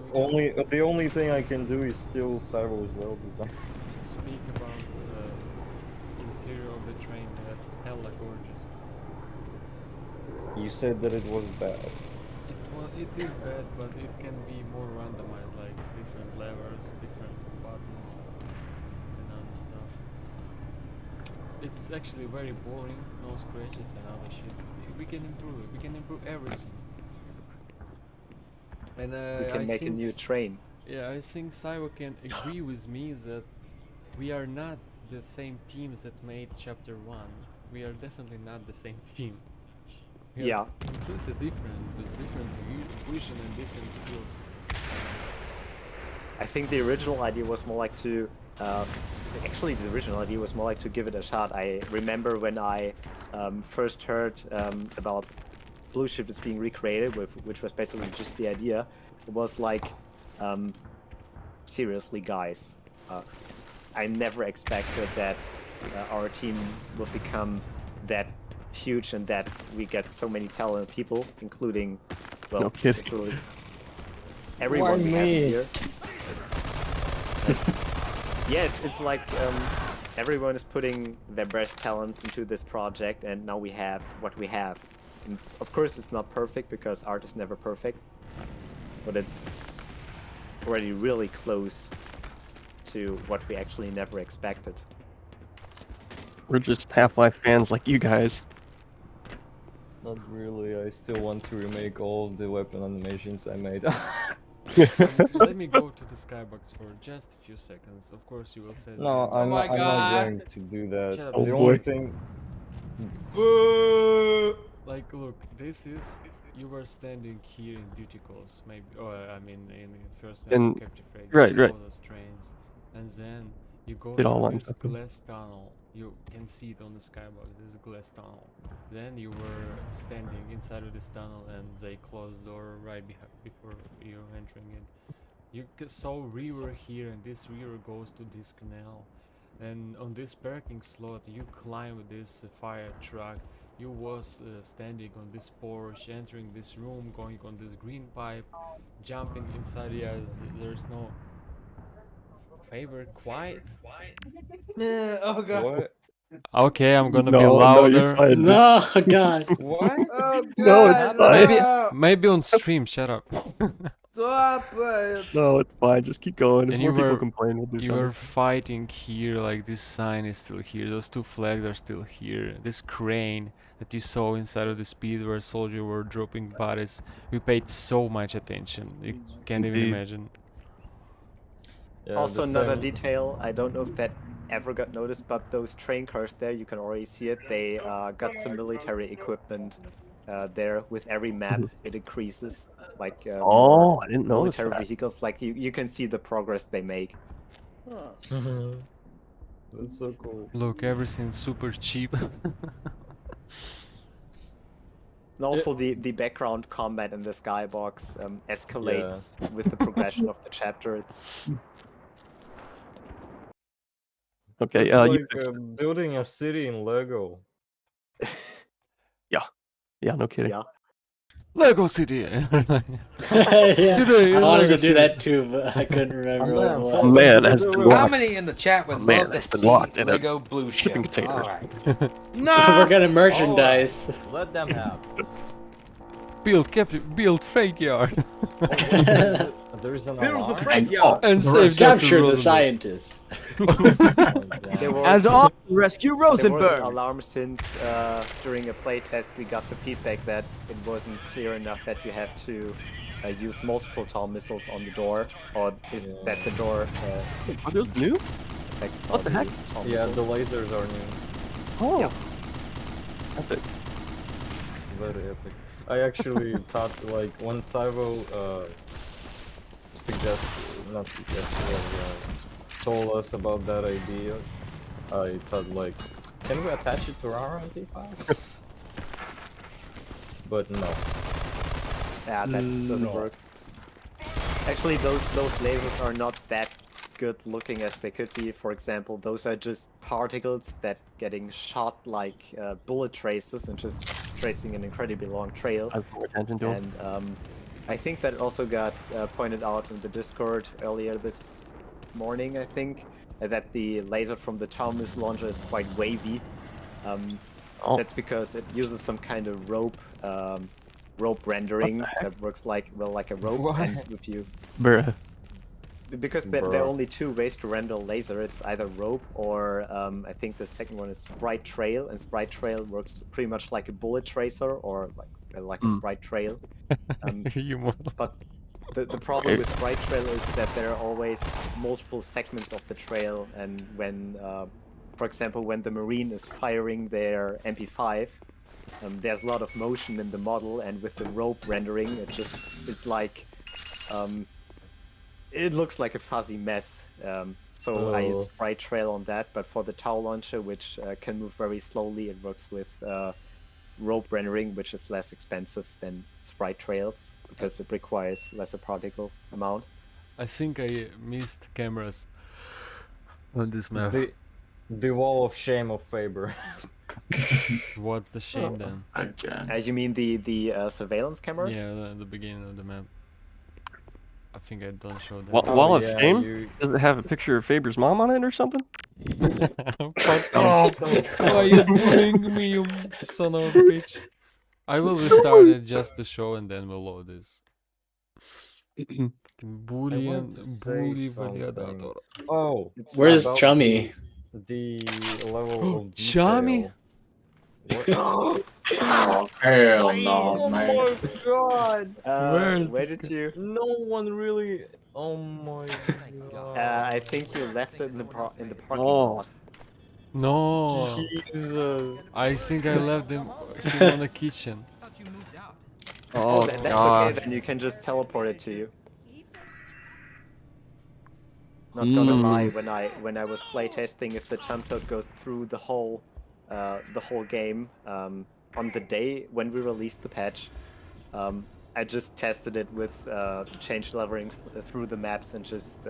The only thing I can do is still Cyber's level design. speak about the interior of the train. That's hella gorgeous. You said that it was bad. It is bad, but it can be more randomized, like different levers, different buttons, and other stuff. It's actually very boring, no scratches and other shit. We can improve it. We can improve everything. And We can make a new train. Yeah, I think Cyber can agree with me that we are not the same teams that made Chapter 1. We are definitely not the same team. We are completely different, with different vision and different skills. I think the original idea was more like to... actually, the original idea was more like to give it a shot. I remember when I first heard about Blue Shift is being recreated, which was basically just the idea. It was like, seriously, guys, I never expected that our team would become that huge and that we get so many talented people, including, well, No kidding. literally everyone we have here. Yeah, it's like everyone is putting their best talents into this project, and now we have what we have. And of course, it's not perfect because art is never perfect, but it's already really close to what we actually never expected. We're just Half-Life fans like you guys. Not really. I still want to remake all of the weapon animations I made. Let me go to the skybox for just a few seconds. Of course, you will say. No, I'm not going to do that. Shut up. The only thing. Like, look, this is you were standing here in duty calls, maybe. Oh, I mean, in first In- capture frame. right, you right. saw those trains, and then you go It all through lines this up, yeah. glass tunnel. You can see it on the skybox. There's a glass tunnel. Then you were standing inside of this tunnel, and they closed the door right before you entering it. You saw river here, and this river goes to this canal. And on this parking slot, you climb this fire truck. You was standing on this porch, entering this room, going on this green pipe, jumping inside. Yeah, there's no favor. Quiet. Yeah, oh god. What? Okay, I'm gonna No, be no, louder. you're fine. No, God. What? Oh god. No, it's fine. Maybe, no. maybe on stream. Shut up. Stop it. No, it's fine. Just keep going. If And more you people were complain, we'll do you were something. fighting here. Like this sign is still here. Those two flags are still here. This crane that you saw inside of the speed where soldiers were dropping bodies. We paid so much attention. You can't even Indeed. imagine. Yeah, Also, the another same- detail, I don't know if that ever got noticed, but those train cars there, you can already see it, they got some military equipment there. With every map, it increases, like Oh, more I didn't notice military that. vehicles, like you can see the progress they make. That's so cool. Look, everything's super cheap. And also the background combat in the skybox escalates with the progression of the chapter. It's Okay, It's you like building a city in Lego. yeah, no kidding. yeah. Lego City. Yeah, Today, I wanted Lego to do that City. too, but I couldn't remember what it man, was. fuck. Man has been How locked. many in the chat would A man love has to been see locked in a Lego Blue shipping Ship? container. Alright. No. We're gonna merchandise. Let them have. Build fake yard. There's an Build the alarm? freight yard. And save Capture Dr. the Rosenberg. scientists. There was, And all rescue there was an Rosenberg. alarm since during a playtest we got the feedback that it wasn't clear enough that you have to use multiple tall missiles on the door, or is that the door Are those new? like What the heck? tall Yeah, the missiles. lasers are new. Oh. Yeah. Epic. Very epic. I actually thought, like, when Saivo told us about that idea, I thought, like, can we attach it to our MP5? But no. Yeah, that doesn't work. Actually, those lasers are not that good looking as they could be. For example, those are just particles that getting shot like bullet traces and just tracing an incredibly long trail. I pay attention to them. And I think that also got pointed out in the Discord earlier this morning, I think, that the laser from the tow missile launcher is quite wavy. That's because it uses some kind of rope rendering that works like a rope. Why? And if you Bruh. because there are only two ways to render a laser. It's either rope or I think the second one is sprite trail, and sprite trail works pretty much like a bullet tracer or like a sprite trail. But the problem with sprite trail is that there are always multiple segments of the trail, and when for example when the Marine is firing their MP5, there's a lot of motion in the model, and with the rope rendering it's like it looks like a fuzzy mess. So I use sprite trail on that, but for the tow launcher, which can move very slowly, it works with rope rendering, which is less expensive than sprite trails because it requires lesser particle amount. I think I missed cameras. On this map. The wall of shame of Faber. What's the shame then? You mean the surveillance cameras? Yeah, the beginning of the map. I think I don't show that. Wall of Shame? Does it have a picture of Faber's mom on it or something? Fuck off! Why are you bullying me, you son of a bitch? I will restart it just to show and then we'll load this. Bully Validator. Oh, Where's about Chummy? The level of Chummy? What? Hell no, man. Oh my god! Where did you? No one really. Oh my god! I think you left it in the parking lot. No. Jesus. I think I left him on the kitchen. Oh, that's okay. Then you can just teleport it to you. Not gonna lie, when I was playtesting, if the jump toad goes through the whole game, on the day when we released the patch, I just tested it with change leveling through the maps and just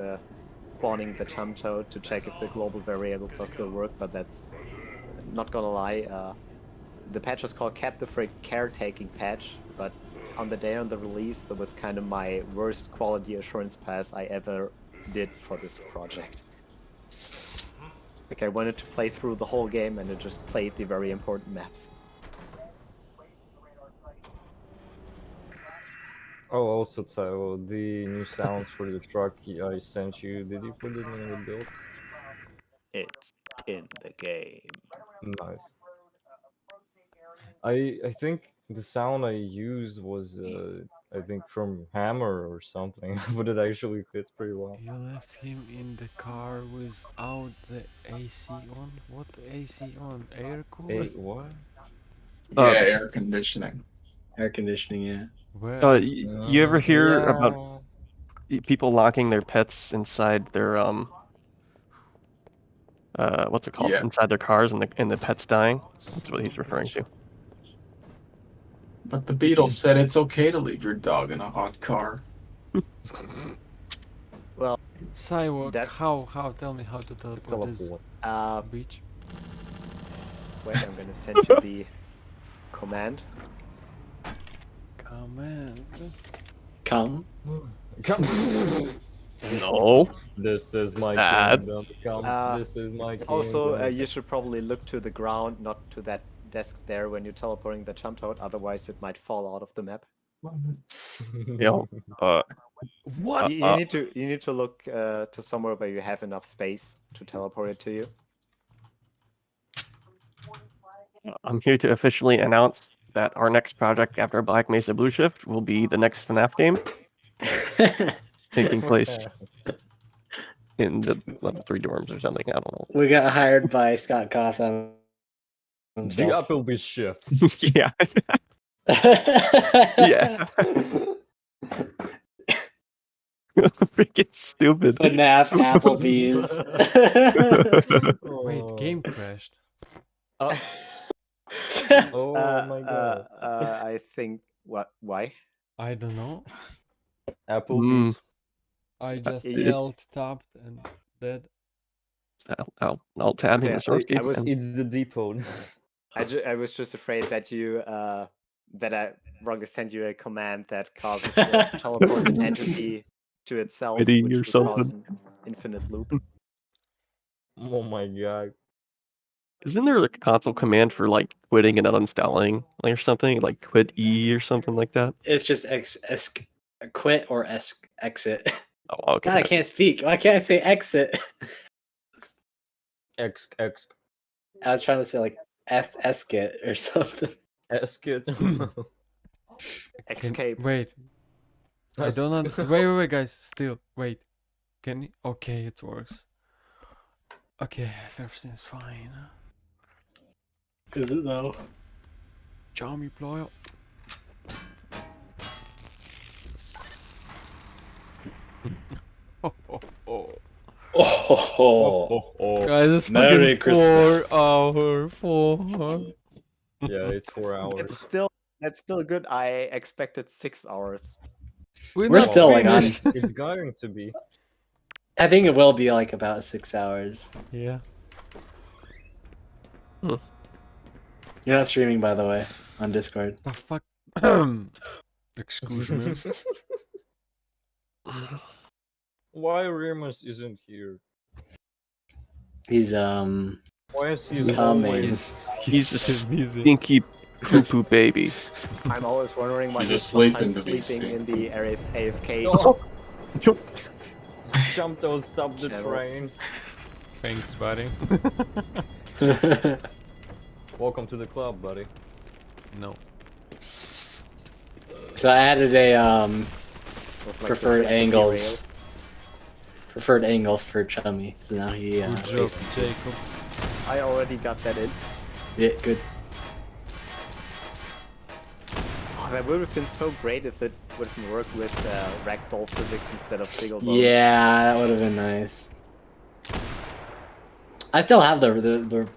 spawning the jump toad to check if the global variables are still work. But that's not gonna lie. The patch was called Captive Freight Caretaking patch, but on the day on the release, that was kind of my worst quality assurance pass I ever did for this project. Like, I wanted to play through the whole game and it just played the very important maps. Oh, also, Taiwo, the new sounds for the truck I sent you, did you put it in the build? It's in the game. Nice. I think the sound I used was I think from Hammer or something, but it actually fits pretty well. You left him in the car without the AC on? What AC on? Air cooler? What? Yeah, air conditioning. Air conditioning, yeah. Where? You ever hear about people locking their pets inside their what's it called? Yeah. Inside their cars and the pets dying? That's what he's referring to. But the Beatles said it's okay to leave your dog in a hot car. Well, Sidewalk, how? Tell me how to teleport this beach. Wait, I'm gonna send you the command. Command. Come. No. This is my kingdom. This is my kingdom. Also, you should probably look to the ground, not to that desk there when you're teleporting the jump toad, otherwise it might fall out of the map. What? You need to look to somewhere where you have enough space to teleport it to you. I'm here to officially announce that our next project after Black Mesa Blue Shift will be the next FNAF game. Taking place in the level 3 dorms or something, I don't know. We got hired by Scott Cotham. The Applebee's shift. Yeah. Yeah. Freaking stupid. FNAF Applebee's. Wait, game crashed. Oh my god. I think why? I don't know. Applebee's. I just yelled, tapped, and dead. I'll tab in the source game. It's the depot. I was just afraid that you that I wrongly sent you a command that causes a teleport an entity to itself, which would cause an infinite loop. Oh my god. Isn't there like a console command for like quitting and uninstalling or something? Like quit E or something like that? It's just quit or exit. Oh, okay. God, I can't speak. Why can't I say exit? X. I was trying to say like escape or something. Escape. Escape. Wait. I don't know. Wait, guys. Still, wait. Can you? Okay, it works. Okay, everything's fine. Is it though? Charmy player. Guys, it's Merry fucking Christmas. 4 hours. 4. Yeah, it's 4 hours. That's still good. I expected 6 hours. We're still like on. It's going to be. I think it will be like about 6 hours. Yeah. You're not streaming, by the way, on Discord. The fuck? Excuse me. Why Remus isn't here? He's Why is he coming. always... He's a busy. stinky poo-poo baby. I'm always wondering why He's he's asleep in sometimes the sleeping VC. in the AFK. Oh. Jump, don't stop the Channel. train. Thanks, buddy. Welcome to the club, buddy. No. So I added a Sort of like preferred the angles. Preferred angle for Chummy. So now he Good job, faces- Jacob. I already got that in. Yeah, good. Oh, that would have been so great if it would have worked with ragdoll physics instead of single bones. Yeah, that would have been nice. I still have the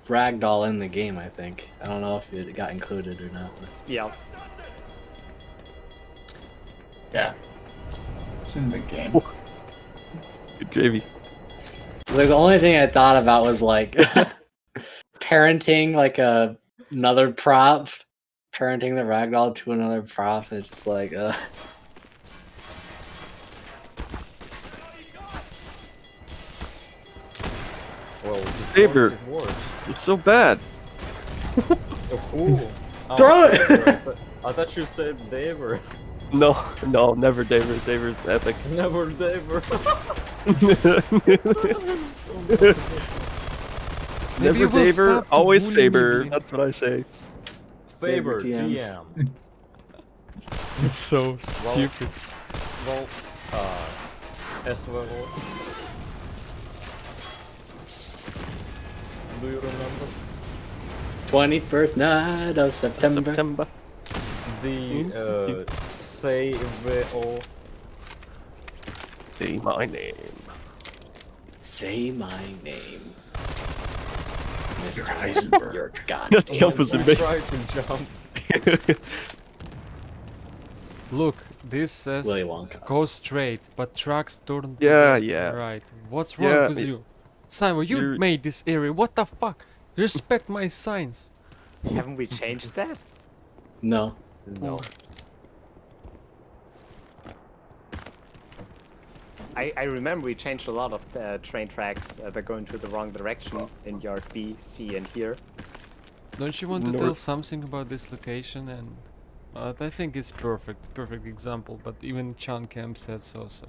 ragdoll in the game, I think. I don't know if it got included or not. But... Yeah. Yeah. It's in the game. Good gravy. Like the only thing I thought about was like parenting like another prop, parenting the ragdoll to another prop. It's like Well, Saber, it works. it's so bad. Ooh. Throw it! Daver. I thought you said Daver. No, never Daver. Daver's epic. Never Daver. Maybe Never we'll Daver, stop to always bully Faber. me. That's what I say. Favor DM. DM. It's so stupid. Well, as well. Do you remember 21st night of September. the say VO? Say my name. Say my name. You're Mr. Heisenberg. You're God. Just jump was I amazing. tried to jump. Look, this says Willy Wonka. go straight, but trucks turn to Yeah, the yeah. right. What's wrong Yeah, with it- you? Simon, you you're- made this area. What the fuck? Respect my signs. Haven't we changed that? No. No. I remember we changed a lot of train tracks that go into the wrong direction in yard B, C, and here. Don't you want to North. tell something about this location? And I think it's perfect example. But even Chan Camp said so. So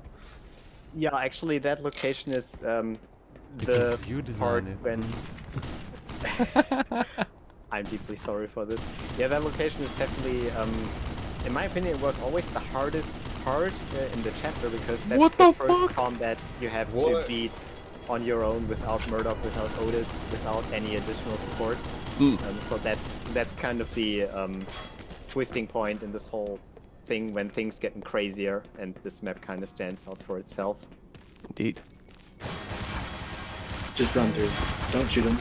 Yeah, actually, that location is the because you part designed it. when. I'm deeply sorry for this. Yeah, that location is definitely, in my opinion, it was always the hardest part in the chapter because that's What the the first fuck? combat you have to What? beat on your own without Murdoch, without Otis, without any additional support. Mm. So that's kind of the twisting point in this whole thing when things getting crazier and this map kind of stands out for itself. Indeed. Just run through. Don't shoot him.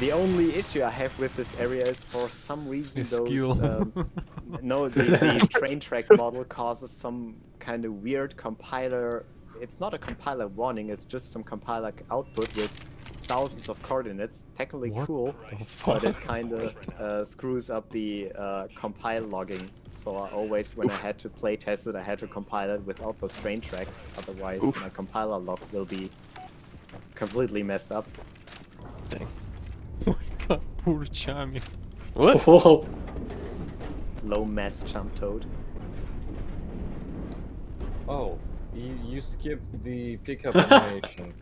The only issue I have with this area is for some reason His those skill. the train track model causes some kind of weird compiler. It's not a compiler warning, it's just some compiler output with thousands of coordinates. Technically What cool, the but it fuck? kind of screws up the compile logging. So I always, when I had to play test it, I had to compile it without those train tracks. Otherwise, Oof. my compiler log will be completely messed up. Dang. Oh my god, poor Chami. What? Whoa. Low mass jump toad. Oh, you skipped the pickup animation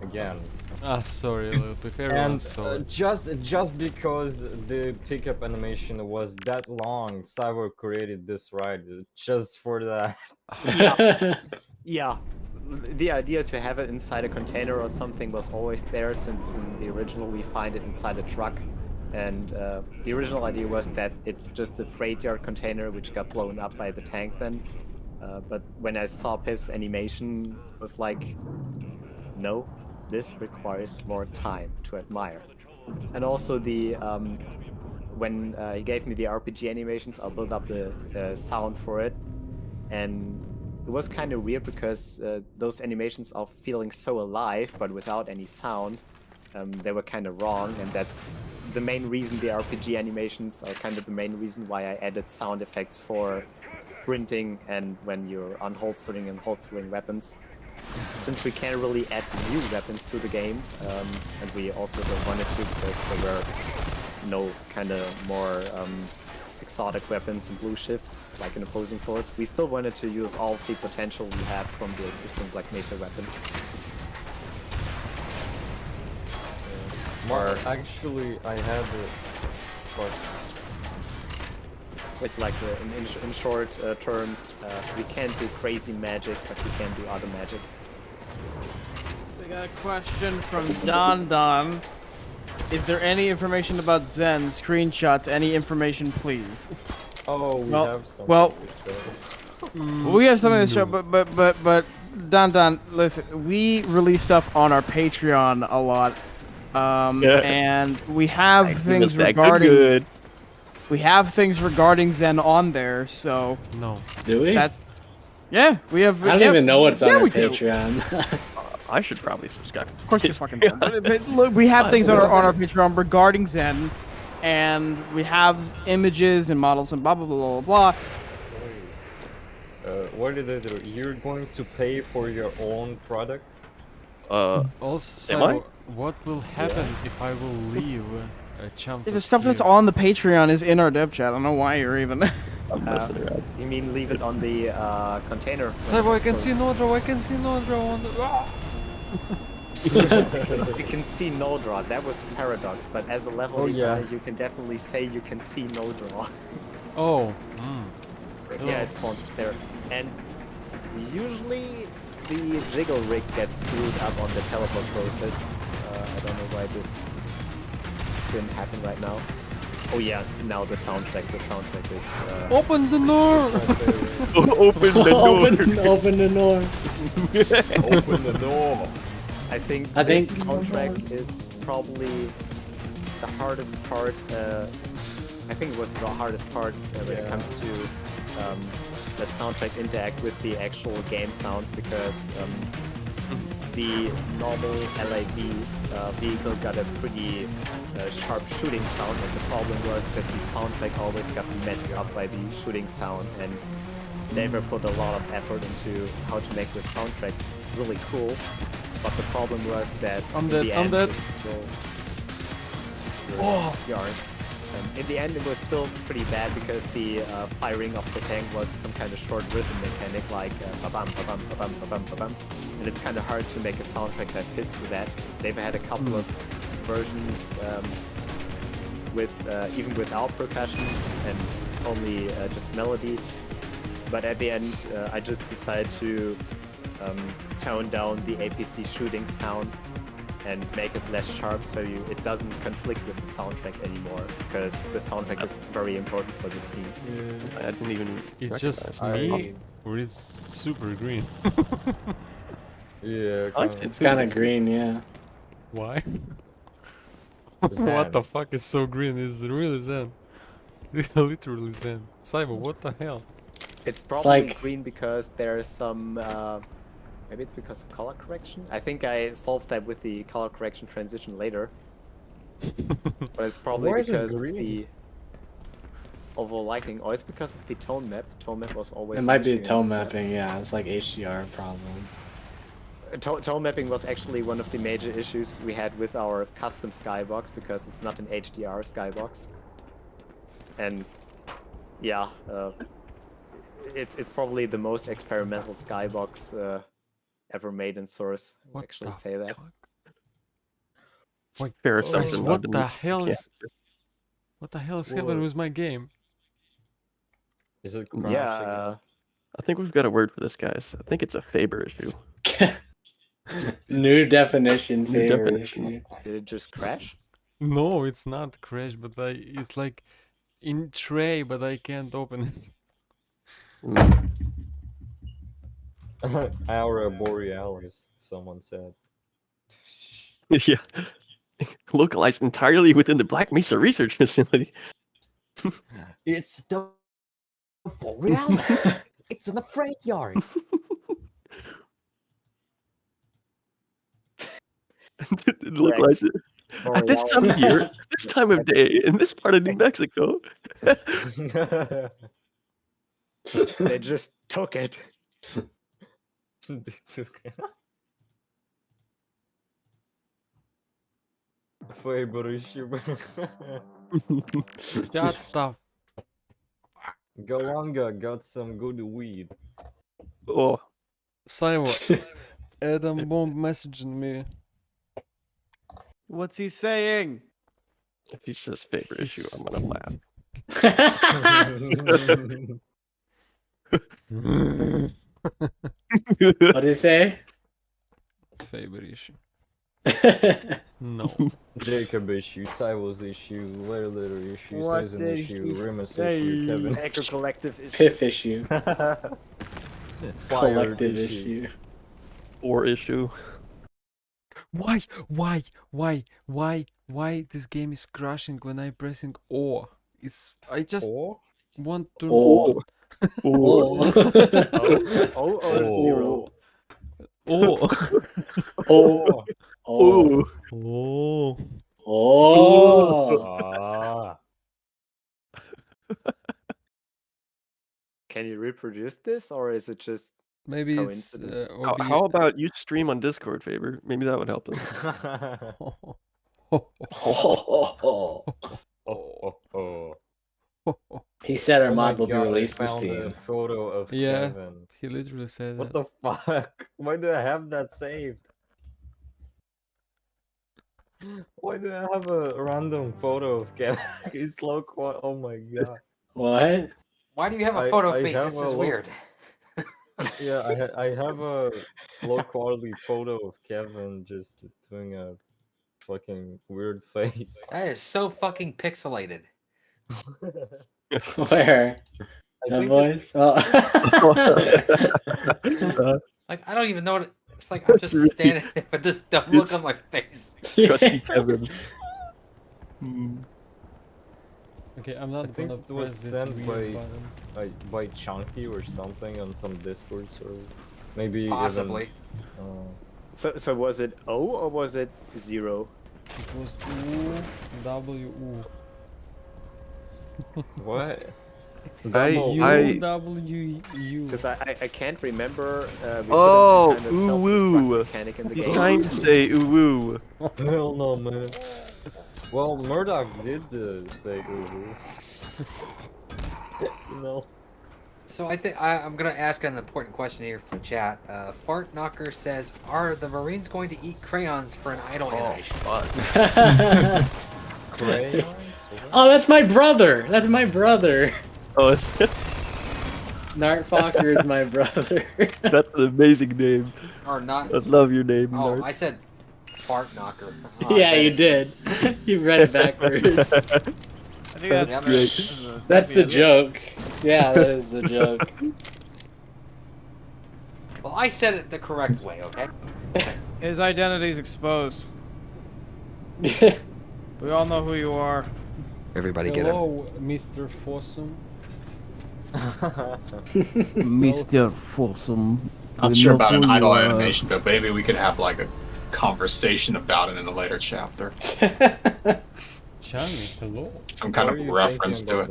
again. Ah, sorry, little bit. Everyone's sorry. Just because the pickup animation was that long, Cyber created this ride just for that. Yeah, the idea to have it inside a container or something was always there since in the original we find it inside a truck. And the original idea was that it's just a freight yard container which got blown up by the tank then. But when I saw Pip's animation, it was like, no, this requires more time to admire. And also the when he gave me the RPG animations, I'll build up the sound for it. And it was kind of weird because those animations of feeling so alive but without any sound, they were kind of wrong, and that's the main reason the RPG animations are kind of the main reason why I added sound effects for sprinting and when you're unholstering and holstering weapons. Since we can't really add new weapons to the game, and we also don't want it to because there were no kind of more exotic weapons in Blue Shift, like an opposing force, we still wanted to use all of the potential we have from the existing Black Mesa weapons. Actually, I had It's like in short term, we can't do crazy magic, but we can do other magic. We got a question from Don. Is there any information about Zen? Screenshots, any information, please? Oh, we have something we have something to show, but Don, listen, we release stuff on our Patreon a lot, and we have things regarding. We have things regarding Zen on there, so no. Do we? Yeah, we have. I don't even know what's on our Patreon. I should probably subscribe. Of course you fucking do. But look, we have things on our Patreon regarding Zen, and we have images and models and blah blah blah blah blah. What did they do? You're going to pay for your own product? Also, what will happen if I will leave The stuff that's on the Patreon is in our dev chat. I don't know why you're even. You mean leave it on the container? Cybo, I can see Nodro. I can see Nodro on the. You can see no draw. That was a paradox, but as a level designer, you can definitely say you can see no draw. Oh. Yeah, it's spawned there. And usually the jiggle rig gets screwed up on the teleport process. I don't know why this didn't happen right now. Oh yeah, now the soundtrack is... Open the door! Open the door! Open the door! Open the door! I think this soundtrack is probably the hardest part. I think it was the hardest part when it comes to that soundtrack interact with the actual game sounds, because the normal LAV vehicle got a pretty sharp shooting sound, and the problem was that the soundtrack always got messed up by the shooting sound, and they never put a lot of effort into how to make the soundtrack really cool. But the problem was that in the end it was still in the end it was still pretty bad, because the firing of the tank was some kind of short rhythm mechanic, like ba-bam, ba-bam, ba-bam, ba-bam, ba-bam. And it's kind of hard to make a soundtrack that fits to that. They've had a couple of versions with even without percussions and only just melody. But at the end, I just decided to tone down the APC shooting sound and make it less sharp, so it doesn't conflict with the soundtrack anymore, because the soundtrack is very important for the scene. I didn't even. It's just me, or it's super green. Yeah, it's kind of green, yeah. Why? What the fuck is so green? It's really Zen. Literally Zen. Cyber, what the hell? It's probably green because there's some... maybe it's because of color correction? I think I solved that with the color correction transition later. But it's probably because of the overall lighting. Or it's because of the tone map. Tone map was always... It might be tone mapping, yeah. It's like HDR problem. Tone mapping was actually one of the major issues we had with our custom skybox, because it's not an HDR skybox. And yeah, it's probably the most experimental skybox ever made in Source. I actually say that. What fair the hell is... What the hell is happening with my game? Is it crashing? Yeah. I think we've got a word for this, guys. I think it's a Faber issue. New definition, Faber definition. issue. Did it just crash? No, it's not crash, but it's like in tray, but I can't open it. Aurora Borealis, someone said. Yeah. Localized entirely within the Black Mesa Research Facility. It's the Borealis. It's in the freight yard. Localize it. At this time of year, this time of day, in this part of New Mexico. They just took it. They took it. Favorite issue. Shut the Galanga got some good weed. Oh. Cyber. Adam Bomb messaging me. What's he saying? If he says favorite issue, I'm gonna laugh. What did he say? Favorite issue. No. Jacob issue, Cyber's issue, Letter issue, What Season did issue, he Remus say? issue, Kevin. HECU Collective issue. Piff issue. Fired Collective issue. Or issue. Why this game is crashing when I'm pressing O? I just want to O. O. O or zero? O. Oh. Oh. Oh. Oh. Can you reproduce this, or is it just Maybe it's coincidence? How about you stream on Discord, Faber? Maybe that would help us. He said our Oh mod my will be God, I released this found a Steam. photo of Yeah, Kevin. he literally said What that. the fuck? Why do I have that saved? Why do I have a random photo of Kevin? It's low quality. Oh my god. What? Why do you have a photo I feed? have This a is low- weird. Yeah, I have a low quality photo of Kevin just doing a fucking weird face. That is so fucking pixelated. Where? I That think voice? Like I don't even know what it's like. I'm just standing there with this dumb look on my face. Trusty Kevin. Okay, I'm not I think gonna it was press this sent weird button. by Chunky or something on some Discord server. Maybe Possibly. Even, So was it O or was it zero? It was U W U. what? U W U. Because I can't remember. We Oh, put in some kind of ooh self-destruct woo. mechanic in the He's game. trying to say ooh woo. Hell no, man. Well, Murdoch did say ooh. No. So I think I'm gonna ask an important question here from chat. Fart Knocker says, "Are the Marines going to eat crayons for an idle animation?" Crayons? Oh, that's my brother. That's my brother. Oh, Nartfocker is my brother. that's an amazing name. Or not? I love your name, Oh, Nart. I said Fart Knocker. Oh, Yeah, I you bet. did. You read it backwards. I think that's great. That's the joke. Yeah, that is the joke. Well, I said it the correct way, okay? His identity's exposed. We all know who you are. Everybody get him. Hello, Mr. Fossum. Mr. Folsom. Not sure about an idle animation, but maybe we could have like a conversation about it in a later chapter. Johnny, hello. Some kind of reference to it.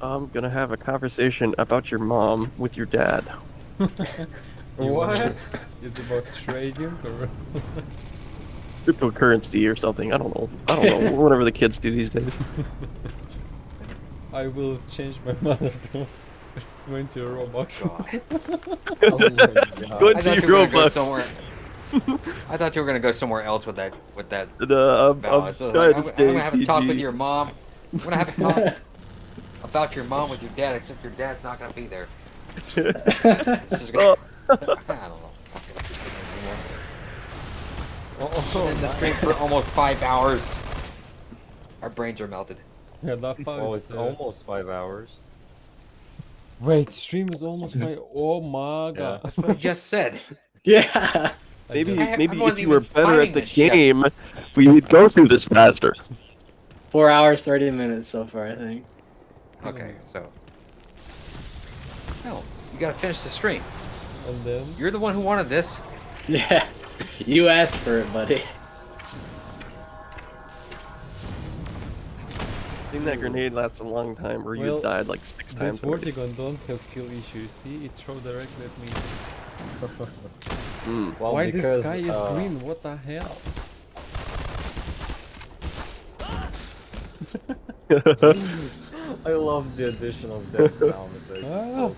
I'm gonna have a conversation about your mom with your dad. What? It's about trading or Cryptocurrency or something. I don't know. Whatever the kids do these days. I will change my mother to 20 Robux. Oh my god. Go I into thought your you were gonna go Roblox. somewhere. I thought you were gonna go somewhere else with that. I'm Valid. So trying I'm to gonna stay have a talk with PG. your mom. I'm gonna have a talk about your mom with your dad, except your dad's not gonna be there. This is gonna, I don't know. Oh, In the stream for almost 5 hours. Our brains are melted. Yeah, that part oh, is, it's almost 5 hours. Wait, stream is almost 5. Oh my god. That's what I just said. Yeah. Maybe I maybe wasn't if you were even better timing at the this shit. game, we would go through this faster. 4 hours, 30 minutes so far, I think. Okay, so. No, you gotta finish the stream. And then? You're the one who wanted this. Yeah, you asked for it, buddy. I think that grenade lasts a long time, or you died like 6 times. This Vortigon don't have skill issues. See, it throw directly at me. Well, Why because, the sky is green? What the hell? I love the addition of that sound effect.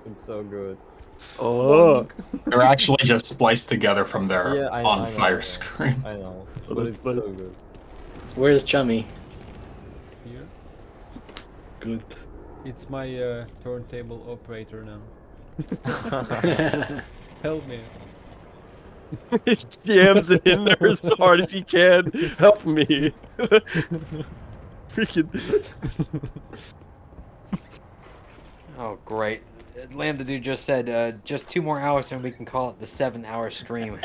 It's so good. Oh, They're actually just spliced together from their Yeah, I on know, fire I screen. I know, but it's so good. Where's Chummy? Here. Good. It's my turntable operator now. Help me. He jams it in there as hard as he can. Help me. Freaking. Oh, great. Lambda Dude just said, just 2 more hours and we can call it the 7-hour stream.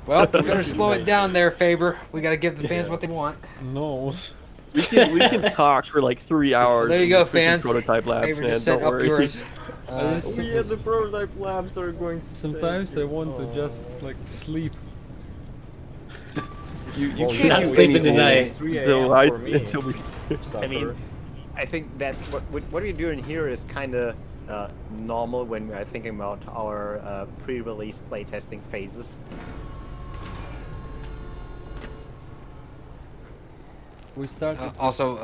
Well, we better slow it down there, Faber. We gotta give the fans what they want. No. We can talk for like 3 hours. There you in go, the freaking fans. Prototype labs, Faber man. just set Don't up worry. yours. The prototype labs are going to Sometimes I want to just like sleep. You Well, can't not do sleeping anything tonight. 3 until a.m. for me. until we. I mean, I think that what we're doing here is kind of normal when we are thinking about our pre-release playtesting phases. We started. Also,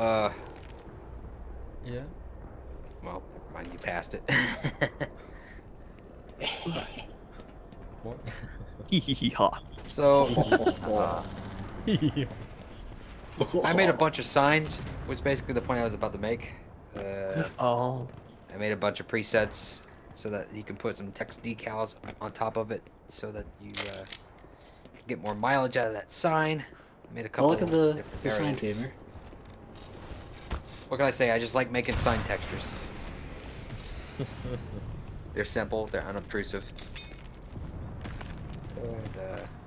Yeah. well, never mind, you passed it. What? Hee-hee-ha. So, I made a bunch of signs, was basically the point I was about to make. Oh. I made a bunch of presets so that you can put some text decals on top of it so that you can get more mileage out of that sign. I made a couple Look at of the different sign variants. Faber. What can I say? I just like making sign textures. They're simple, they're unobtrusive. And,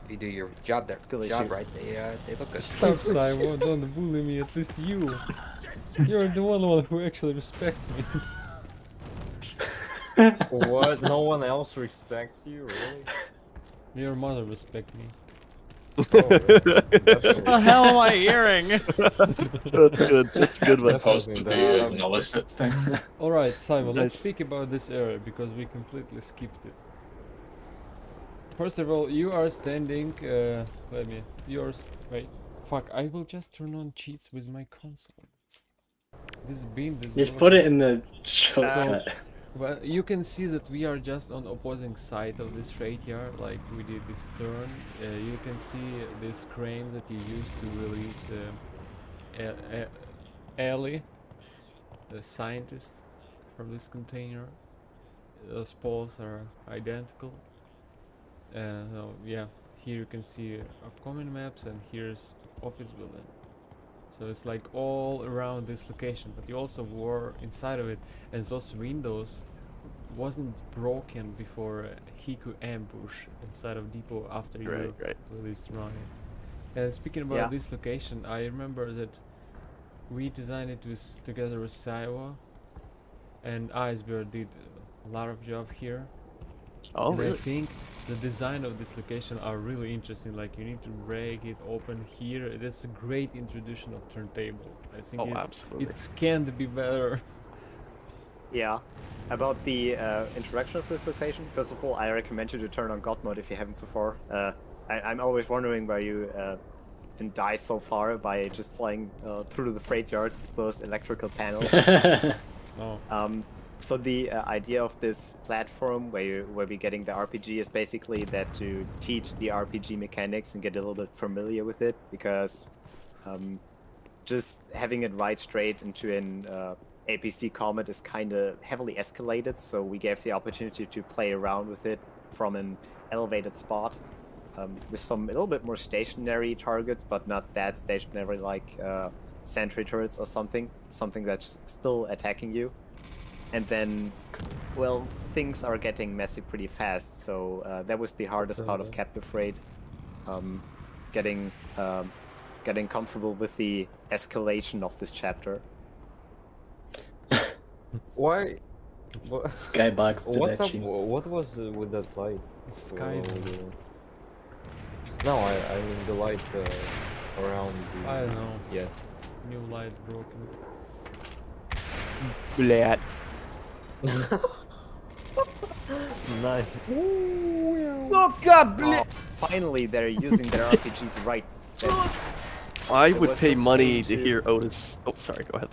if you do your job right, they look good. Stop, Simon! Don't bully me. At least you. You're the one who actually respects me. What? No one else respects you, really? Your mother respects me. Oh, really? What the hell am I hearing? That's good. That's good. It's supposed to be an illicit thing. Alright, Simon, let's Nice. speak about this area because we completely skipped it. First of all, you are standing. Wait. Fuck, I will just turn on cheats with my console. This bean, this. Just put it in the shortcut. Well, you can see that we are just on opposing side of this freight yard, like we did this turn. You can see this crane that you used to release Ellie, the scientist, from this container. Those poles are identical. So yeah, here you can see upcoming maps, and here's office building. So it's like all around this location, but you also were inside of it, and those windows wasn't broken before HECU ambush inside of depot after you released running. And speaking about this location, I remember that we designed it together with Saiwa, and Icebear did a lot of job here. Oh, and really? I think the design of this location are really interesting. Like you need to break it open here. That's a great introduction of turntable. I think absolutely. it can't be better. Yeah. About the introduction of this location, first of all, I recommend you to turn on God mode if you haven't so far. I'm always wondering why you didn't die so far by just flying through the freight yard, those electrical panels. So the idea of this platform where we're getting the RPG is basically that to teach the RPG mechanics and get a little bit familiar with it, because just having it ride straight into an APC Comet is kind of heavily escalated, so we gave the opportunity to play around with it from an elevated spot with some a little bit more stationary targets, but not that stationary like sentry turrets or something that's still attacking you. And then, well, things are getting messy pretty fast, so that was the hardest part of Captive Freight. Getting comfortable with the escalation of this chapter. Why Skybox What's up? detection. What was with that light? Sky. No, I mean the light around the. I don't know. Yeah. New light broken. Blat. Nice. Look up, Oh, finally, they're using their RPGs right. I There would was pay some money pain to hear Otis. Oh, sorry. Go ahead.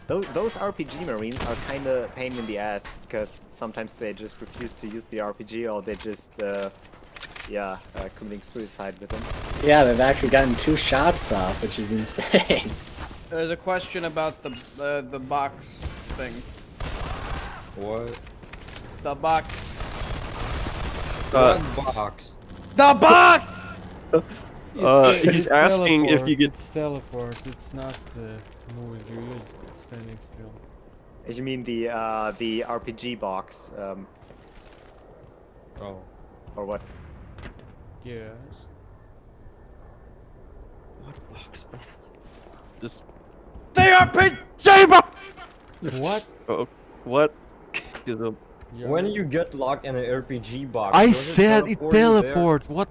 Those RPG Marines are kind of pain in the ass because sometimes they just refuse to use the RPG or they just, committing suicide with them. Yeah, they've actually gotten 2 shots off, which is insane. There's a question about the box thing. What? The box. What box? The box! He's asking if you get. It's teleport. It's not moving. You're standing still. You mean the RPG box? Oh. Or what? Yes. What box? Just. They are saber. What? Oh, what? When you get locked in an RPG box, I does said it teleport you there? teleport. What?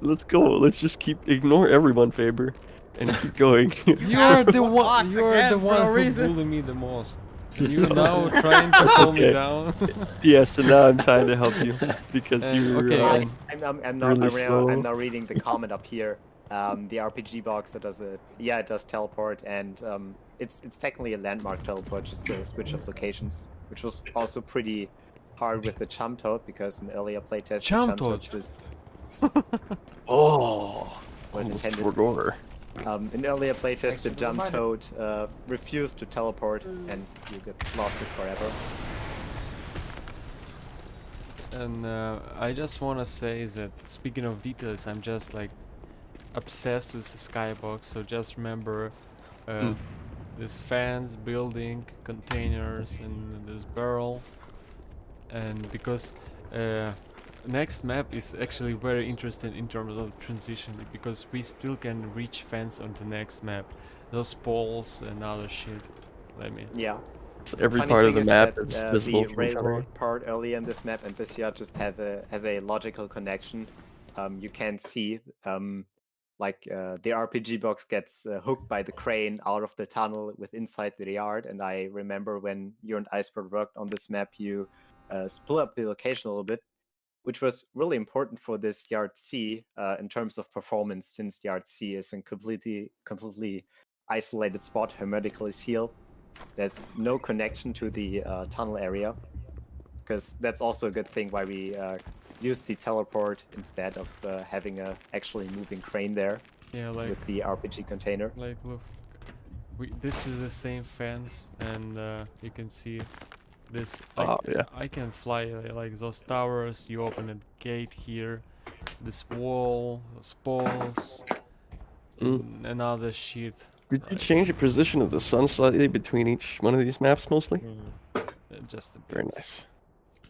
Let's go. Let's just ignore everyone, Faber, and keep going. You're the one. box You're again the for one no who reason. bully me the most. You now trying to pull me Okay. down. Yes, and now I'm trying to help you because you're okay, guys. I'm now reading the comment up here. The RPG box that does it. Yeah, it does teleport, and it's technically a landmark teleport, just a switch of locations, which was also pretty hard with the jump toad because in earlier playtest Jump the jump toad. toad just Oh, was almost intended. forgot over. In earlier playtest, Thanks the for the jump reminder. toad refused to teleport, and you get lost it forever. And I just want to say that speaking of details, I'm just like obsessed with the skybox. So just remember this fans, building, containers, and this barrel. And because next map is actually very interesting in terms of transition, because we still can reach fans on the next map. Those poles and other shit. Yeah. So every Funny part of thing the map that, is visible the from railroad part early in this map and this year just has a logical connection. You can see the RPG box gets hooked by the crane out of the tunnel with inside the yard. And I remember when you and Iceberg worked on this map, you split up the location a little bit, which was really important for this Yard C in terms of performance, since Yard C is a completely isolated spot, hermetically sealed. There's no connection to the tunnel area, because that's also a good thing why we used the teleport instead of having a actually moving crane there. Yeah, like with the RPG container. Like, look, this is the same fence, and you can see this. I can fly like those towers. You open a gate here, this wall, those poles, and other shit. Did you change the position of the sun slightly between each one of these maps, mostly? Just a bit. Very nice.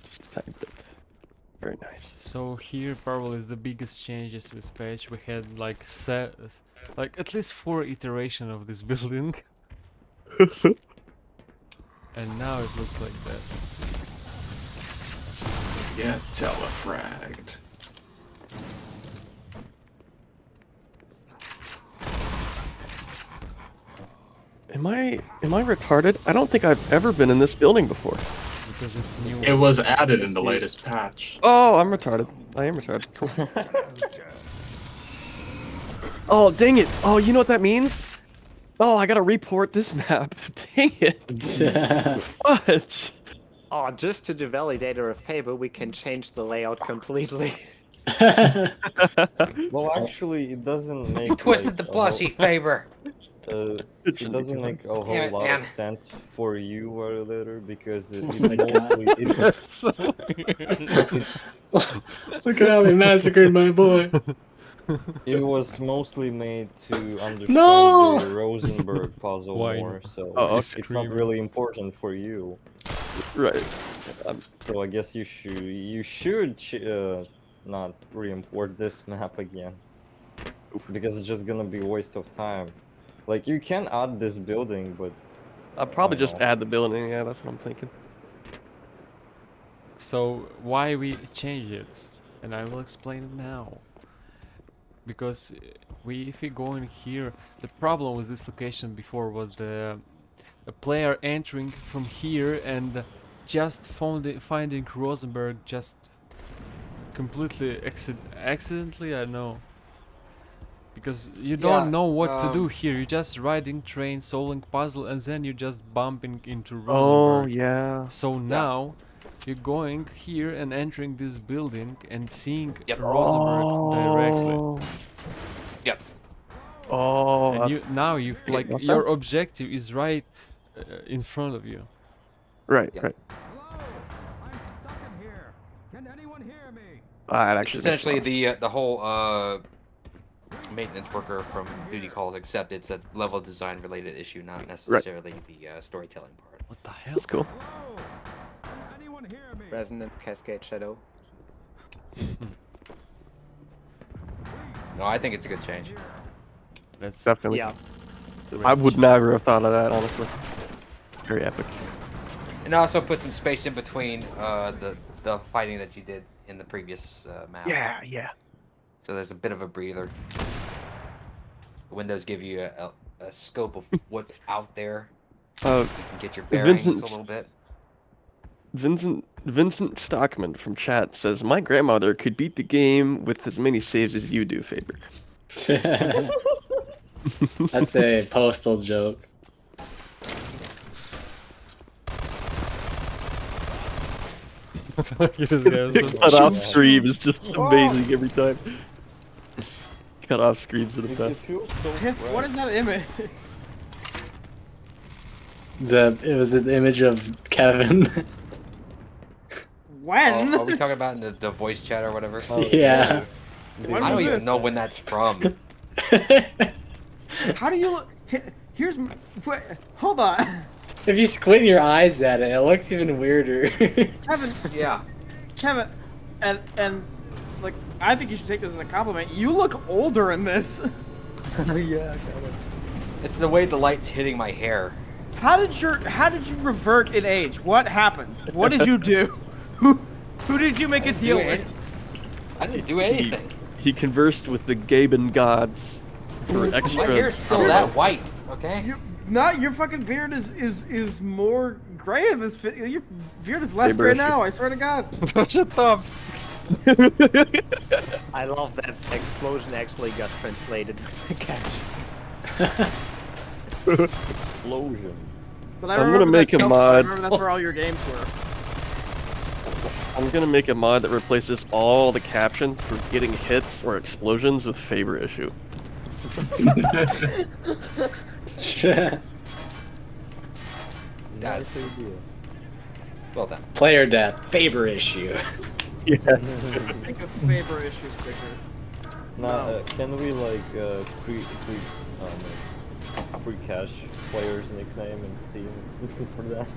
Just a tiny bit. Very nice. So here probably the biggest changes with patch. We had like at least 4 iterations of this building. And now it looks like that. Yeah, telefragged. Am I retarded? I don't think I've ever been in this building before. Because it's new. It was added in the latest patch. Oh, I'm retarded. I am retarded. Cool. Oh, dang it. Oh, you know what that means? Oh, I gotta report this map. Dang it. Fudge. Oh, just to validate our favor, we can change the layout completely. Well, actually, it doesn't make. You twisted the plushie, Faber. It doesn't make a whole Damn it, lot man. of sense for you later because it's my God. mostly. That's so weird. Look at how they massacred my boy. It was mostly made to understand No! the Rosenberg puzzle Why? more, so Oh, it's not screaming. really important for you. Right. So I guess you should not re-import this map again, because it's just gonna be a waste of time. Like, you can add this building, but I'll probably just add the building. Yeah, that's what I'm thinking. So why we change it, and I will explain it now. Because if we go in here, the problem with this location before was the player entering from here and just finding Rosenberg just completely accidentally. I know. Because you don't know what to do here. You're just riding train, solving puzzle, and then you're just bumping into Rosenberg. Oh yeah. So now you're going here and entering this building and seeing Yep. Rosenberg directly. Yep. Oh. And you like your objective is right in front of you. Right. Yep. Right. Can anyone hear me? It It's actually essentially makes sense. the whole maintenance worker from duty calls, except it's a level design related issue, not necessarily the storytelling part. What the hell? That's cool. Resonant Cascade Shadow. No, I think it's a good change. That's Definitely. Yeah. I would never have thought of that, honestly. Very epic. And also put some space in between the fighting that you did in the previous map. Yeah. So there's a bit of a breather. The windows give you a scope of what's out there. You can get your bearings a little bit. Vincent Stockman from chat says, "My grandmother could beat the game with as many saves as you do, Faber." That's a postal joke. Cut off scream is just amazing every time. Cut off screams are the best. What is that image? It was the image of Kevin. When? Are we talking about in the voice chat or whatever? Yeah. When I don't was even this? know when that's from. How do you look? Here's. Wait, hold on. If you squint your eyes at it, it looks even weirder. Kevin. Yeah. Kevin, and like I think you should take this as a compliment. You look older in this. Yeah, It's the way the light's hitting my hair. How did you revert in age? What happened? What did you do? Who did you make a deal with? I didn't do anything. He conversed with the Gaben gods for extra. My hair's still that white, okay? Your fucking beard is more gray in this. Your beard is less Faber gray issue. now. I swear to God. Shut up. I love that explosion actually got translated with the captions. Explosion. But I I'm gonna remember make that- a I mod. remember that's where all your games were. I'm gonna make a mod that replaces all the captions for getting hits or explosions with Faber issue. That's well done. Player death, Faber issue. Yeah. Think of Faber issue sticker. Can we like pre-cache players' nickname in Steam for that?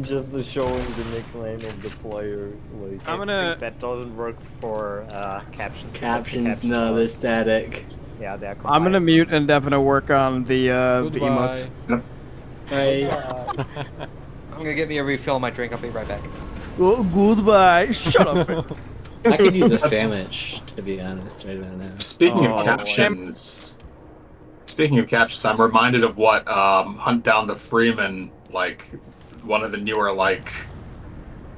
Just showing the nickname of the player, like. I think that doesn't work for captions. because the Captions, no, they're static. Yeah, they're. I'm gonna mute Indefinite work on the emotes. Hey. I'm gonna get me a refill of my drink. I'll be right back. Oh, goodbye. Shut up. I could use a sandwich, to be honest, right about now. Speaking of captions, I'm reminded of what Hunt Down the Freeman, like one of the newer like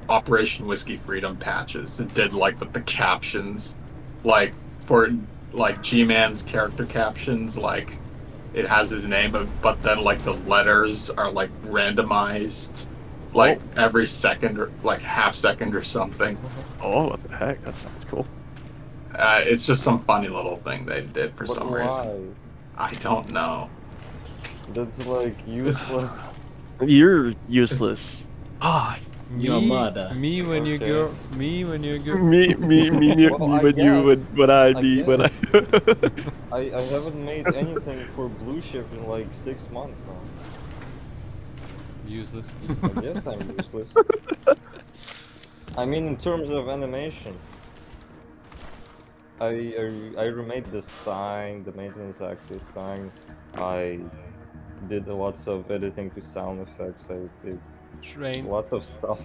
Operation Whiskey Freedom patches. It did like with the captions, like for like G-Man's character captions, like it has his name, but then like the letters are like randomized, like every second or like half second or something. Oh, what the heck? That sounds cool. It's just some funny little thing they did for some why? reason. I don't know. That's like useless. You're useless. Ah, Me when you go. Me when you go. me Well, when you when I be when I. I haven't made anything for Blue Shift in like 6 months now. Useless. Yes, I'm useless. I mean, in terms of animation. I remade the sign, the maintenance access sign. I did lots of editing to sound effects. I did lots of stuff.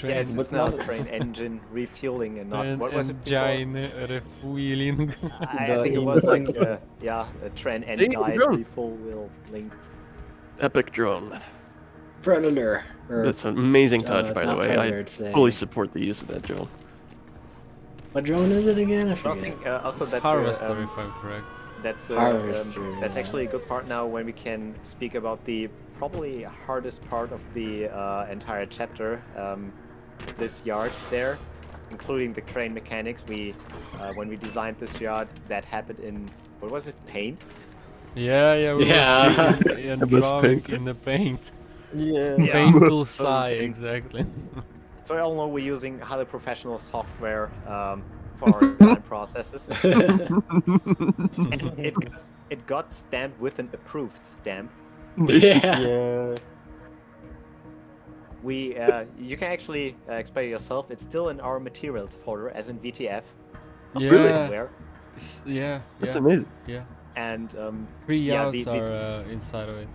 Yeah, it's now train engine refueling and not what was it before? Engine refueling. I think it was like yeah, a train end guide refueling. Epic drone. Predator. That's an amazing touch, by the not way. Predator, I it's a- fully support the use of that drone. What drone is it again? I I forget. think also It's that's Harvester, if I'm correct. That's Harvester, that's yeah. actually a good part now when we can speak about the probably hardest part of the entire chapter. This yard there, including the crane mechanics. We when we designed this yard, that happened in what was it? Paint. Yeah, we were shooting and It was drawing paint. in the paint. Yeah. Paint tool Sai, exactly. So I all know we're using highly professional software for our design processes. And it got stamped with an approved stamp. Yeah. We you can actually expect yourself. It's still in our materials folder as in VTF. Yeah. Somewhere. Yeah. That's amazing. Yeah. And 3 yeah, yards are inside of it.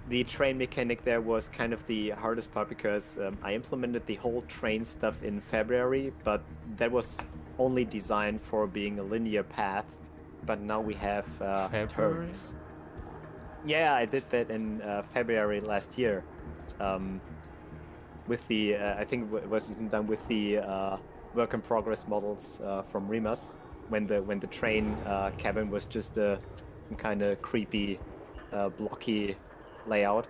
the train mechanic there was kind of the hardest part because I implemented the whole train stuff in February, but that was only designed for being a linear path. But now we have turns. Yeah, I did that in February last year. With the I think it was even done with the work in progress models from Remas, when the train cabin was just a kind of creepy, blocky layout.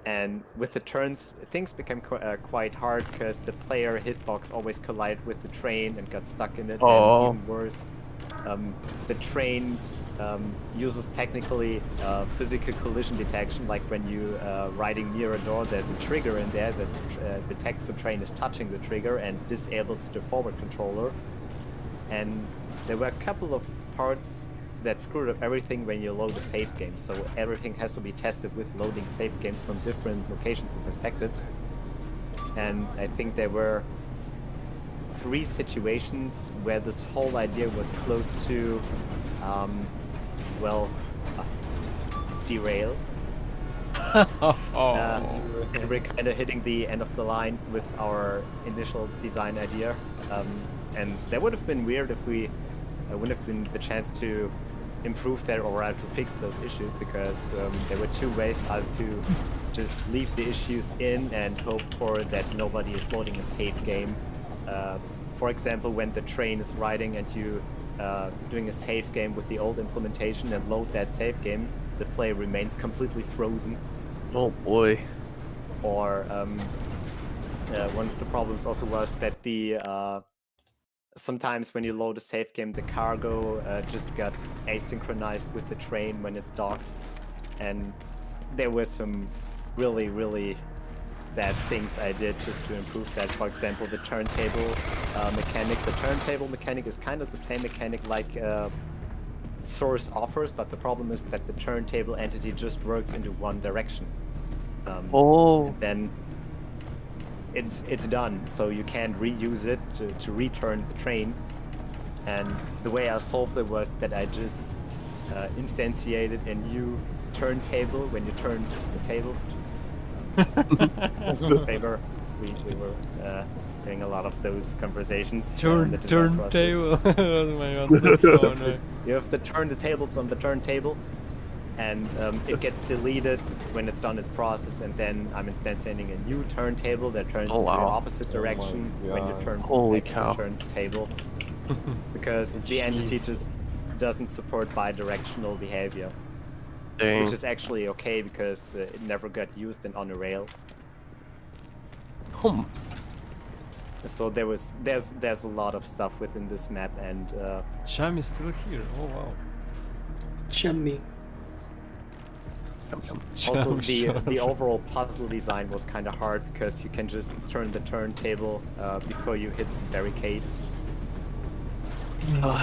And with the turns, things became quite hard because the player hitbox always collided with the train and got stuck in it. Oh. And even worse, the train uses technically physical collision detection. Like when you riding near a door, there's a trigger in there that detects the train is touching the trigger and disables the forward controller. And there were a couple of parts that screwed up everything when you load a save game. So everything has to be tested with loading save games from different locations and perspectives. And I think there were 3 situations where this whole idea was close to, derail. And we're kind of hitting the end of the line with our initial design idea. And that would have been weird if we wouldn't have been the chance to improve that or to fix those issues, because there were 2 ways how to just leave the issues in and hope for that nobody is loading a save game. For example, when the train is riding and you doing a save game with the old implementation and load that save game, the player remains completely frozen. Oh boy. Or one of the problems also was that the sometimes when you load a save game, the cargo just got asynchronized with the train when it's docked, and there were some really bad things I did just to improve that. For example, the turntable mechanic. The turntable mechanic is kind of the same mechanic like Source offers, but the problem is that the turntable entity just works into one direction. And then it's done, so you can't reuse it to return the train. And the way I solved it was that I just instantiated a new turntable when you turn the table. Jesus. We were having a lot of those conversations. Turntable. Oh my god, that's so annoying. You have to turn the tables on the turntable, and it gets deleted when it's done its process, and then I'm instantiating a new turntable that turns into the opposite direction when you turn the turntable, because the entity just doesn't support bi-directional behavior. Dang. Which is actually okay because it never got used in on a rail. So there's a lot of stuff within this map, and Chum is still here. Oh wow. Chummy. Also, the overall puzzle design was kind of hard because you can just turn the turntable before you hit the barricade.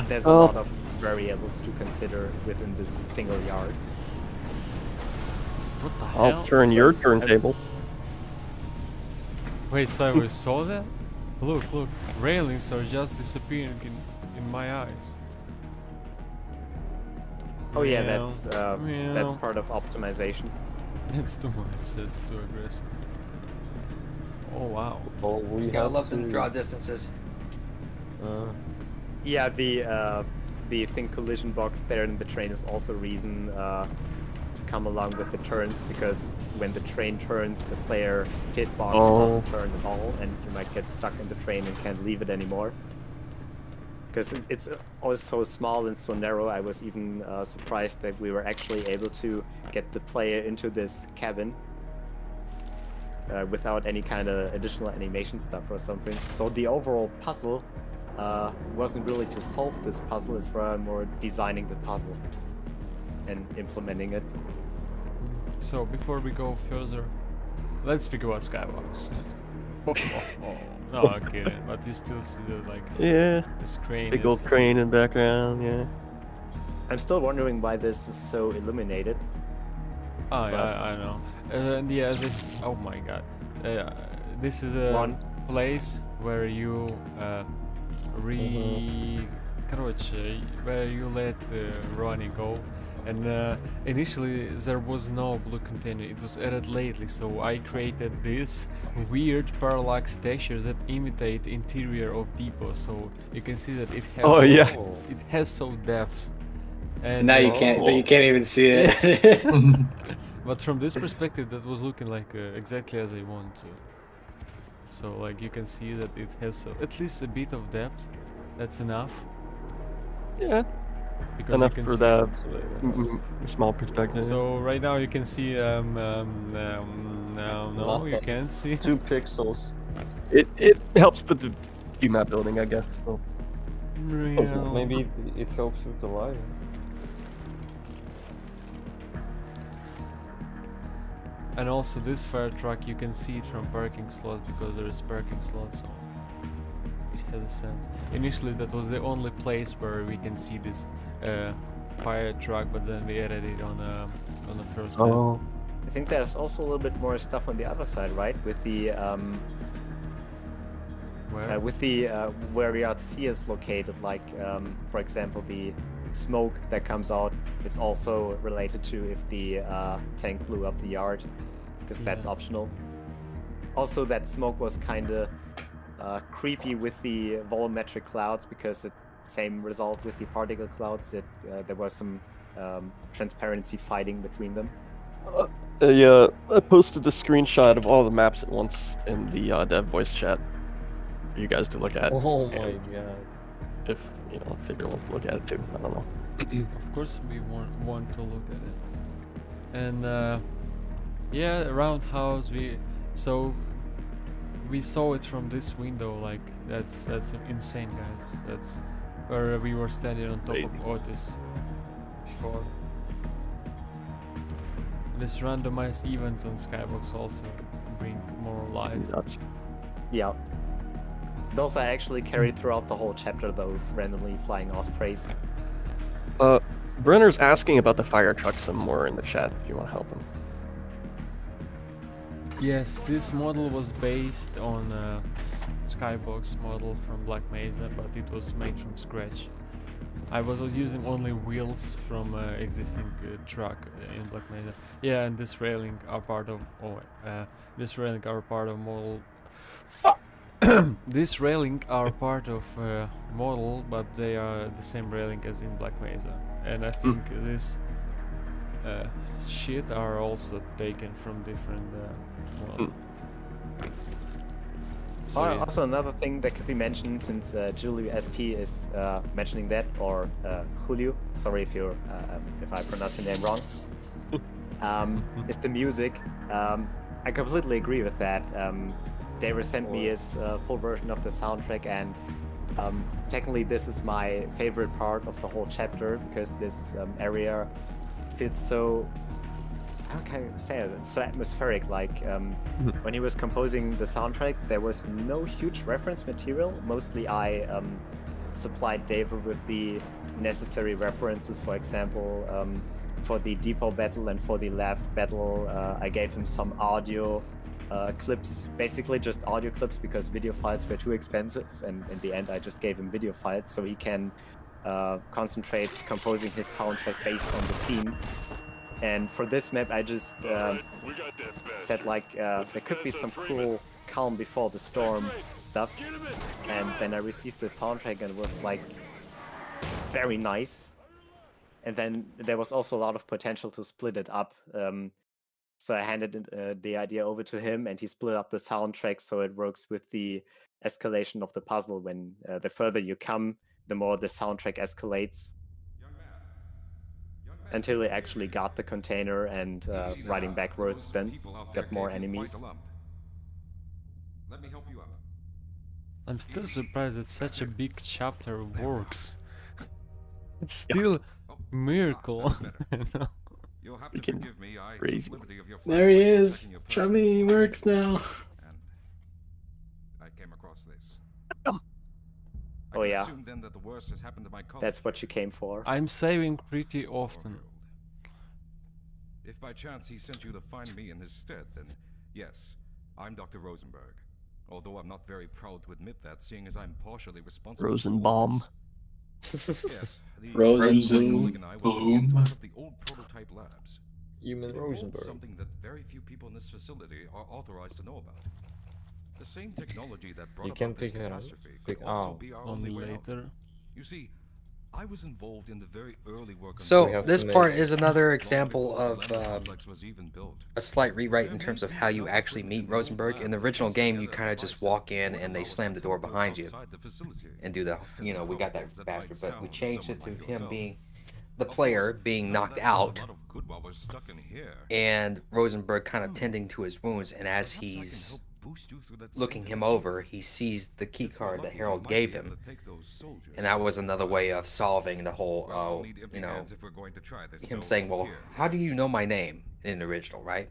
There's a lot of variables to consider within this single yard. What the hell? I'll turn your turntable. Wait, so we saw that? Look, railings are just disappearing in in my eyes. Oh yeah, Meow, that's meow. part of optimization. That's too much. That's too aggressive. Oh wow. Well, we You gotta have love them to- draw distances. Yeah, the thin collision box there in the train is also a reason to come along with the turns, because when the train turns, the player hitbox doesn't turn at all, and you might get stuck in the train and can't leave it anymore. Because it's also small and so narrow, I was even surprised that we were actually able to get the player into this cabin without any kind of additional animation stuff or something. So the overall puzzle wasn't really to solve this puzzle, it's more designing the puzzle and implementing it. So before we go further, let's speak about Skywalks. No, I'm kidding. But you still see the this crane. Big old crane in the background. Yeah. I'm still wondering why this is so illuminated. I know. And yeah, this. Oh my god. This is a place where you where you let Ronnie go. And initially there was no blue container, it was added lately, so I created this weird parallax textures that imitate interior of depot, so you can see that it has it has so depth. And now you can't even see it. But from this perspective that was looking like exactly as I want to. So like you can see that it has at least a bit of depth. That's enough. Yeah. Because enough you can for see that it. small perspective. So right now you can see no, you can't see 2 pixels. It helps with the view map building, I guess. So. Maybe it helps with the lighting. And also this fire truck you can see it from parking slot because there is parking slots, so it has a sense. Initially that was the only place where we can see this fire truck, but then we added it on the first map. I think there's also a little bit more stuff on the other side, right? With the where Yard C is located, like for example the smoke that comes out, it's also related to if the tank blew up the yard, because that's optional. Also that smoke was kind of creepy with the volumetric clouds, because same result with the particle clouds, there was some transparency fighting between them. I posted a screenshot of all the maps at once in the dev voice chat for you guys to look at. Oh my god. If Figure wants to look at it too, I don't know. Of course we want to look at it. And yeah, roundhouse we saw it from this window, like that's insane, guys. That's where we were standing on top of Otis before. This randomized events on Skybox also bring more life. Yeah. Those are actually carried throughout the whole chapter, those randomly flying ospreys. Brenner's asking about the fire truck some more in the chat if you want to help him. Yes, this model was based on a Skybox model from Black Mesa, but it was made from scratch. I was using only wheels from existing truck in Black Mesa. Yeah, and this railing are part of model. This railing are part of model, but they are the same railing as in Black Mesa. And I think this shit are also taken from different model. So, yeah. Also another thing that could be mentioned, since Julio ST is mentioning that, or Julio, sorry if I pronounce your name wrong, is the music. I completely agree with that. David sent me his full version of the soundtrack, and technically this is my favorite part of the whole chapter, because this area feels so, how can I say it? It's so atmospheric. Like when he was composing the soundtrack, there was no huge reference material. Mostly I supplied David with the necessary references. For example, for the depot battle and for the lab battle, I gave him some audio clips, basically just audio clips, because video files were too expensive, and in the end I just gave him video files so he can concentrate composing his soundtrack based on the scene. And for this map I just said like there could be some cool calm before the storm stuff, and then I received the soundtrack and it was like very nice. And then there was also a lot of potential to split it up. So I handed the idea over to him, and he split up the soundtrack so it works with the escalation of the puzzle. When the further you come, the more the soundtrack escalates. Until he actually got the container and riding backwards, then got more enemies. Let me help you up. I'm still surprised that such a big chapter works. It's still a miracle. You know? You'll have to forgive me. I crazy. took liberty of your There he flashlight is. checking your Show me he works now. And I came across this. Oh yeah, Assume then that the worst has happened to my colleague. that's what you came for. I'm saving pretty often. If by chance he sent you to find me in his stead, then yes, I'm Dr. Rosenberg. Although I'm not very proud to admit that, seeing as I'm partially responsible. Rosenbaum. Yes, the Rosenblum. and I was in one of the old prototype labs. Human It involved Rosenberg. something that very few people in this facility are authorized to know about. The same technology that brought You about can this pick it up. catastrophe could Pick also out. be our Only only way out. later. You see, I was involved in the very early work on So the this to part make- is another long example before the of Lambda complex was even built. a slight rewrite in terms of how you actually meet Rosenberg. In the original game, you kind of just walk in and they slam the door behind you and do the, you know, we got that bastard, but we changed it to him being the player being knocked out and Rosenberg kind of tending to his wounds, and as he's looking him over, he sees the key card that Harold gave him, and that was another way of solving the whole, you know, him saying, well, how do you know my name in the original, right?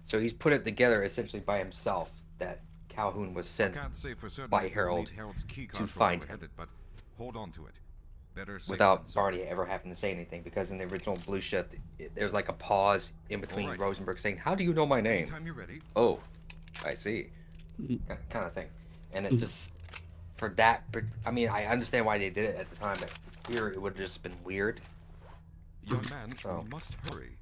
So he's put it together essentially by himself that Calhoun was sent by Harold to find him, but hold on to it. Better safe without than sorry. Barney ever having to say anything, because in the original Blue Shift, there's like a pause in between Rosenberg saying, how do you know my name? Anytime you're ready. Oh, I see. Kind of thing. And it just, for that, I mean, I understand why they did it at the time, but here it would have just been weird. Young man, we must hurry.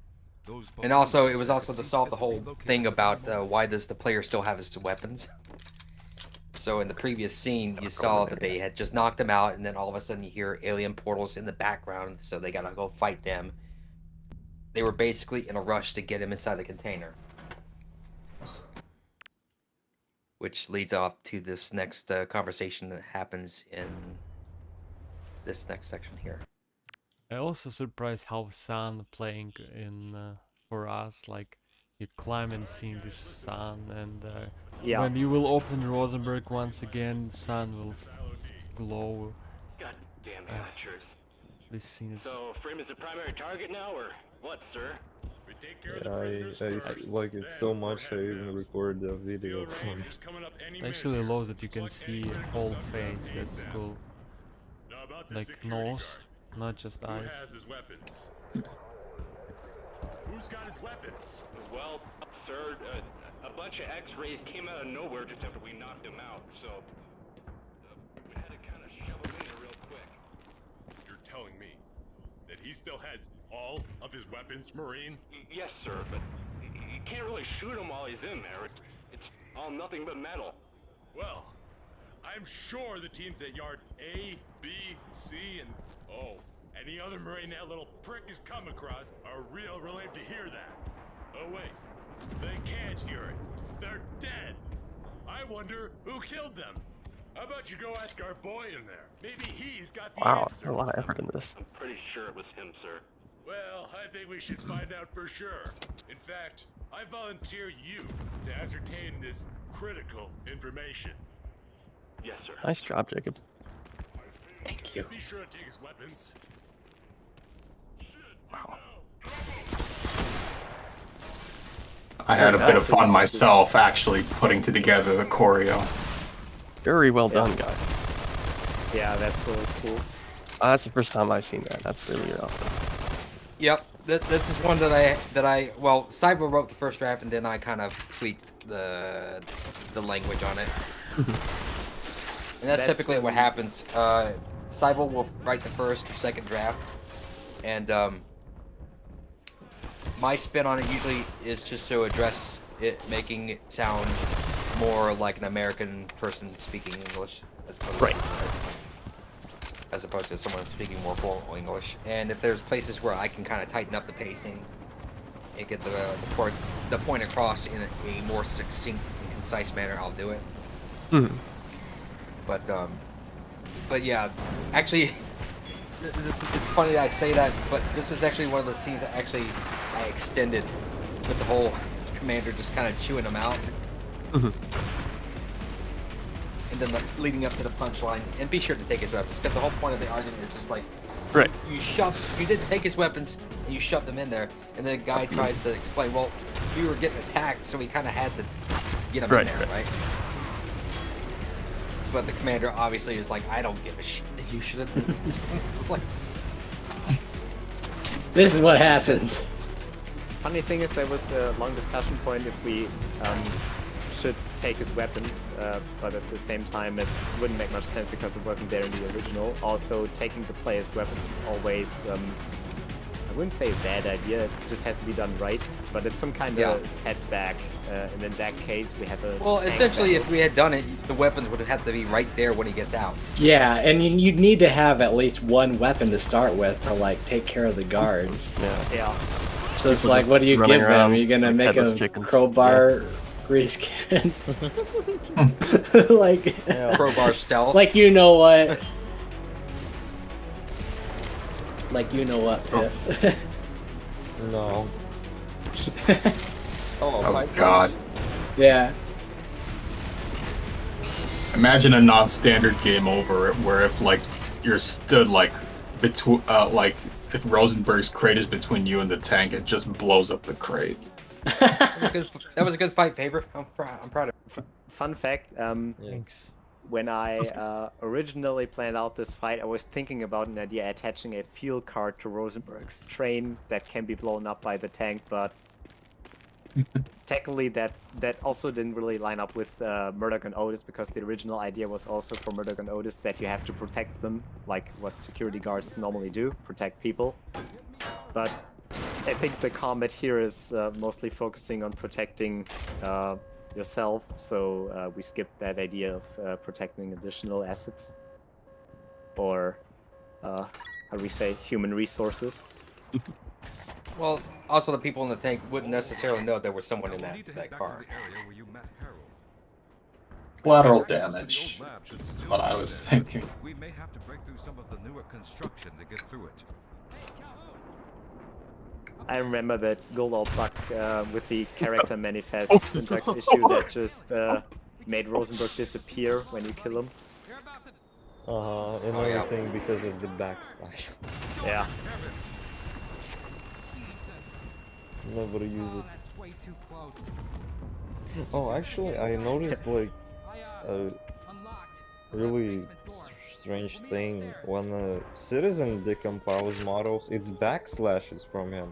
Those And also, it was also to solve the whole thing about why does the player still have his weapons. So in the previous scene, you saw that they had just knocked them out, and then all of a sudden you hear alien portals in the background, so they gotta go fight them. They were basically in a rush to get him inside the container. Which leads off to this next conversation that happens in this next section here. I also surprised how Sun playing in for us, like you climb and seeing the sun, and Yeah. when you will open Rosenberg once again, sun will glow. Goddamn amateurs. This scene is So, Frame is the primary target now, or what, sir? Yeah, I like it so much I even record the video. I actually love that you can see whole face. That's cool. Like nose, not just eyes. Who's got his weapons? Well, sir, a bunch of X-rays came out of nowhere just after we knocked him out, so we had to kind of shove him in there real quick. You're telling me that he still has all of his weapons, Marine? Yes, sir, but you can't really shoot him while he's in there. It's all nothing but metal. Well, I'm sure the teams at Yard A, B, C, and any other Marine that little prick has come across are real relieved to hear that. Oh wait, they can't hear it. They're dead. I wonder who killed them. How about you go ask our boy in there? Maybe he's got the Wow, answer. there's a lot of effort in this. I'm pretty sure it was him, sir. Well, I think we should find out for sure. In fact, I volunteer you to ascertain this critical information. Yes, sir. Nice job, Jacob. Thank you. Be sure to take his weapons. Wow. I had a bit of fun myself actually putting together the choreo. Very well done, guy. Yeah, that's really cool. That's the first time I've seen that. That's really awesome. Yep, this is one that I well, Cyber wrote the first draft, and then I kind of tweaked the language on it. And that's typically what happens. Cyber will write the first or second draft, and my spin on it usually is just to address it, making it sound more like an American person speaking English, as opposed to someone speaking more formal English. And if there's places where I can kind of tighten up the pacing and get the point across in a more succinct and concise manner, I'll do it. But yeah, actually, it's funny that I say that, but this is actually one of the scenes that actually I extended with the whole commander just kind of chewing them out. And then leading up to the punchline, and be sure to take his weapons, because the whole point of the argument is just like, you didn't take his weapons, and you shoved them in there, and then the guy tries to explain, well, we were getting attacked, so we kind of had to get them in there, right? But the commander obviously is like, I don't give a shit. You should have. Like, this is what happens. Funny thing is, there was a long discussion point if we should take his weapons, but at the same time it wouldn't make much sense because it wasn't there in the original. Also, taking the player's weapons is always, I wouldn't say a bad idea, it just has to be done right, but it's some kind of setback, and in that case we have a well, essentially if we had done it, the weapons would have to be right there when he gets out. Yeah, and you'd need to have at least one weapon to start with to like take care of the guards. Yeah. So it's like, what do you give them? Are you gonna make a crowbar grease cannon? Like crowbar stealth. Like you know what? Like you know what, Piff? No. Oh God. Yeah. Imagine a non-standard game over where if like you're stood like between like if Rosenberg's crate is between you and the tank, it just blows up the crate. That was a good fight, Faber. I'm proud of it. Fun fact, Thanks. When I originally planned out this fight, I was thinking about an idea attaching a fuel card to Rosenberg's train that can be blown up by the tank, but technically that also didn't really line up with Murdoch and Otis, because the original idea was also for Murdoch and Otis that you have to protect them, like what security guards normally do, protect people. But I think the combat here is mostly focusing on protecting yourself, so we skipped that idea of protecting additional assets, or how do we say, human resources. Well, also the people in the tank wouldn't necessarily know there was someone in that car. Collateral damage, what I was thinking. We may have to break through some of the newer construction to get through it. I remember that good old bug with the character manifest syntax issue that just made Rosenberg disappear when you kill him. And everything because of the backslash. Yeah. Never use it. Oh, actually, I noticed like a really strange thing. When a citizen decompiles models, it's backslashes from him.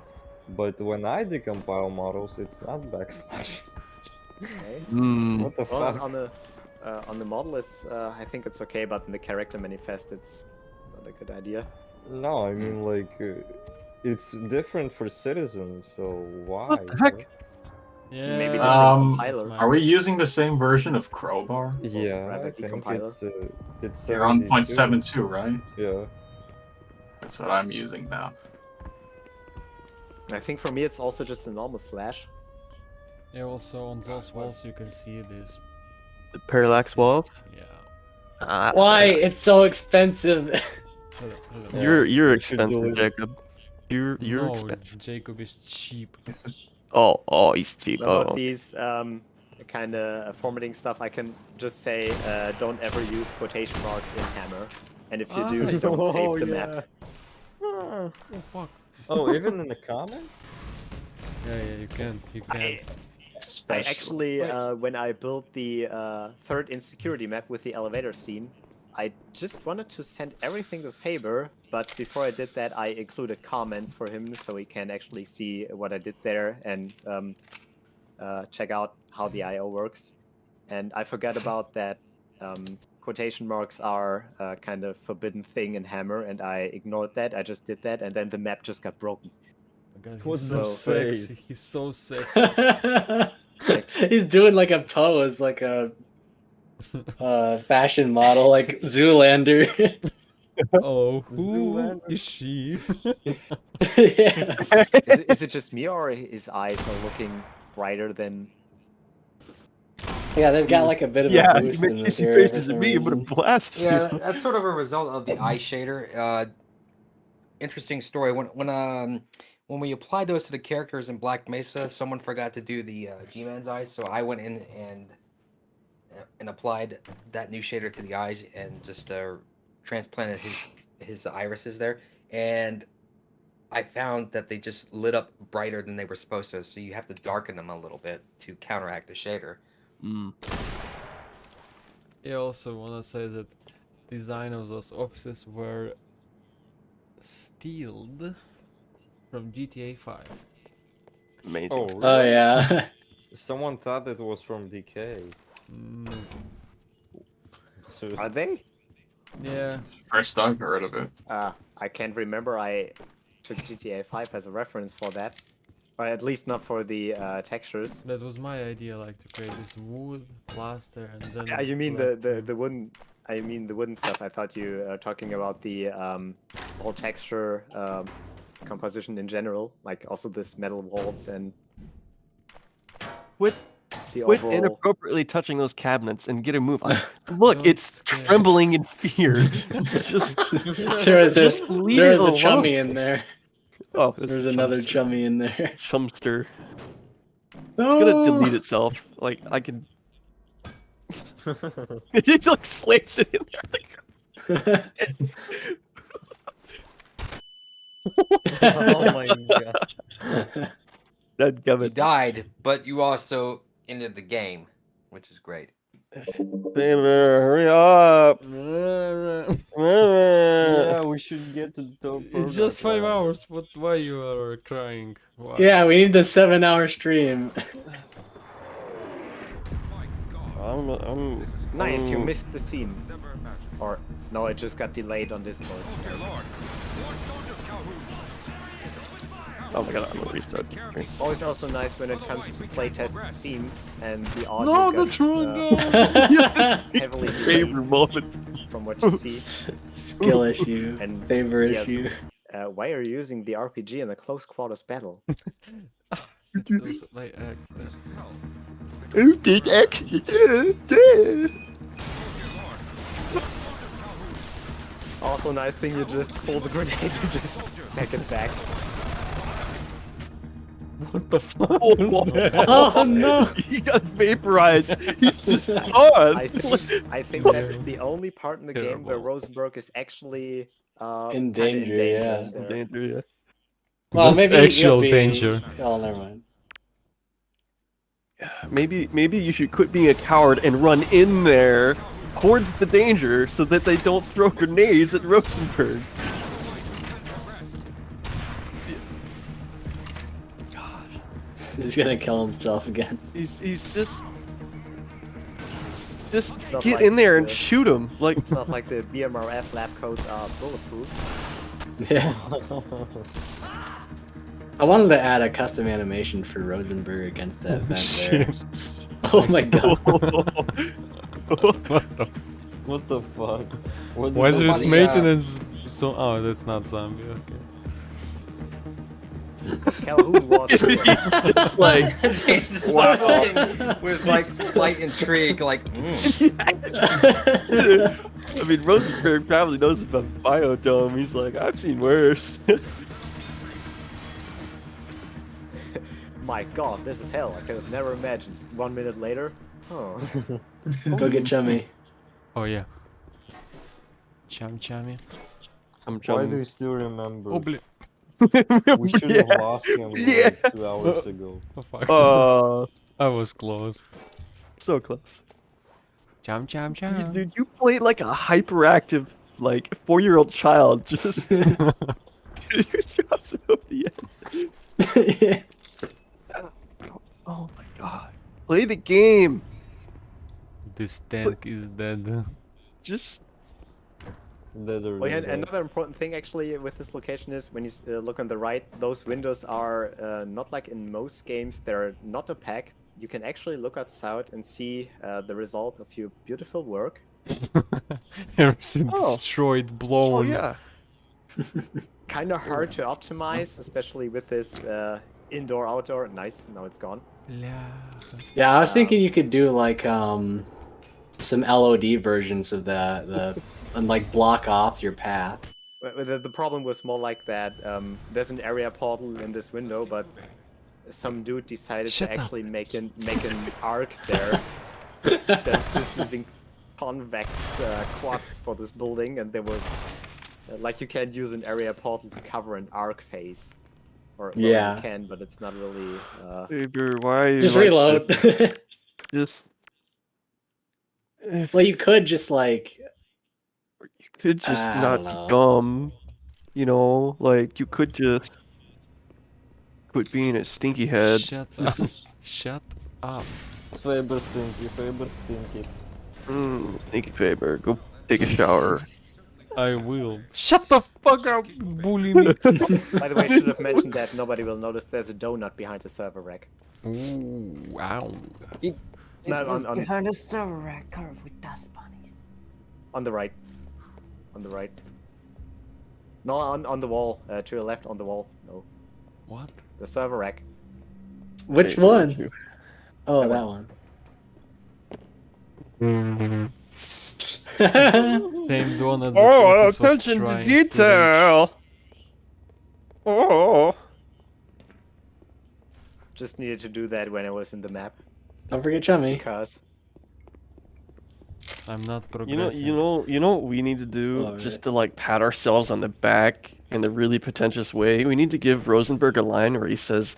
But when I decompile models, it's not backslashes. Okay. What the Well, fuck? on the model, it's I think it's okay, but in the character manifest, it's not a good idea. No, I mean like it's different for citizens, so why? What the heck? Yeah. Maybe different compiler. Are we using the same version of Crowbar? Yeah, rather I think decompiler? it's You're on 72. 0.72, right? Yeah. That's what I'm using now. I think for me, it's also just a normal slash. Yeah, also on those walls you can see this. The parallax walls? Yeah. Why? It's so expensive. You're you should expensive, do it. Jacob. You're No, expensive. Jacob is cheap. Oh, he's cheap. About Oh. these kind of formatting stuff, I can just say don't ever use quotation marks in Hammer, and if you do, don't save the map. Oh fuck. Oh, even in the comments? Yeah, you can't. You can't. I actually, when I built the third insecurity map with the elevator scene, I just wanted to send everything to Faber, But before I did that, I included comments for him so he can actually see what I did there and check out how the I/O works. And I forgot about that quotation marks are a kind of forbidden thing in Hammer, and I ignored that. I just did that, and then the map just got broken. Oh God, What he's the so sexy. face? He's so sexy. He's doing like a pose, like a fashion model, like Zoolander. Oh, who Zoolander. is she? Yeah. Is it just me, or his eyes are looking brighter than? Yeah, they've got like a bit of Yeah, a you boost make in this kissy area for faces at some me, I'm gonna reason. blast you. Yeah, that's sort of a result of the eye shader. Interesting story. When we applied those to the characters in Black Mesa, someone forgot to do the G-Man's eyes, so I went in and applied that new shader to the eyes and just transplanted his irises there, and I found that they just lit up brighter than they were supposed to. So you have to darken them a little bit to counteract the shader. I also want to say that design of those offices were stealed from GTA 5. Amazing. Oh, Oh really? yeah. Someone thought it was from DK. So, Are they? Yeah. First I've heard of it. I can't remember. I took GTA 5 as a reference for that, or at least not for the textures. That was my idea, like to create this wood, plaster, and then. Yeah, you mean black the wooden? I mean the wooden stuff. I thought you were talking about the whole texture composition in general, like also this metal walls and Quit the Quit overall. inappropriately touching those cabinets and get a move on. Look, Don't it's scare. trembling in fear. Just There leave was it a alone. chummy in there. Oh, There's another chummy in there. Chumster. No! It's gonna delete itself. Like I can. It just like slaps it in there. oh my god. You died, but you also ended the game, which is great. Saber, hurry up! Yeah, we should get to the top. It's just 5 hours. Why you are crying? Why? Yeah, we need the 7-hour stream. Nice, you missed the scene. Or no, it just got delayed on Discord. Oh my god, I'm gonna restart. Always also nice when it comes to playtest scenes and the audio No, gets, that's wrong. heavily Favorite delayed moment. from what you see. Skill issue. And Favor yes, issue. why are you using the RPG in a close quarters battle? It's also by accident. Who did accident? Also nice thing you just pull the grenade and just back it back. What the fuck? Oh no! He got vaporized. He's just gone. I think that's the only part in the game where Rosenberg is actually In kinda danger, yeah. in there. Danger, yeah. Well, That's maybe actual you'll be... danger. Oh, never mind. Maybe you should quit being a coward and run in there towards the danger so that they don't throw grenades at Rosenberg. He's gonna kill himself again. He's just not get like in there and the- shoot him. Like It's not like the BMRF lab codes are bulletproof. Yeah. I wanted to add a custom animation for Rosenberg against that vent there. Oh my god. What the fuck? What Why is the this fuck? maintenance so? Oh, that's not zombie. Okay. Calhoun was it's like James is wow. looking with like slight intrigue, like. I mean, Rosenberg probably knows about Biodome. He's like, I've seen worse. My god, this is hell. I could have never imagined. 1 minute later. Oh. Go get Chummy. Oh yeah. Chummy. Why do you still remember? Oh, bleh. We should have lost him like 2 hours ago. Oh fuck. I was close. So close. Chum. Dude, you played like a hyperactive like 4-year-old child just two shots over the edge. Oh my god. Play the game. This tank is dead. Just Deader Oh, yeah, than dead. another important thing actually with this location is when you look on the right, those windows are not like in most games, they're not opaque. You can actually look outside and see the result of your beautiful work. Everything Oh. destroyed, blown. Oh yeah. Kind of hard to optimize, especially with this indoor-outdoor. Nice, now it's gone. Yeah, I was thinking you could do like some LOD versions of that, and like block off your path. The problem was more like that. There's an area portal in this window, but some dude decided Shut to up. actually make an arc there instead of just using convex quads for this building, and there was like you can't use an area portal to cover an arc face. Or well, Yeah. you can, but it's not really. Saber, why are you Just like reload. this? Just Well, you could just like. you could just I not don't be know. dumb. You know, like you could just quit being a stinky head. Shut up. Shut up. Faber stinky, Faber stinky. Stinky Faber, go take a shower. I will. Shut the fuck up, bully me. By the way, I should have mentioned that nobody will notice there's a donut behind the server rack. Ooh, wow. No, on behind the server rack covered with dust bunnies. on the right. On the right. No, on the wall. To your left, on the wall. No. What? The server rack. Which Hey, one? Oh, that one. Same one that Oh, Otis was attention to trying detail. Oh. Just needed to do that when I was in the map. Don't forget Just Chummy. Because. I'm not You know progressing. what we need to do Oh, just right. to like pat ourselves on the back in a really pretentious way. We need to give Rosenberg a line where he says,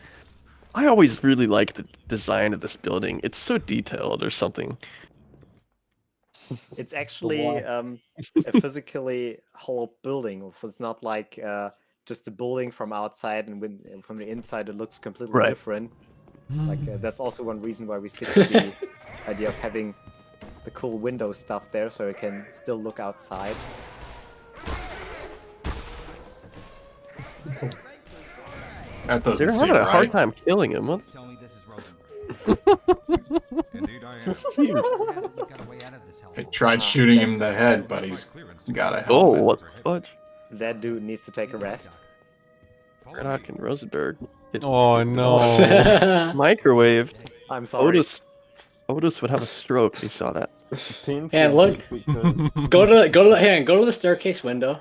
"I always really liked the design of this building. It's so detailed," or something. It's actually a physically hollow building, so it's not like just a building from outside and from the inside it looks completely Right. different. Like that's also one reason why we stick to the idea of having the cool window stuff there, so you can still look outside. That doesn't They're seem having a hard right. time killing him. What? Tell me this is Rosenberg. Indeed I am. Hasn't got a way out of this hell. I tried shooting him in the head, but he's got a Oh, helmet. what the fudge? That dude needs to take a rest. Rock and Rosenberg. Oh no. Microwaved. I'm sorry. Otis would have a stroke if he saw that. And look, go to the staircase window.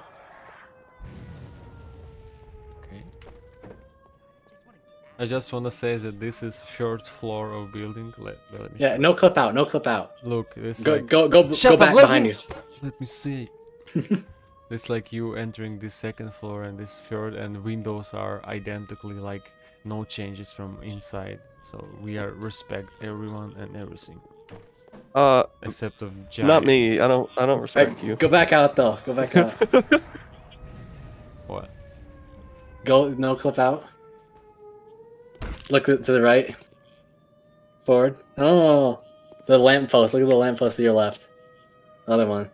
I just want to say that this is third floor of building. Let me Yeah, show no clip out, no clip out. Look, this Go like... go Shut up, back let behind me- you. Let me see. It's like you entering this second floor and this third, and windows are identically like no changes from inside. So we are respect everyone and everything. Except of giant. Not me. I don't respect you. Go back out though. Go back out. What? Go no clip out. Look to the right. Forward. Oh, the lamppost. Look at the lamppost to your left. Another one.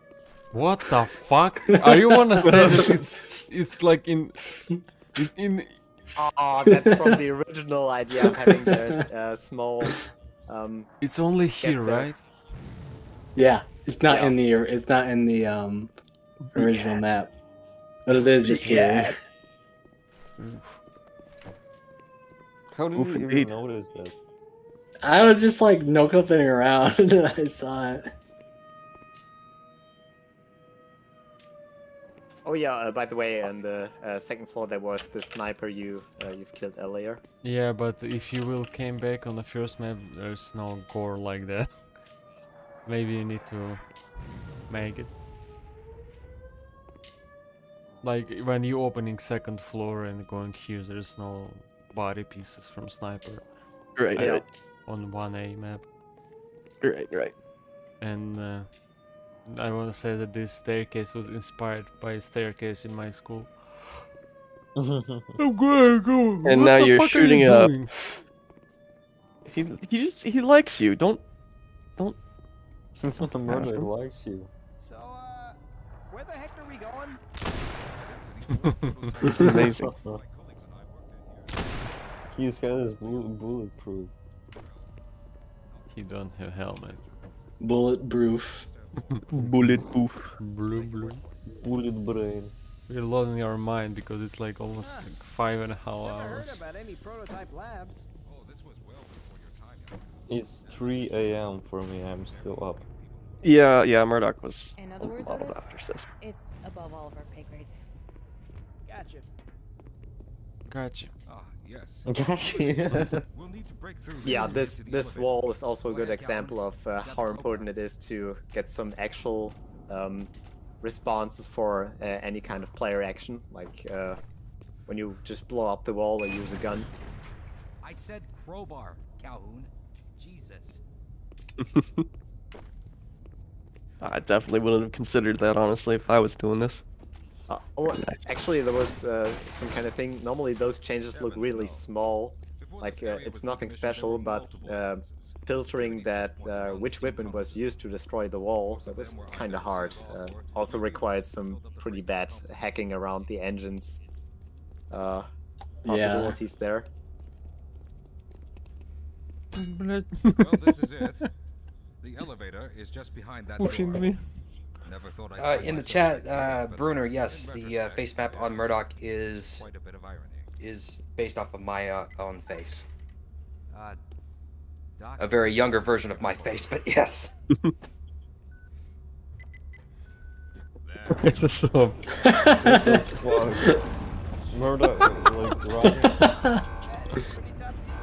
What the fuck? Are you wanna say that it's like in Oh, that's from the original idea of having the small. It's only get here, there. right? Yeah, it's not Yeah. in the original map, but it is just here. How did you even notice that? I was just like no clipping around and I saw it. Oh yeah. By the way, on the second floor there was the sniper you've killed earlier. Yeah, but if you will came back on the first map, there's no gore like that. Maybe you need to make it. Like when you opening second floor and going here, there's no body pieces from sniper. Right, I- right. On 1A map. Right, right. And I want to say that this staircase was inspired by a staircase in my school. I'm going, go. And What now the you're fuck shooting are up. you doing? He likes you. Don't. The murder likes you. So, where the heck are we going? It's amazing. His head is bulletproof. He don't have helmet. Bulletproof. Bulletproof. Blue. Bullet brain. We're losing our mind because it's like almost like 5.5 Never heard hours. about any prototype labs. It's 3 a.m. for me. I'm still up. Yeah, Murdoch was In other a words, lot of Otis, after sis. it's above all of our pay grades. Gotcha. Gotcha. Ah, yes. Gotcha. We'll need to break through Yeah, this this wall is also a good example of how important it is to get some actual responses for any kind of player action, like when you just blow up the wall or use a gun. I said crowbar, Calhoun. Jesus. I definitely wouldn't have considered that, honestly, if I was doing this. Actually, there was some kind of thing. Normally, those changes look really small, like it's nothing special, but filtering that which weapon was used to destroy the wall, that was kind of hard. Also required some pretty bad hacking around the engines possibilities there. Well, this is it. The elevator is just behind that Pushing door. me. Never thought I'd In the chat, Bruner, yes, the face map on Murdoch is based off of my own face. A very younger version of my face, but yes. It's a sub. Murdoch, like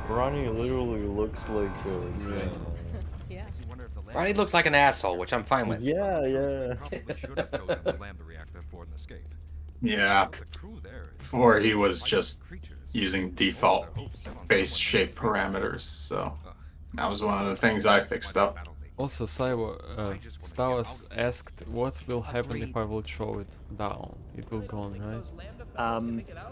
Ronnie literally looks like Yeah. Ronnie looks like an asshole, which I'm fine with. Yeah. Yeah. Before he was just using default base shape parameters, so that was one of the things I fixed up. Also, Stavas asked what will happen if I will throw it down. It will go on, right?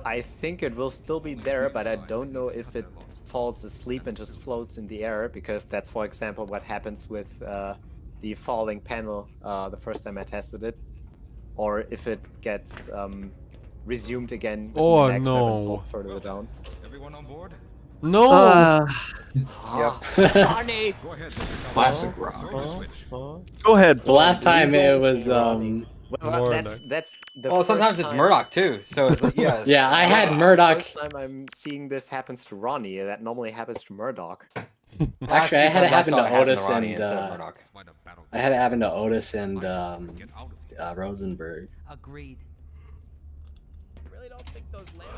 I think it will still be there, but I don't know if it falls asleep and just floats in the air, because that's, for example, what happens with the falling panel the first time I tested it, or if it gets resumed again with Oh, the next no. weapon pulled further down. Everyone on board? No! Ronnie! Go ahead, Classic Ron. Go ahead. The last time it was Well, that's the Well, sometimes first it's time- Murdoch too, so it's like, yeah. Yeah, I had That's Murdoch. The first time I'm seeing this happens to Ronnie. That normally happens to Murdoch. Actually, I had it happen to Otis and Murdoch. I had it happen to Otis and Rosenberg. Agreed.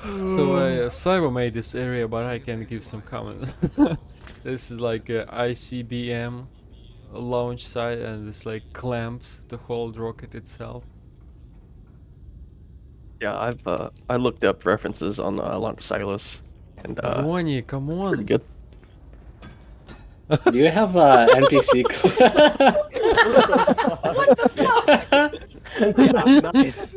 So Cyber made this area, but I can give some comment. This is like a ICBM launch site, and it's like clamps to hold rocket itself. Yeah, I looked up references on Launch Silas, and Ronnie, come on. pretty good. Do you have NPC? What the fuck? Yeah, nice.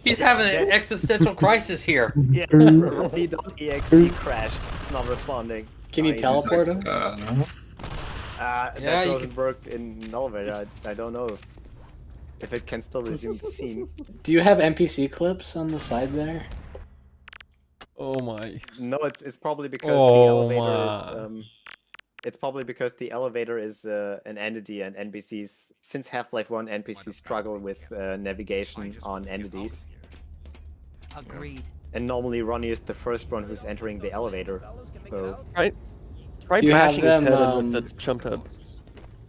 He's having an existential crisis here. Yeah, Ronnie.exe crashed. It's not responding. Can you teleport him? That Yeah, you doesn't work in an elevator. I don't know if it can still resume the scene. Do you have NPC clips on the side there? Oh my. No, it's probably because Oh the elevator my. is it's probably because the elevator is an entity, and NPCs, since Half-Life 1, NPCs struggle with navigation on entities. Agreed. And normally Ronnie is the first one who's entering the elevator. So Try Do you have bashing his them, head in with the jump head.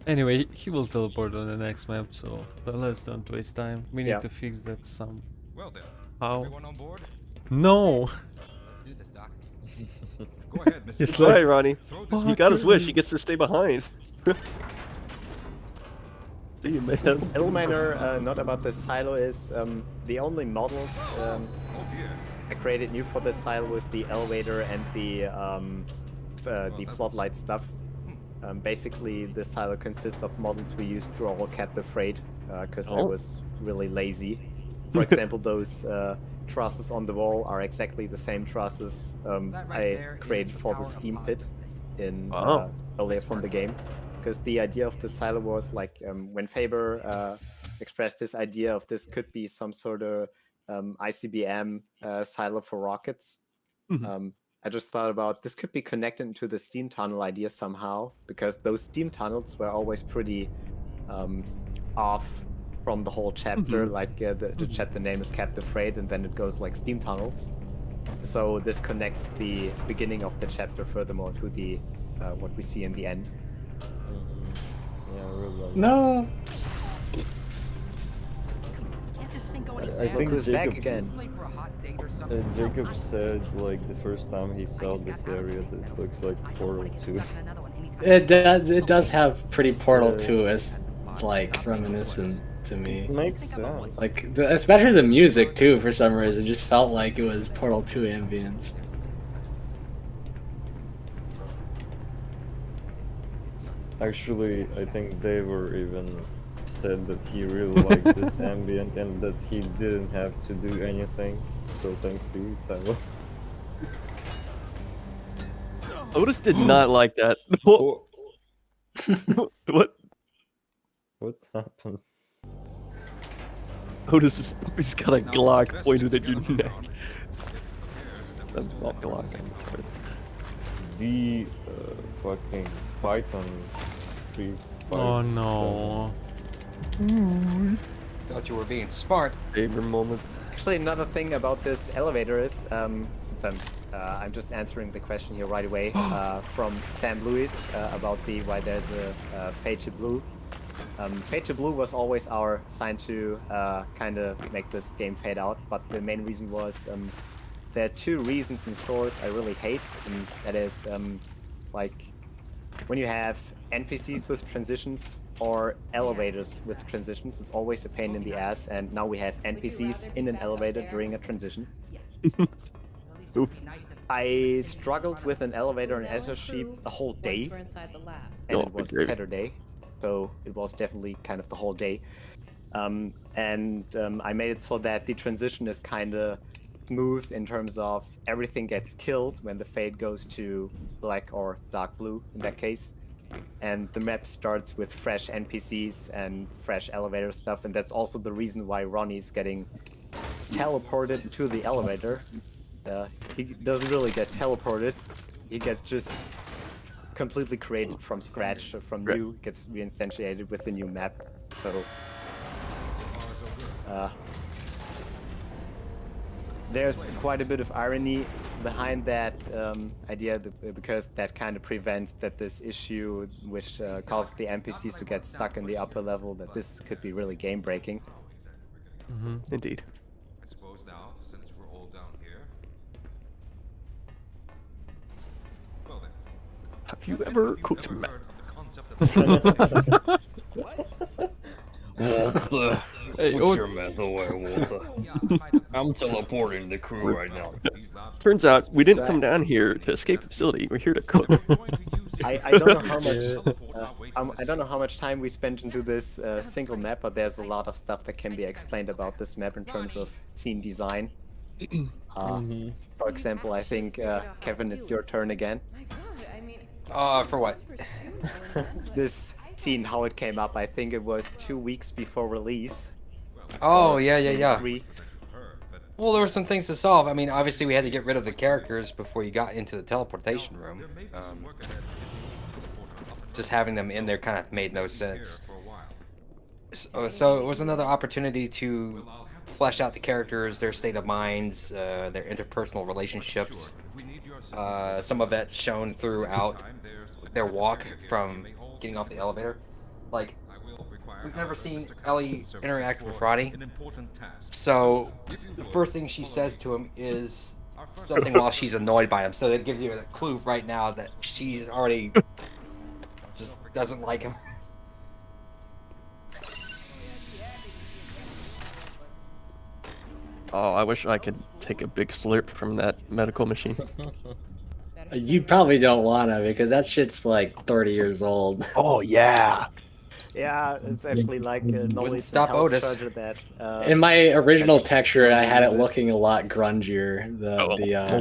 Anyway, he will teleport on the next map, so let's don't waste time. We need Yeah. to fix that some. Well then, How? everyone on board? No! Let's do this, Doc. Go ahead, Mr. It's Right, like, Ronnie. Throw this He got his wish. He gets to stay behind. See you, man. Little minor note about this silo is the only models Oh dear. I created new for this silo was the elevator and the floodlight stuff. Basically, this silo consists of models we used through all captive freight because I was really lazy. For example, those trusses on the wall are exactly the same trusses I created for the steam pit in earlier from the game. Because the idea of the silo was like when Faber expressed this idea of this could be some sort of ICBM silo for rockets. I just thought about this could be connected into the steam tunnel idea somehow, because those steam tunnels were always pretty off from the whole chapter. Like the chapter name is Captive Freight, and then it goes like steam tunnels. So this connects the beginning of the chapter furthermore to the what we see in the end. Yeah, I really like No. I think Who's Jacob, back again? Jacob said like the first time he saw this area that it looks like Portal 2. It does have pretty Portal 2 as like reminiscent to me. Makes sense. Like especially the music too. For some reason, it just felt like it was Portal 2 ambience. Actually, I think they were even said that he really liked this ambient and that he didn't have to do anything. So thanks to you, Silo. Otis did not like that. What? What happened? Otis he's got a Glock pointed at your neck. Not Glock. The fucking Python 3. Oh no. Thought you were being smart. Faber moment. Actually, another thing about this elevator is, since I'm just answering the question here right away from Sam Lewis about the why there's a fade to blue. Fade to blue was always our sign to kind of make this game fade out, but the main reason was there are two reasons in Source I really hate, and that is like when you have NPCs with transitions or elevators with transitions, it's always a pain in the ass, and now we have NPCs in an elevator during a transition. I struggled with an elevator in SSG a whole day, and it was Saturday, so it was definitely kind of the whole day. I made it so that the transition is kind of smooth in terms of everything gets killed when the fade goes to black or dark blue in that case. And the map starts with fresh NPCs and fresh elevator stuff, and that's also the reason why Ronnie's getting teleported to the elevator. He doesn't really get teleported, he gets just completely created from scratch, from new, gets reinstantiated with the new map. So there's quite a bit of irony behind that idea, because that kind of prevents that this issue, which causes the NPCs to get stuck in the upper level, that this could be really game breaking. Indeed. I suppose now, since we're all down here. Well then. Have you ever cooked meth? Walter, Hey, put your meth away, Walter. I'm teleporting the crew right now. Turns out we didn't come down here to escape the facility. We're here to cook. I don't know how much I don't know how much time we spent into this single map, but there's a lot of stuff that can be explained about this map in terms of scene design. For example, I think Kevin, it's your turn again. For what? This scene, how it came up. I think it was 2 weeks before release. Oh yeah. Well, there were some things to solve. I mean, obviously we had to get rid of the characters before you got into the teleportation room. Just having them in there kind of made no sense. So it was another opportunity to flesh out the characters, their state of minds, their interpersonal relationships. Some of that's shown throughout their walk from getting off the elevator. Like, we've never seen Ellie interact with Ronnie. So the first thing she says to him is something while she's annoyed by him. So that gives you a clue right now that she's already just doesn't like him. Oh, I wish I could take a big slurp from that medical machine. You probably don't wanna because that shit's like 30 years old. Oh yeah. Yeah, it's actually like normally it's a stop health Otis. charger that. In my original that texture, I had it use looking a lot grungier. Oh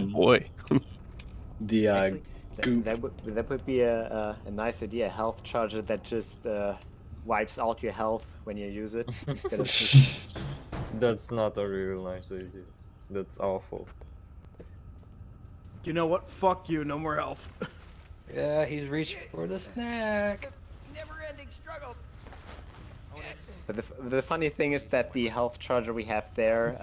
boy. The Actually, goop. that would be a nice idea. A health charger that just wipes out your health when you use it instead of. That's not a real nice idea. That's awful. You know what? Fuck you. No more health. Yeah, he's reaching for the snack. Never-ending struggle. But the funny thing is that the health charger we have there,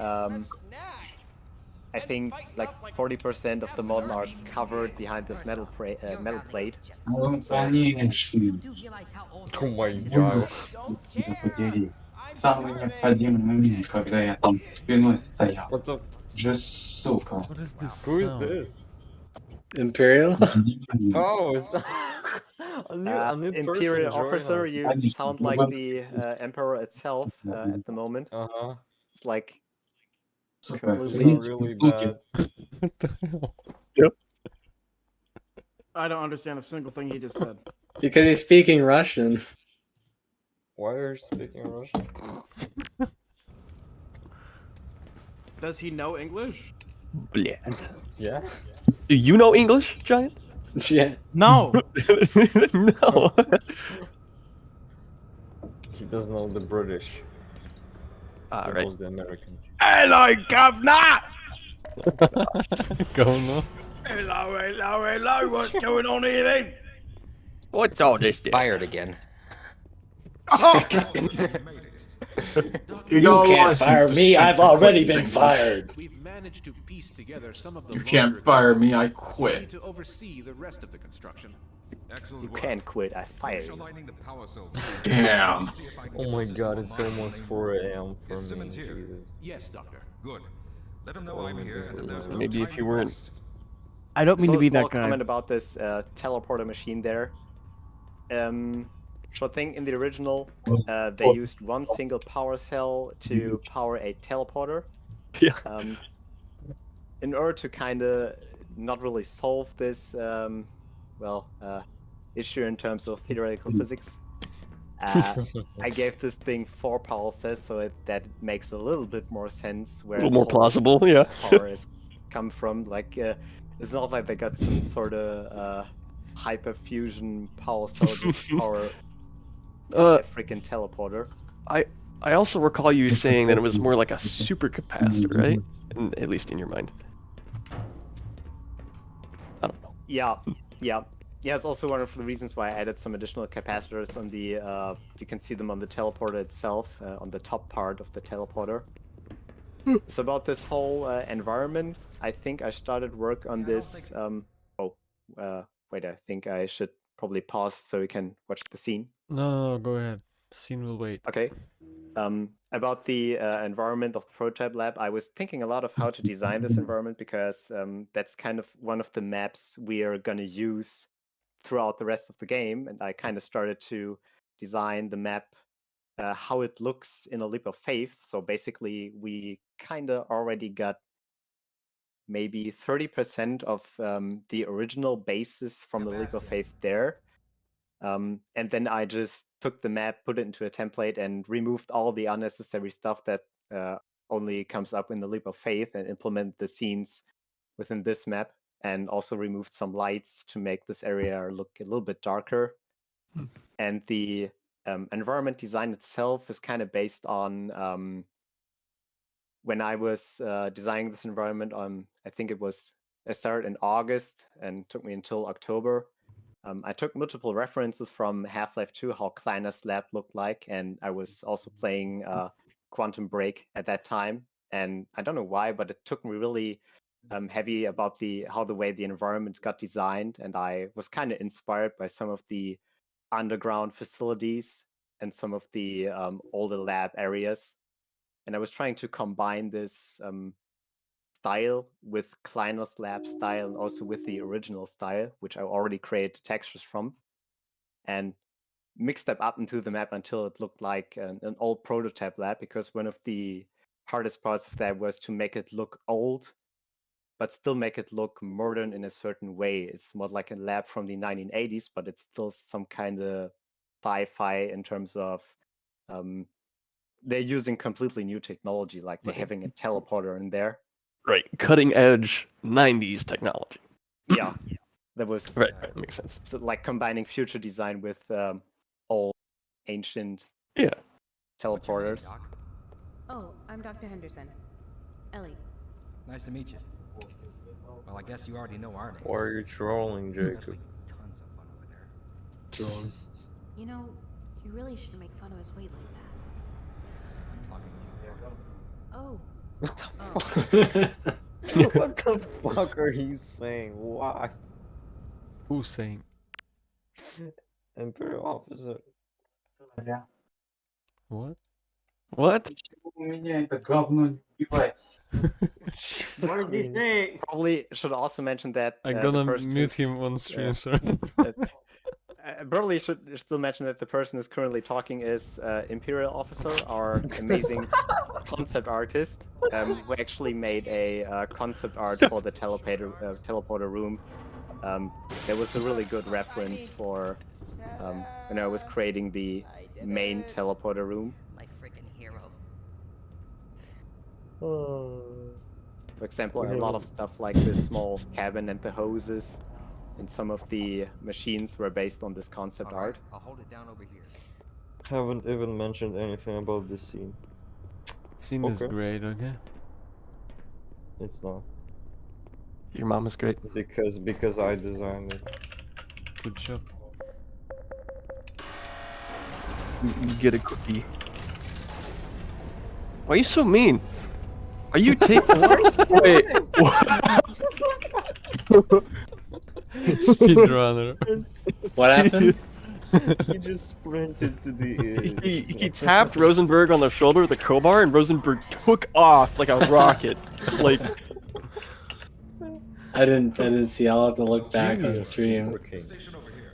I think like 40% of the model are covered behind this metal plate. So, Oh my god. Самый необходимый момент, когда я там спиной стоял. What the? Сука. What is this Who is sound? this? Imperial? Oh, it's a new Imperial person officer, join you us. sound like the Emperor itself at the moment. Uh-huh. It's like Sound completely really bad. What the hell? Yep. I don't understand a single thing he just said. Because he's speaking Russian. Why are you speaking Russian? Does he know English? Bland. Yeah. Do you know English, Giant? Yeah. No. No. He doesn't know the British. He Right. knows the American. Hello, Governor! Governor? Hello, what's going on here then? What's all this? Fired again. Oh! You can't fire me, I've already been fired. We've managed to piece together some of the You can't fire me, I quit. to oversee the rest of the construction. You can't quit, I fire you. Damn. Oh my god, it's almost 4 a.m. for me. Jesus. Yes, Doctor. Good. Let him know I'm here and that there's no Maybe time if you to weren't. waste. I don't mean So to be a small that guy. comment about this teleporter machine there. Short thing, in the original, they used one single power cell to power a teleporter. Yeah. In order to kind of not really solve this, issue in terms of theoretical physics, I gave this thing 4 power cells, so that makes a little bit more sense where A little the more whole plausible, yeah. power is come from. Like, it's not like they got some sort of hyperfusion power cell just to power a freaking teleporter. I also recall you saying that it was more like a super capacitor, right? At least in your mind. I don't know. Yeah. It's also one of the reasons why I added some additional capacitors on the. You can see them on the teleporter itself, on the top part of the teleporter. So about this whole environment, I think I started work on this. Wait, I think I should probably pause so we can watch the scene. No, go ahead. Scene will wait. Okay. About the environment of the prototype lab, I was thinking a lot of how to design this environment because that's kind of one of the maps we are going to use throughout the rest of the game. And I kind of started to design the map, how it looks in a leap of faith. So basically, we kind of already got maybe 30% of the original basis from the leap of faith there. And then I just took the map, put it into a template, and removed all the unnecessary stuff that only comes up in the leap of faith, and implemented the scenes within this map, and also removed some lights to make this area look a little bit darker. And the environment design itself is kind of based on when I was designing this environment. I think I started in August and took me until October. I took multiple references from Half-Life 2, how Kleiner's lab looked like, and I was also playing Quantum Break at that time. And I don't know why, but it took me really heavy about how the way the environment got designed, and I was kind of inspired by some of the underground facilities and some of the older lab areas. And I was trying to combine this style with Kleiner's lab style and also with the original style, which I already created textures from, and mixed them up into the map until it looked like an old prototype lab, because one of the hardest parts of that was to make it look old but still make it look modern in a certain way. It's more like a lab from the 1980s, but it's still some kind of sci-fi in terms of they're using completely new technology, like they're having a teleporter in there. Right, cutting edge 90s technology. Yeah, that was right. Makes sense. So like combining future design with old, ancient teleporters. Oh, I'm Dr. Henderson. Ellie. Nice to meet you. Well, I guess you already know our names. Why are you trolling, Jacob? Especially tons of fun over there. Trolling. You know, you really shouldn't make fun of his weight like that. I'm talking Oh. What the fuck? What the fuck are you saying? Why? Who's saying? Imperial officer. Yeah. What? What? The government US. What did he say? Probably should also mention that I'm the gonna person mute is, him on stream, sorry. probably should still mention that the person who's currently talking is Imperial Officer, our amazing concept artist, who actually made a concept art for the teleporter room. There was a really good reference for when I was creating the main teleporter room. My freaking hero. For example, a lot of stuff like this small cabin and the hoses and some of the machines were based on this concept art. I'll hold it down over here. Haven't even mentioned anything about this scene. Scene is great, okay? It's not. Your mom is great. Because I designed it. Good job. You get a cookie. Why are you so mean? Are you taking Wait. Speedrunner. What happened? He just sprinted to the edge. He tapped Rosenberg on the shoulder with a crowbar, and Rosenberg took off like a rocket. Like I didn't see. I'll have to look back on the stream. Station over here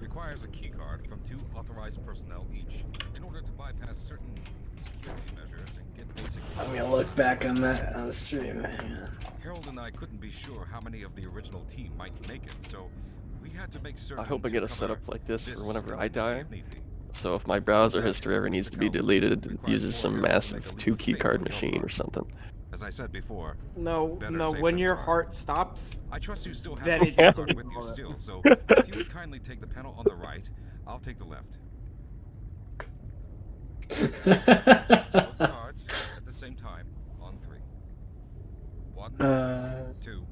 requires a key card from 2 authorized personnel each in order to bypass certain security measures and get basic. I'm gonna look back on that on the stream. Hang on. Harold and I couldn't be sure how many of the original team might make it, so we had to make certain. I hope I get a to setup cover like this for whenever I documents die. if need be. So if my browser history ever needs to be deleted, it uses some massive 2 keycard machine or something. As I said before, No, better no. safe When than your sorry. heart stops, I trust you still have then the it key just card deletes with you all that. still, so if you would kindly take the panel on the right, I'll take the left. Both cards at the same time on 3. 1, 2.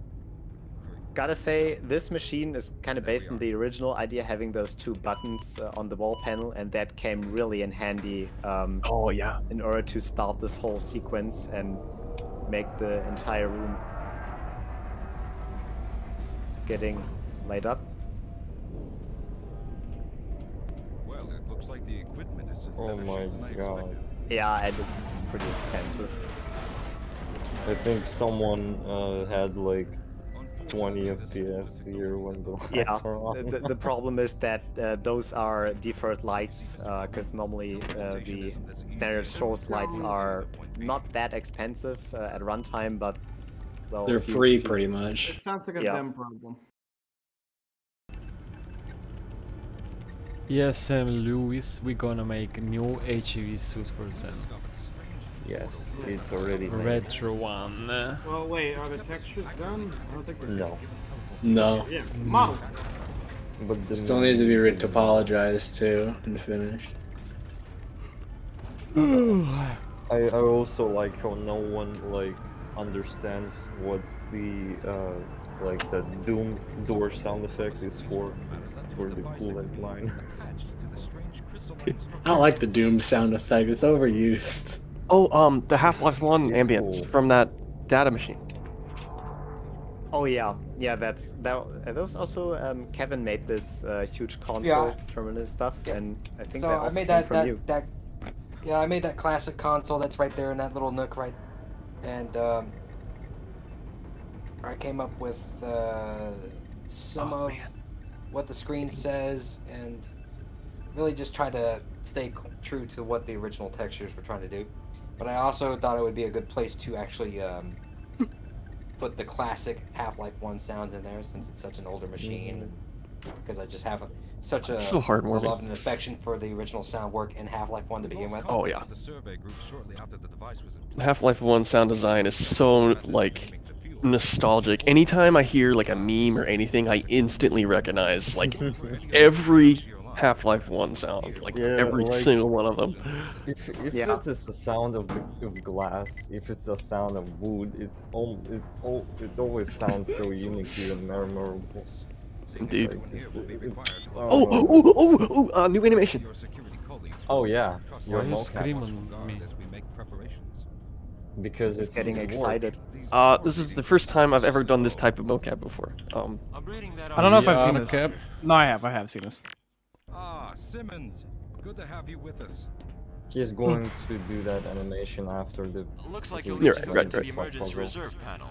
Gotta say, this machine is kind of based on the original idea, having those 2 buttons on the wall panel, and that came really in handy. Oh yeah. In order to start this whole sequence and make the entire room getting light up. Well, it looks like the equipment is in Oh better my shape than I god. expected. Yeah, and it's pretty expensive. I think someone had like 20 FPS here when the lights Yeah, are on. the problem is that those are deferred lights, because normally the standard source lights are not that expensive at runtime, but well, They're if you- free if you- pretty much. it sounds like a Yeah. them problem. Yes, Sam Lewis, we're gonna make a new HEV suit for them. Yes, it's already made. Retro one. Well, wait, are the textures done? I don't think they're No. No. Yeah, model. But the Still needs to be retopologized too and finished. I also like how no one like understands what's the like the Doom door sound effect is for the coolant line. I don't like the Doom sound effect. It's overused. Oh, the Half-Life 1 It's ambience cool. from that data machine. Oh yeah, yeah. That was also Kevin made this huge console Yeah. terminal stuff, and I think So that I also made came that from you. yeah, I made that classic console that's right there in that little nook, right, and I came up with some of what the screen says, and really just tried to stay true to what the original textures were trying to do. But I also thought it would be a good place to actually put the classic Half-Life 1 sounds in there since it's such an older machine. Because I just have such a so heartwarming. love and affection for the original sound work in Half-Life 1 to begin with. Oh yeah. The survey group shortly after the device was in place. Half-Life 1 sound design is so like nostalgic. Anytime I hear like a meme or anything, I instantly recognize like every Half-Life 1 sound, like every single one of them. If it's a sound of glass, if it's a sound of wood, it always sounds so unique and memorable. Indeed. Like, new animation. Oh yeah. Why you scream on me? Because it's getting excited. This is the first time I've ever done this type of mocap before. I don't know if I've seen this. No, I have seen this. Ah, Simmons, good to have you with us. He's going to do that animation after the. Looks like you'll need to go into the emergency reserve panel.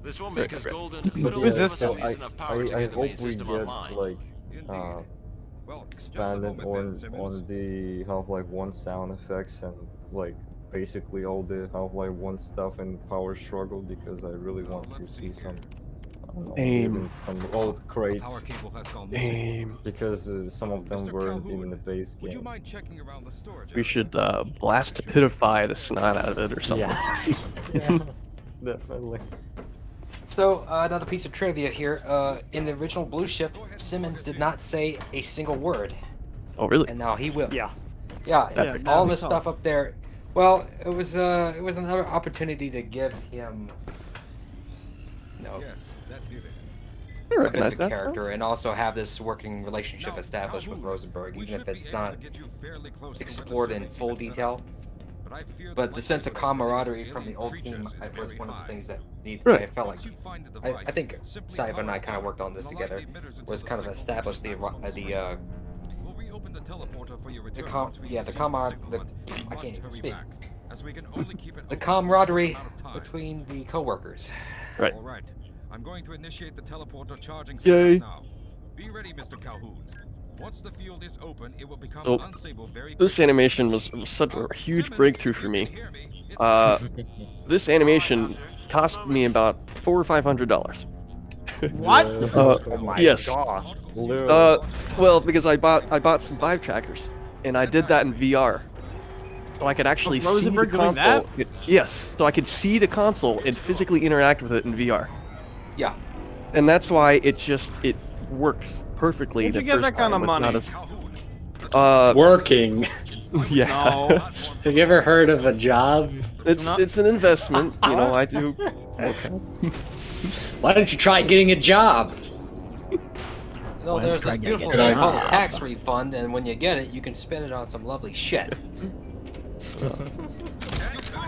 This will make us golden, but Who's it'll this give us guy? enough power to I get the main hope we system get online. like expanded on the Half-Life 1 sound effects and like basically all the Half-Life 1 stuff and power struggle, because I really want to see some. I don't know, even some old crates, because some of them weren't in the base game. We should blast Pitify the snot out of it or something. Yeah, definitely. So, another piece of trivia here. In the original Blue Shift, Simmons did not say a single word. Oh, really? And now he will. Yeah. Yeah, all this stuff up there. Well, it was another opportunity to give him, a bit of character, and also have this working relationship established with Rosenberg, even if it's not explored in full detail. But the sense of camaraderie from the old team was one of the things that I felt like. I think Saiva and I kind of worked on this together. Was kind of established the camaraderie between the co-workers. Right. All right. I'm going to initiate the teleporter charging Yay. now. Be ready, Mr. Calhoun. Once the field is open, it will become So, unstable very this animation was such a huge breakthrough for me. This animation cost me about $400 or $500. What? Oh my yes. god. Well, because I bought some Vive trackers, and I did that in VR, so I could actually see the Rosenberg doing console. that? Yes, so I could see the console and physically interact with it in VR. Yeah. And that's why it works perfectly. Where'd you the get first that kind time, of it's money? not as- Working. Yeah. No. Have you ever heard of a job? It's an investment, you know. I do. Okay. Why don't you try getting a job? No, there's this beautiful thing called a tax refund, and when you get it, you can spend it on some lovely shit.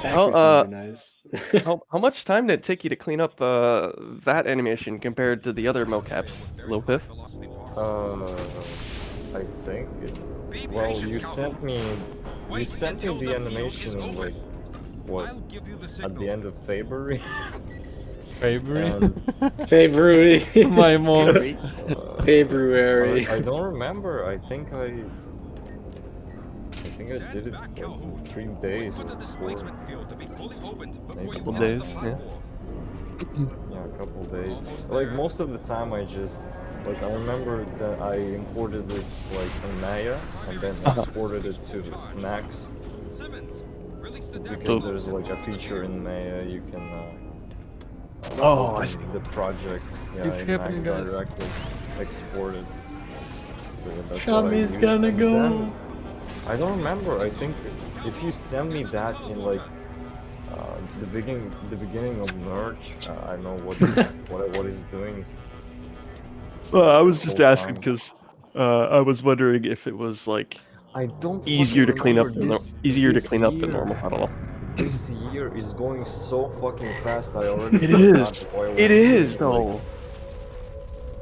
Nice. how much time did it take you to clean up that animation compared to the other mocaps, Lil Piff? I think. Well, you sent me the animation in like what at the end of February. February. February. My mom's. February. I don't remember. I think I did it like 3 days or 4. Maybe A couple days, yeah. Yeah, a couple days. Like most of the time, I just like I remember that I imported it like in Maya and then exported it to Max because there's like a feature in Maya you can. I see. The project. Yeah, It's in happening, Max guys. directly exported. So that's Tommy's what I gonna used. go. And then, I don't remember. I think if you send me that in like the beginning of Nerd, I know what he's doing. Well, I was just asking because I was wondering if it was like I don't easier to clean up remember than normal. I don't know. This year is going so fucking fast. I already. It forgot is. why I was It is like- though.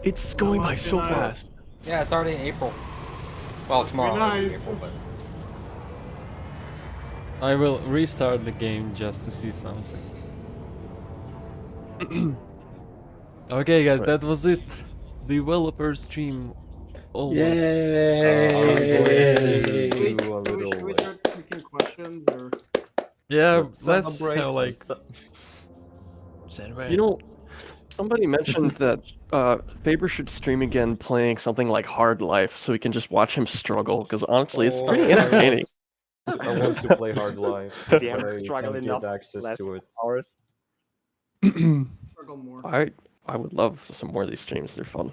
It's going by so fast. Yeah, it's already in April. Well, tomorrow will be Nice. April, but I will restart the game just to see something. Okay, guys, that was it. Developer stream almost. I'm going Yay. to do a Should little. we start taking questions or? Yeah, Let's let's celebrate. have like You know, somebody mentioned that Faber should stream again playing something like Hard Life so we can just watch him struggle, because honestly, it's pretty entertaining. I want to play Hard Life, We but haven't I struggled can't enough get access last to it. hours. Struggle more. I would love some more of these streams. They're fun.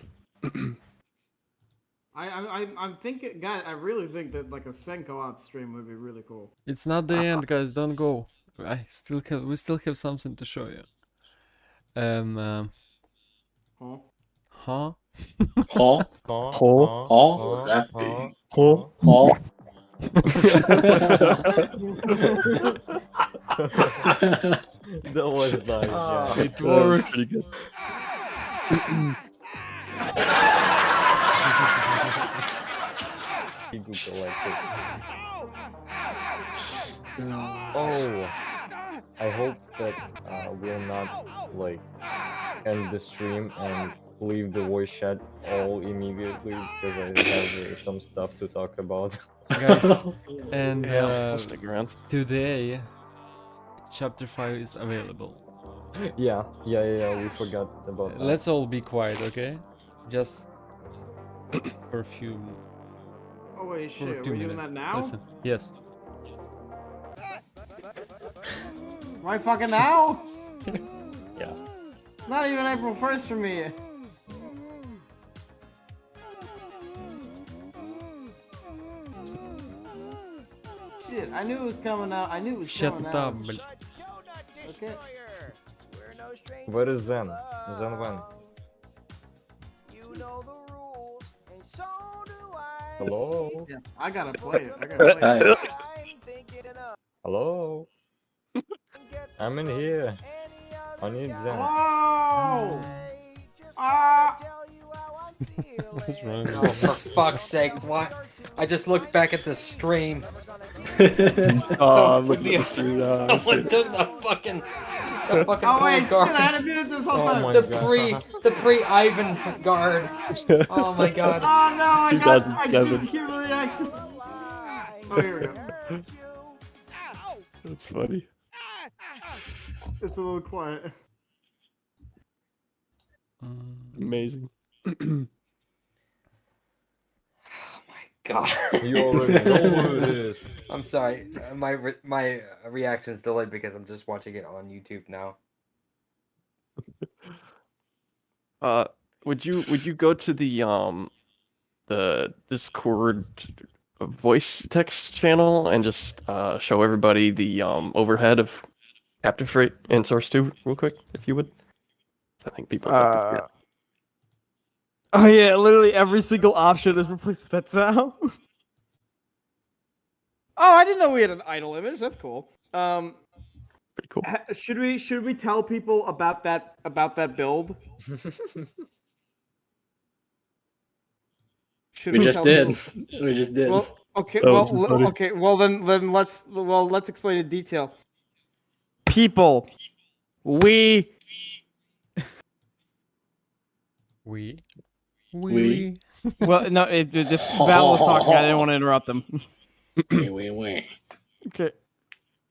I'm thinking, guys. I really think that like a Sen co-op stream would be really cool. It's not the end, guys. Don't go. We still have something to show you. Huh? Huh? Huh? That was nice. Yeah. It works. Pretty good. HECU Collective. Oh, I hope that we'll not like end the stream and leave the voice chat all immediately because I have some stuff to talk about. Guys, and I'll stick around. today, chapter 5 is available. Yeah, we forgot about that. Let's all be quiet, okay? Just for a few. Oh wait, For shit. 2 We're doing minutes. that now? Listen, yes. Right fucking now? Yeah. Not even April 1st for me. Shit, I knew it was coming out. I knew it was Shut coming up, out. man. Okay. Where is Zen? Zen when? Hello? Yeah, I gotta play it. I gotta play it. Hello? I'm in here. I need Zen. Oh! Ah! What's wrong? Oh, for fuck's sake! What? I just looked back at the stream. Oh, Someone look at the stream. someone took the fucking Oh wait, shit, guard. I had to do this this whole time. my The God. pre Ivan guard. Oh my god. Oh no, I didn't 2007. hear the reaction. Oh, here we go. That's funny. It's a little quiet. Amazing. God. You already know who it is. I'm sorry. My reaction is delayed because I'm just watching it on YouTube now. Would you go to the Discord voice text channel and just show everybody the overhead of Captive Freight and Source 2 real quick, if you would? I think people would like to see it. Oh yeah, literally every single option is replaced with that sound. Oh, I didn't know we had an idle image. That's cool. Pretty cool. Should we tell people about that build? Should We just tell did. people? We just did. Well, okay. That was funny. Okay. Well, then let's explain in detail. People, we. Well, no, just Val was talking. I didn't want to interrupt them. We.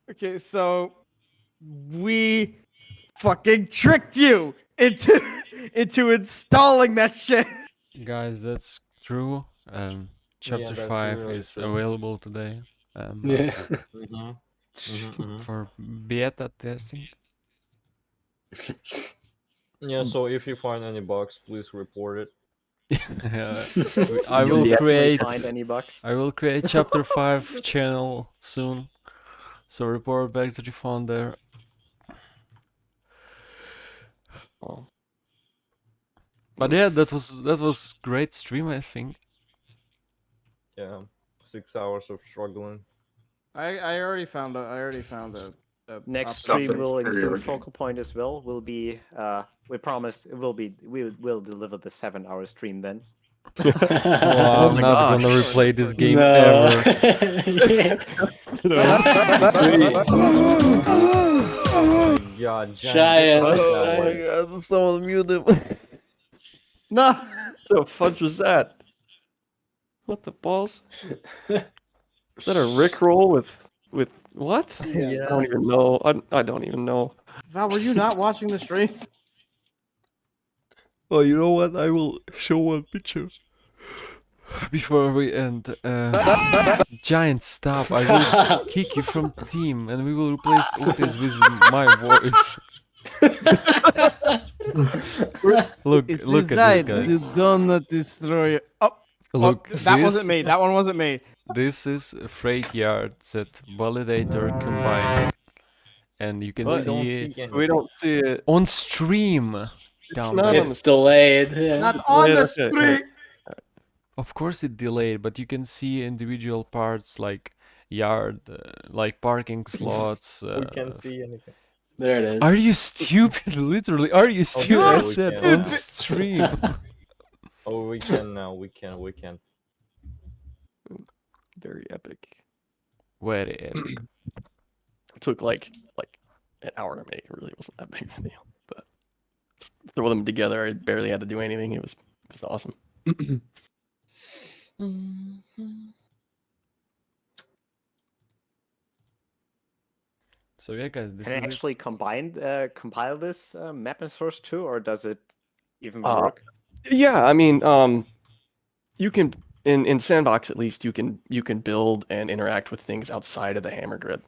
Okay, so we fucking tricked you into installing that shit. Guys, that's true. Chapter that's 5 really is true. available today. Yeah. For beta testing. Yeah, so if you find any bugs, please report it. I will Definitely create. find any bugs. I will create chapter 5 channel soon. So report back that you found there. But yeah, that was great stream, I think. Yeah, 6 hours of struggling. I already found a Next Stuff stream is will pretty include urgent. focal point as well. Will be we promise it will be we will deliver the 7-hour stream then. Oh, I'm my not gosh. gonna replay this game No. ever. Yeah, Giant. Oh god, someone mute him. No. The fudge was that? What the balls? Is that a Rickroll with what? Yeah. I don't even know. I don't even know. Val, were you not watching the stream? Oh, you know what? I will show one picture before we end. Giant, stop! I will kick you from team, and we will replace Otis with my voice. Look at this guy. Do not destroy. Oh, Look, that wasn't me. That one wasn't me. This is Freight Yard that Validator combined, and you can see it. We don't see it on stream. Down not there. on the It's delayed. Not on the stream. Of course it delayed, but you can see individual parts like yard, like parking slots. We can't see anything. There it is. Are you stupid? Literally, are you stupid? I we said can. on stream. Oh, we can now. We can. Very epic. Very epic. It took like an hour to make. It really wasn't that big of a deal. But throw them together, I barely had to do anything. It was awesome. So yeah, guys, this Can is I actually compile this map in Source 2, or does it even Uh, work? Yeah, I mean, you can in Sandbox at least you can build and interact with things outside of the hammer grid.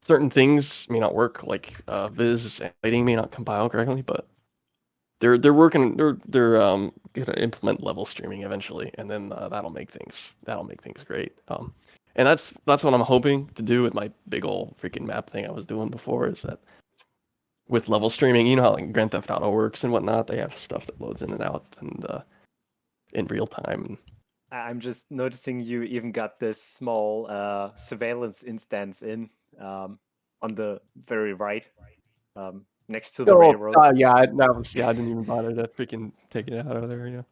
Certain things may not work, like Viz and lighting may not compile correctly, but they're gonna implement level streaming eventually, and then that'll make things great. And that's what I'm hoping to do with my big old freaking map thing I was doing before, is that with level streaming, you know how like Grand Theft Auto works and whatnot, they have stuff that loads in and out and in real time. I'm just noticing you even got this small surveillance instance in on the very right, next to the railroad. I didn't even bother to freaking take it out of there. Yeah.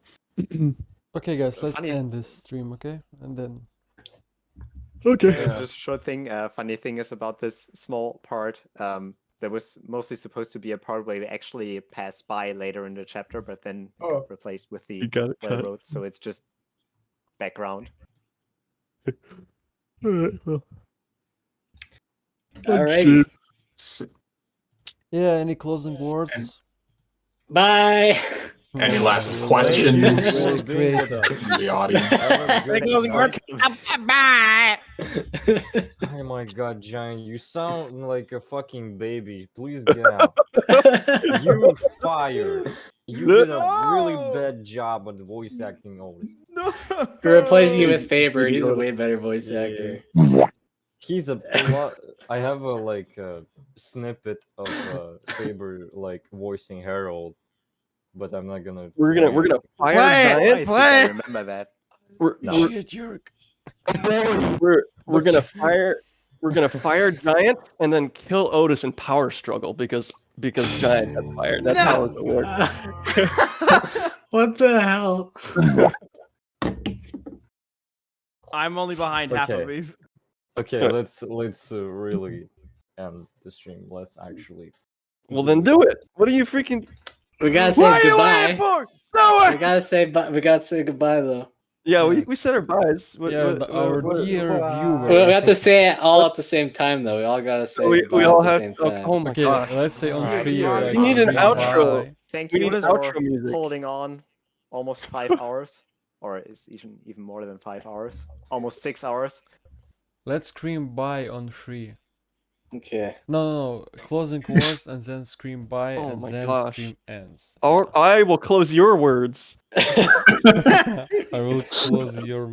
Okay, guys, let's Funny- end this stream, okay? And then. Okay. Just a short thing. Funny thing is about this small part. There was mostly supposed to be a part where we actually pass by later in the chapter, but then it got replaced with the got it cut. railroad, so it's just background. Alrighty. Yeah, any closing words? Bye. Any last questions Great. from the audience? Bye. Oh my god, Giant, you sound like a fucking baby. Please get out. You're fired. You did a really bad job on the voice acting always. We're replacing him with Faber. He's a way better voice actor. He's a lot. I have a snippet of Faber voicing Harold, but I'm not gonna. We're gonna fire I think I Giant. remember that. We're gonna fire Giant and then kill Otis in power struggle because Giant got fired. That's how it works. What the hell? I'm only behind half of these. Okay, let's really end the stream. Let's actually. Well, then do it. What are you freaking? We gotta say goodbye. We gotta say goodbye though. Yeah, we said our byes. Our dear viewers. We have to say it all at the same time though. We all gotta say we goodbye all at the have. same time. Oh my Okay, god. let's say on 3. We need an outro. Thank We you need for outro music. holding on almost 5 hours, or is even more than 5 hours, almost 6 hours. Let's scream bye on 3. Okay. No. Closing words and then scream bye Oh and my then gosh. stream ends. I will close your words. I will close your.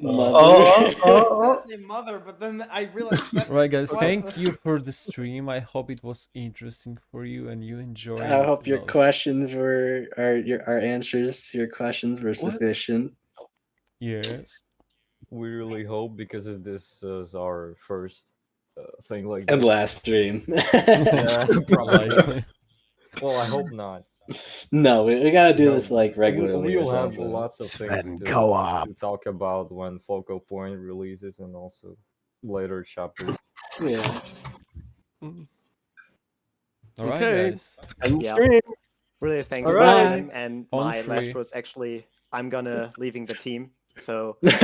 I was gonna say mother, but then I realized that. Right, guys. Thank you for the stream. I hope it was interesting for you and you enjoyed. I hope your those. questions our answers to your questions were sufficient. Yes. We really hope because this is our first thing like And this. last stream. Yeah, probably. Likely. Well, I hope not. No, we gotta do this like regularly. We or will have something. lots of things to talk about when Focal Point releases and also later chapters. Yeah. All right, Okay. guys. End Yeah. stream. Really, thanks All for right. having. And On my last 3. words actually, I'm gonna leaving the team. So Goodbye,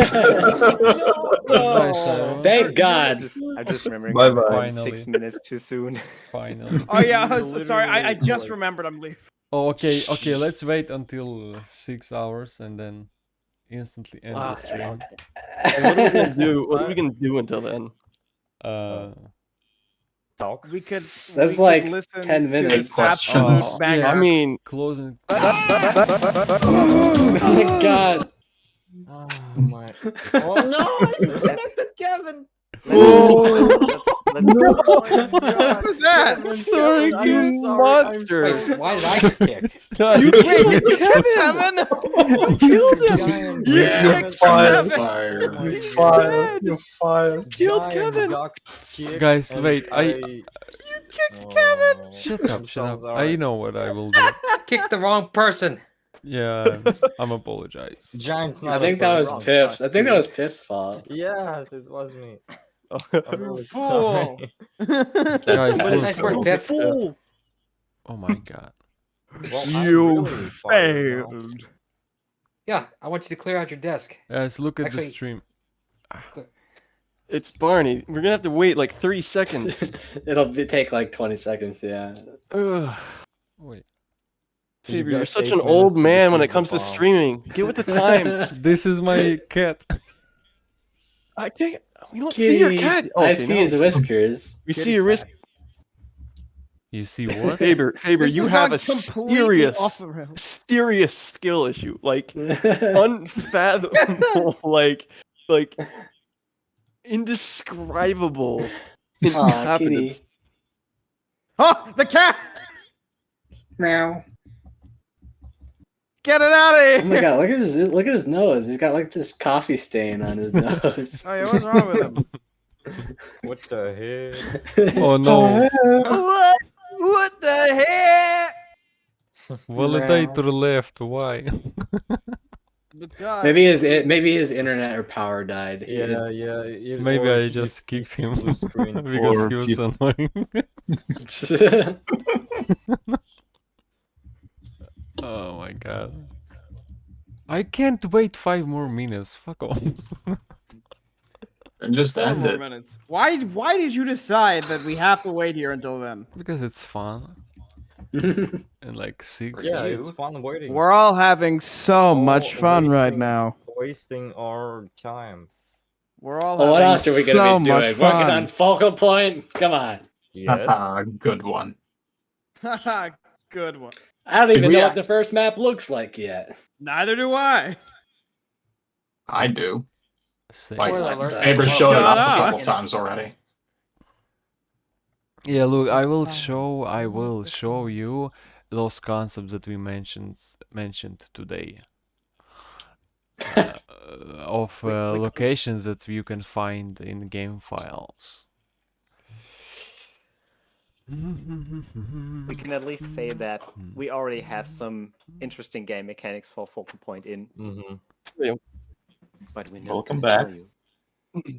Sarah. Thank God. I'm just remembering Bye I'm bye. 6 minutes too soon. Finally. Oh yeah, I You was, sorry, I literally, just like- remembered I'm leaving. Oh, okay, okay, let's wait until 6 hours and then instantly end the stream. And what are we gonna do? What are we gonna do until then? Talk. We could. That's we like could listen 10 to minutes. an absolute banger. I mean, closing. Oh my god. Oh my. Oh no! Let's- Kevin. let's- What was that? Sorry, you monster! Wait, why did I get kicked? You Wait, killed it's Kevin! Kevin. You killed him! Giant You giant fired. Kevin. You're fired. You're fired. Killed Giant Kevin. got kicked Guys, and wait, I- You kicked Kevin. Shut up, I'm shut so up. sorry. I know what I will do. Kicked the wrong person. Yeah, I'm apologize. Giant's not I a think that was person. Piff's. I think that was Piff's fault. Yes, it was me. Oh, I'm really Fool. sorry. Guys, What a look. nice word, Piff. Fool. Oh my god. Well, I'm You really fired now. failed. Yeah, I want you to clear out your desk. Guys, look at the Actually- stream. It's Barney. We're gonna have to wait like 3 seconds. Take like 20 seconds, yeah. Ugh. Wait. You Faber, got you're such 8 an minutes old to man when defuse it comes the to bomb. streaming. Get with the times. This is my cat. I can't. We don't see your cat. Oh, I okay, see now his we whiskers. We see your wrist. You see what? Faber, This you has have gone a completely serious, off the rails. serious skill issue. Like unfathomable. like indescribable incompetence. kitty. Oh, the cat. Meow. Get it out of here. Oh my god, look at his nose. He's got like this coffee stain on his nose. Oh yeah, what's wrong with him? What the heck? Oh no. What the heck? Validator left. Why? Maybe his internet or power died. Yeah. Maybe or I he just kicked him blue screen. because Or he was he's- annoying. Oh my god. I can't wait 5 more minutes. Fuck off. And just 4 end more it. minutes. Why did you decide that we have to wait here until then? Because it's fun. And like 6. Yeah, it's fun waiting. We're all having so much fun right wasting- now. Wasting our time. We're all Well, what having else are we so gonna be much doing? fun. Working on focal point? Come on. Yes. Good one. Good one. I don't Did even we know what act- the first map looks like yet. Neither do I. I do. Same. Like, Spoiler alert. Neighbor showed it off a Shut couple up. times already. Yeah, look, I will show you those concepts that we mentioned today. Of locations that you can find in game files. We can at least say that we already have some interesting game mechanics for focal point in. Mm-hmm. But we never Welcome gonna tell back. you.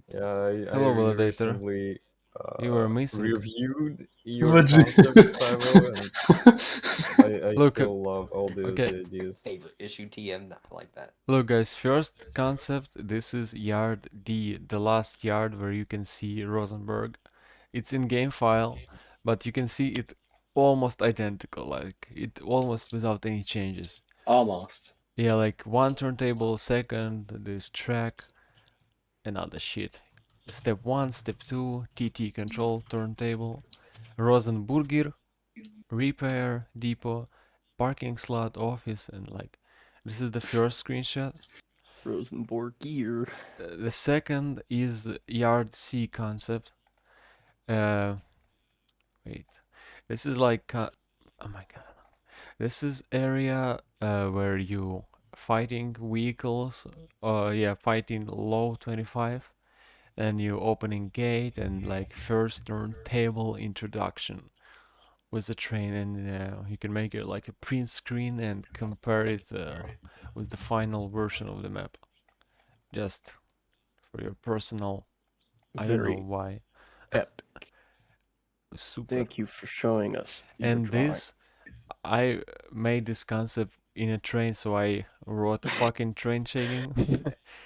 Yeah, I Hello, Validator. recently, You were missing. reviewed your Legit. concept, Savo, and I Look, still love all the okay. ideas. Favorite issue TM, not like that. Look, guys, first concept, this is yard D, the last yard where you can see Rosenberg. It's in game file, but you can see it almost identical, like it almost without any changes. Almost. Yeah, like one turntable, second, this track, and other shit. Step 1, step 2, TT control turntable, Rosenburger, repair, depot, parking slot, office, and like, this is the first screenshot. Rosenborg gear. The second is yard C concept. Wait, this is like, oh my god. This is area where you fighting vehicles, yeah, fighting low 25, and you opening gate and like first turntable introduction with the train, and you can make it like a print screen and compare it with the final version of the map, just for your personal. I don't Very know why. epic. Super. Thank you for showing us. your And drawing. this, I made this concept in a train, so I wrote fucking train shaking.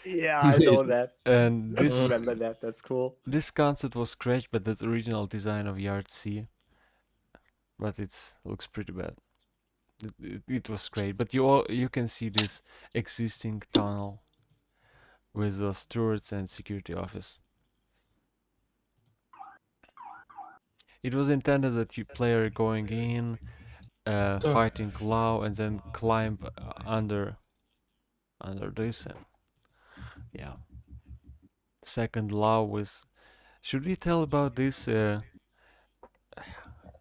Yeah, I know that. And I this remember that. That's cool. this concept was scratched by the original design of Yard C, but it looks pretty bad. It was great, but you can see this existing tunnel with those turrets and security office. It was intended that you player going in, fighting Lao, and then climb under this. And yeah, second Lao was. Should we tell about this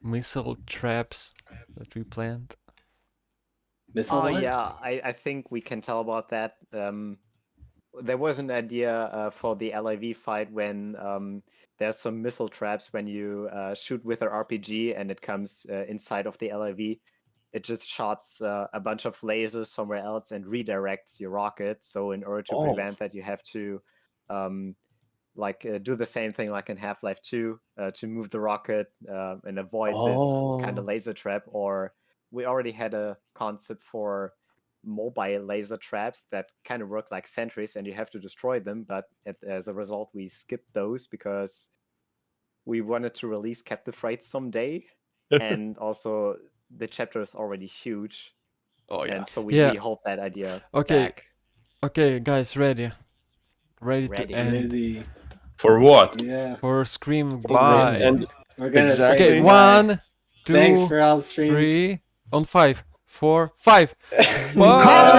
missile traps that we planned? Missile Oh what? yeah, I think we can tell about that. There was an idea for the LIV fight when there's some missile traps when you shoot with an RPG and it comes inside of the LIV. It just shots a bunch of lasers somewhere else and redirects your rocket. So in order to prevent that, you have to do the same thing like in Half-Life 2 to move the rocket and avoid this kind of laser trap. Or we already had a concept for mobile laser traps that kind of work like sentries and you have to destroy them, but as a result we skipped those because we wanted to release Captive Freight someday. And also the chapter is already huge. Oh yeah. And so we hold that idea back. Okay, guys, ready to end. Ready. For what? Yeah. For Scream For bye. and We're gonna exactly. say Okay, goodbye. 1, 2, Thanks for all the streams. 3, on 5, 4, 5. Bye. Bye.